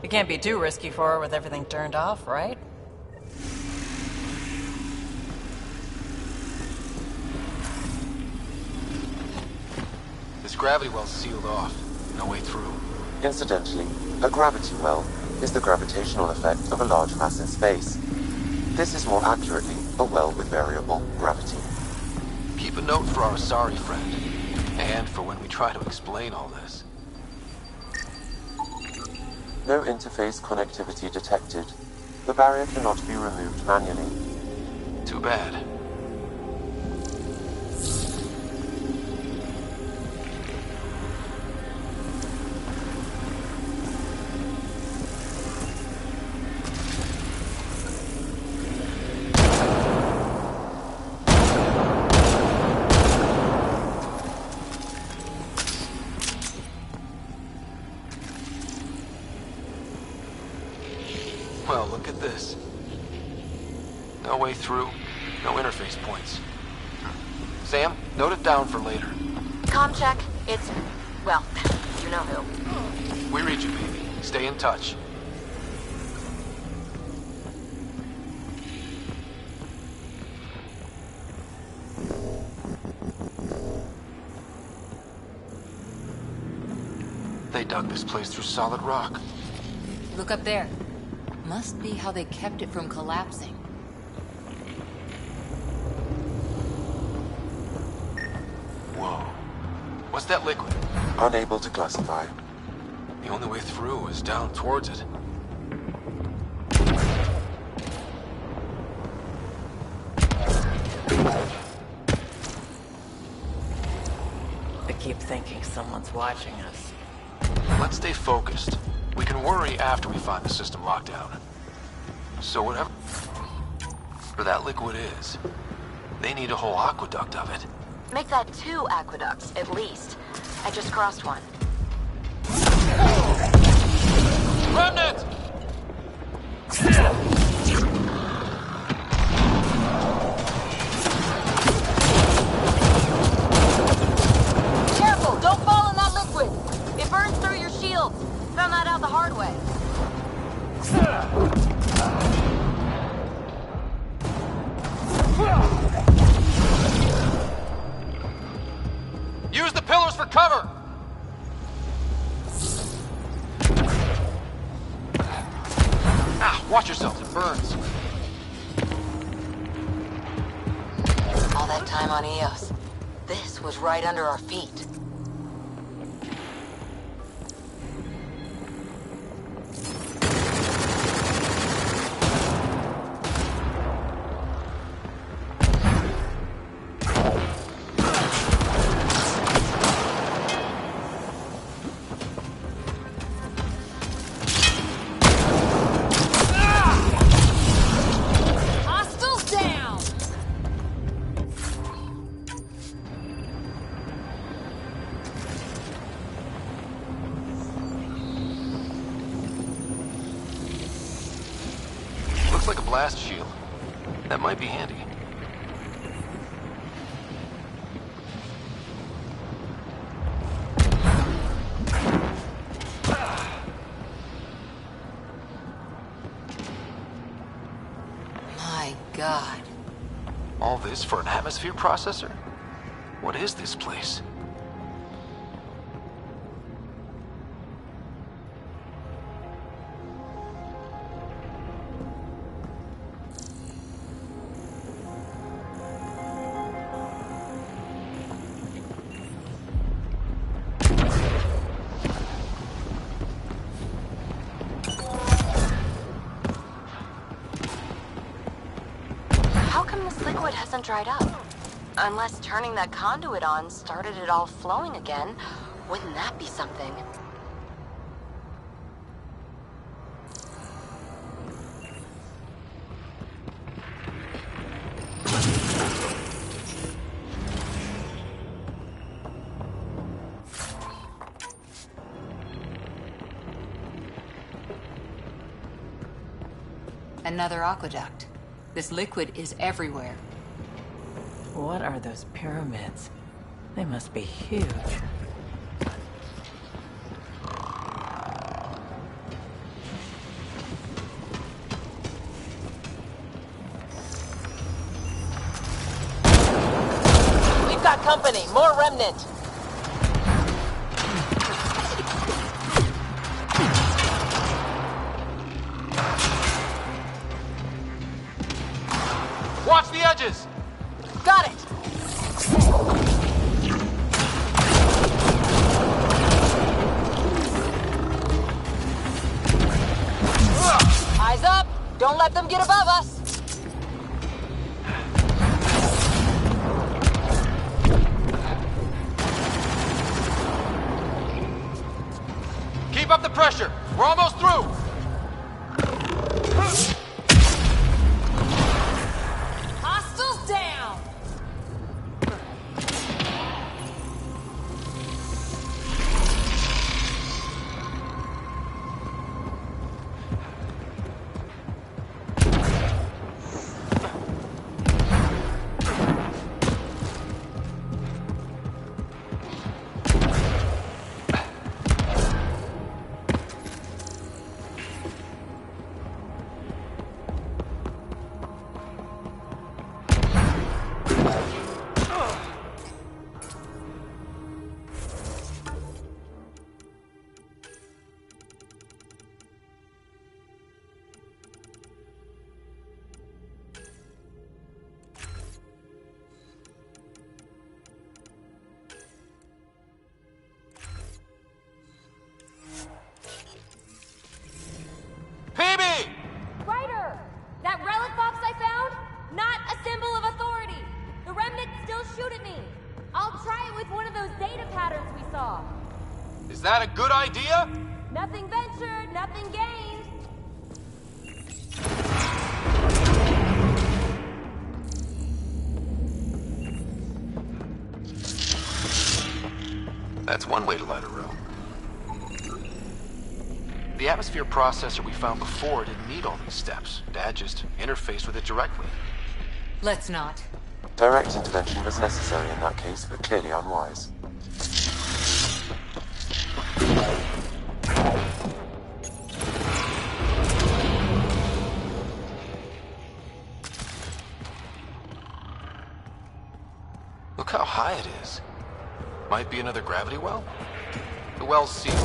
It can't be too risky for her with everything turned off, right? This gravity well's sealed off. No way through. Incidentally, a gravity well is the gravitational effect of a large mass in space. This is more accurately a well with variable gravity. Keep a note for our Asari friend. And for when we try to explain all this. No interface connectivity detected. The barrier cannot be removed manually. Too bad. Well, look at this. No way through, no interface points. Sam, note it down for later. Comm check. It's... well, you know who. We read you, baby. Stay in touch. They dug this place through solid rock. Look up there. Must be how they kept it from collapsing. Whoa. What's that liquid? Unable to classify. The only way through is down towards it. I keep thinking someone's watching us. Let's stay focused. We can worry after we find the system lockdown. So whatever that liquid is, they need a whole aqueduct of it. Make that 2 aqueducts, at least. I just crossed one. Remnant! Careful! Don't fall in that liquid! It burns through your shields. Found that out the hard way. Use the pillars for cover! Ah, watch yourself, it burns. All that time on Eos. This was right under our feet. Hostiles down! Looks like a blast shield. That might be handy. My God. All this for an atmosphere processor? What is this place? How come this liquid hasn't dried up? Unless turning that conduit on started it all flowing again. Wouldn't that be something? Another aqueduct. This liquid is everywhere. What are those pyramids? They must be huge. We've got company. More remnant. Watch the edges! Got it! Eyes up! Don't let them get above us! Keep up the pressure! We're almost through! Hostiles down! a good idea? Nothing ventured, nothing gained. That's one way to light a room. The atmosphere processor we found before didn't need all these steps. Dad just interfaced with it directly. Let's not. Direct intervention was necessary in that case, but clearly unwise. Look how high it is. Might be another gravity well? The well's sealed.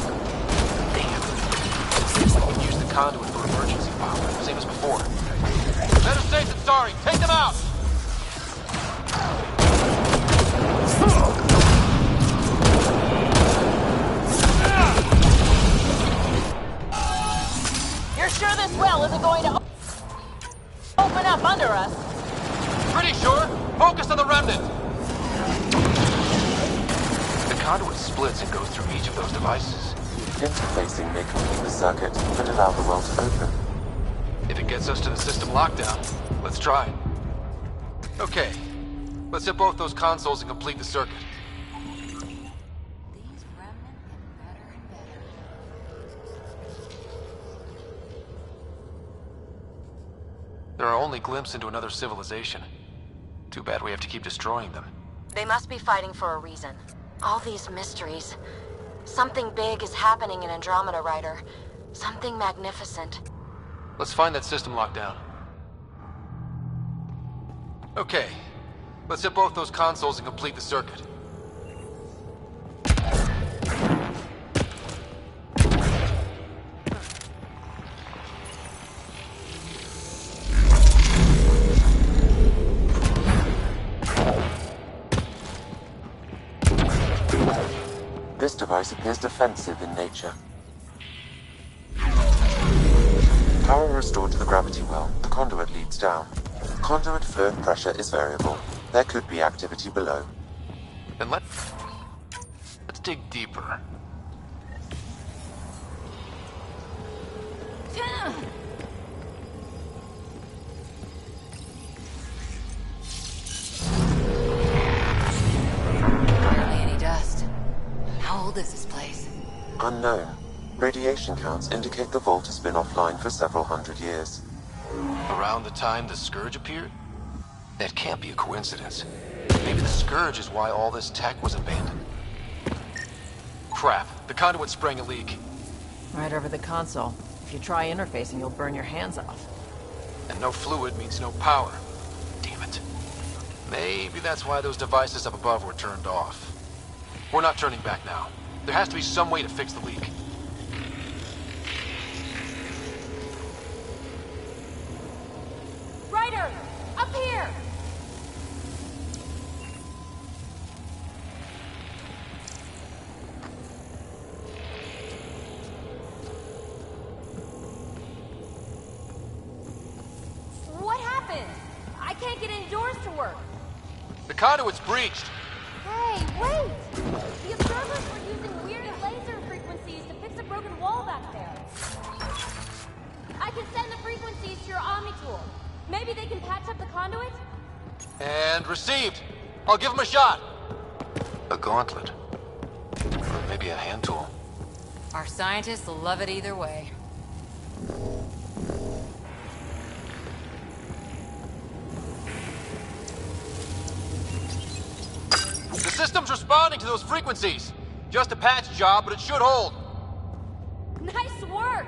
Damn. Seems like we can use the conduit for emergency power, same as before. Better safe than sorry. Take them out! You're sure this well isn't going to open up under us? Pretty sure. Focus on the remnant. The conduit splits and goes through each of those devices. Interfacing may complete the circuit, but allow the well to open. If it gets us to the system lockdown, let's try. Okay. Let's hit both those consoles and complete the circuit. They're our only glimpse into another civilization. Too bad we have to keep destroying them. They must be fighting for a reason. All these mysteries. Something big is happening in Andromeda, Ryder. Something magnificent. Let's find that system lockdown. Okay. Let's hit both those consoles and complete the circuit. This device appears defensive in nature. Power restored to the gravity well. The conduit leads down. Conduit fluid pressure is variable. There could be activity below. Then let's dig deeper. Barely any dust. How old is this place? Unknown. Radiation counts indicate the vault has been offline for several hundred years. Around the time the Scourge appeared? That can't be a coincidence. Maybe the Scourge is why all this tech was abandoned. Crap, the conduit's spraying a leak. Right over the console. If you try interfacing, you'll burn your hands off. And no fluid means no power. Damn it. Maybe that's why those devices up above were turned off. We're not turning back now. There has to be some way to fix the leak. Ryder! Up here! What happened? I can't get any doors to work. The conduit's breached. Hey, wait! The observers were using weird laser frequencies to fix a broken wall back there. I can send the frequencies to your Omni tool. Maybe they can patch up the conduit? And received. I'll give him a shot. A gauntlet. Or maybe a hand tool. Our scientists will love it either way. The system's responding to those frequencies. Just a patch job, but it should hold. Nice work!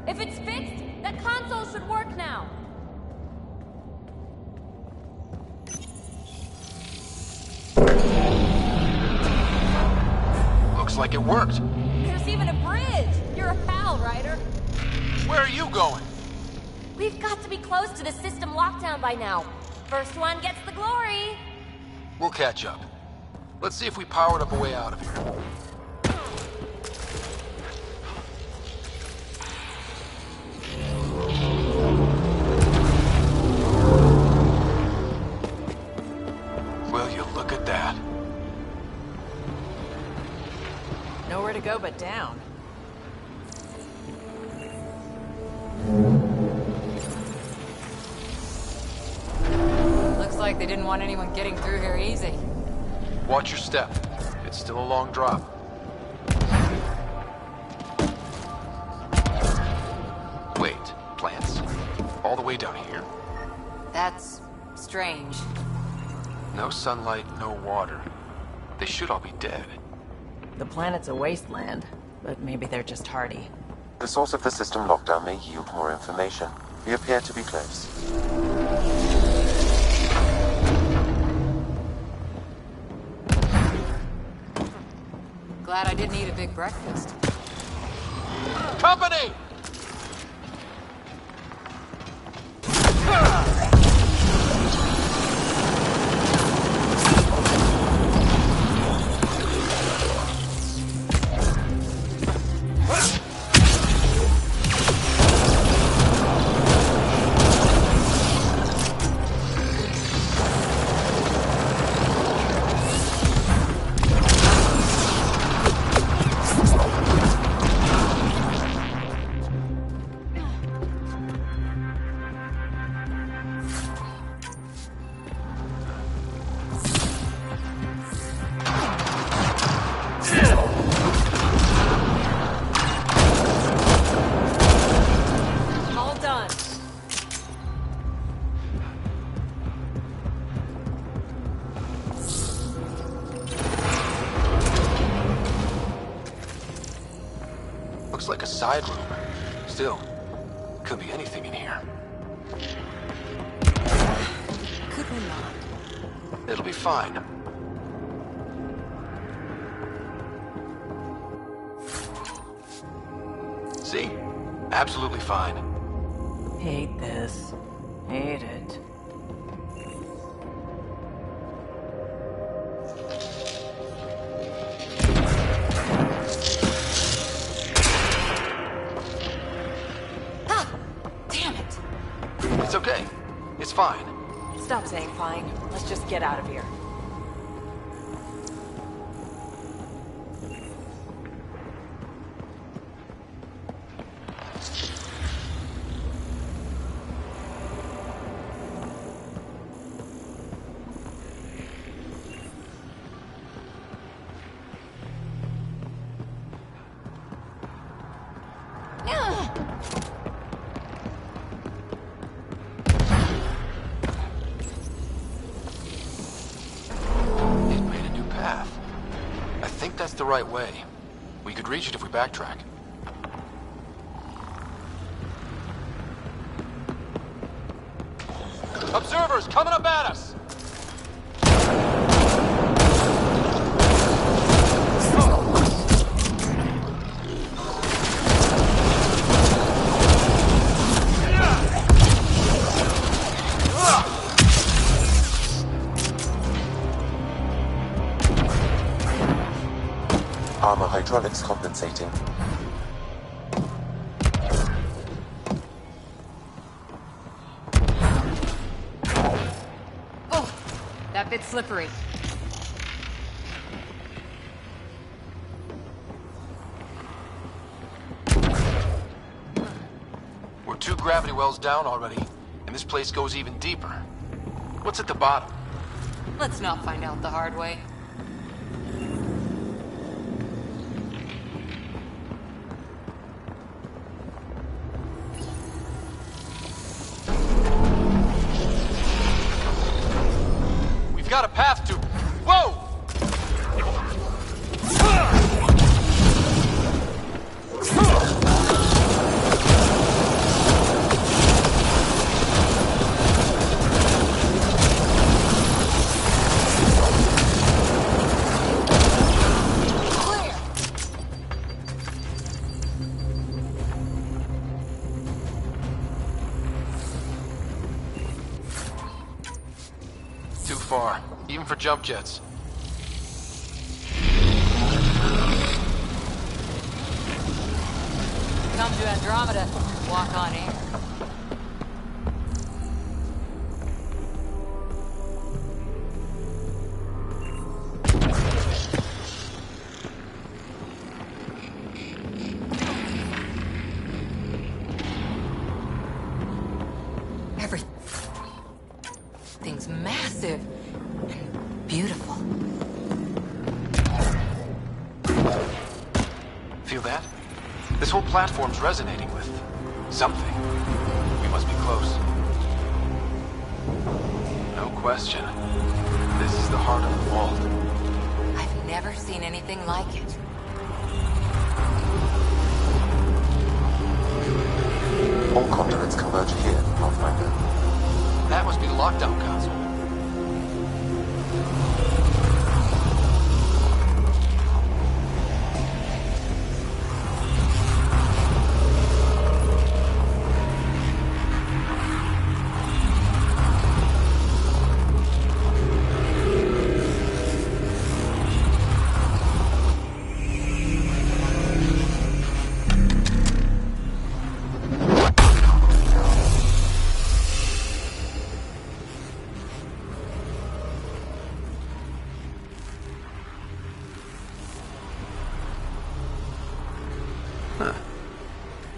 If it's fixed, that console should work now. Looks like it worked. There's even a bridge! You're a pal, Ryder. Where are you going? We've got to be close to the system lockdown by now. First one gets the glory. We'll catch up. Let's see if we powered up a way out of here. Will you look at that? Nowhere to go but down. Looks like they didn't want anyone getting through here easy. Watch your step. It's still a long drop. Wait, plants? All the way down here? That's strange. No sunlight, no water. They should all be dead. The planet's a wasteland, but maybe they're just hardy. The source of the system lockdown may yield more information. We appear to be close. Glad I didn't eat a big breakfast. Company! All done. Looks like a side room. Still, could be anything in here. Could we not? It'll be fine. See? Absolutely fine. Hate this. Hate it. Damn it! It's okay. It's fine. Stop saying fine. Let's just get out of here. It made a new path. I think that's the right way. We could reach it if we backtrack. Observers coming up at us! Armor hydraulics compensating. Oh, that bit's slippery. We're 2 gravity wells down already, and this place goes even deeper. What's at the bottom? Let's not find out the hard way. We've got a path to... Whoa! Too far, even for jump jets. Come to Andromeda, walk on air. intrusive and beautiful. Feel that? This whole platform's resonating with something. We must be close. No question. This is the heart of the vault. I've never seen anything like it. All conduits converge here, Pathfinder. That must be the lockdown console.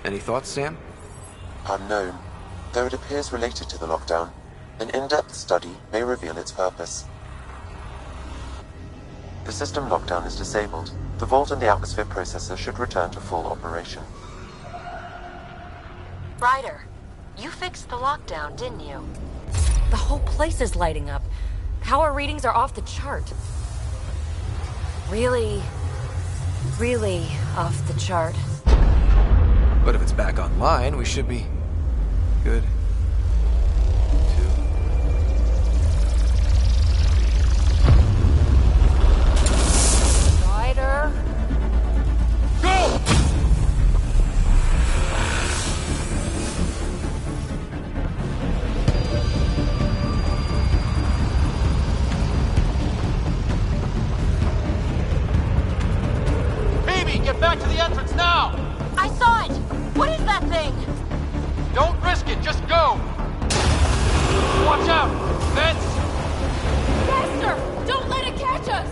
Any thoughts, Sam? Unknown. Though it appears related to the lockdown, an in-depth study may reveal its purpose. The system lockdown is disabled. The vault and the atmosphere processor should return to full operation. Ryder, you fixed the lockdown, didn't you? The whole place is lighting up. Power readings are off the chart. Really off the chart. But if it's back online, we should be good. Ryder. Go! Phoebe, get back to the entrance now! I saw it! What is that thing? Don't risk it, just go! Watch out! Vents! Faster! Don't let it catch us!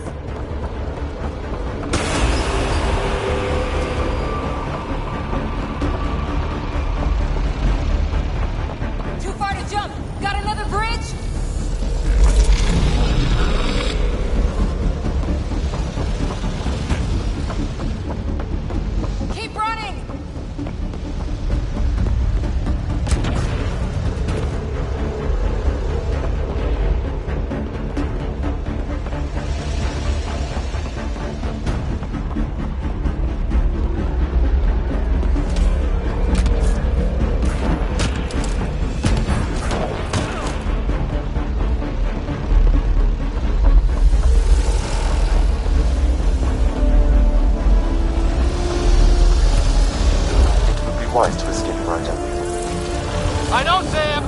Too far to jump! Got another bridge? Keep running! Wise to escape, Ryder. I know, Sam!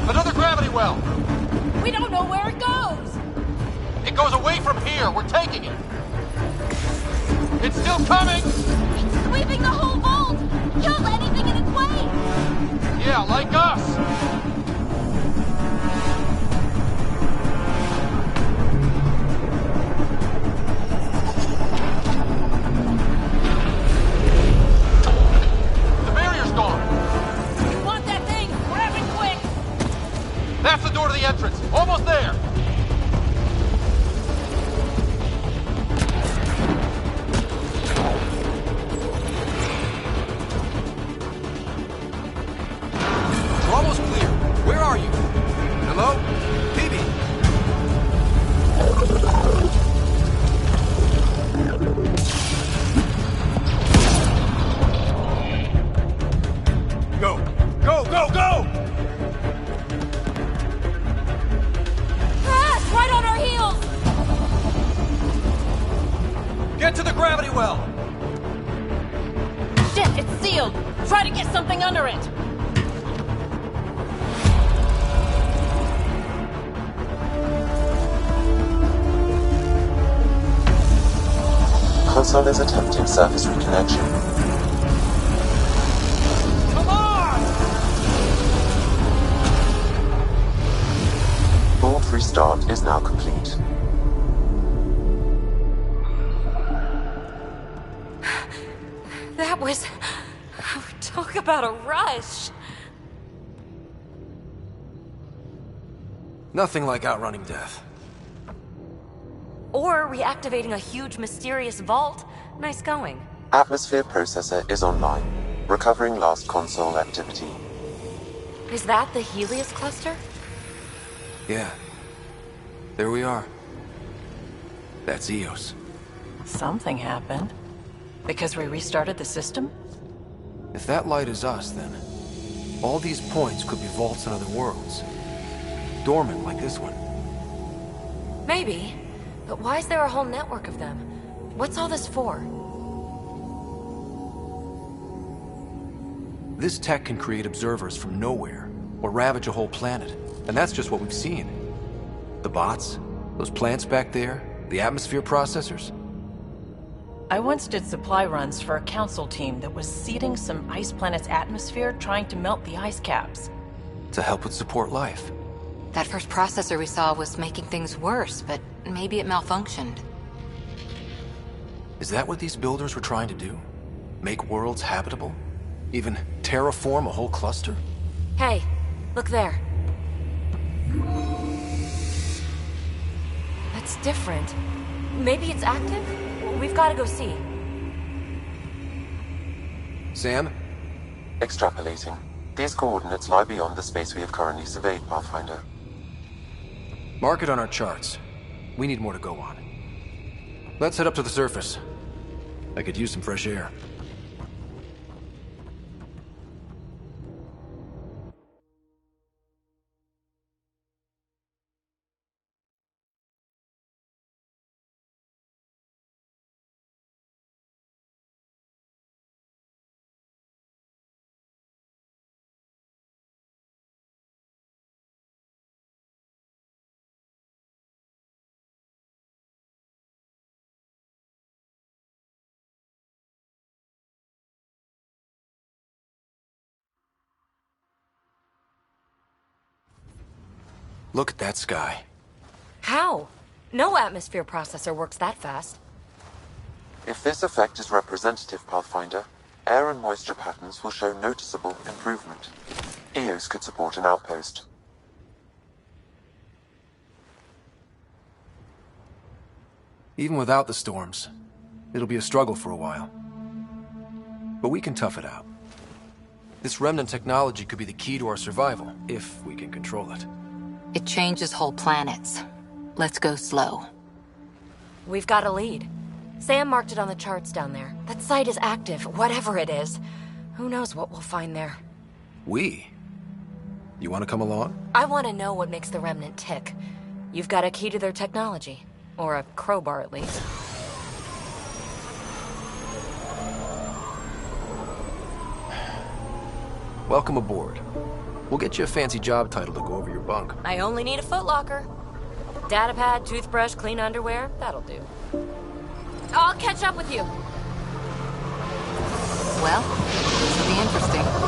Another gravity well! We don't know where it goes! It goes away from here. We're taking it. It's still coming! It's sweeping the whole vault! Kills anything in its way! Yeah, like us! The barrier's gone! You want that thing? Grab it quick! That's the door to the entrance. Almost there! We're almost clear. Where are you? Hello? Phoebe? Go! Go, go, go! Ah, it's right on our heels! Get to the gravity well! Shit, it's sealed! Try to get something under it! Console is attempting surface reconnection. Come on! Vault restart is now complete. That was... Talk about a rush. Nothing like outrunning death. Or reactivating a huge mysterious vault. Nice going. Atmosphere processor is online. Recovering last console activity. Is that the Helios cluster? Yeah. There we are. That's Eos. Something happened. Because we restarted the system? If that light is us, then all these points could be vaults in other worlds. Dormant like this one. Maybe. But why is there a whole network of them? What's all this for? This tech can create observers from nowhere, or ravage a whole planet. And that's just what we've seen. The bots, those plants back there, the atmosphere processors. I once did supply runs for a council team that was seeding some ice planet's atmosphere, trying to melt the ice caps. To help with support life. That first processor we saw was making things worse, but maybe it malfunctioned. Is that what these builders were trying to do? Make worlds habitable? Even terraform a whole cluster? Hey, look there. That's different. Maybe it's active? We've got to go see. Sam? Extrapolating. These coordinates lie beyond the space we have currently surveyed, Pathfinder. Mark it on our charts. We need more to go on. Let's head up to the surface. I could use some fresh air. Look at that sky. How? No atmosphere processor works that fast. If this effect is representative, Pathfinder, air and moisture patterns will show noticeable improvement. Eos could support an outpost. Even without the storms, it'll be a struggle for a while. But we can tough it out. This remnant technology could be the key to our survival, if we can control it. It changes whole planets. Let's go slow. We've got a lead. Sam marked it on the charts down there. That site is active, whatever it is. Who knows what we'll find there. We? You want to come along? I want to know what makes the remnant tick. You've got a key to their technology. Or a crowbar, at least. Welcome aboard. We'll get you a fancy job title to go over your bunk. I only need a footlocker. Datapad, toothbrush, clean underwear, that'll do. I'll catch up with you. Well, this will be interesting.